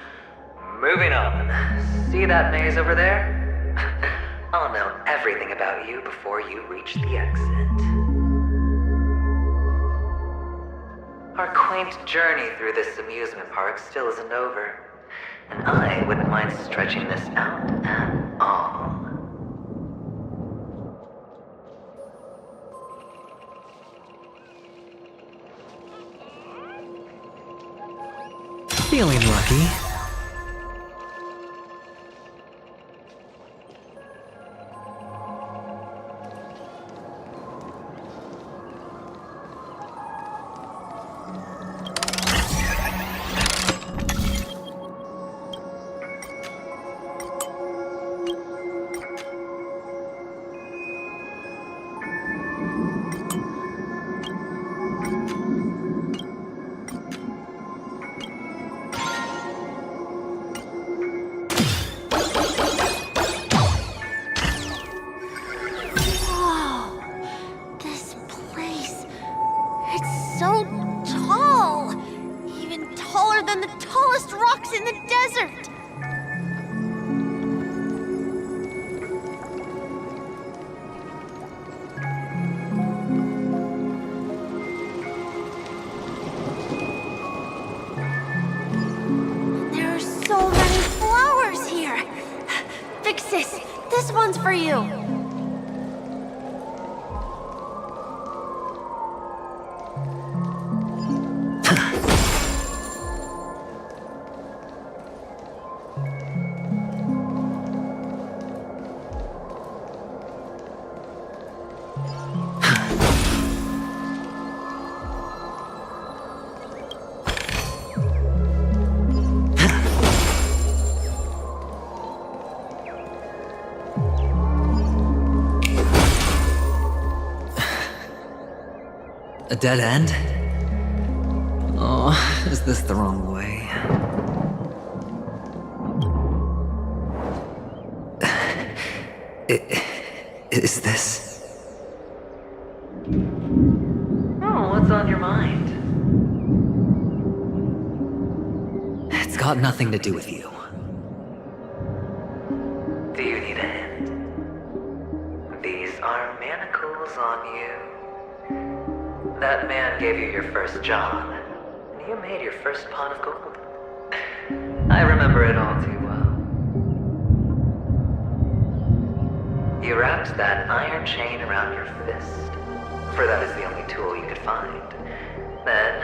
Moving on. See that maze over there? I'll know everything about you before you reach the exit. Our quaint journey through this amusement park still isn't over, and I wouldn't mind stretching this out at all. Feeling lucky. This one's for you. A dead end? Oh, is this the wrong way? Is this? Oh, what's on your mind? It's got nothing to do with you. Do you need a hint? These are manacles on you. That man gave you your first job, and you made your first pot of gold. I remember it all too well. You wrapped that iron chain around your fist, for that is the only tool you could find. Then,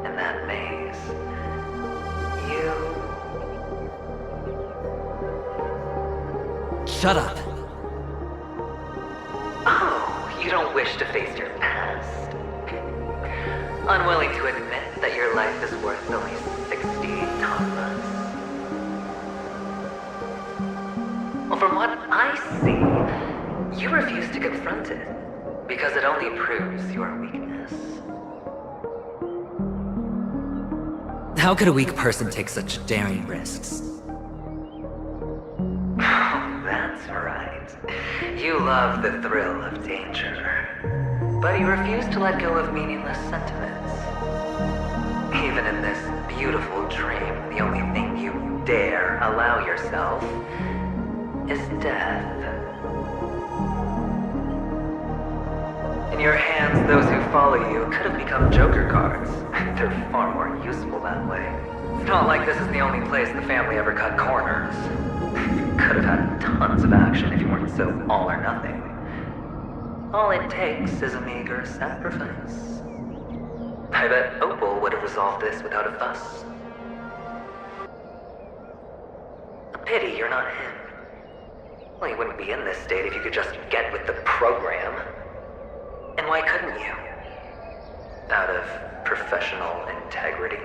in that maze, you... Shut up! Oh, you don't wish to face your past? Unwilling to admit that your life is worth only 60 tamas. Well, from what I see, you refuse to confront it. Because it only proves your weakness. How could a weak person take such daring risks? That's right. You love the thrill of danger. But you refuse to let go of meaningless sentiments. Even in this beautiful dream, the only thing you dare allow yourself is death. In your hands, those who follow you could have become Joker cards. They're far more useful that way. It's not like this is the only place the family ever cut corners. Could have had tons of action if you weren't so all or nothing. All it takes is a meager sacrifice. I bet Opal would have resolved this without a fuss. A pity you're not him. Well, you wouldn't be in this state if you could just get with the program. And why couldn't you? Out of professional integrity.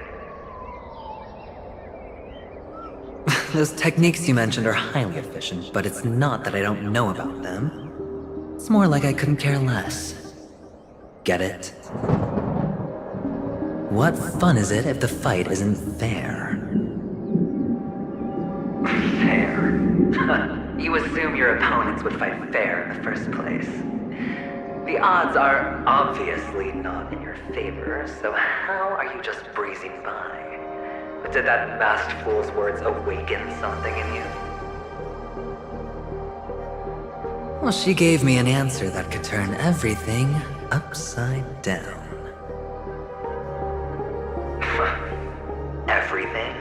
Those techniques you mentioned are highly efficient, but it's not that I don't know about them. It's more like I couldn't care less. Get it? What fun is it if the fight isn't fair? Fair? You assume your opponents would fight fair in the first place. The odds are obviously not in your favor, so how are you just breezing by? But did that masked fool's words awaken something in you? Well, she gave me an answer that could turn everything upside down. Everything?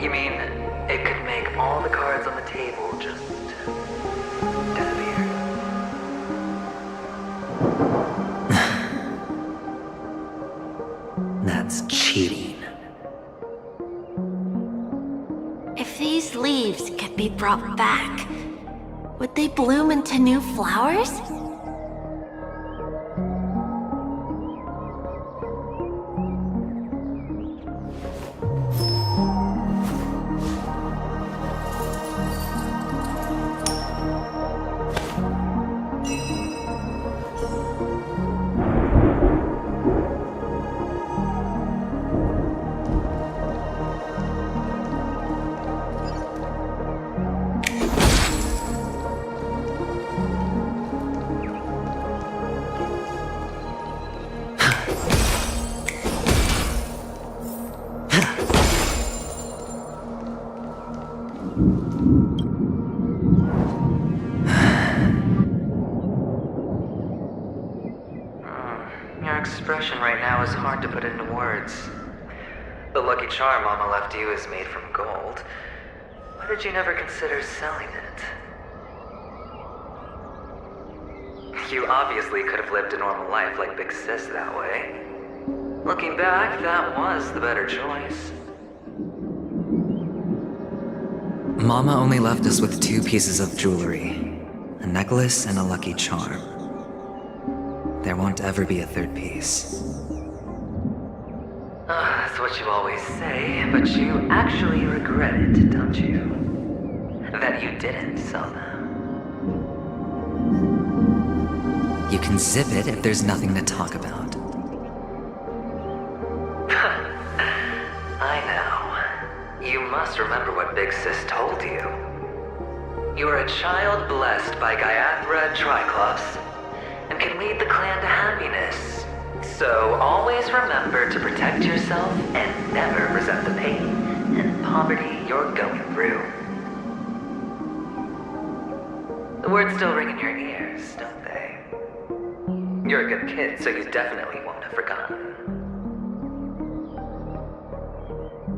You mean it could make all the cards on the table just disappear? That's cheating. If these leaves could be brought back, would they bloom into new flowers? Your expression right now is hard to put into words. The lucky charm Mama left you is made from gold. Why did you never consider selling it? You obviously could have lived a normal life like Big Sis that way. Looking back, that was the better choice. Mama only left us with 2 pieces of jewelry. A necklace and a lucky charm. There won't ever be a 3rd piece. That's what you always say, but you actually regret it, don't you? That you didn't sell them. You can zip it if there's nothing to talk about. I know. You must remember what Big Sis told you. You are a child blessed by Gaiathra Triclops, and can lead the clan to happiness. So always remember to protect yourself and never resent the pain and poverty you're going through. The words still ring in your ears, don't they? You're a good kid, so you definitely won't have forgotten.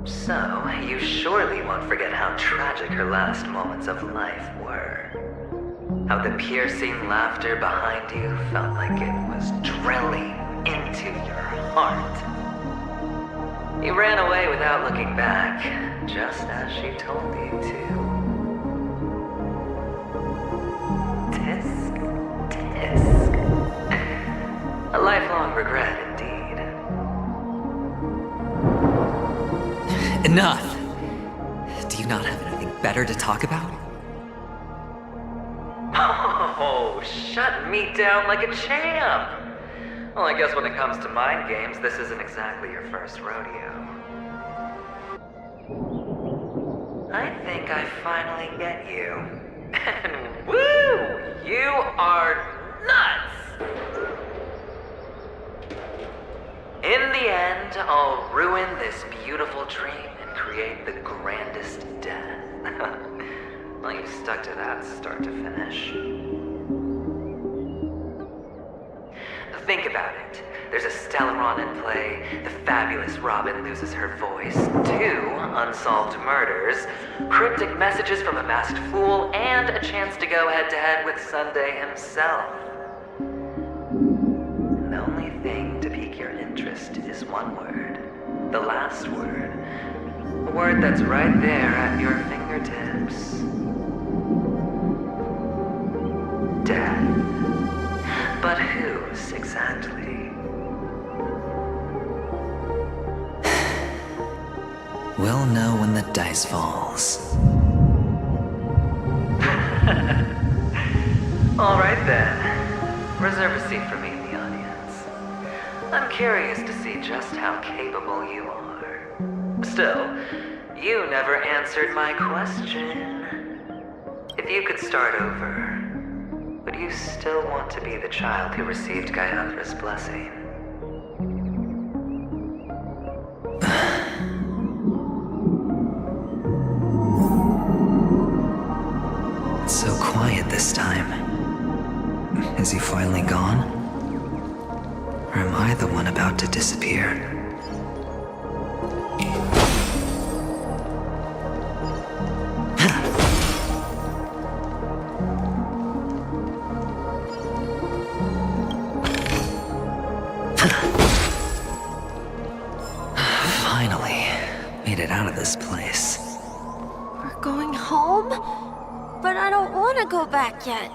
So, you surely won't forget how tragic her last moments of life were. How the piercing laughter behind you felt like it was drilling into your heart. You ran away without looking back, just as she told you to. Tisk, tisk. A lifelong regret indeed. Enough! Do you not have anything better to talk about? Oh, shut me down like a champ! Well, I guess when it comes to mind games, this isn't exactly your first rodeo. I think I finally get you. And woo! You are nuts! In the end, I'll ruin this beautiful dream and create the grandest death. Well, you stuck to that start to finish. Think about it. There's a Stellaron in play, the fabulous Robin loses her voice, 2 unsolved murders, cryptic messages from a masked fool, and a chance to go head-to-head with Sunday himself. And the only thing to pique your interest is one word. The last word. A word that's right there at your fingertips. Death. But whose exactly? We'll know when the dice falls. All right then. Reserve a seat for me in the audience. I'm curious to see just how capable you are. Still, you never answered my question. If you could start over, would you still want to be the child who received Gayathra's blessing? It's so quiet this time. Is he finally gone? Or am I the one about to disappear? Finally, made it out of this place. We're going home? But I don't want to go back yet.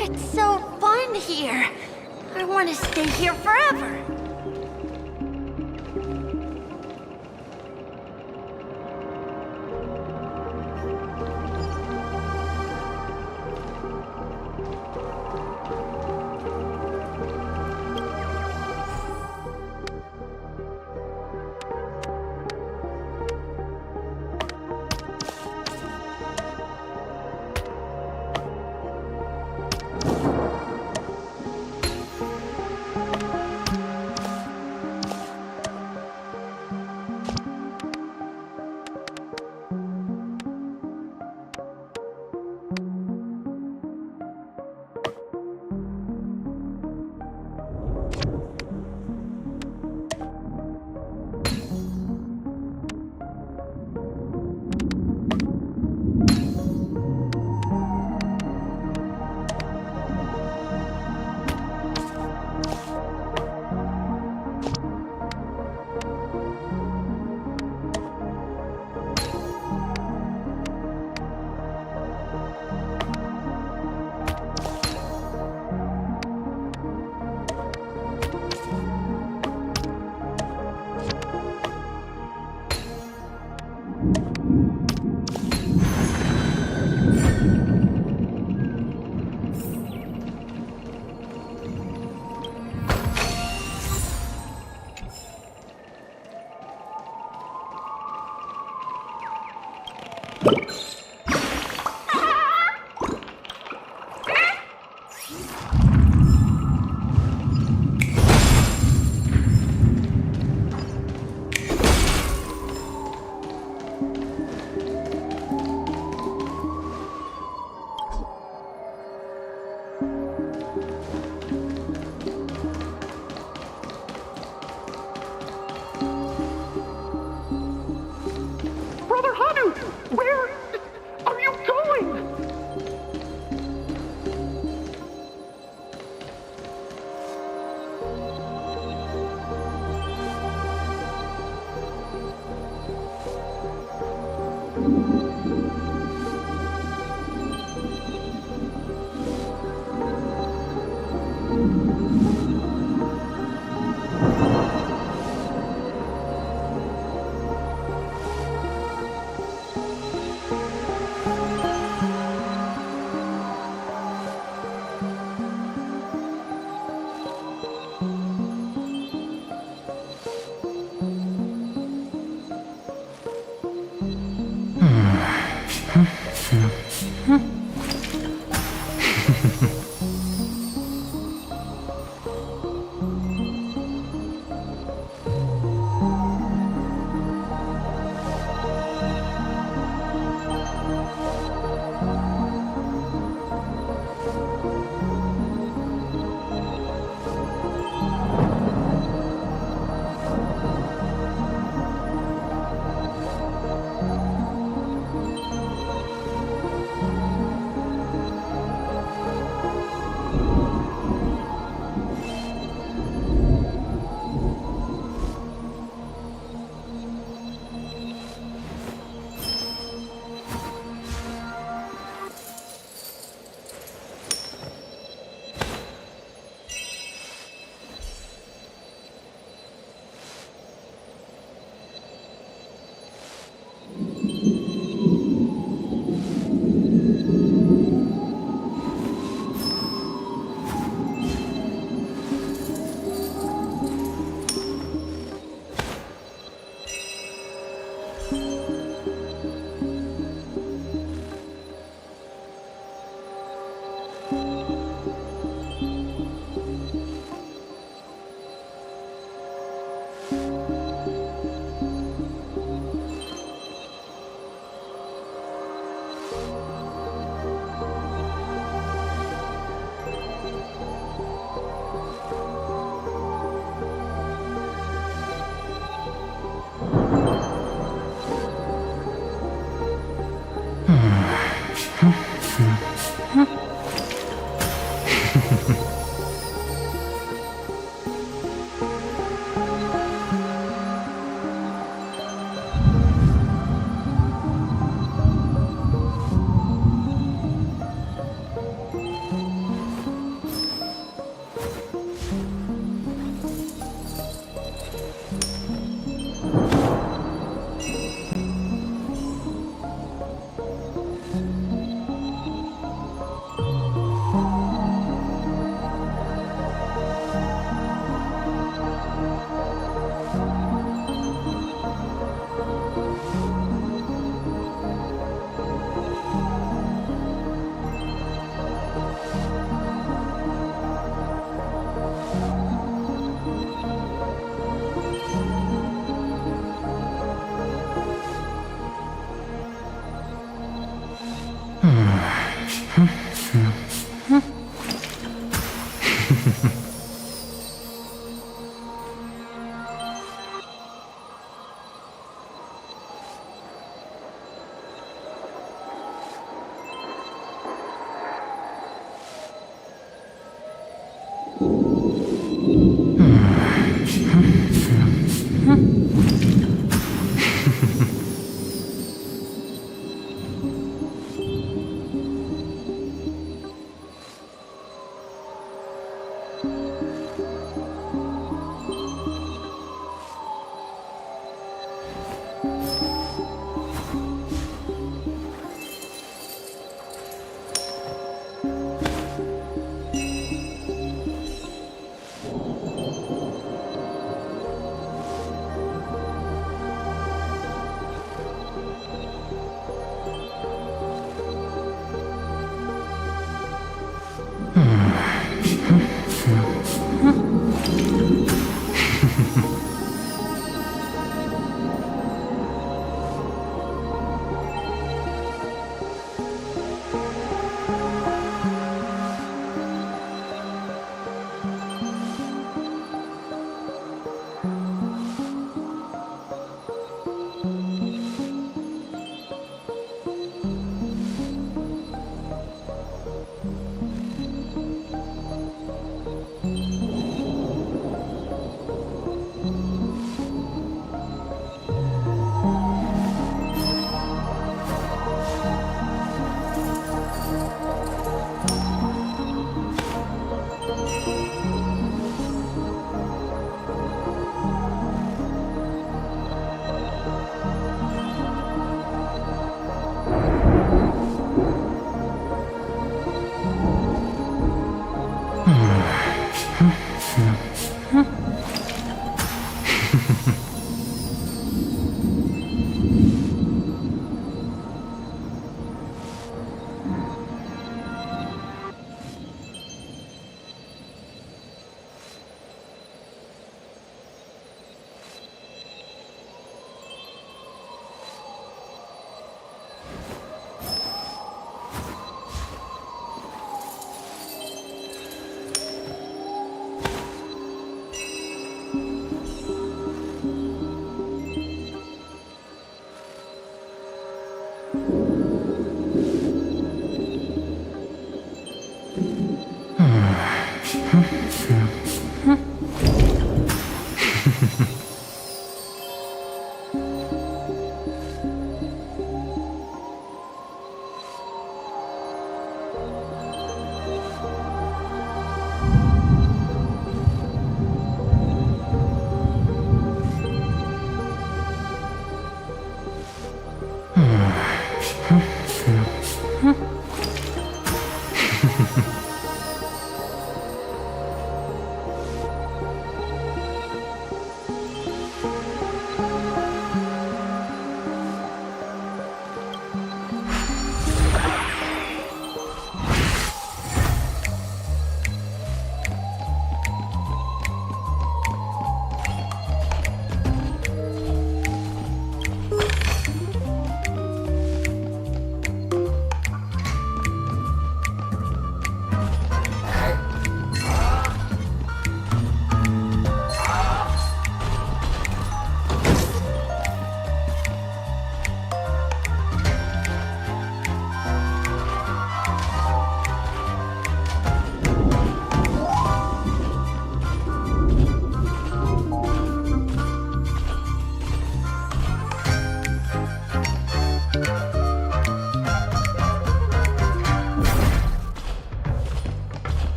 It's so fun here. I want to stay here forever.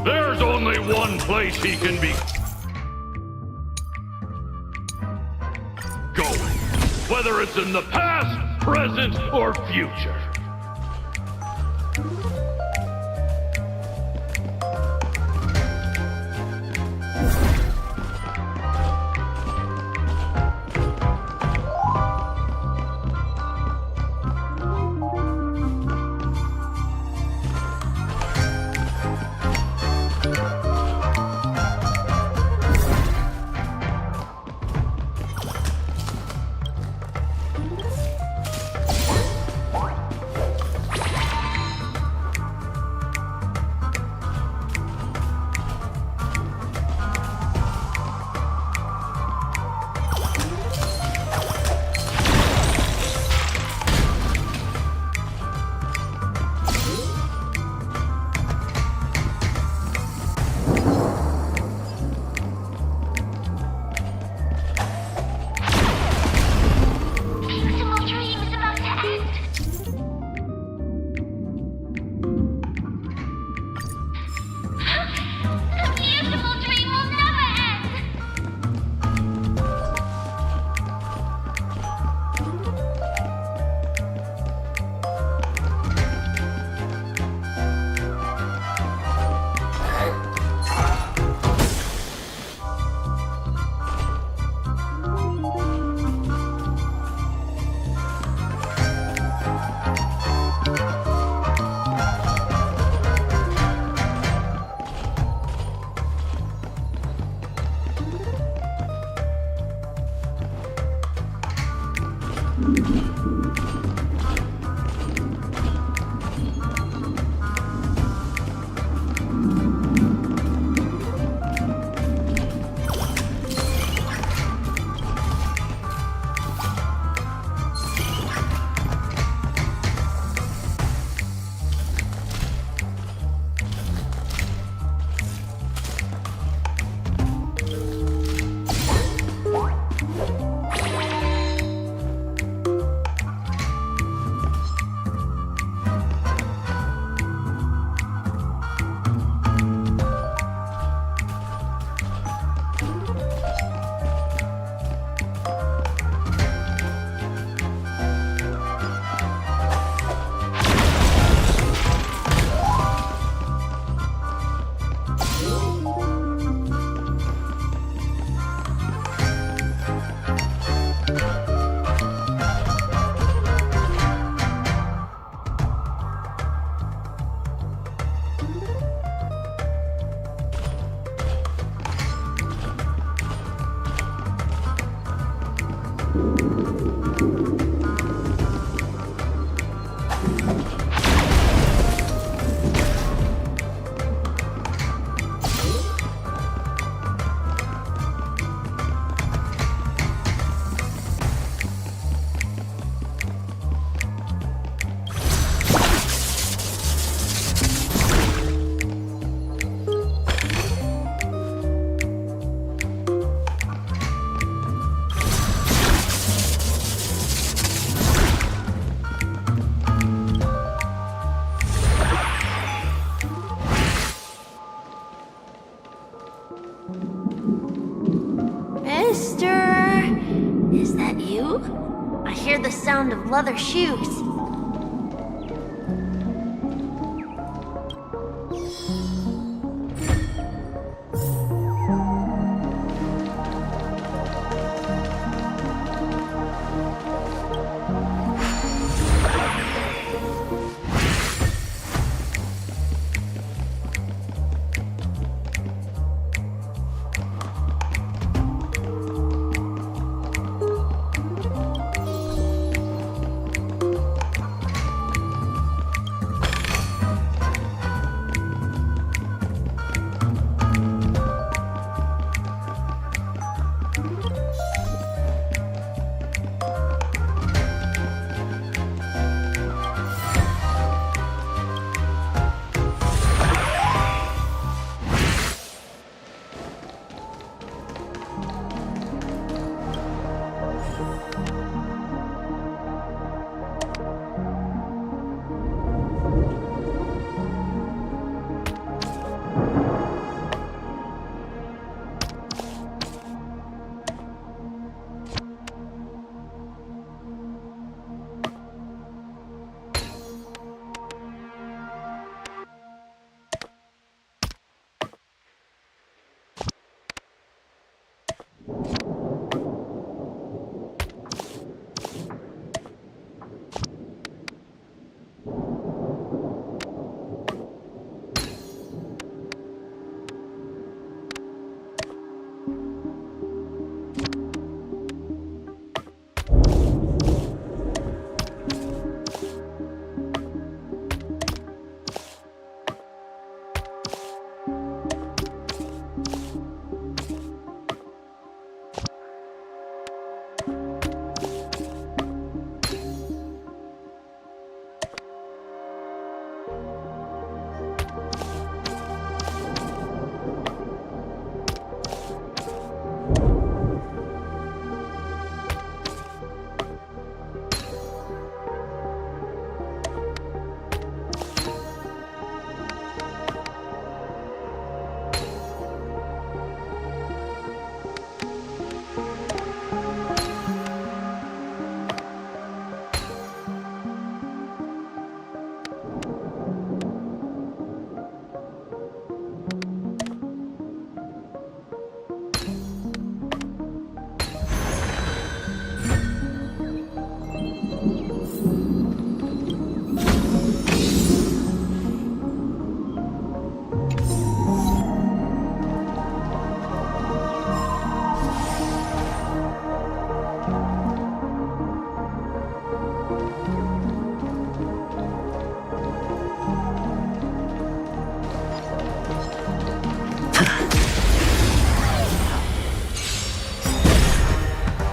There's only one place he can be going, whether it's in the past, present, or future. that you? I hear the sound of leather shoes.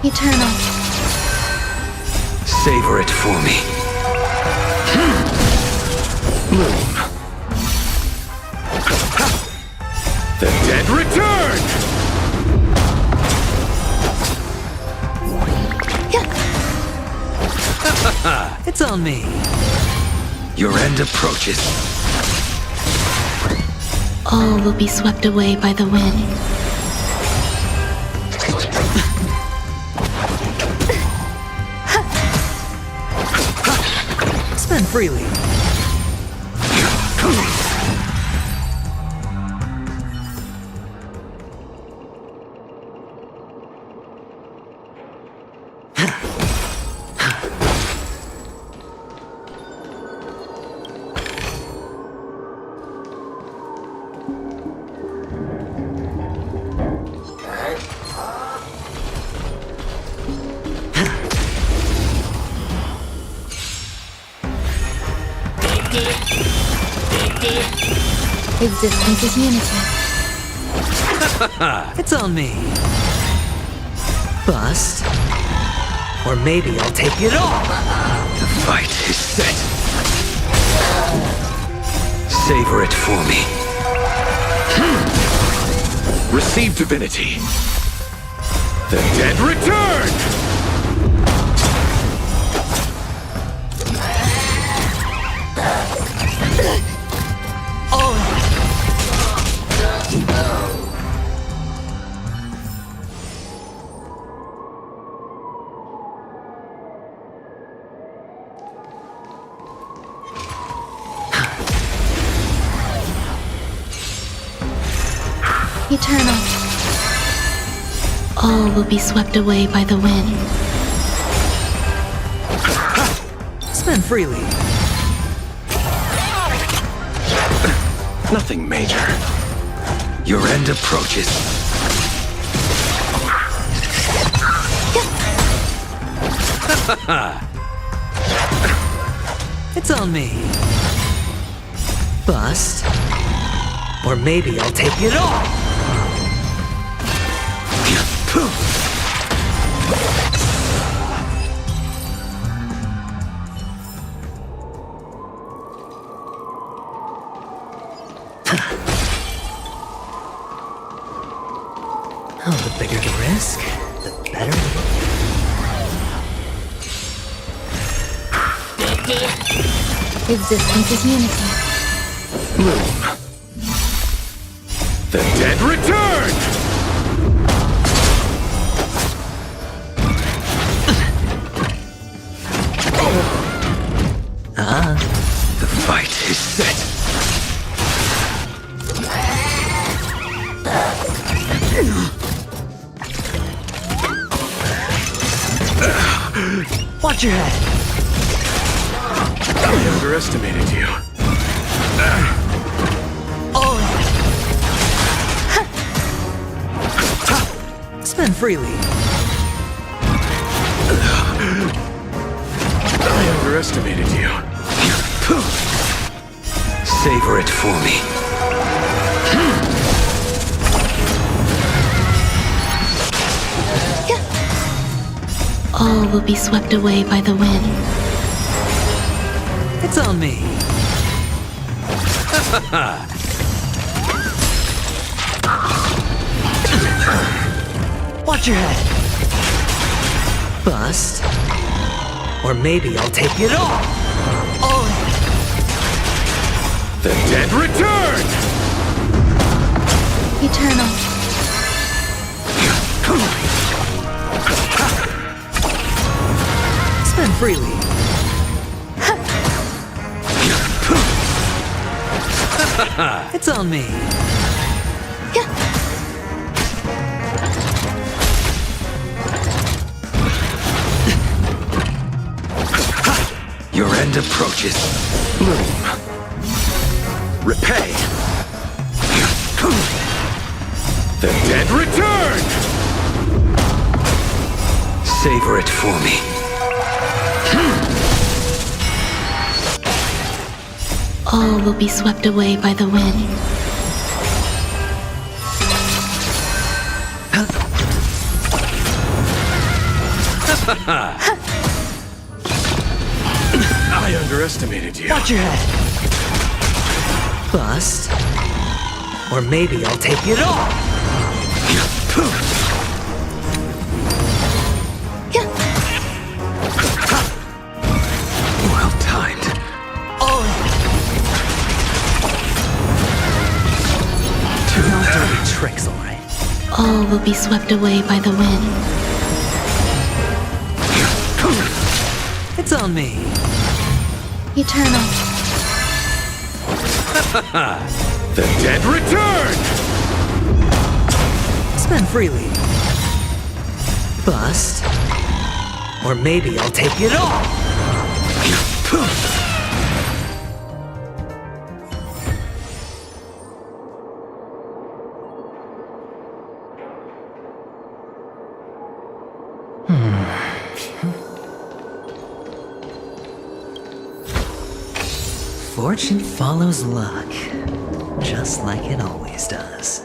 Eternal. Savor it for me. Bloom. The dead return! It's on me. Your end approaches. All will be swept away by the wind. Spend freely. Existence is unity. It's on me. Bust. Or maybe I'll take it all. The fight is set. Savor it for me. Receive divinity. The dead return! Eternal. All will be swept away by the wind. Spend freely. Nothing major. Your end approaches. It's on me. Bust. Or maybe I'll take it all! Oh, the bigger the risk, the better. Existence is unity. Bloom. The dead return! The fight is set. Watch your head! I underestimated you. Spend freely. I underestimated you. Savor it for me. All will be swept away by the wind. It's on me. Watch your head. Bust. Or maybe I'll take it all. The dead return! Eternal. Spend freely. It's on me. Your end approaches. Bloom. Repay. The dead return! Savor it for me. All will be swept away by the wind. I underestimated you. Watch your head. Bust. Or maybe I'll take it all. Well timed. No dirty tricks, alright? All will be swept away by the wind. It's on me. Eternal. The dead return! Spend freely. Bust. Or maybe I'll take it all. Fortune follows luck, just like it always does.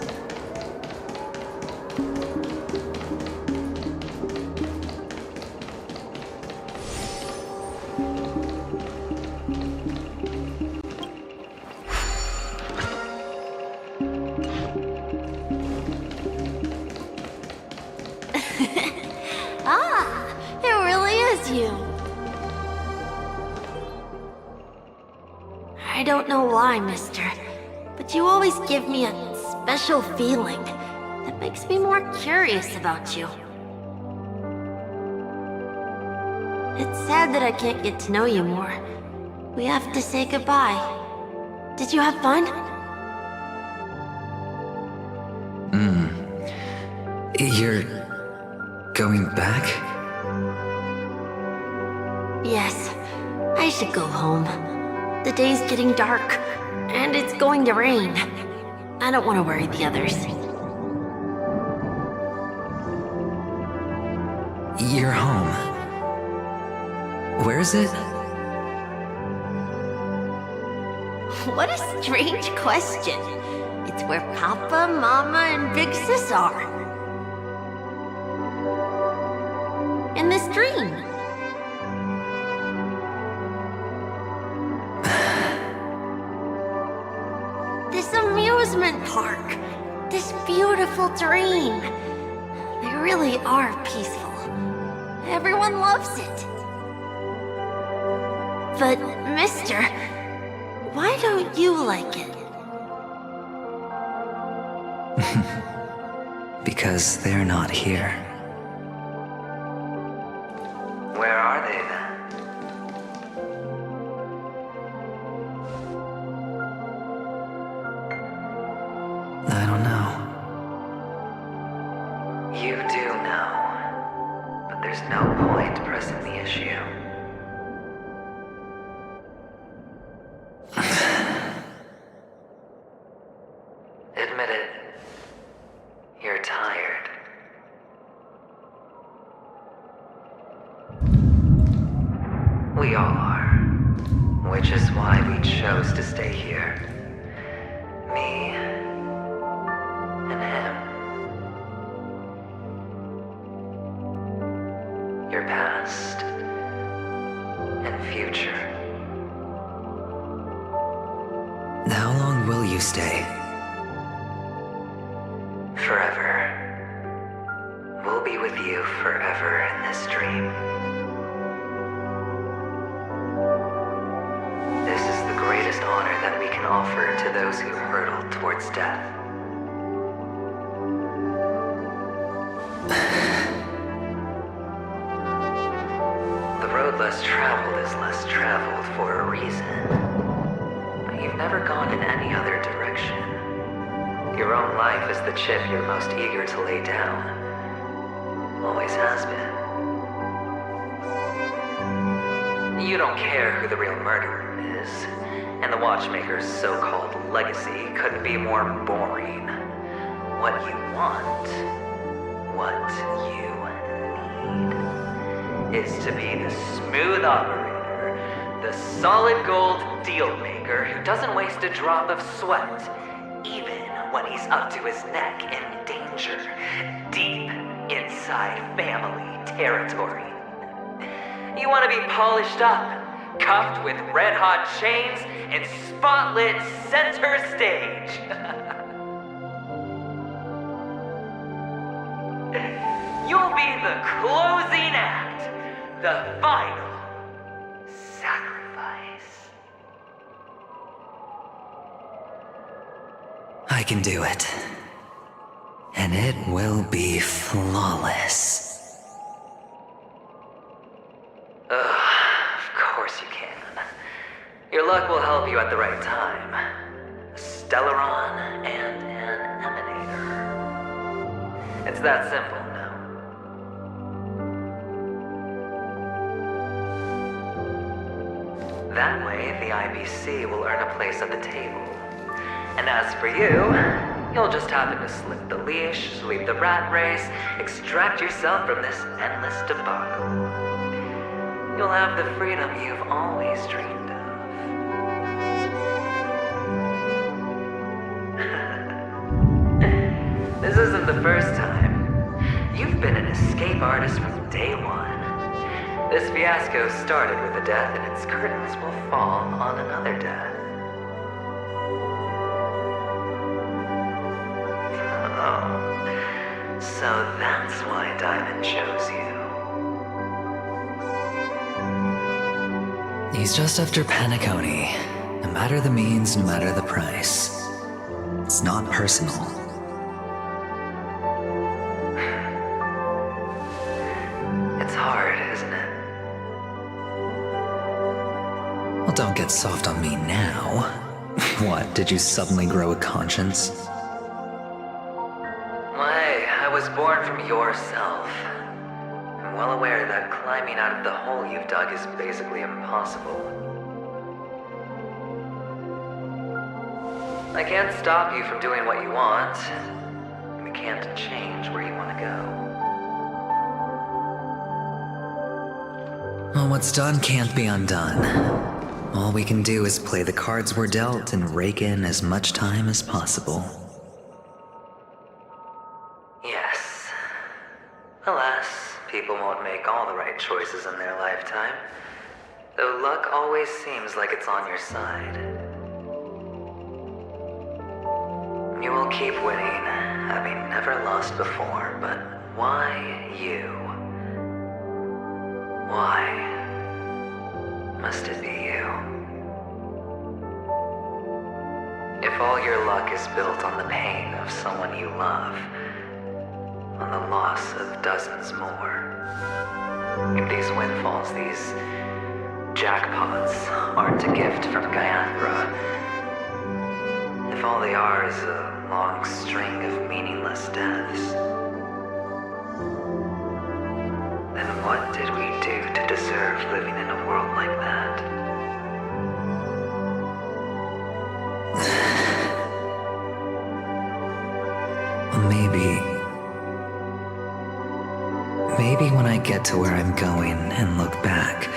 It really is you. I don't know why, mister, but you always give me a special feeling that makes me more curious about you. It's sad that I can't get to know you more. We have to say goodbye. Did you have fun? You're going back? Yes, I should go home. The day's getting dark, and it's going to rain. I don't want to worry the others. You're home. Where is it? What a strange question. It's where Papa, Mama, and Big Sis are. In this dream. This amusement park. This beautiful dream. They really are peaceful. Everyone loves it. But, mister, why don't you like it? Because they're not here. Where are they then? I don't know. You do know. But there's no point pressing the issue. Admit it. You're tired. We all are. Which is why we chose to stay here. Me and him. Your past and future. How long will you stay? Forever. We'll be with you forever in this dream. This is the greatest honor that we can offer to those who hurtle towards death. The road less traveled is less traveled for a reason. But you've never gone in any other direction. Your own life is the chip you're most eager to lay down. Always has been. You don't care who the real murderer is, and the Watchmaker's so-called legacy couldn't be more boring. What you want, what you need, is to be the smooth operator, the solid gold deal maker who doesn't waste a drop of sweat, even when he's up to his neck in danger, deep inside family territory. You want to be polished up, cuffed with red-hot chains, and spotlit center stage. You'll be the closing act, the final sacrifice. I can do it. And it will be flawless. Of course you can. Your luck will help you at the right time. A Stellaron and an Emanator. It's that simple now. That way, the IBC will earn a place at the table. And as for you, you'll just happen to slip the leash, sweep the rat race, extract yourself from this endless debacle. You'll have the freedom you've always dreamed of. This isn't the first time. You've been an escape artist from day one. This fiasco started with a death, and its curtains will fall on another death. Oh, so that's why Diamond chose you. He's just after penacony. No matter the means, no matter the price. It's not personal. It's hard, isn't it? Well, don't get soft on me now. What, did you suddenly grow a conscience? was born from yourself. I'm well aware that climbing out of the hole you've dug is basically impossible. I can't stop you from doing what you want. We can't change where you want to go. Well, what's done can't be undone. All we can do is play the cards we're dealt and rake in as much time as possible. Yes. Alas, people won't make all the right choices in their lifetime. Though luck always seems like it's on your side. You will keep winning, having never lost before, but why you? Why must it be you? If all your luck is built on the pain of someone you love, on the loss of dozens more, if these windfalls, these jackpots, aren't a gift from Gaiathra, if all they are is a long string of meaningless deaths, then what did we do to deserve living in a world like that? Maybe when I get to where I'm going and look back,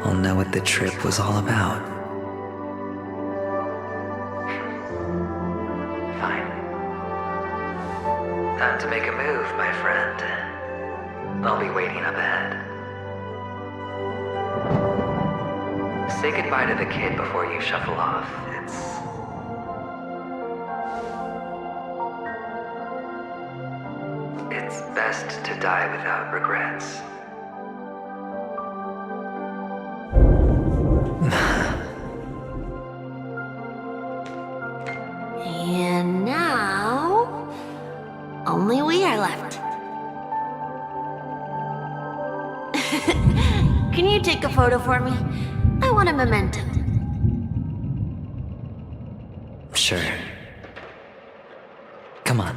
I'll know what the trip was all about. Fine. Time to make a move, my friend. I'll be waiting up ahead. Say goodbye to the kid before you shuffle off. It's best to die without regrets. And now, only we are left. Can you take a photo for me? I want a memento. Sure. Come on.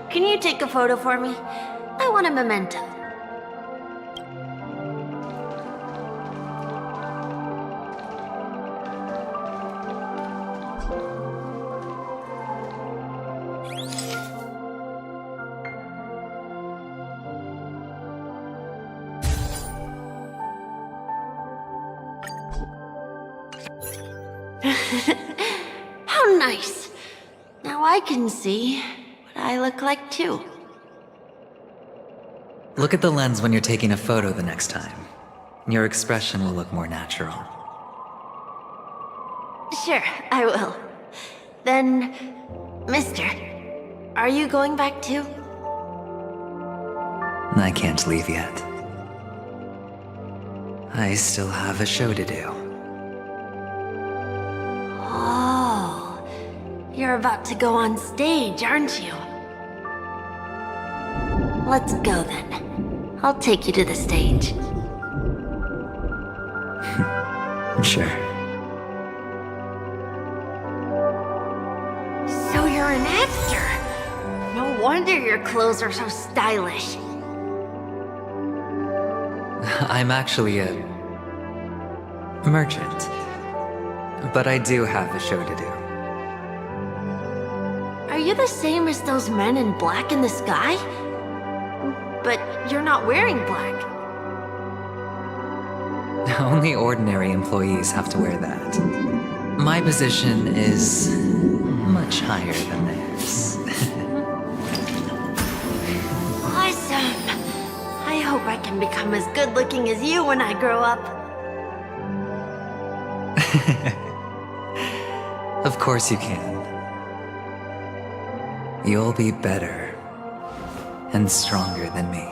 Can you take a photo for me? I want a memento. How nice. Now I can see what I look like too. Look at the lens when you're taking a photo the next time. Your expression will look more natural. Sure, I will. Then, mister, are you going back too? I can't leave yet. I still have a show to do. Oh, you're about to go on stage, aren't you? Let's go then. I'll take you to the stage. Sure. So you're an actor? No wonder your clothes are so stylish. I'm actually a merchant. But I do have a show to do. Are you the same as those men in black in the sky? But you're not wearing black. Only ordinary employees have to wear that. My position is much higher than theirs. Awesome! I hope I can become as good looking as you when I grow up. Of course you can. You'll be better and stronger than me.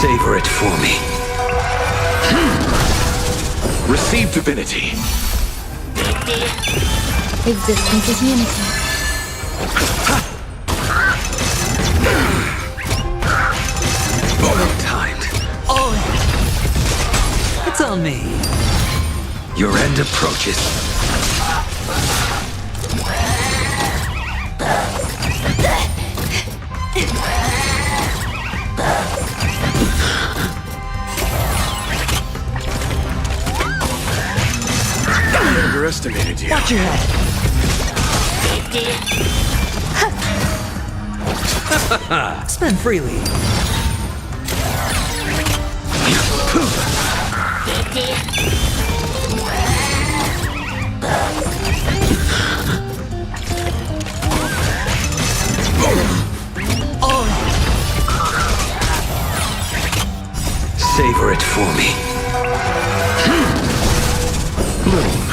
Savor it for me. Receive divinity. Existence is unity. Timed. It's on me. Your end approaches. I underestimated you. Watch your head. Spend freely. Savor it for me. Bloom.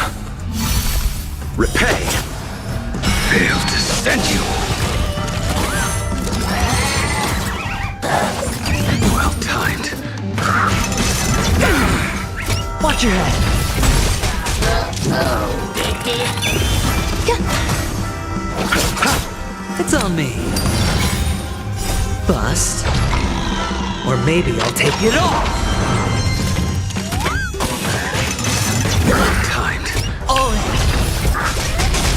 Repay. Fail to send you. Well timed. Watch your head. It's on me. Bust. Or maybe I'll take it off. Well timed.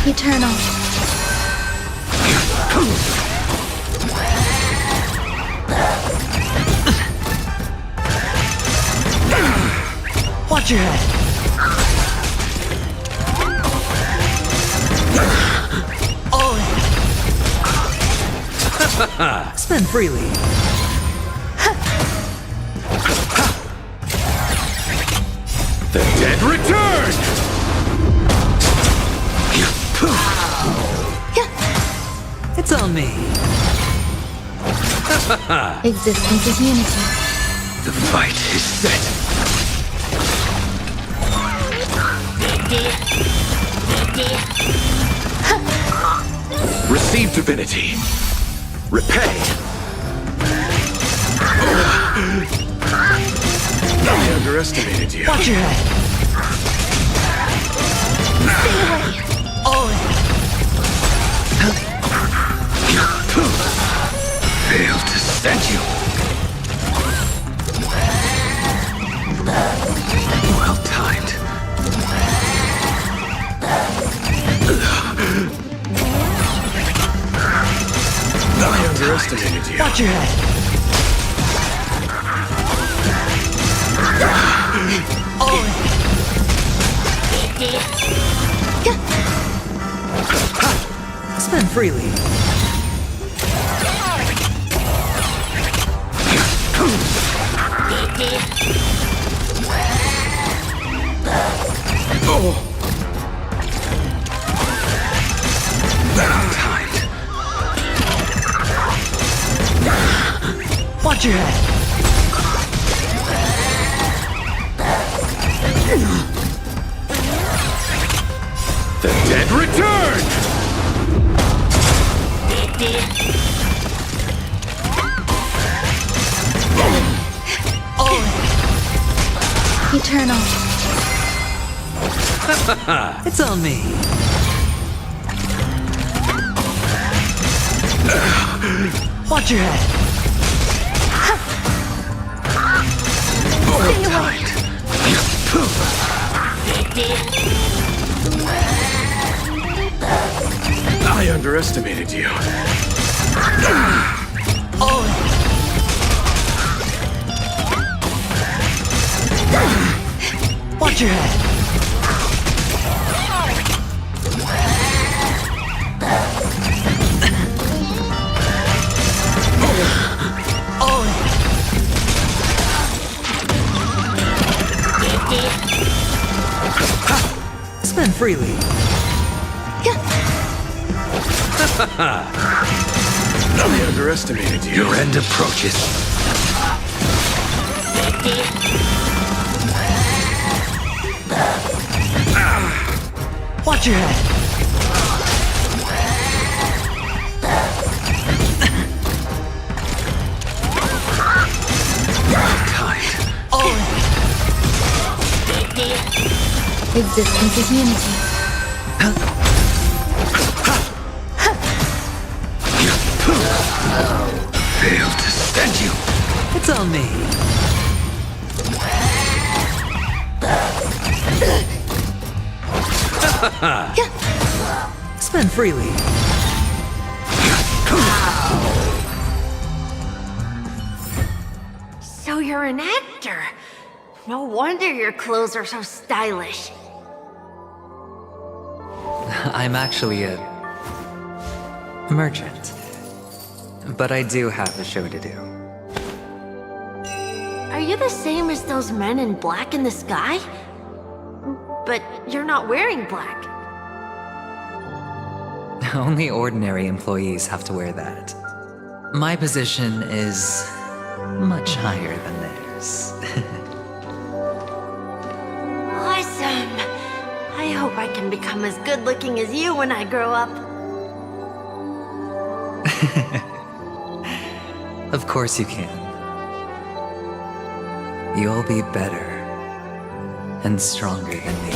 Eternal. Watch your head. Spend freely. The dead return! It's on me. Existence is unity. The fight is set. Receive divinity. Repay. I underestimated you. Watch your head. Stay away. Failed to send you. Well timed. I underestimated you. Watch your head. Spend freely. Timed. Watch your head. The dead return! Eternal. It's on me. Watch your head. Stay away. I underestimated you. Watch your head. Spend freely. I underestimated you. Your end approaches. Watch your head. Existence is unity. Failed to send you. It's on me. Spend freely. So you're an actor. No wonder your clothes are so stylish. I'm actually a merchant. But I do have a show to do. Are you the same as those men in black in the sky? But you're not wearing black. Only ordinary employees have to wear that. My position is much higher than theirs. Awesome! I hope I can become as good looking as you when I grow up. Of course you can. You'll be better and stronger than me.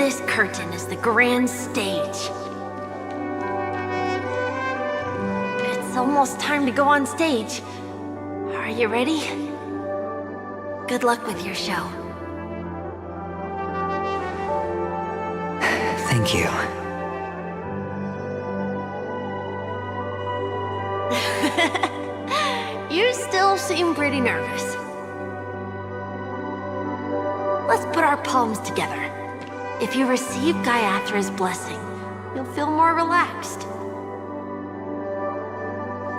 this curtain is the grand stage. It's almost time to go on stage. Are you ready? Good luck with your show. Thank you. You still seem pretty nervous. Let's put our palms together. If you receive Gaiathra's blessing, you'll feel more relaxed.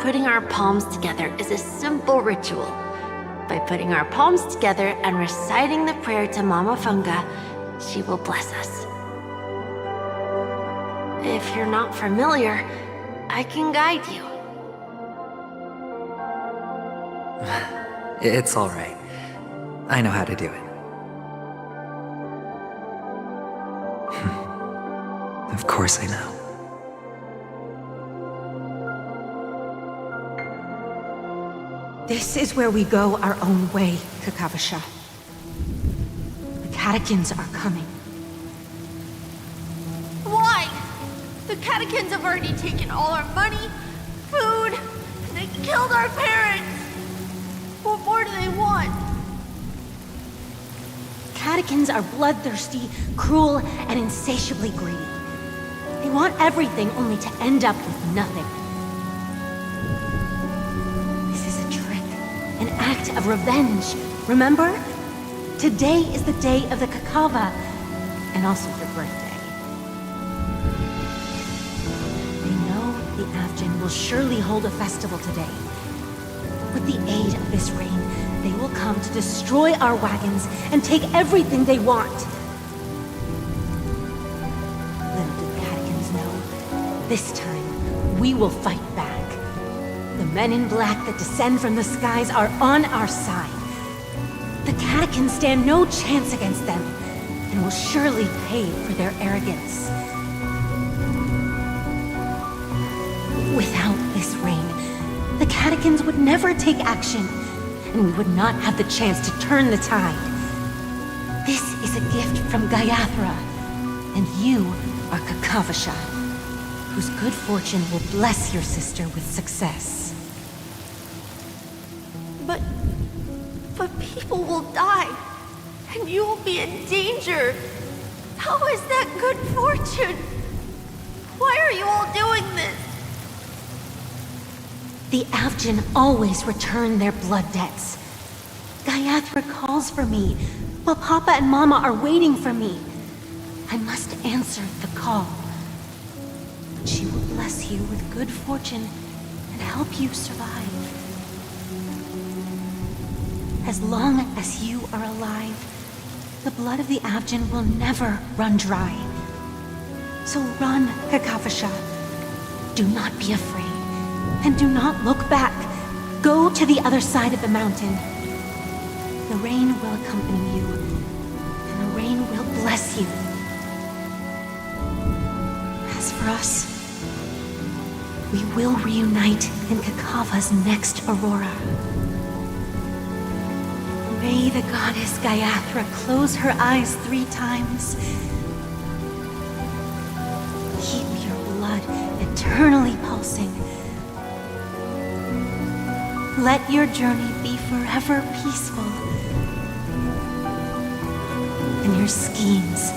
Putting our palms together is a simple ritual. By putting our palms together and reciting the prayer to Mama Funga, she will bless us. If you're not familiar, I can guide you. It's all right. I know how to do it. Of course I know. This is where we go our own way, Kakavasha. The catechins are coming. Why? The catechins have already taken all our money, food, and they killed our parents. What more do they want? Catechins are bloodthirsty, cruel, and insatiably greedy. They want everything only to end up with nothing. This is a trick, an act of revenge. Remember? Today is the day of the Kakava, and also your birthday. They know the Avgin will surely hold a festival today. With the aid of this rain, they will come to destroy our wagons and take everything they want. Little did the catechins know, this time we will fight back. The men in black that descend from the skies are on our side. The catechins stand no chance against them, and will surely pay for their arrogance. Without this rain, the catechins would never take action, and we would not have the chance to turn the tide. This is a gift from Gaiathra, and you are Kakavasha, whose good fortune will bless your sister with success. But people will die, and you will be in danger. How is that good fortune? Why are you all doing this? The Avgin always return their blood debts. Gaiathra calls for me, while Papa and Mama are waiting for me. I must answer the call. She will bless you with good fortune and help you survive. As long as you are alive, the blood of the Avgin will never run dry. So run, Kakavasha. Do not be afraid. And do not look back. Go to the other side of the mountain. The rain will accompany you, and the rain will bless you. As for us, we will reunite in Kakava's next aurora. May the goddess Gaiathra close her eyes 3 times. Keep your blood eternally pulsing. Let your journey be forever peaceful, and your schemes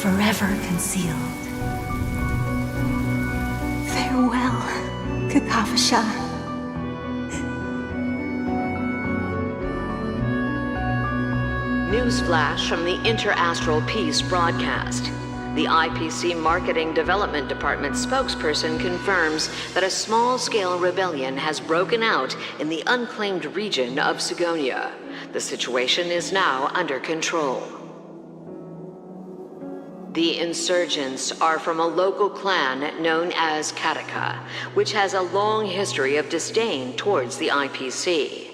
forever concealed. Farewell, Kakavasha. Newsflash from the Interastral Peace broadcast. The IPC Marketing Development Department spokesperson confirms that a small-scale rebellion has broken out in the unclaimed region of Sigonia. The situation is now under control. The insurgents are from a local clan known as Kataka, which has a long history of disdain towards the IPC.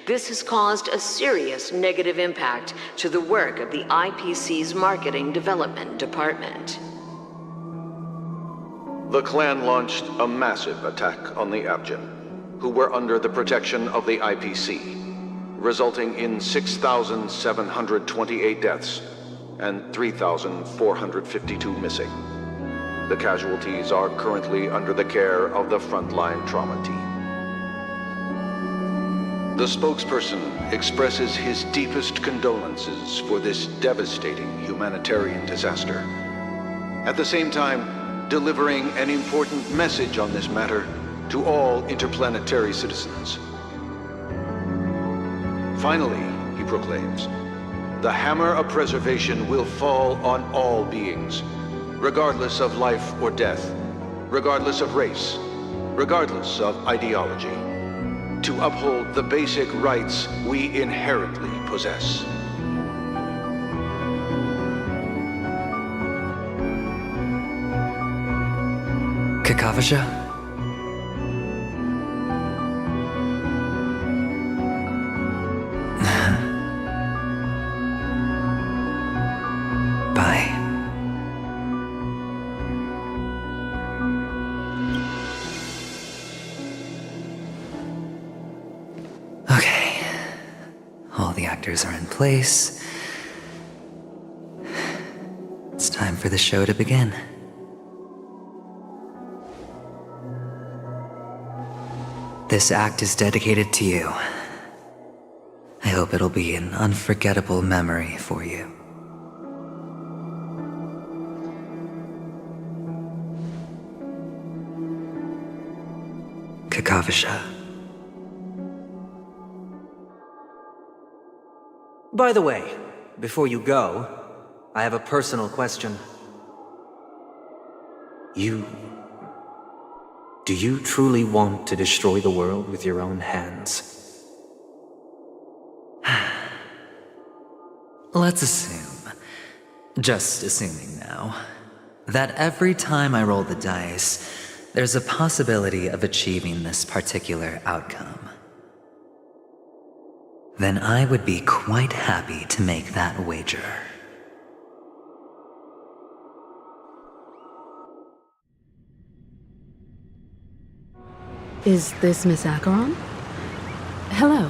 This has caused a serious negative impact to the work of the IPC's Marketing Development Department. The clan launched a massive attack on the Avgin, who were under the protection of the IPC, resulting in 6,728 deaths and 3,452 missing. The casualties are currently under the care of the frontline trauma team. The spokesperson expresses his deepest condolences for this devastating humanitarian disaster. At the same time, delivering an important message on this matter to all interplanetary citizens. Finally, he proclaims, the hammer of preservation will fall on all beings, regardless of life or death, regardless of race, regardless of ideology, to uphold the basic rights we inherently possess. Kakavasha? Bye. Okay. All the actors are in place. It's time for the show to begin. This act is dedicated to you. I hope it'll be an unforgettable memory for you. Kakavasha. By the way, before you go, I have a personal question. Do you truly want to destroy the world with your own hands? Let's assume, just assuming now, that every time I roll the dice, there's a possibility of achieving this particular outcome. Then I would be quite happy to make that wager. Is this Miss Acheron? Hello,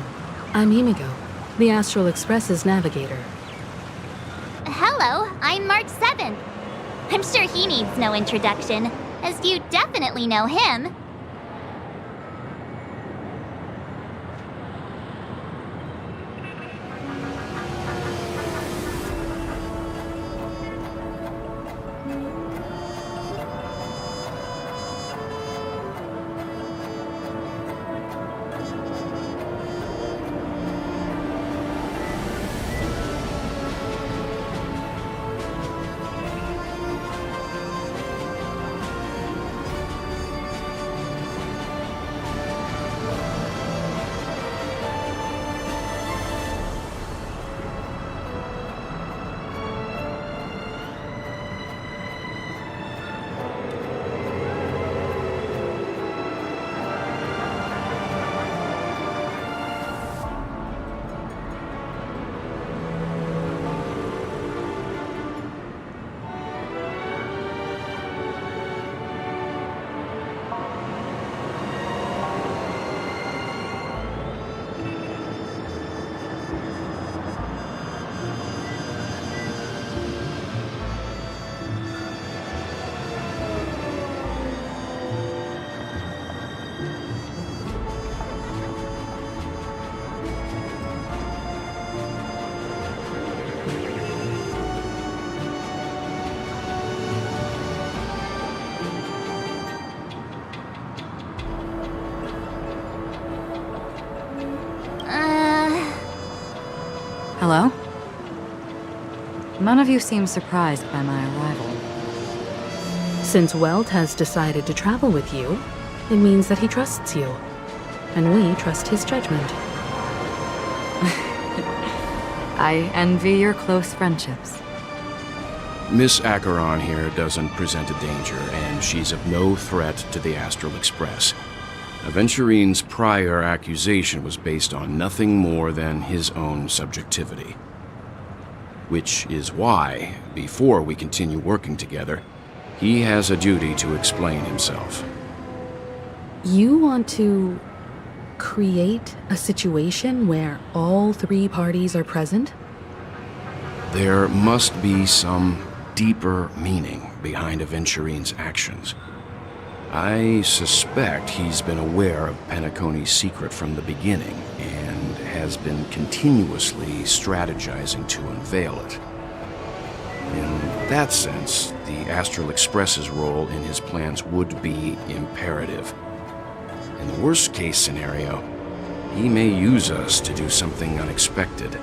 I'm Himiko, the Astral Express's navigator. Hello, I'm March 7th. I'm sure he needs no introduction, as you definitely know him. Hello? None of you seem surprised by my arrival. Since Welt has decided to travel with you, it means that he trusts you. And we trust his judgment. I envy your close friendships. Miss Acheron here doesn't present a danger, and she's of no threat to the Astral Express. Aventurine's prior accusation was based on nothing more than his own subjectivity. Which is why, before we continue working together, he has a duty to explain himself. You want to create a situation where all three parties are present? There must be some deeper meaning behind Aventurine's actions. I suspect he's been aware of Penacony's secret from the beginning and has been continuously strategizing to unveil it. In that sense, the Astral Express's role in his plans would be imperative. In the worst-case scenario, he may use us to do something unexpected.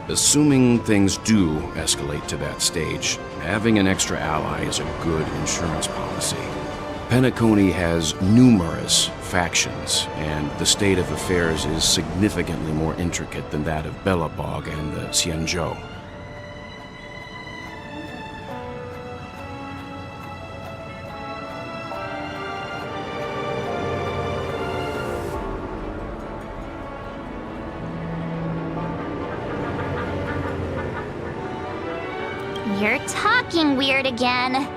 Assuming things do escalate to that stage, having an extra ally is a good insurance policy. Penacony has numerous factions, and the state of affairs is significantly more intricate than that of Belobog and the Xianzhou. You're talking weird again.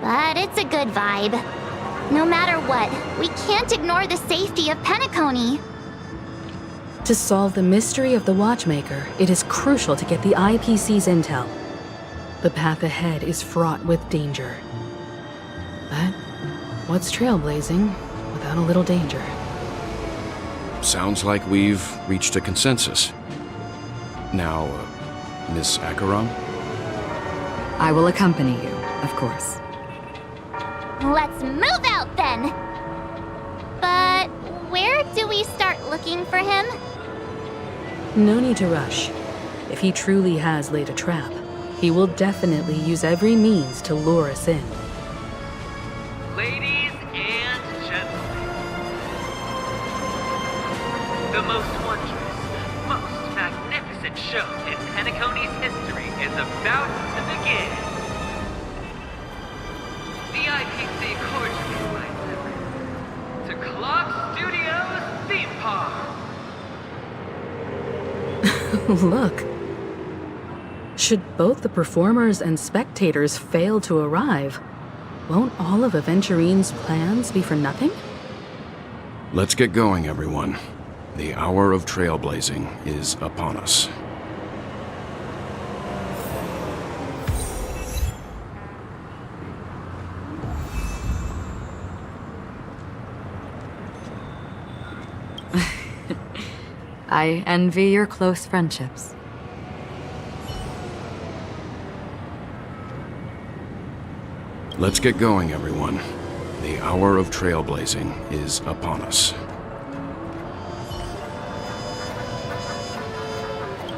But it's a good vibe. No matter what, we can't ignore the safety of Penacony. To solve the mystery of the Watchmaker, it is crucial to get the IPC's intel. The path ahead is fraught with danger. But what's trailblazing without a little danger? Sounds like we've reached a consensus. Now, Miss Acheron? I will accompany you, of course. Let's move out then! But where do we start looking for him? No need to rush. If he truly has laid a trap, he will definitely use every means to lure us in. Ladies and gentlemen, the most wondrous, most magnificent show in Penacony's history is about to begin. The IPC cordially invites everyone to Clock Studios Theme Park. Look. Should both the performers and spectators fail to arrive, won't all of Aventurine's plans be for nothing? Let's get going, everyone. The hour of trailblazing is upon us. I envy your close friendships. Let's get going, everyone. The hour of trailblazing is upon us.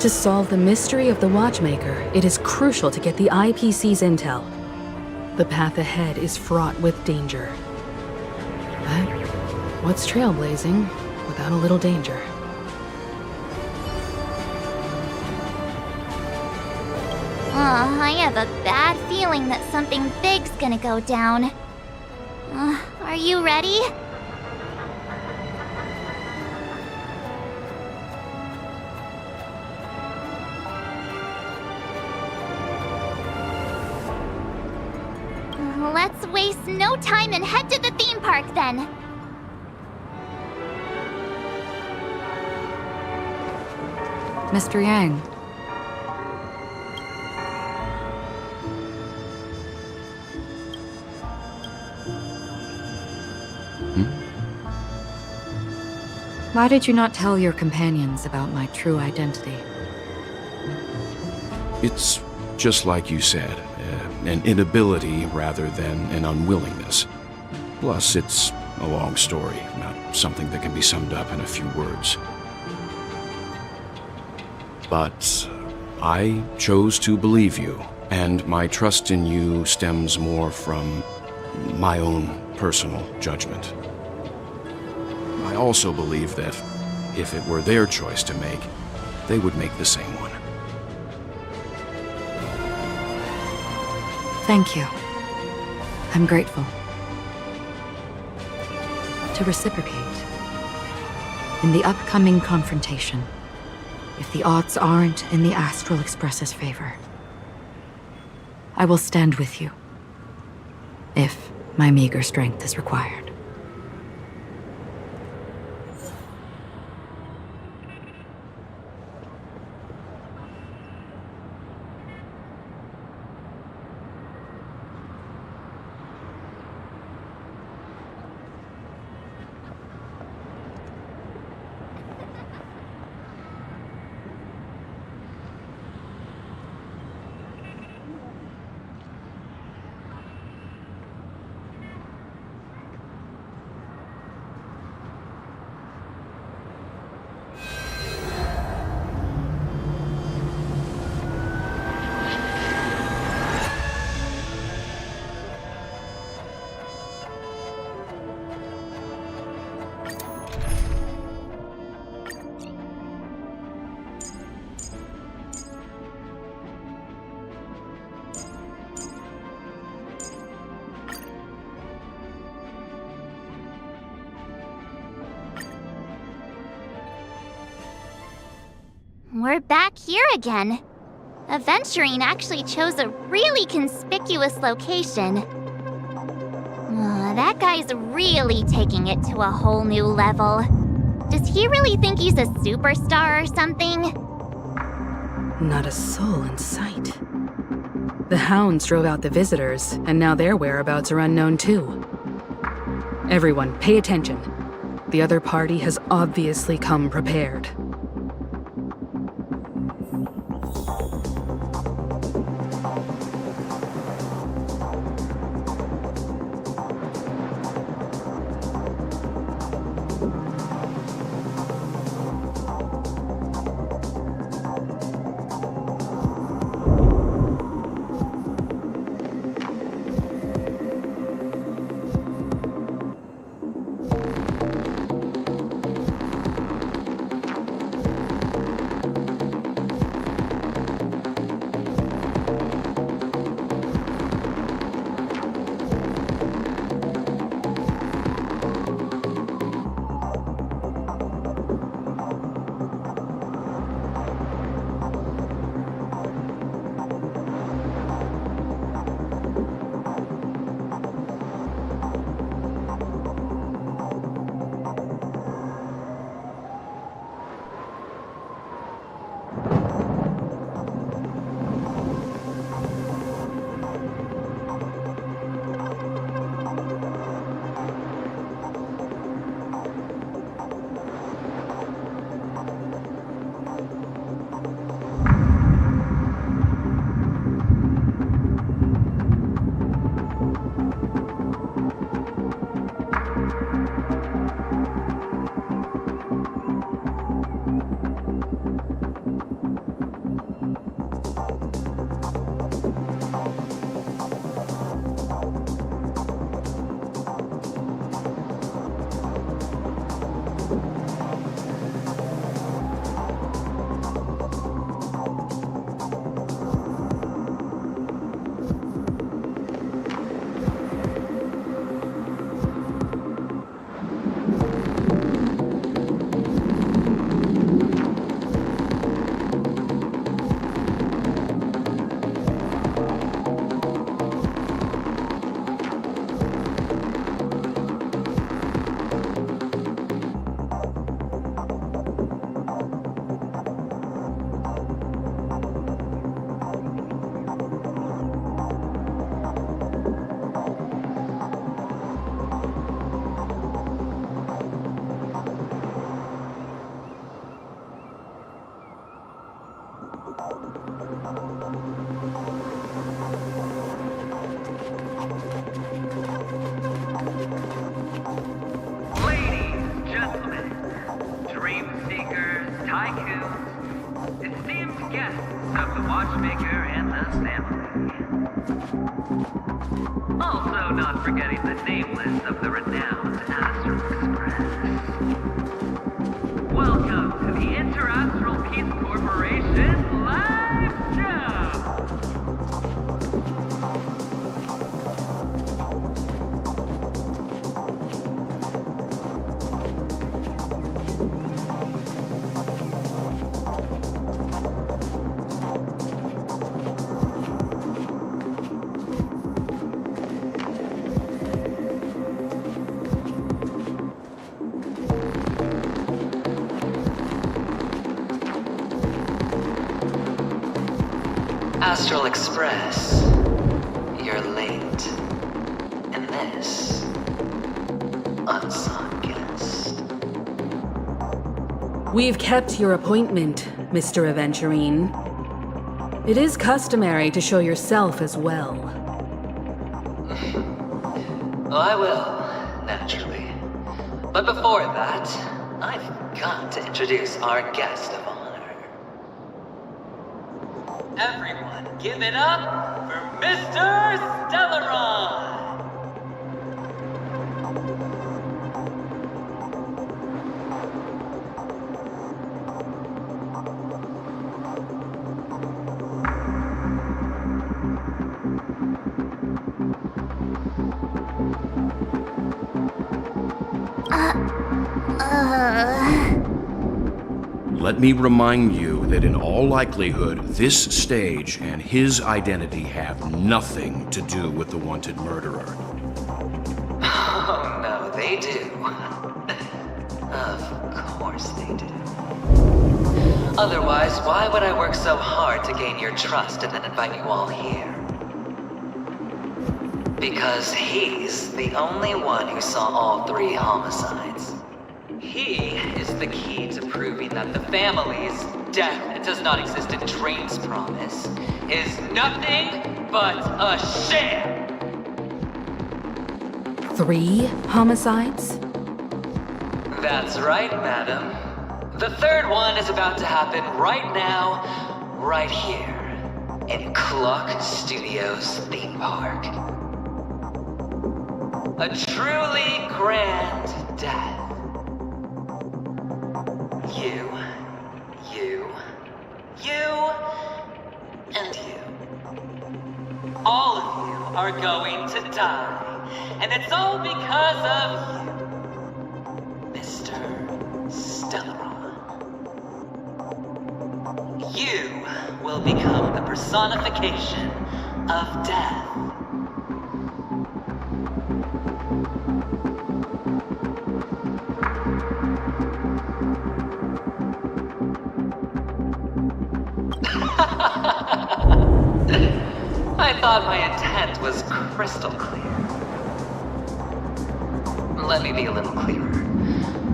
To solve the mystery of the Watchmaker, it is crucial to get the IPC's intel. The path ahead is fraught with danger. But what's trailblazing without a little danger? I have a bad feeling that something big's gonna go down. Are you ready? Let's waste no time and head to the theme park then. Mr. Yang. Why did you not tell your companions about my true identity? It's just like you said, an inability rather than an unwillingness. Plus, it's a long story, not something that can be summed up in a few words. But I chose to believe you, and my trust in you stems more from my own personal judgment. I also believe that if it were their choice to make, they would make the same one. Thank you. I'm grateful. To reciprocate, in the upcoming confrontation, if the odds aren't in the Astral Express's favor, I will stand with you, if my meager strength is required. we're back here again. Aventurine actually chose a really conspicuous location. That guy's really taking it to a whole new level. Does he really think he's a superstar or something? Not a soul in sight. The hounds drove out the visitors, and now their whereabouts are unknown too. Everyone, pay attention. The other party has obviously come prepared. Also not forgetting the nameless of the renowned Astral Express. Welcome to the Interastral Peace Corporation LiveStream! Astral Express, you're late. And this, unsung guest. We've kept your appointment, Mr. Aventurine. It is customary to show yourself as well. Well, I will, naturally. But before that, I've got to introduce our guest of honor. Everyone, give it up for Mr. Stellaron! Let me remind you that in all likelihood, this stage and his identity have nothing to do with the wanted murderer. Oh no, they do. Of course they do. Otherwise, why would I work so hard to gain your trust and then invite you all here? Because he's the only one who saw all 3 homicides. He is the key to proving that the family's death does not exist in Drain's promise is nothing but a sham! 3 homicides? That's right, madam. The 3rd one is about to happen right now, right here, in Clock Studios theme park. A truly grand death. You, and you. All of you are going to die, and it's all because of you, Mr. Stellaron. You will become the personification of death. I thought my intent was crystal clear. Let me be a little clearer.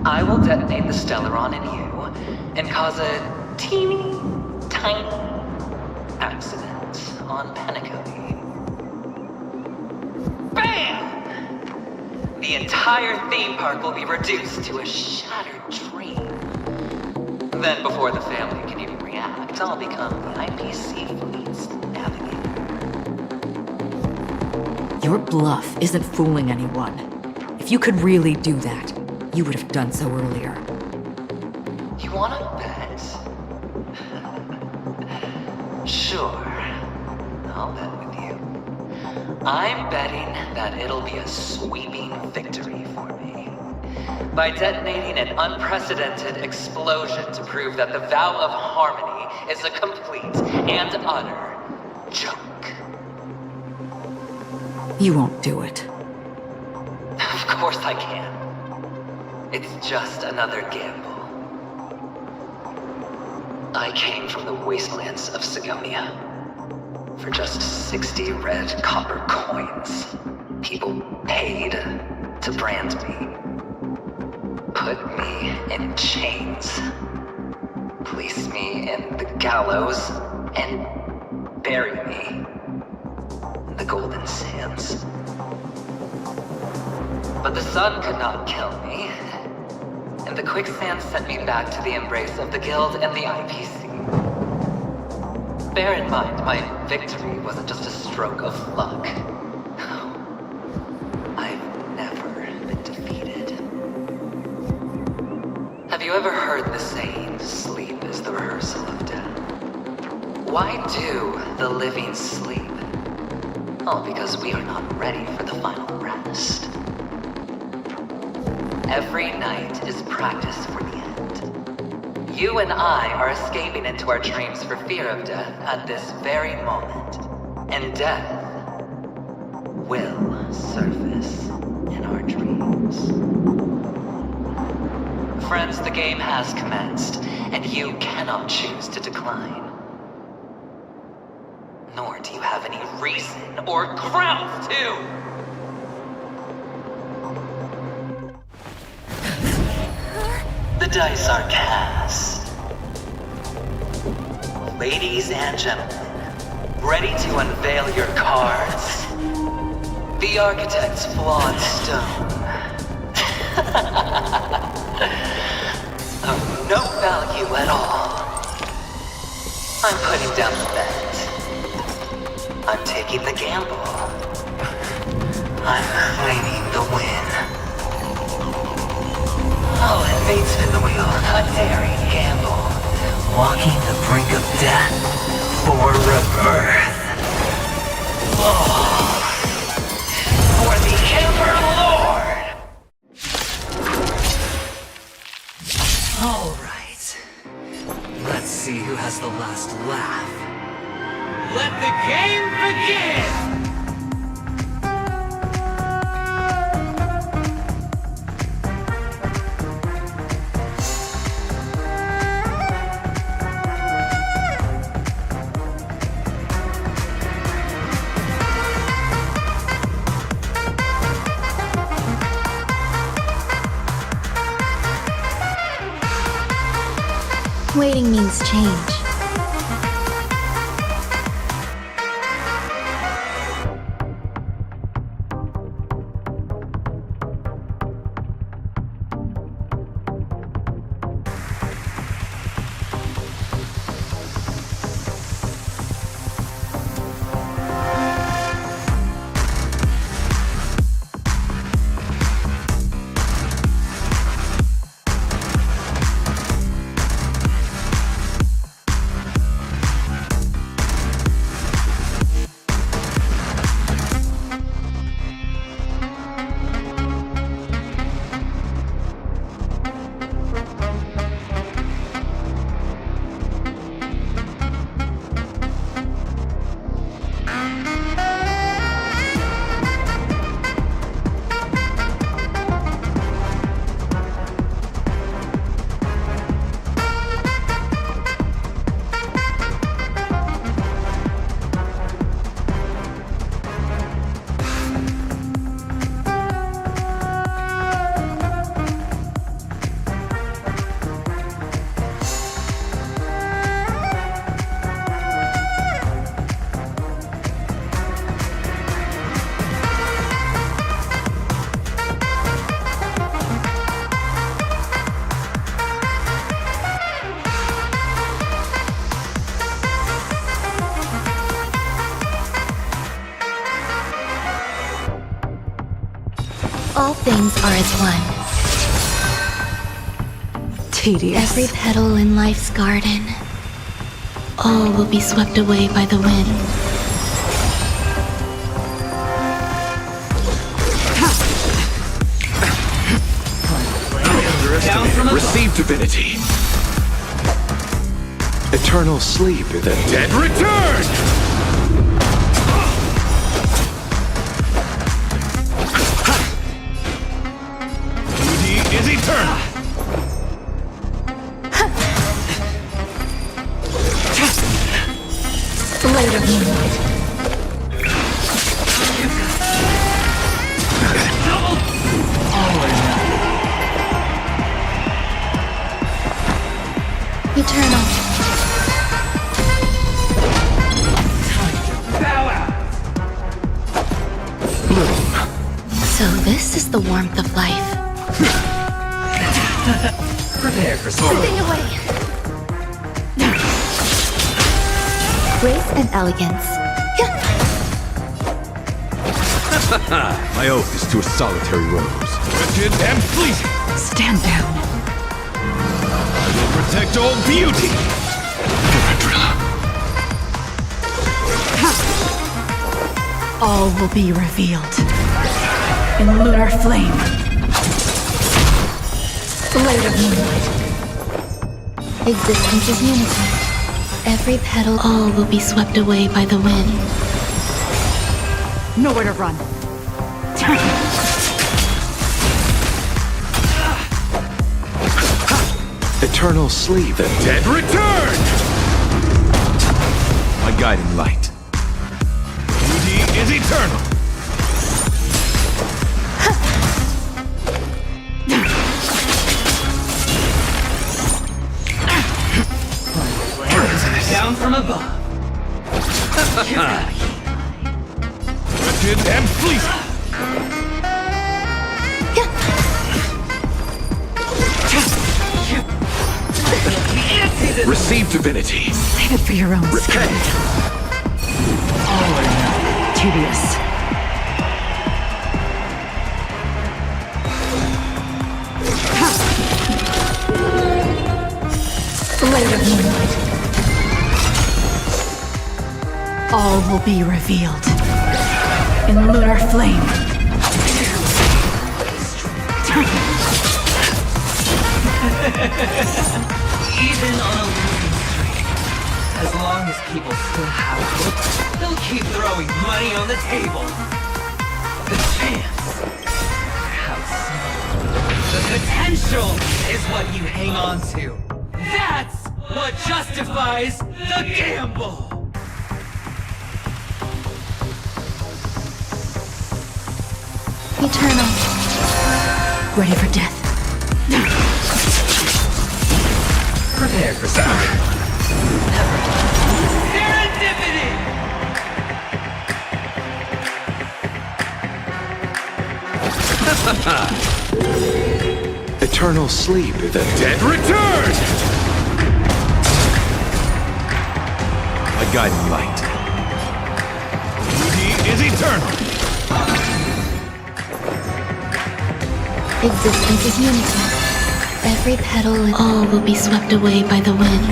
I will detonate the Stellaron in you and cause a teeny, tiny accident on Penacony. BAM! The entire theme park will be reduced to a shattered dream. Then before the family can even react, I'll become the IPC fleet's navigator. Your bluff isn't fooling anyone. If you could really do that, you would have done so earlier. You wanna bet? Sure, I'll bet with you. I'm betting that it'll be a sweeping victory for me. By detonating an unprecedented explosion to prove that the vow of harmony is a complete and utter joke. You won't do it. Of course I can. It's just another gamble. I came from the wastelands of Sigonia. For just 60 red copper coins, people paid to brand me. Put me in chains. Place me in the gallows and bury me in the golden sands. But the sun could not kill me, and the quicksand sent me back to the embrace of the Guild and the IPC. Bear in mind, my victory wasn't just a stroke of luck. I've never been defeated. Have you ever heard the saying, sleep is the rehearsal of death? Why do the living sleep? Oh, because we are not ready for the final rest. Every night is practice for the end. You and I are escaping into our dreams for fear of death at this very moment. And death will surface in our dreams. Friends, the game has commenced, and you cannot choose to decline. Nor do you have any reason or grounds to! The dice are cast. Ladies and gentlemen, ready to unveil your cards? The architect's flawed stone. Of no value at all. I'm putting down the bet. I'm taking the gamble. I'm claiming the win. Oh, and fate spin the wheel, a daring gamble. Walking the brink of death for rebirth. Oh, for the Ember Lord! All right. Let's see who has Waiting means change. All things are as one. Tedious. Every petal in life's garden. All will be swept away by the wind. Receive divinity. Eternal sleep. The dead return! Is eternal! Blade of moonlight. Eternal. So this is the warmth of life. Prepare for Slipping away. Grace and elegance. My oath is to a solitary rose. Wretched and fleeting! Stand down. I will protect all beauty! All will be revealed in lunar flame. Blade of moonlight. Existence is unity. Every petal, all will be swept away by the wind. Nowhere to run. Eternal sleep. The dead return! My guiding light. Beauty is eternal! Down from above. Wretched and fleeting! Receive divinity. Save it for your own skin. All or none. Tedious. Blade of moonlight. All will be revealed in lunar flame. Even on a losing streak, as long as people still have hope, they'll keep throwing money on the table. The chance, how small. The potential is what you hang on to. That's what justifies the gamble. Eternal. Ready for death. Prepare for something. Serendipity! Eternal sleep, the dead Return! My guiding light. Beauty is eternal. Existence is unity. Every petal and all will be swept away by the wind.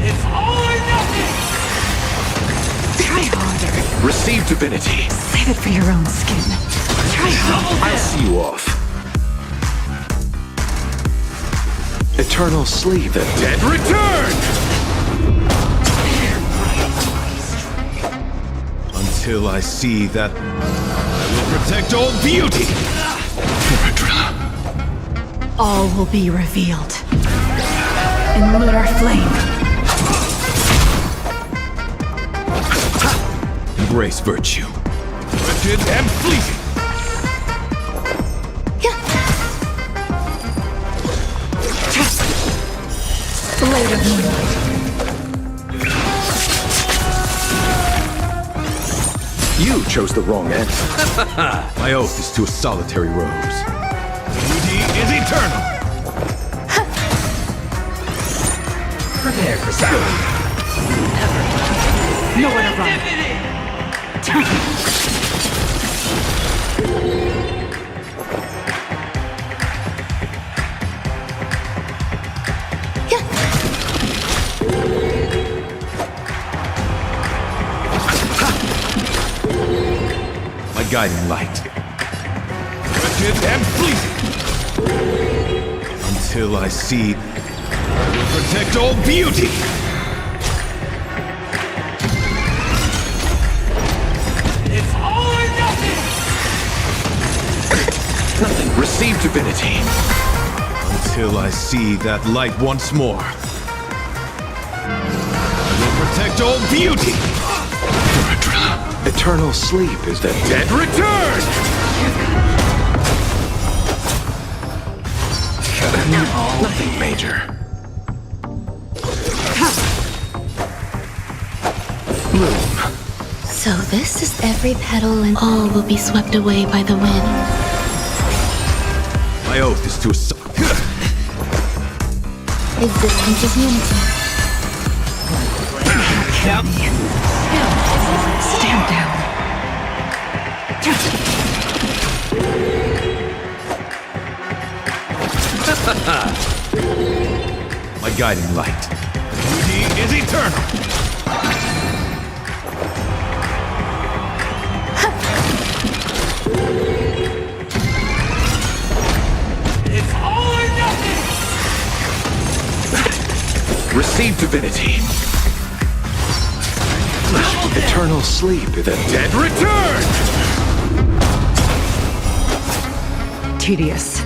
It's all or nothing! Try harder. receive divinity. Save it for your own skin. Try harder. I'll see you off. Eternal sleep, the dead return! Until I see that I will protect all beauty. All will be revealed. In lunar flame. Embrace virtue. Wretched and fleeting. Blade of moonlight. You chose the wrong end. My oath is to a solitary rose. Beauty is eternal. Prepare for something. Nowhere to run. My guiding light. Wretched and fleeting. Until I see I will protect all beauty. It's all or nothing! Nothing. Receive divinity. Until I see that light once more. I will protect all beauty. Eternal sleep is the Dead return! Nothing major. So this is every petal and all will be swept away by the wind. My oath is to a Existence is unity. Stand down. My guiding light. Beauty is eternal. It's all or nothing! Receive divinity. Eternal sleep, the dead return! Tedious.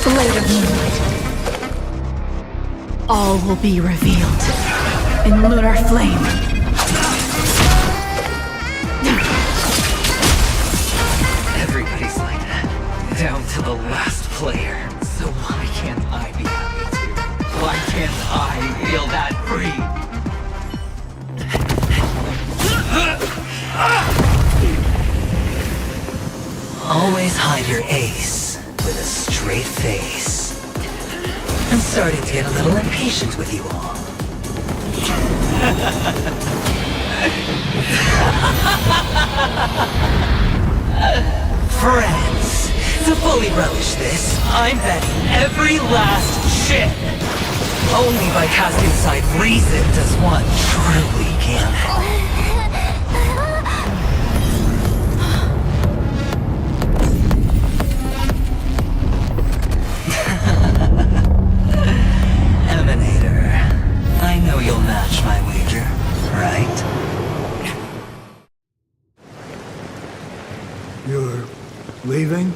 Blade of moonlight. All will be revealed. In lunar flame. Everybody's like that, down to the last player. So why can't I be happy too? Why can't I feel that free? Always hide your ace with a straight face. I'm starting to get a little impatient with you all. Friends, to fully relish this, I'm betting every last chip. Only by casting aside reason does one truly gamble. Emanator, I know you'll match my wager, right? You're leaving?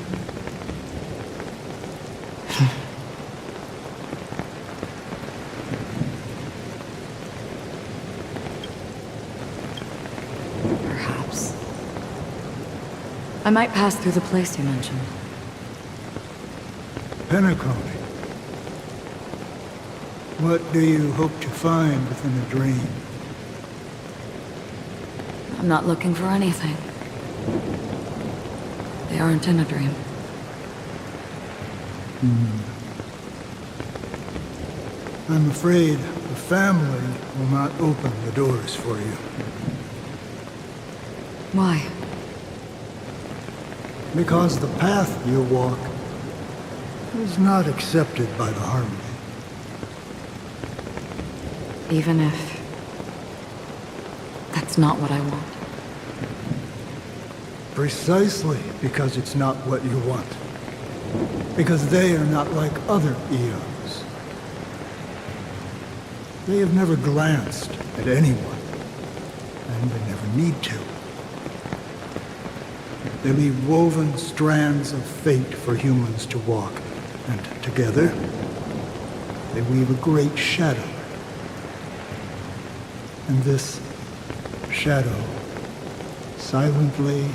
I might pass through the place you mentioned. Penacony. What do you hope to find within a dream? I'm not looking for anything. They aren't in a dream. I'm afraid the family will not open the doors for you. Why? Because the path you walk is not accepted by the Harmony. Even if... that's not what I want. Precisely because it's not what you want. Because they are not like other Eons. They have never glanced at anyone, and they never need to. They leave woven strands of fate for humans to walk, and together, they weave a great shadow. And this shadow silently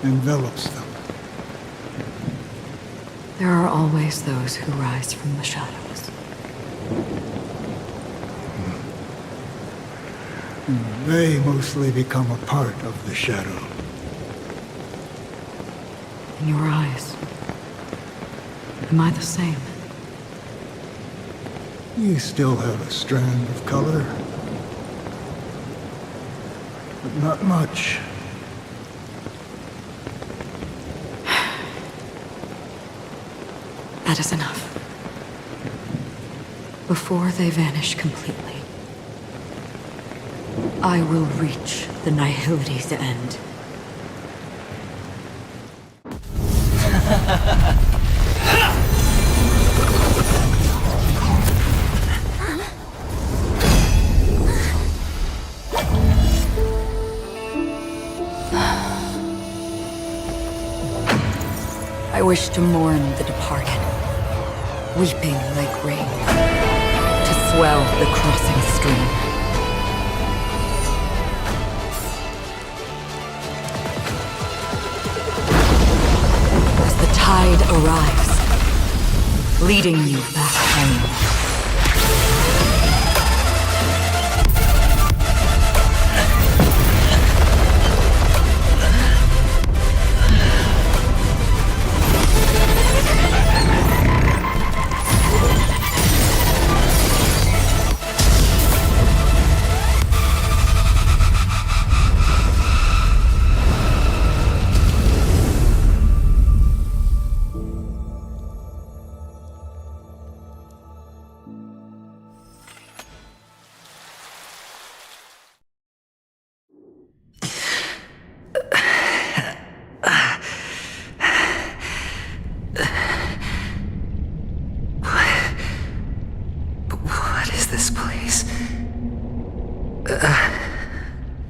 envelops them. There are always those who rise from the shadows. They mostly become a part of the shadow. In your eyes, am I the same? You still have a strand of color, but not much. That is enough. Before they vanish completely, I will reach the Nihility's end. I wish to mourn the departed, weeping like rain, to swell the crossing stream. As the tide arrives, leading you back home.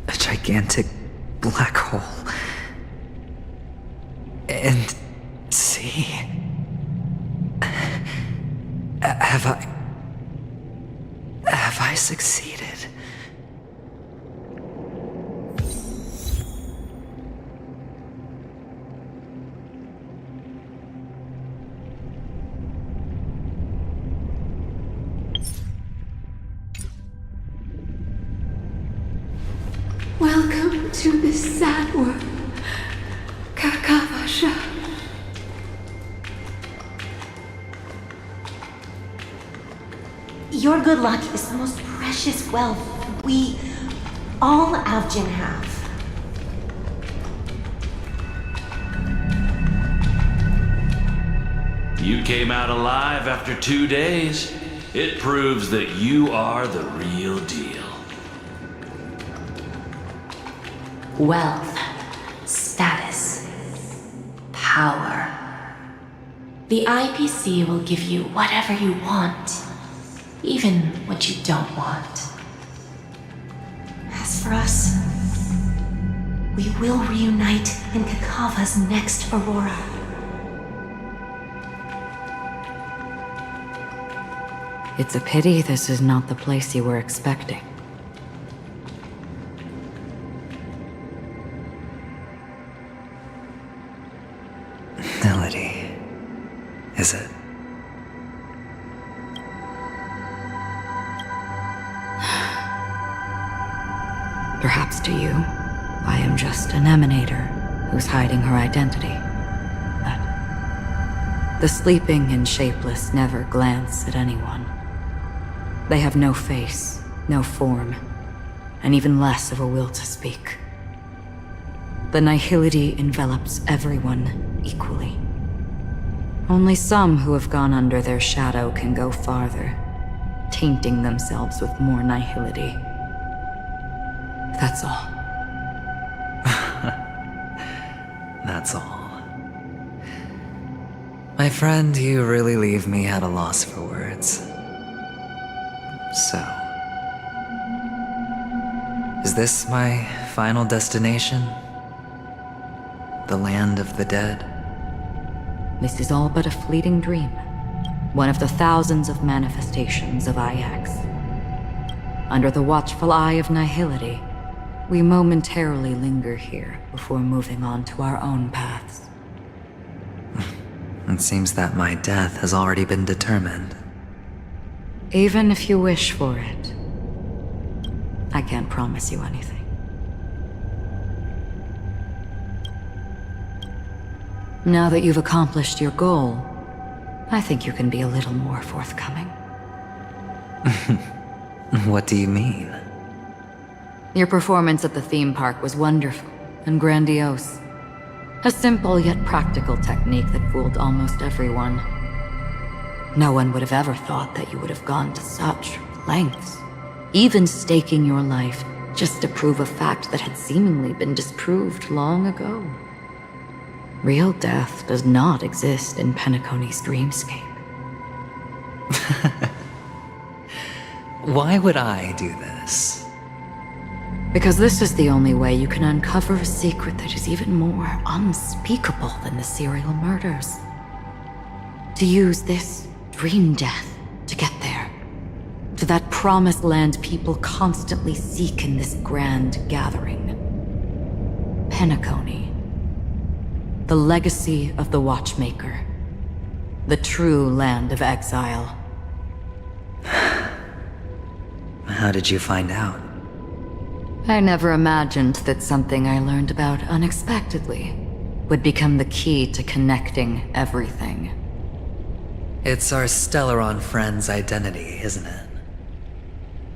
A gigantic black hole. And see... Have I succeeded? Welcome to this sad world, Kakavasha. Your good luck is the most precious wealth we, all Avgin, have. You came out alive after 2 days. It proves that you are the real deal. Wealth, status, power. The IPC will give you whatever you want, even what you don't want. As for us, we will reunite in Kakava's next Aurora. It's a pity this is not the place you were expecting. Perhaps to you, I am just an emanator who's hiding her identity. But the sleeping and shapeless never glance at anyone. They have no face, no form, and even less of a will to speak. The nihility envelops everyone equally. Only some who have gone under their shadow can go farther, tainting themselves with more nihility. That's all. That's all. My friend, you really leave me at a loss for words. So, is this my final destination? The land of the dead? This is all but a fleeting dream. One of the thousands of manifestations of IX. Under the watchful eye of nihility, we momentarily linger here before moving on to our own paths. It seems that my death has already been determined. Even if you wish for it, I can't promise you anything. Now that you've accomplished your goal, I think you can be a little more forthcoming. What do you mean? Your performance at the theme park was wonderful and grandiose. A simple yet practical technique that fooled almost everyone. No one would have ever thought that you would have gone to such lengths, even staking your life just to prove a fact that had seemingly been disproved long ago. Real death does not exist in Penacony's dreamscape. Why would I do this? Because this is the only way you can uncover a secret that is even more unspeakable than the serial murders. To use this dream death to get there. To that promised land people constantly seek in this grand gathering. Penacony. The legacy of the Watchmaker. The true land of exile. How did you find out? I never imagined that something I learned about unexpectedly would become the key to connecting everything. It's our Stellaron friend's identity, isn't it?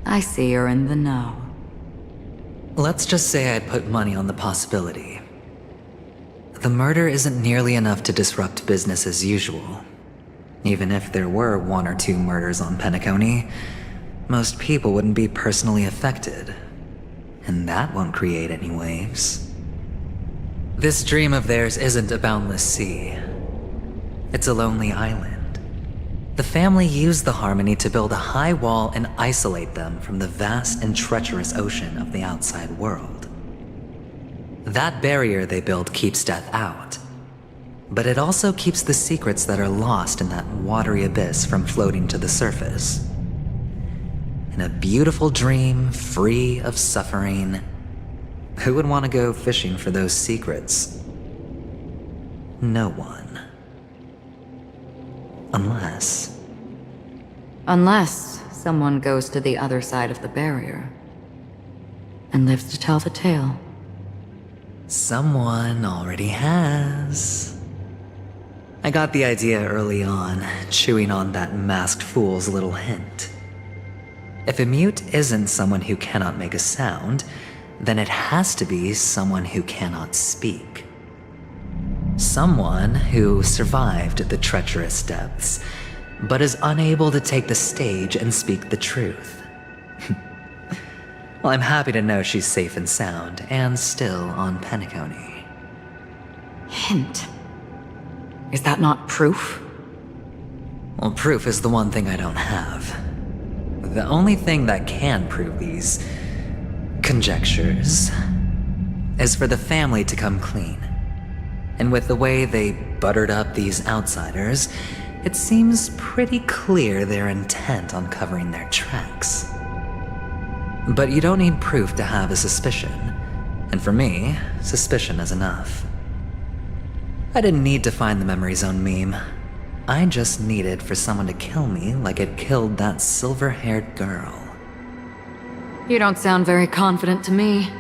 I see you're in the know. Let's just say I'd put money on the possibility. The murder isn't nearly enough to disrupt business as usual. Even if there were 1 or 2 murders on Penacony, most people wouldn't be personally affected. And that won't create any waves. This dream of theirs isn't a boundless sea. It's a lonely island. The family used the Harmony to build a high wall and isolate them from the vast and treacherous ocean of the outside world. That barrier they built keeps death out. But it also keeps the secrets that are lost in that watery abyss from floating to the surface. In a beautiful dream, free of suffering, who would want to go fishing for those secrets? No one. Unless someone goes to the other side of the barrier and lives to tell the tale. Someone already has. I got the idea early on, chewing on that masked fool's little hint. If a mute isn't someone who cannot make a sound, then it has to be someone who cannot speak. Someone who survived the treacherous depths, but is unable to take the stage and speak the truth. Well, I'm happy to know she's safe and sound, and still on Penacony. Hint. Is that not proof? Well, proof is the one thing I don't have. The only thing that can prove these conjectures is for the family to come clean. And with the way they buttered up these outsiders, it seems pretty clear they're intent on covering their tracks. But you don't need proof to have a suspicion. And for me, suspicion is enough. I didn't need to find the Memory Zone meme. I just needed for someone to kill me like it killed that silver-haired girl. You don't sound very confident to me.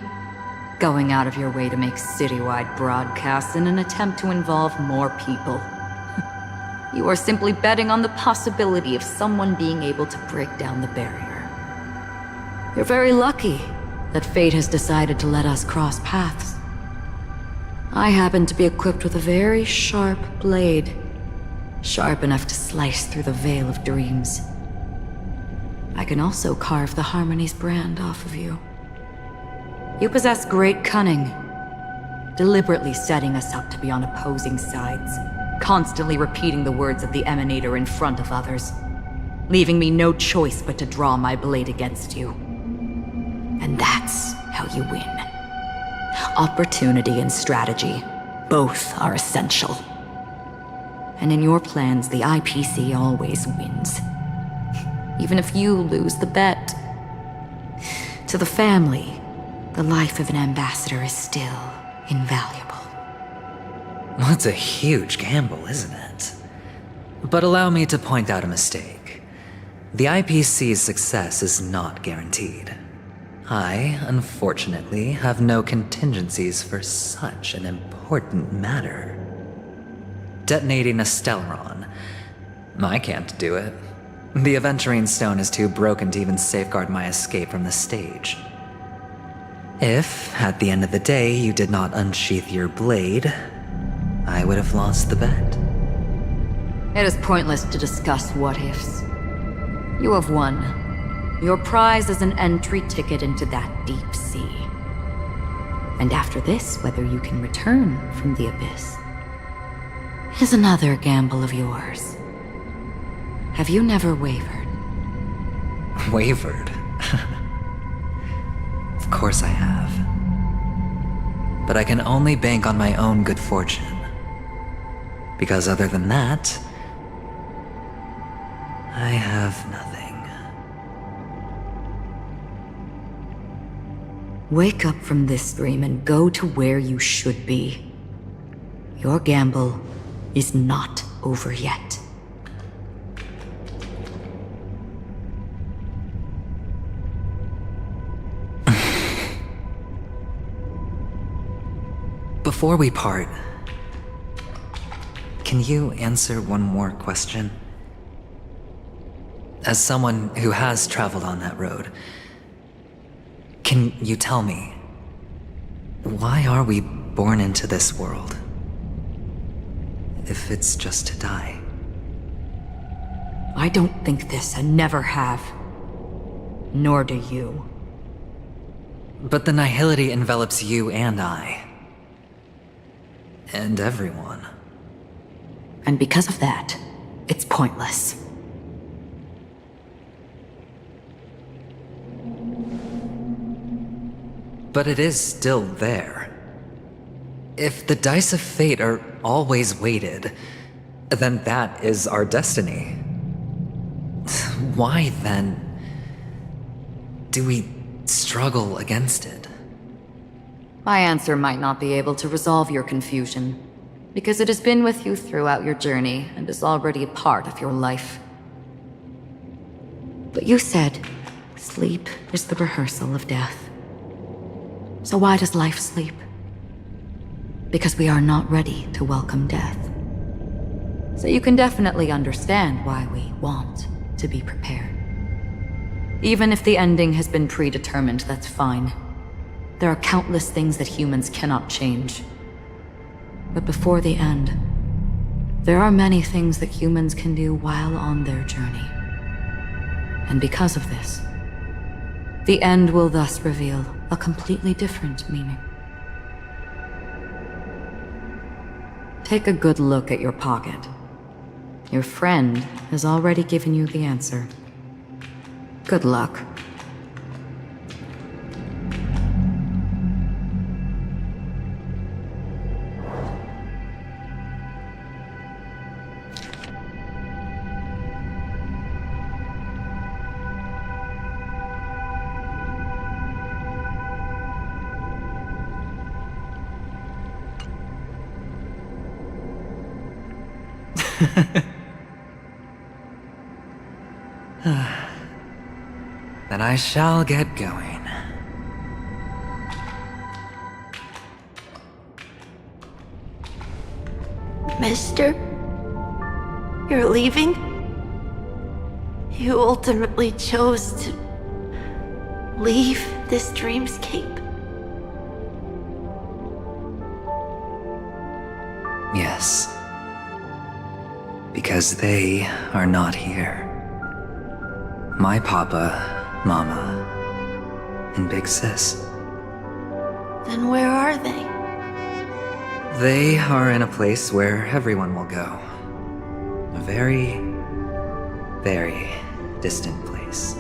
Going out of your way to make citywide broadcasts in an attempt to involve more people. You are simply betting on the possibility of someone being able to break down the barrier. You're very lucky that fate has decided to let us cross paths. I happen to be equipped with a very sharp blade, sharp enough to slice through the veil of dreams. I can also carve the Harmony's brand off of you. You possess great cunning, deliberately setting us up to be on opposing sides, constantly repeating the words of the Emanator in front of others, leaving me no choice but to draw my blade against you. And that's how you win. Opportunity and strategy, both are essential. And in your plans, the IPC always wins. Even if you lose the bet. To the family, the life of an ambassador is still invaluable. Well, it's a huge gamble, isn't it? But allow me to point out a mistake. The IPC's success is not guaranteed. I, unfortunately, have no contingencies for such an important matter. Detonating a Stellaron. I can't do it. The Aventurine Stone is too broken to even safeguard my escape from the stage. If, at the end of the day, you did not unsheath your blade, I would have lost the bet. It is pointless to discuss what-ifs. You have won. Your prize is an entry ticket into that deep sea. And after this, whether you can return from the abyss is another gamble of yours. Have you never wavered? Wavered? Of course I have. But I can only bank on my own good fortune. Because other than that, I have nothing. Wake up from this dream and go to where you should be. Your gamble is not over yet. Before we part, can you answer one more question? As someone who has traveled on that road, can you tell me, why are we born into this world? If it's just to die. I don't think this and never have. Nor do you. But the nihility envelops you and I. And everyone. And because of that, it's pointless. But it is still there. If the dice of fate are always weighted, then that is our destiny. Why, then, do we struggle against it? My answer might not be able to resolve your confusion, because it has been with you throughout your journey and is already a part of your life. But you said, sleep is the rehearsal of death. So why does life sleep? Because we are not ready to welcome death. So you can definitely understand why we want to be prepared. Even if the ending has been predetermined, that's fine. There are countless things that humans cannot change. But before the end, there are many things that humans can do while on their journey. And because of this, the end will thus reveal a completely different meaning. Take a good look at your pocket. Your friend has already given you the answer. Good luck. then I shall get going. Mister? You're leaving? You ultimately chose to leave this dreamscape? Yes. Because they are not here. My papa, mama, and big sis. Then where are they? They are in a place where everyone will go. A very, very distant place.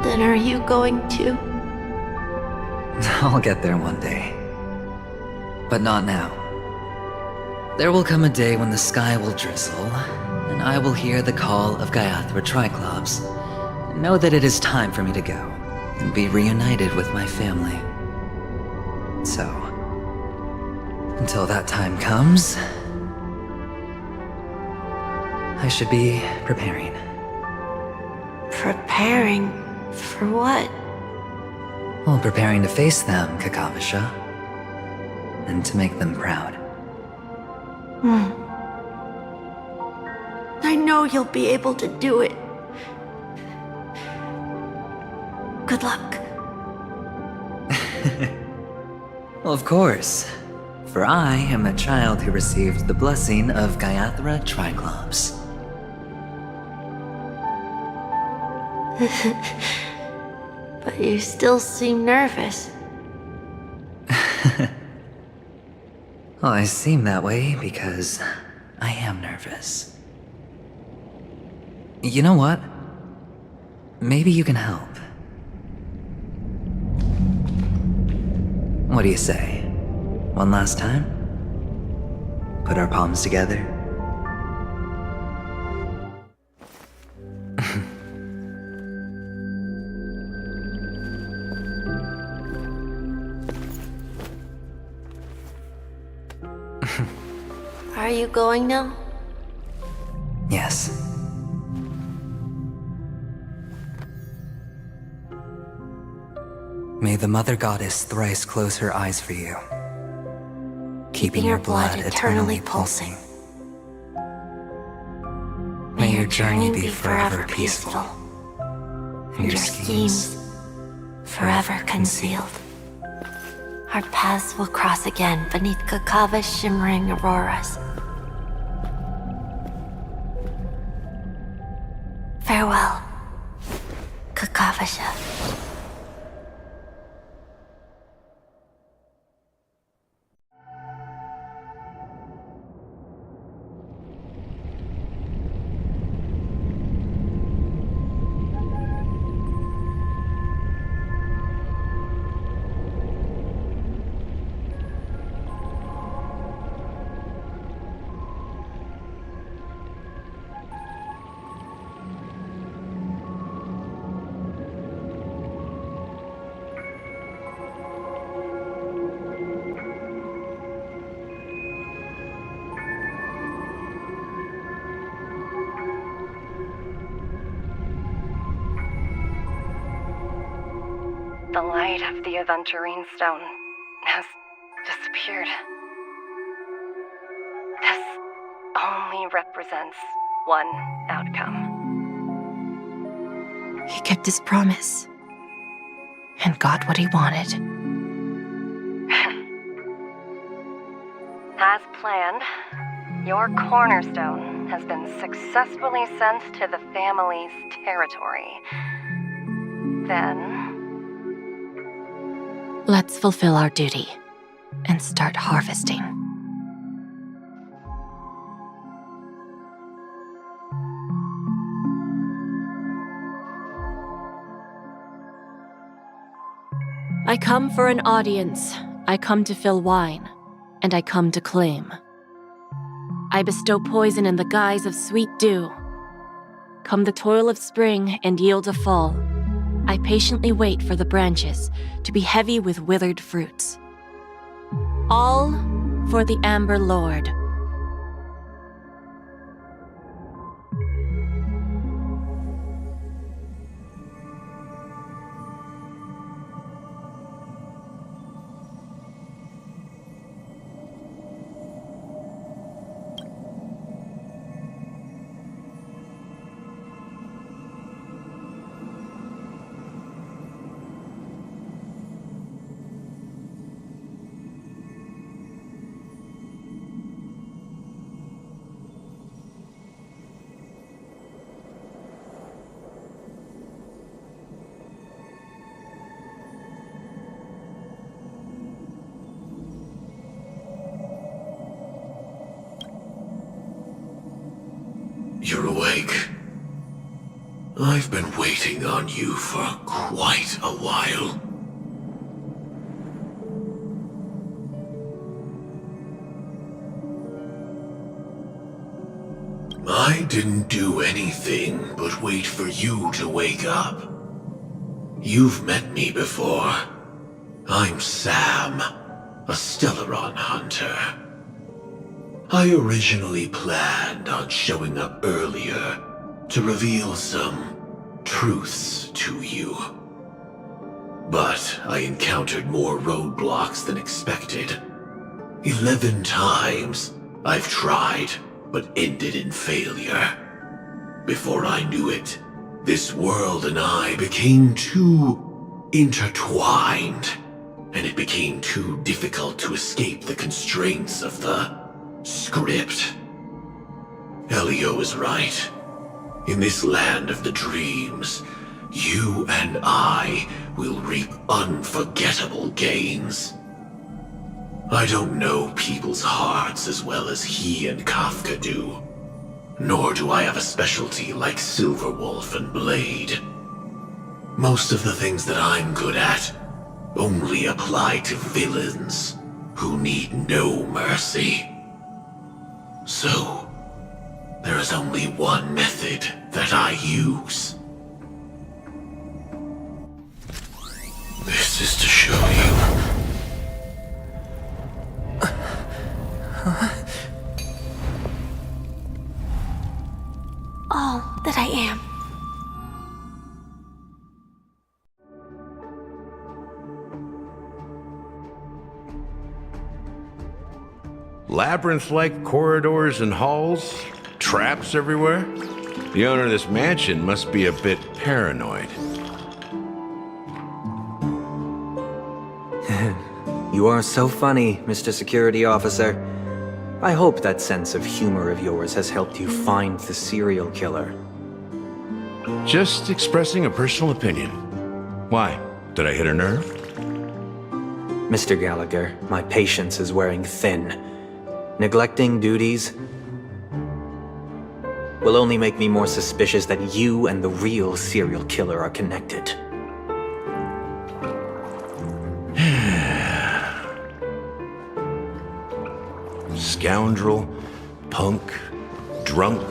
Then are you going too? I'll get there one day. But not now. There will come a day when the sky will drizzle, and I will hear the call of Gaiathra Triclops, and know that it is time for me to go, and be reunited with my family. So, until that time comes, I should be preparing. Preparing for what? Well, preparing to face them, Kakavasha, and to make them proud. I know you'll be able to do it. Good luck. Well, of course, for I am a child who received the blessing of Gaiathra Triclops. But you still seem nervous. Well, I seem that way because I am nervous. You know what? Maybe you can help. What do you say? One last time? Put our palms together? Are you going now? Yes. May the Mother Goddess thrice close her eyes for you, keeping your blood eternally pulsing. May your journey be forever peaceful, and your schemes forever concealed. Our paths will cross again beneath Kakava's shimmering auroras. Farewell, Kakavasha. The light of the Aventurine Stone has disappeared. This only represents one outcome. He kept his promise and got what he wanted. As planned, your cornerstone has been successfully sent to the family's territory. Then, Let's fulfill our duty and start harvesting. I come for an audience. I come to fill wine, and I come to claim. I bestow poison in the guise of sweet dew. Come the toil of spring and yield a fall. I patiently wait for the branches to be heavy with withered fruits. All for the Amber Lord. I've been waiting on you for quite a while. I didn't do anything but wait for you to wake up. You've met me before. I'm Sam, a Stellaron hunter. I originally planned on showing up earlier to reveal some truths to you. But I encountered more roadblocks than expected. 11 times I've tried, but ended in failure. Before I knew it, this world and I became too intertwined, and it became too difficult to escape the constraints of the script. Elio is right. In this land of the dreams, you and I will reap unforgettable gains. I don't know people's hearts as well as he and Kafka do. Nor do I have a specialty like Silverwolf and Blade. Most of the things that I'm good at only apply to villains who need no mercy. So, there is only one method that I use. This is to show you. All that I am. Labyrinth-like corridors and halls? Traps everywhere? The owner of this mansion must be a bit paranoid. You are so funny, Mr. Security Officer. I hope that sense of humor of yours has helped you find the serial killer. Just expressing a personal opinion. Why? Did I hit a nerve? Mr. Gallagher, my patience is wearing thin. Neglecting duties will only make me more suspicious that you and the real serial killer are connected. Scoundrel, punk, drunk,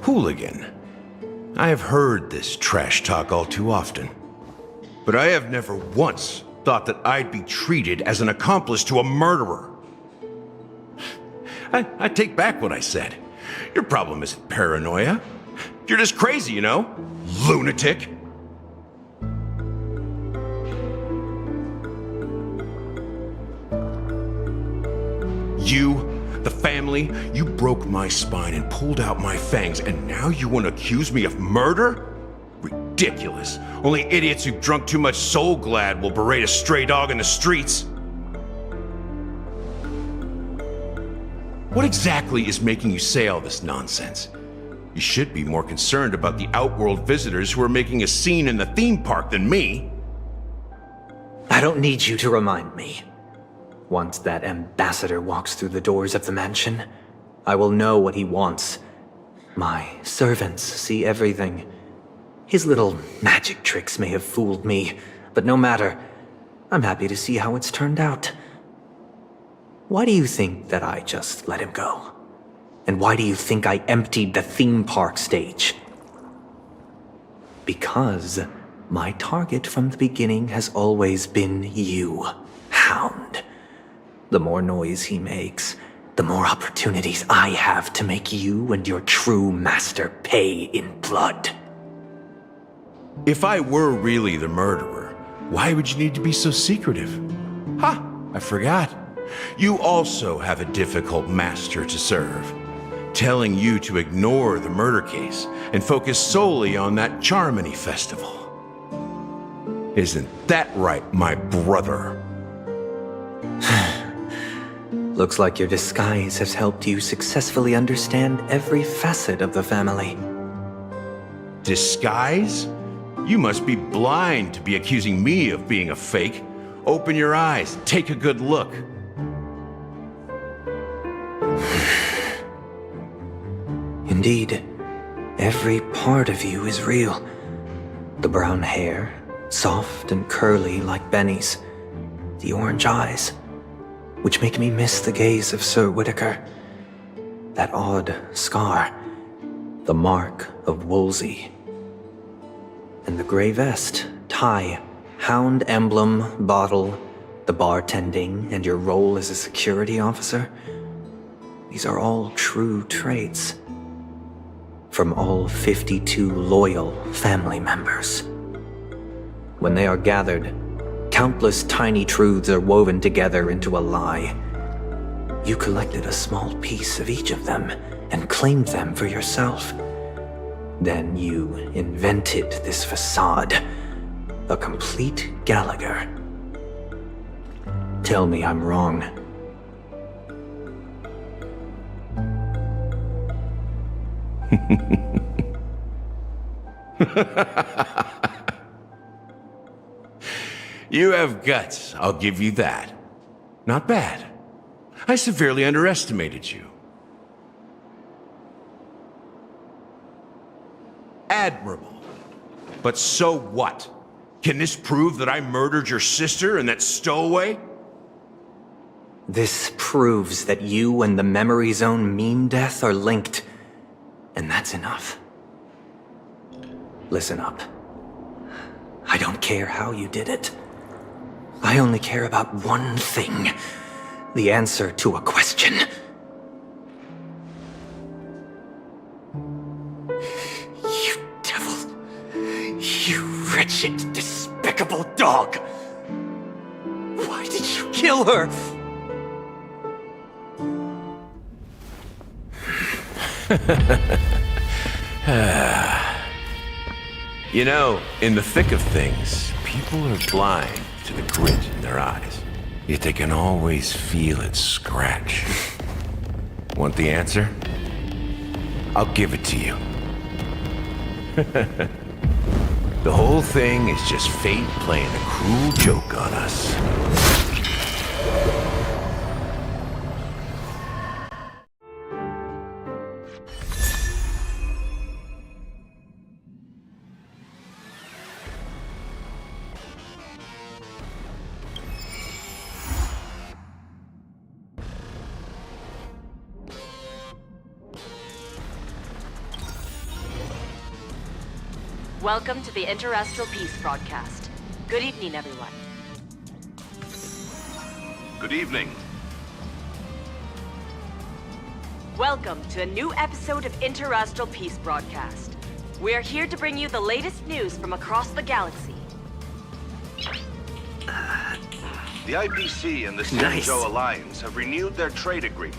hooligan. I have heard this trash talk all too often. But I have never once thought that I'd be treated as an accomplice to a murderer. I take back what I said. Your problem isn't paranoia. You're just crazy, you know? Lunatic. You, the family, you broke my spine and pulled out my fangs, and now you want to accuse me of murder? Ridiculous. Only idiots who've drunk too much Soul Glad will berate a stray dog in the streets. What exactly is making you say all this nonsense? You should be more concerned about the Outworld visitors who are making a scene in the theme park than me. I don't need you to remind me. Once that ambassador walks through the doors of the mansion, I will know what he wants. My servants see everything. His little magic tricks may have fooled me, but no matter. I'm happy to see how it's turned out. Why do you think that I just let him go? And why do you think I emptied the theme park stage? Because my target from the beginning has always been you, Hound. The more noise he makes, the more opportunities I have to make you and your true master pay in blood. If I were really the murderer, why would you need to be so secretive? Ha! I forgot. You also have a difficult master to serve, telling you to ignore the murder case and focus solely on that Charmony festival. Isn't that right, my brother? Looks like your disguise has helped you successfully understand every facet of the family. Disguise? You must be blind to be accusing me of being a fake. Open your eyes, take a good look. Indeed, Every part of you is real. The brown hair, soft and curly like Benny's. The orange eyes, which make me miss the gaze of Sir Whitaker. That odd scar, the mark of Wolsey. And the gray vest, tie, hound emblem, bottle, the bartending, and your role as a security officer. These are all true traits. From all 52 loyal family members. When they are gathered, countless tiny truths are woven together into a lie. You collected a small piece of each of them and claimed them for yourself. Then you invented this facade, a complete Gallagher. Tell me I'm wrong. You have guts, I'll give you that. Not bad. I severely underestimated you. Admirable. But so what? Can this prove that I murdered your sister and that stowaway? This proves that you and the Memory Zone meme death are linked. And that's enough. Listen up. I don't care how you did it. I only care about one thing. The answer to a question. You devil. You wretched, despicable dog. Why did you kill her? You know, in the thick of things, people are blind to the grit in their eyes. Yet they can always feel it scratch. Want the answer? I'll give it to you. The whole thing is just fate playing a cruel joke on us. Welcome to the Interastral Peace broadcast. Good evening, everyone. Good evening. Welcome to a new episode of Interastral Peace broadcast. We are here to bring you the latest news from across the galaxy. The IPC and the Sanjo Alliance have renewed their trade agreement.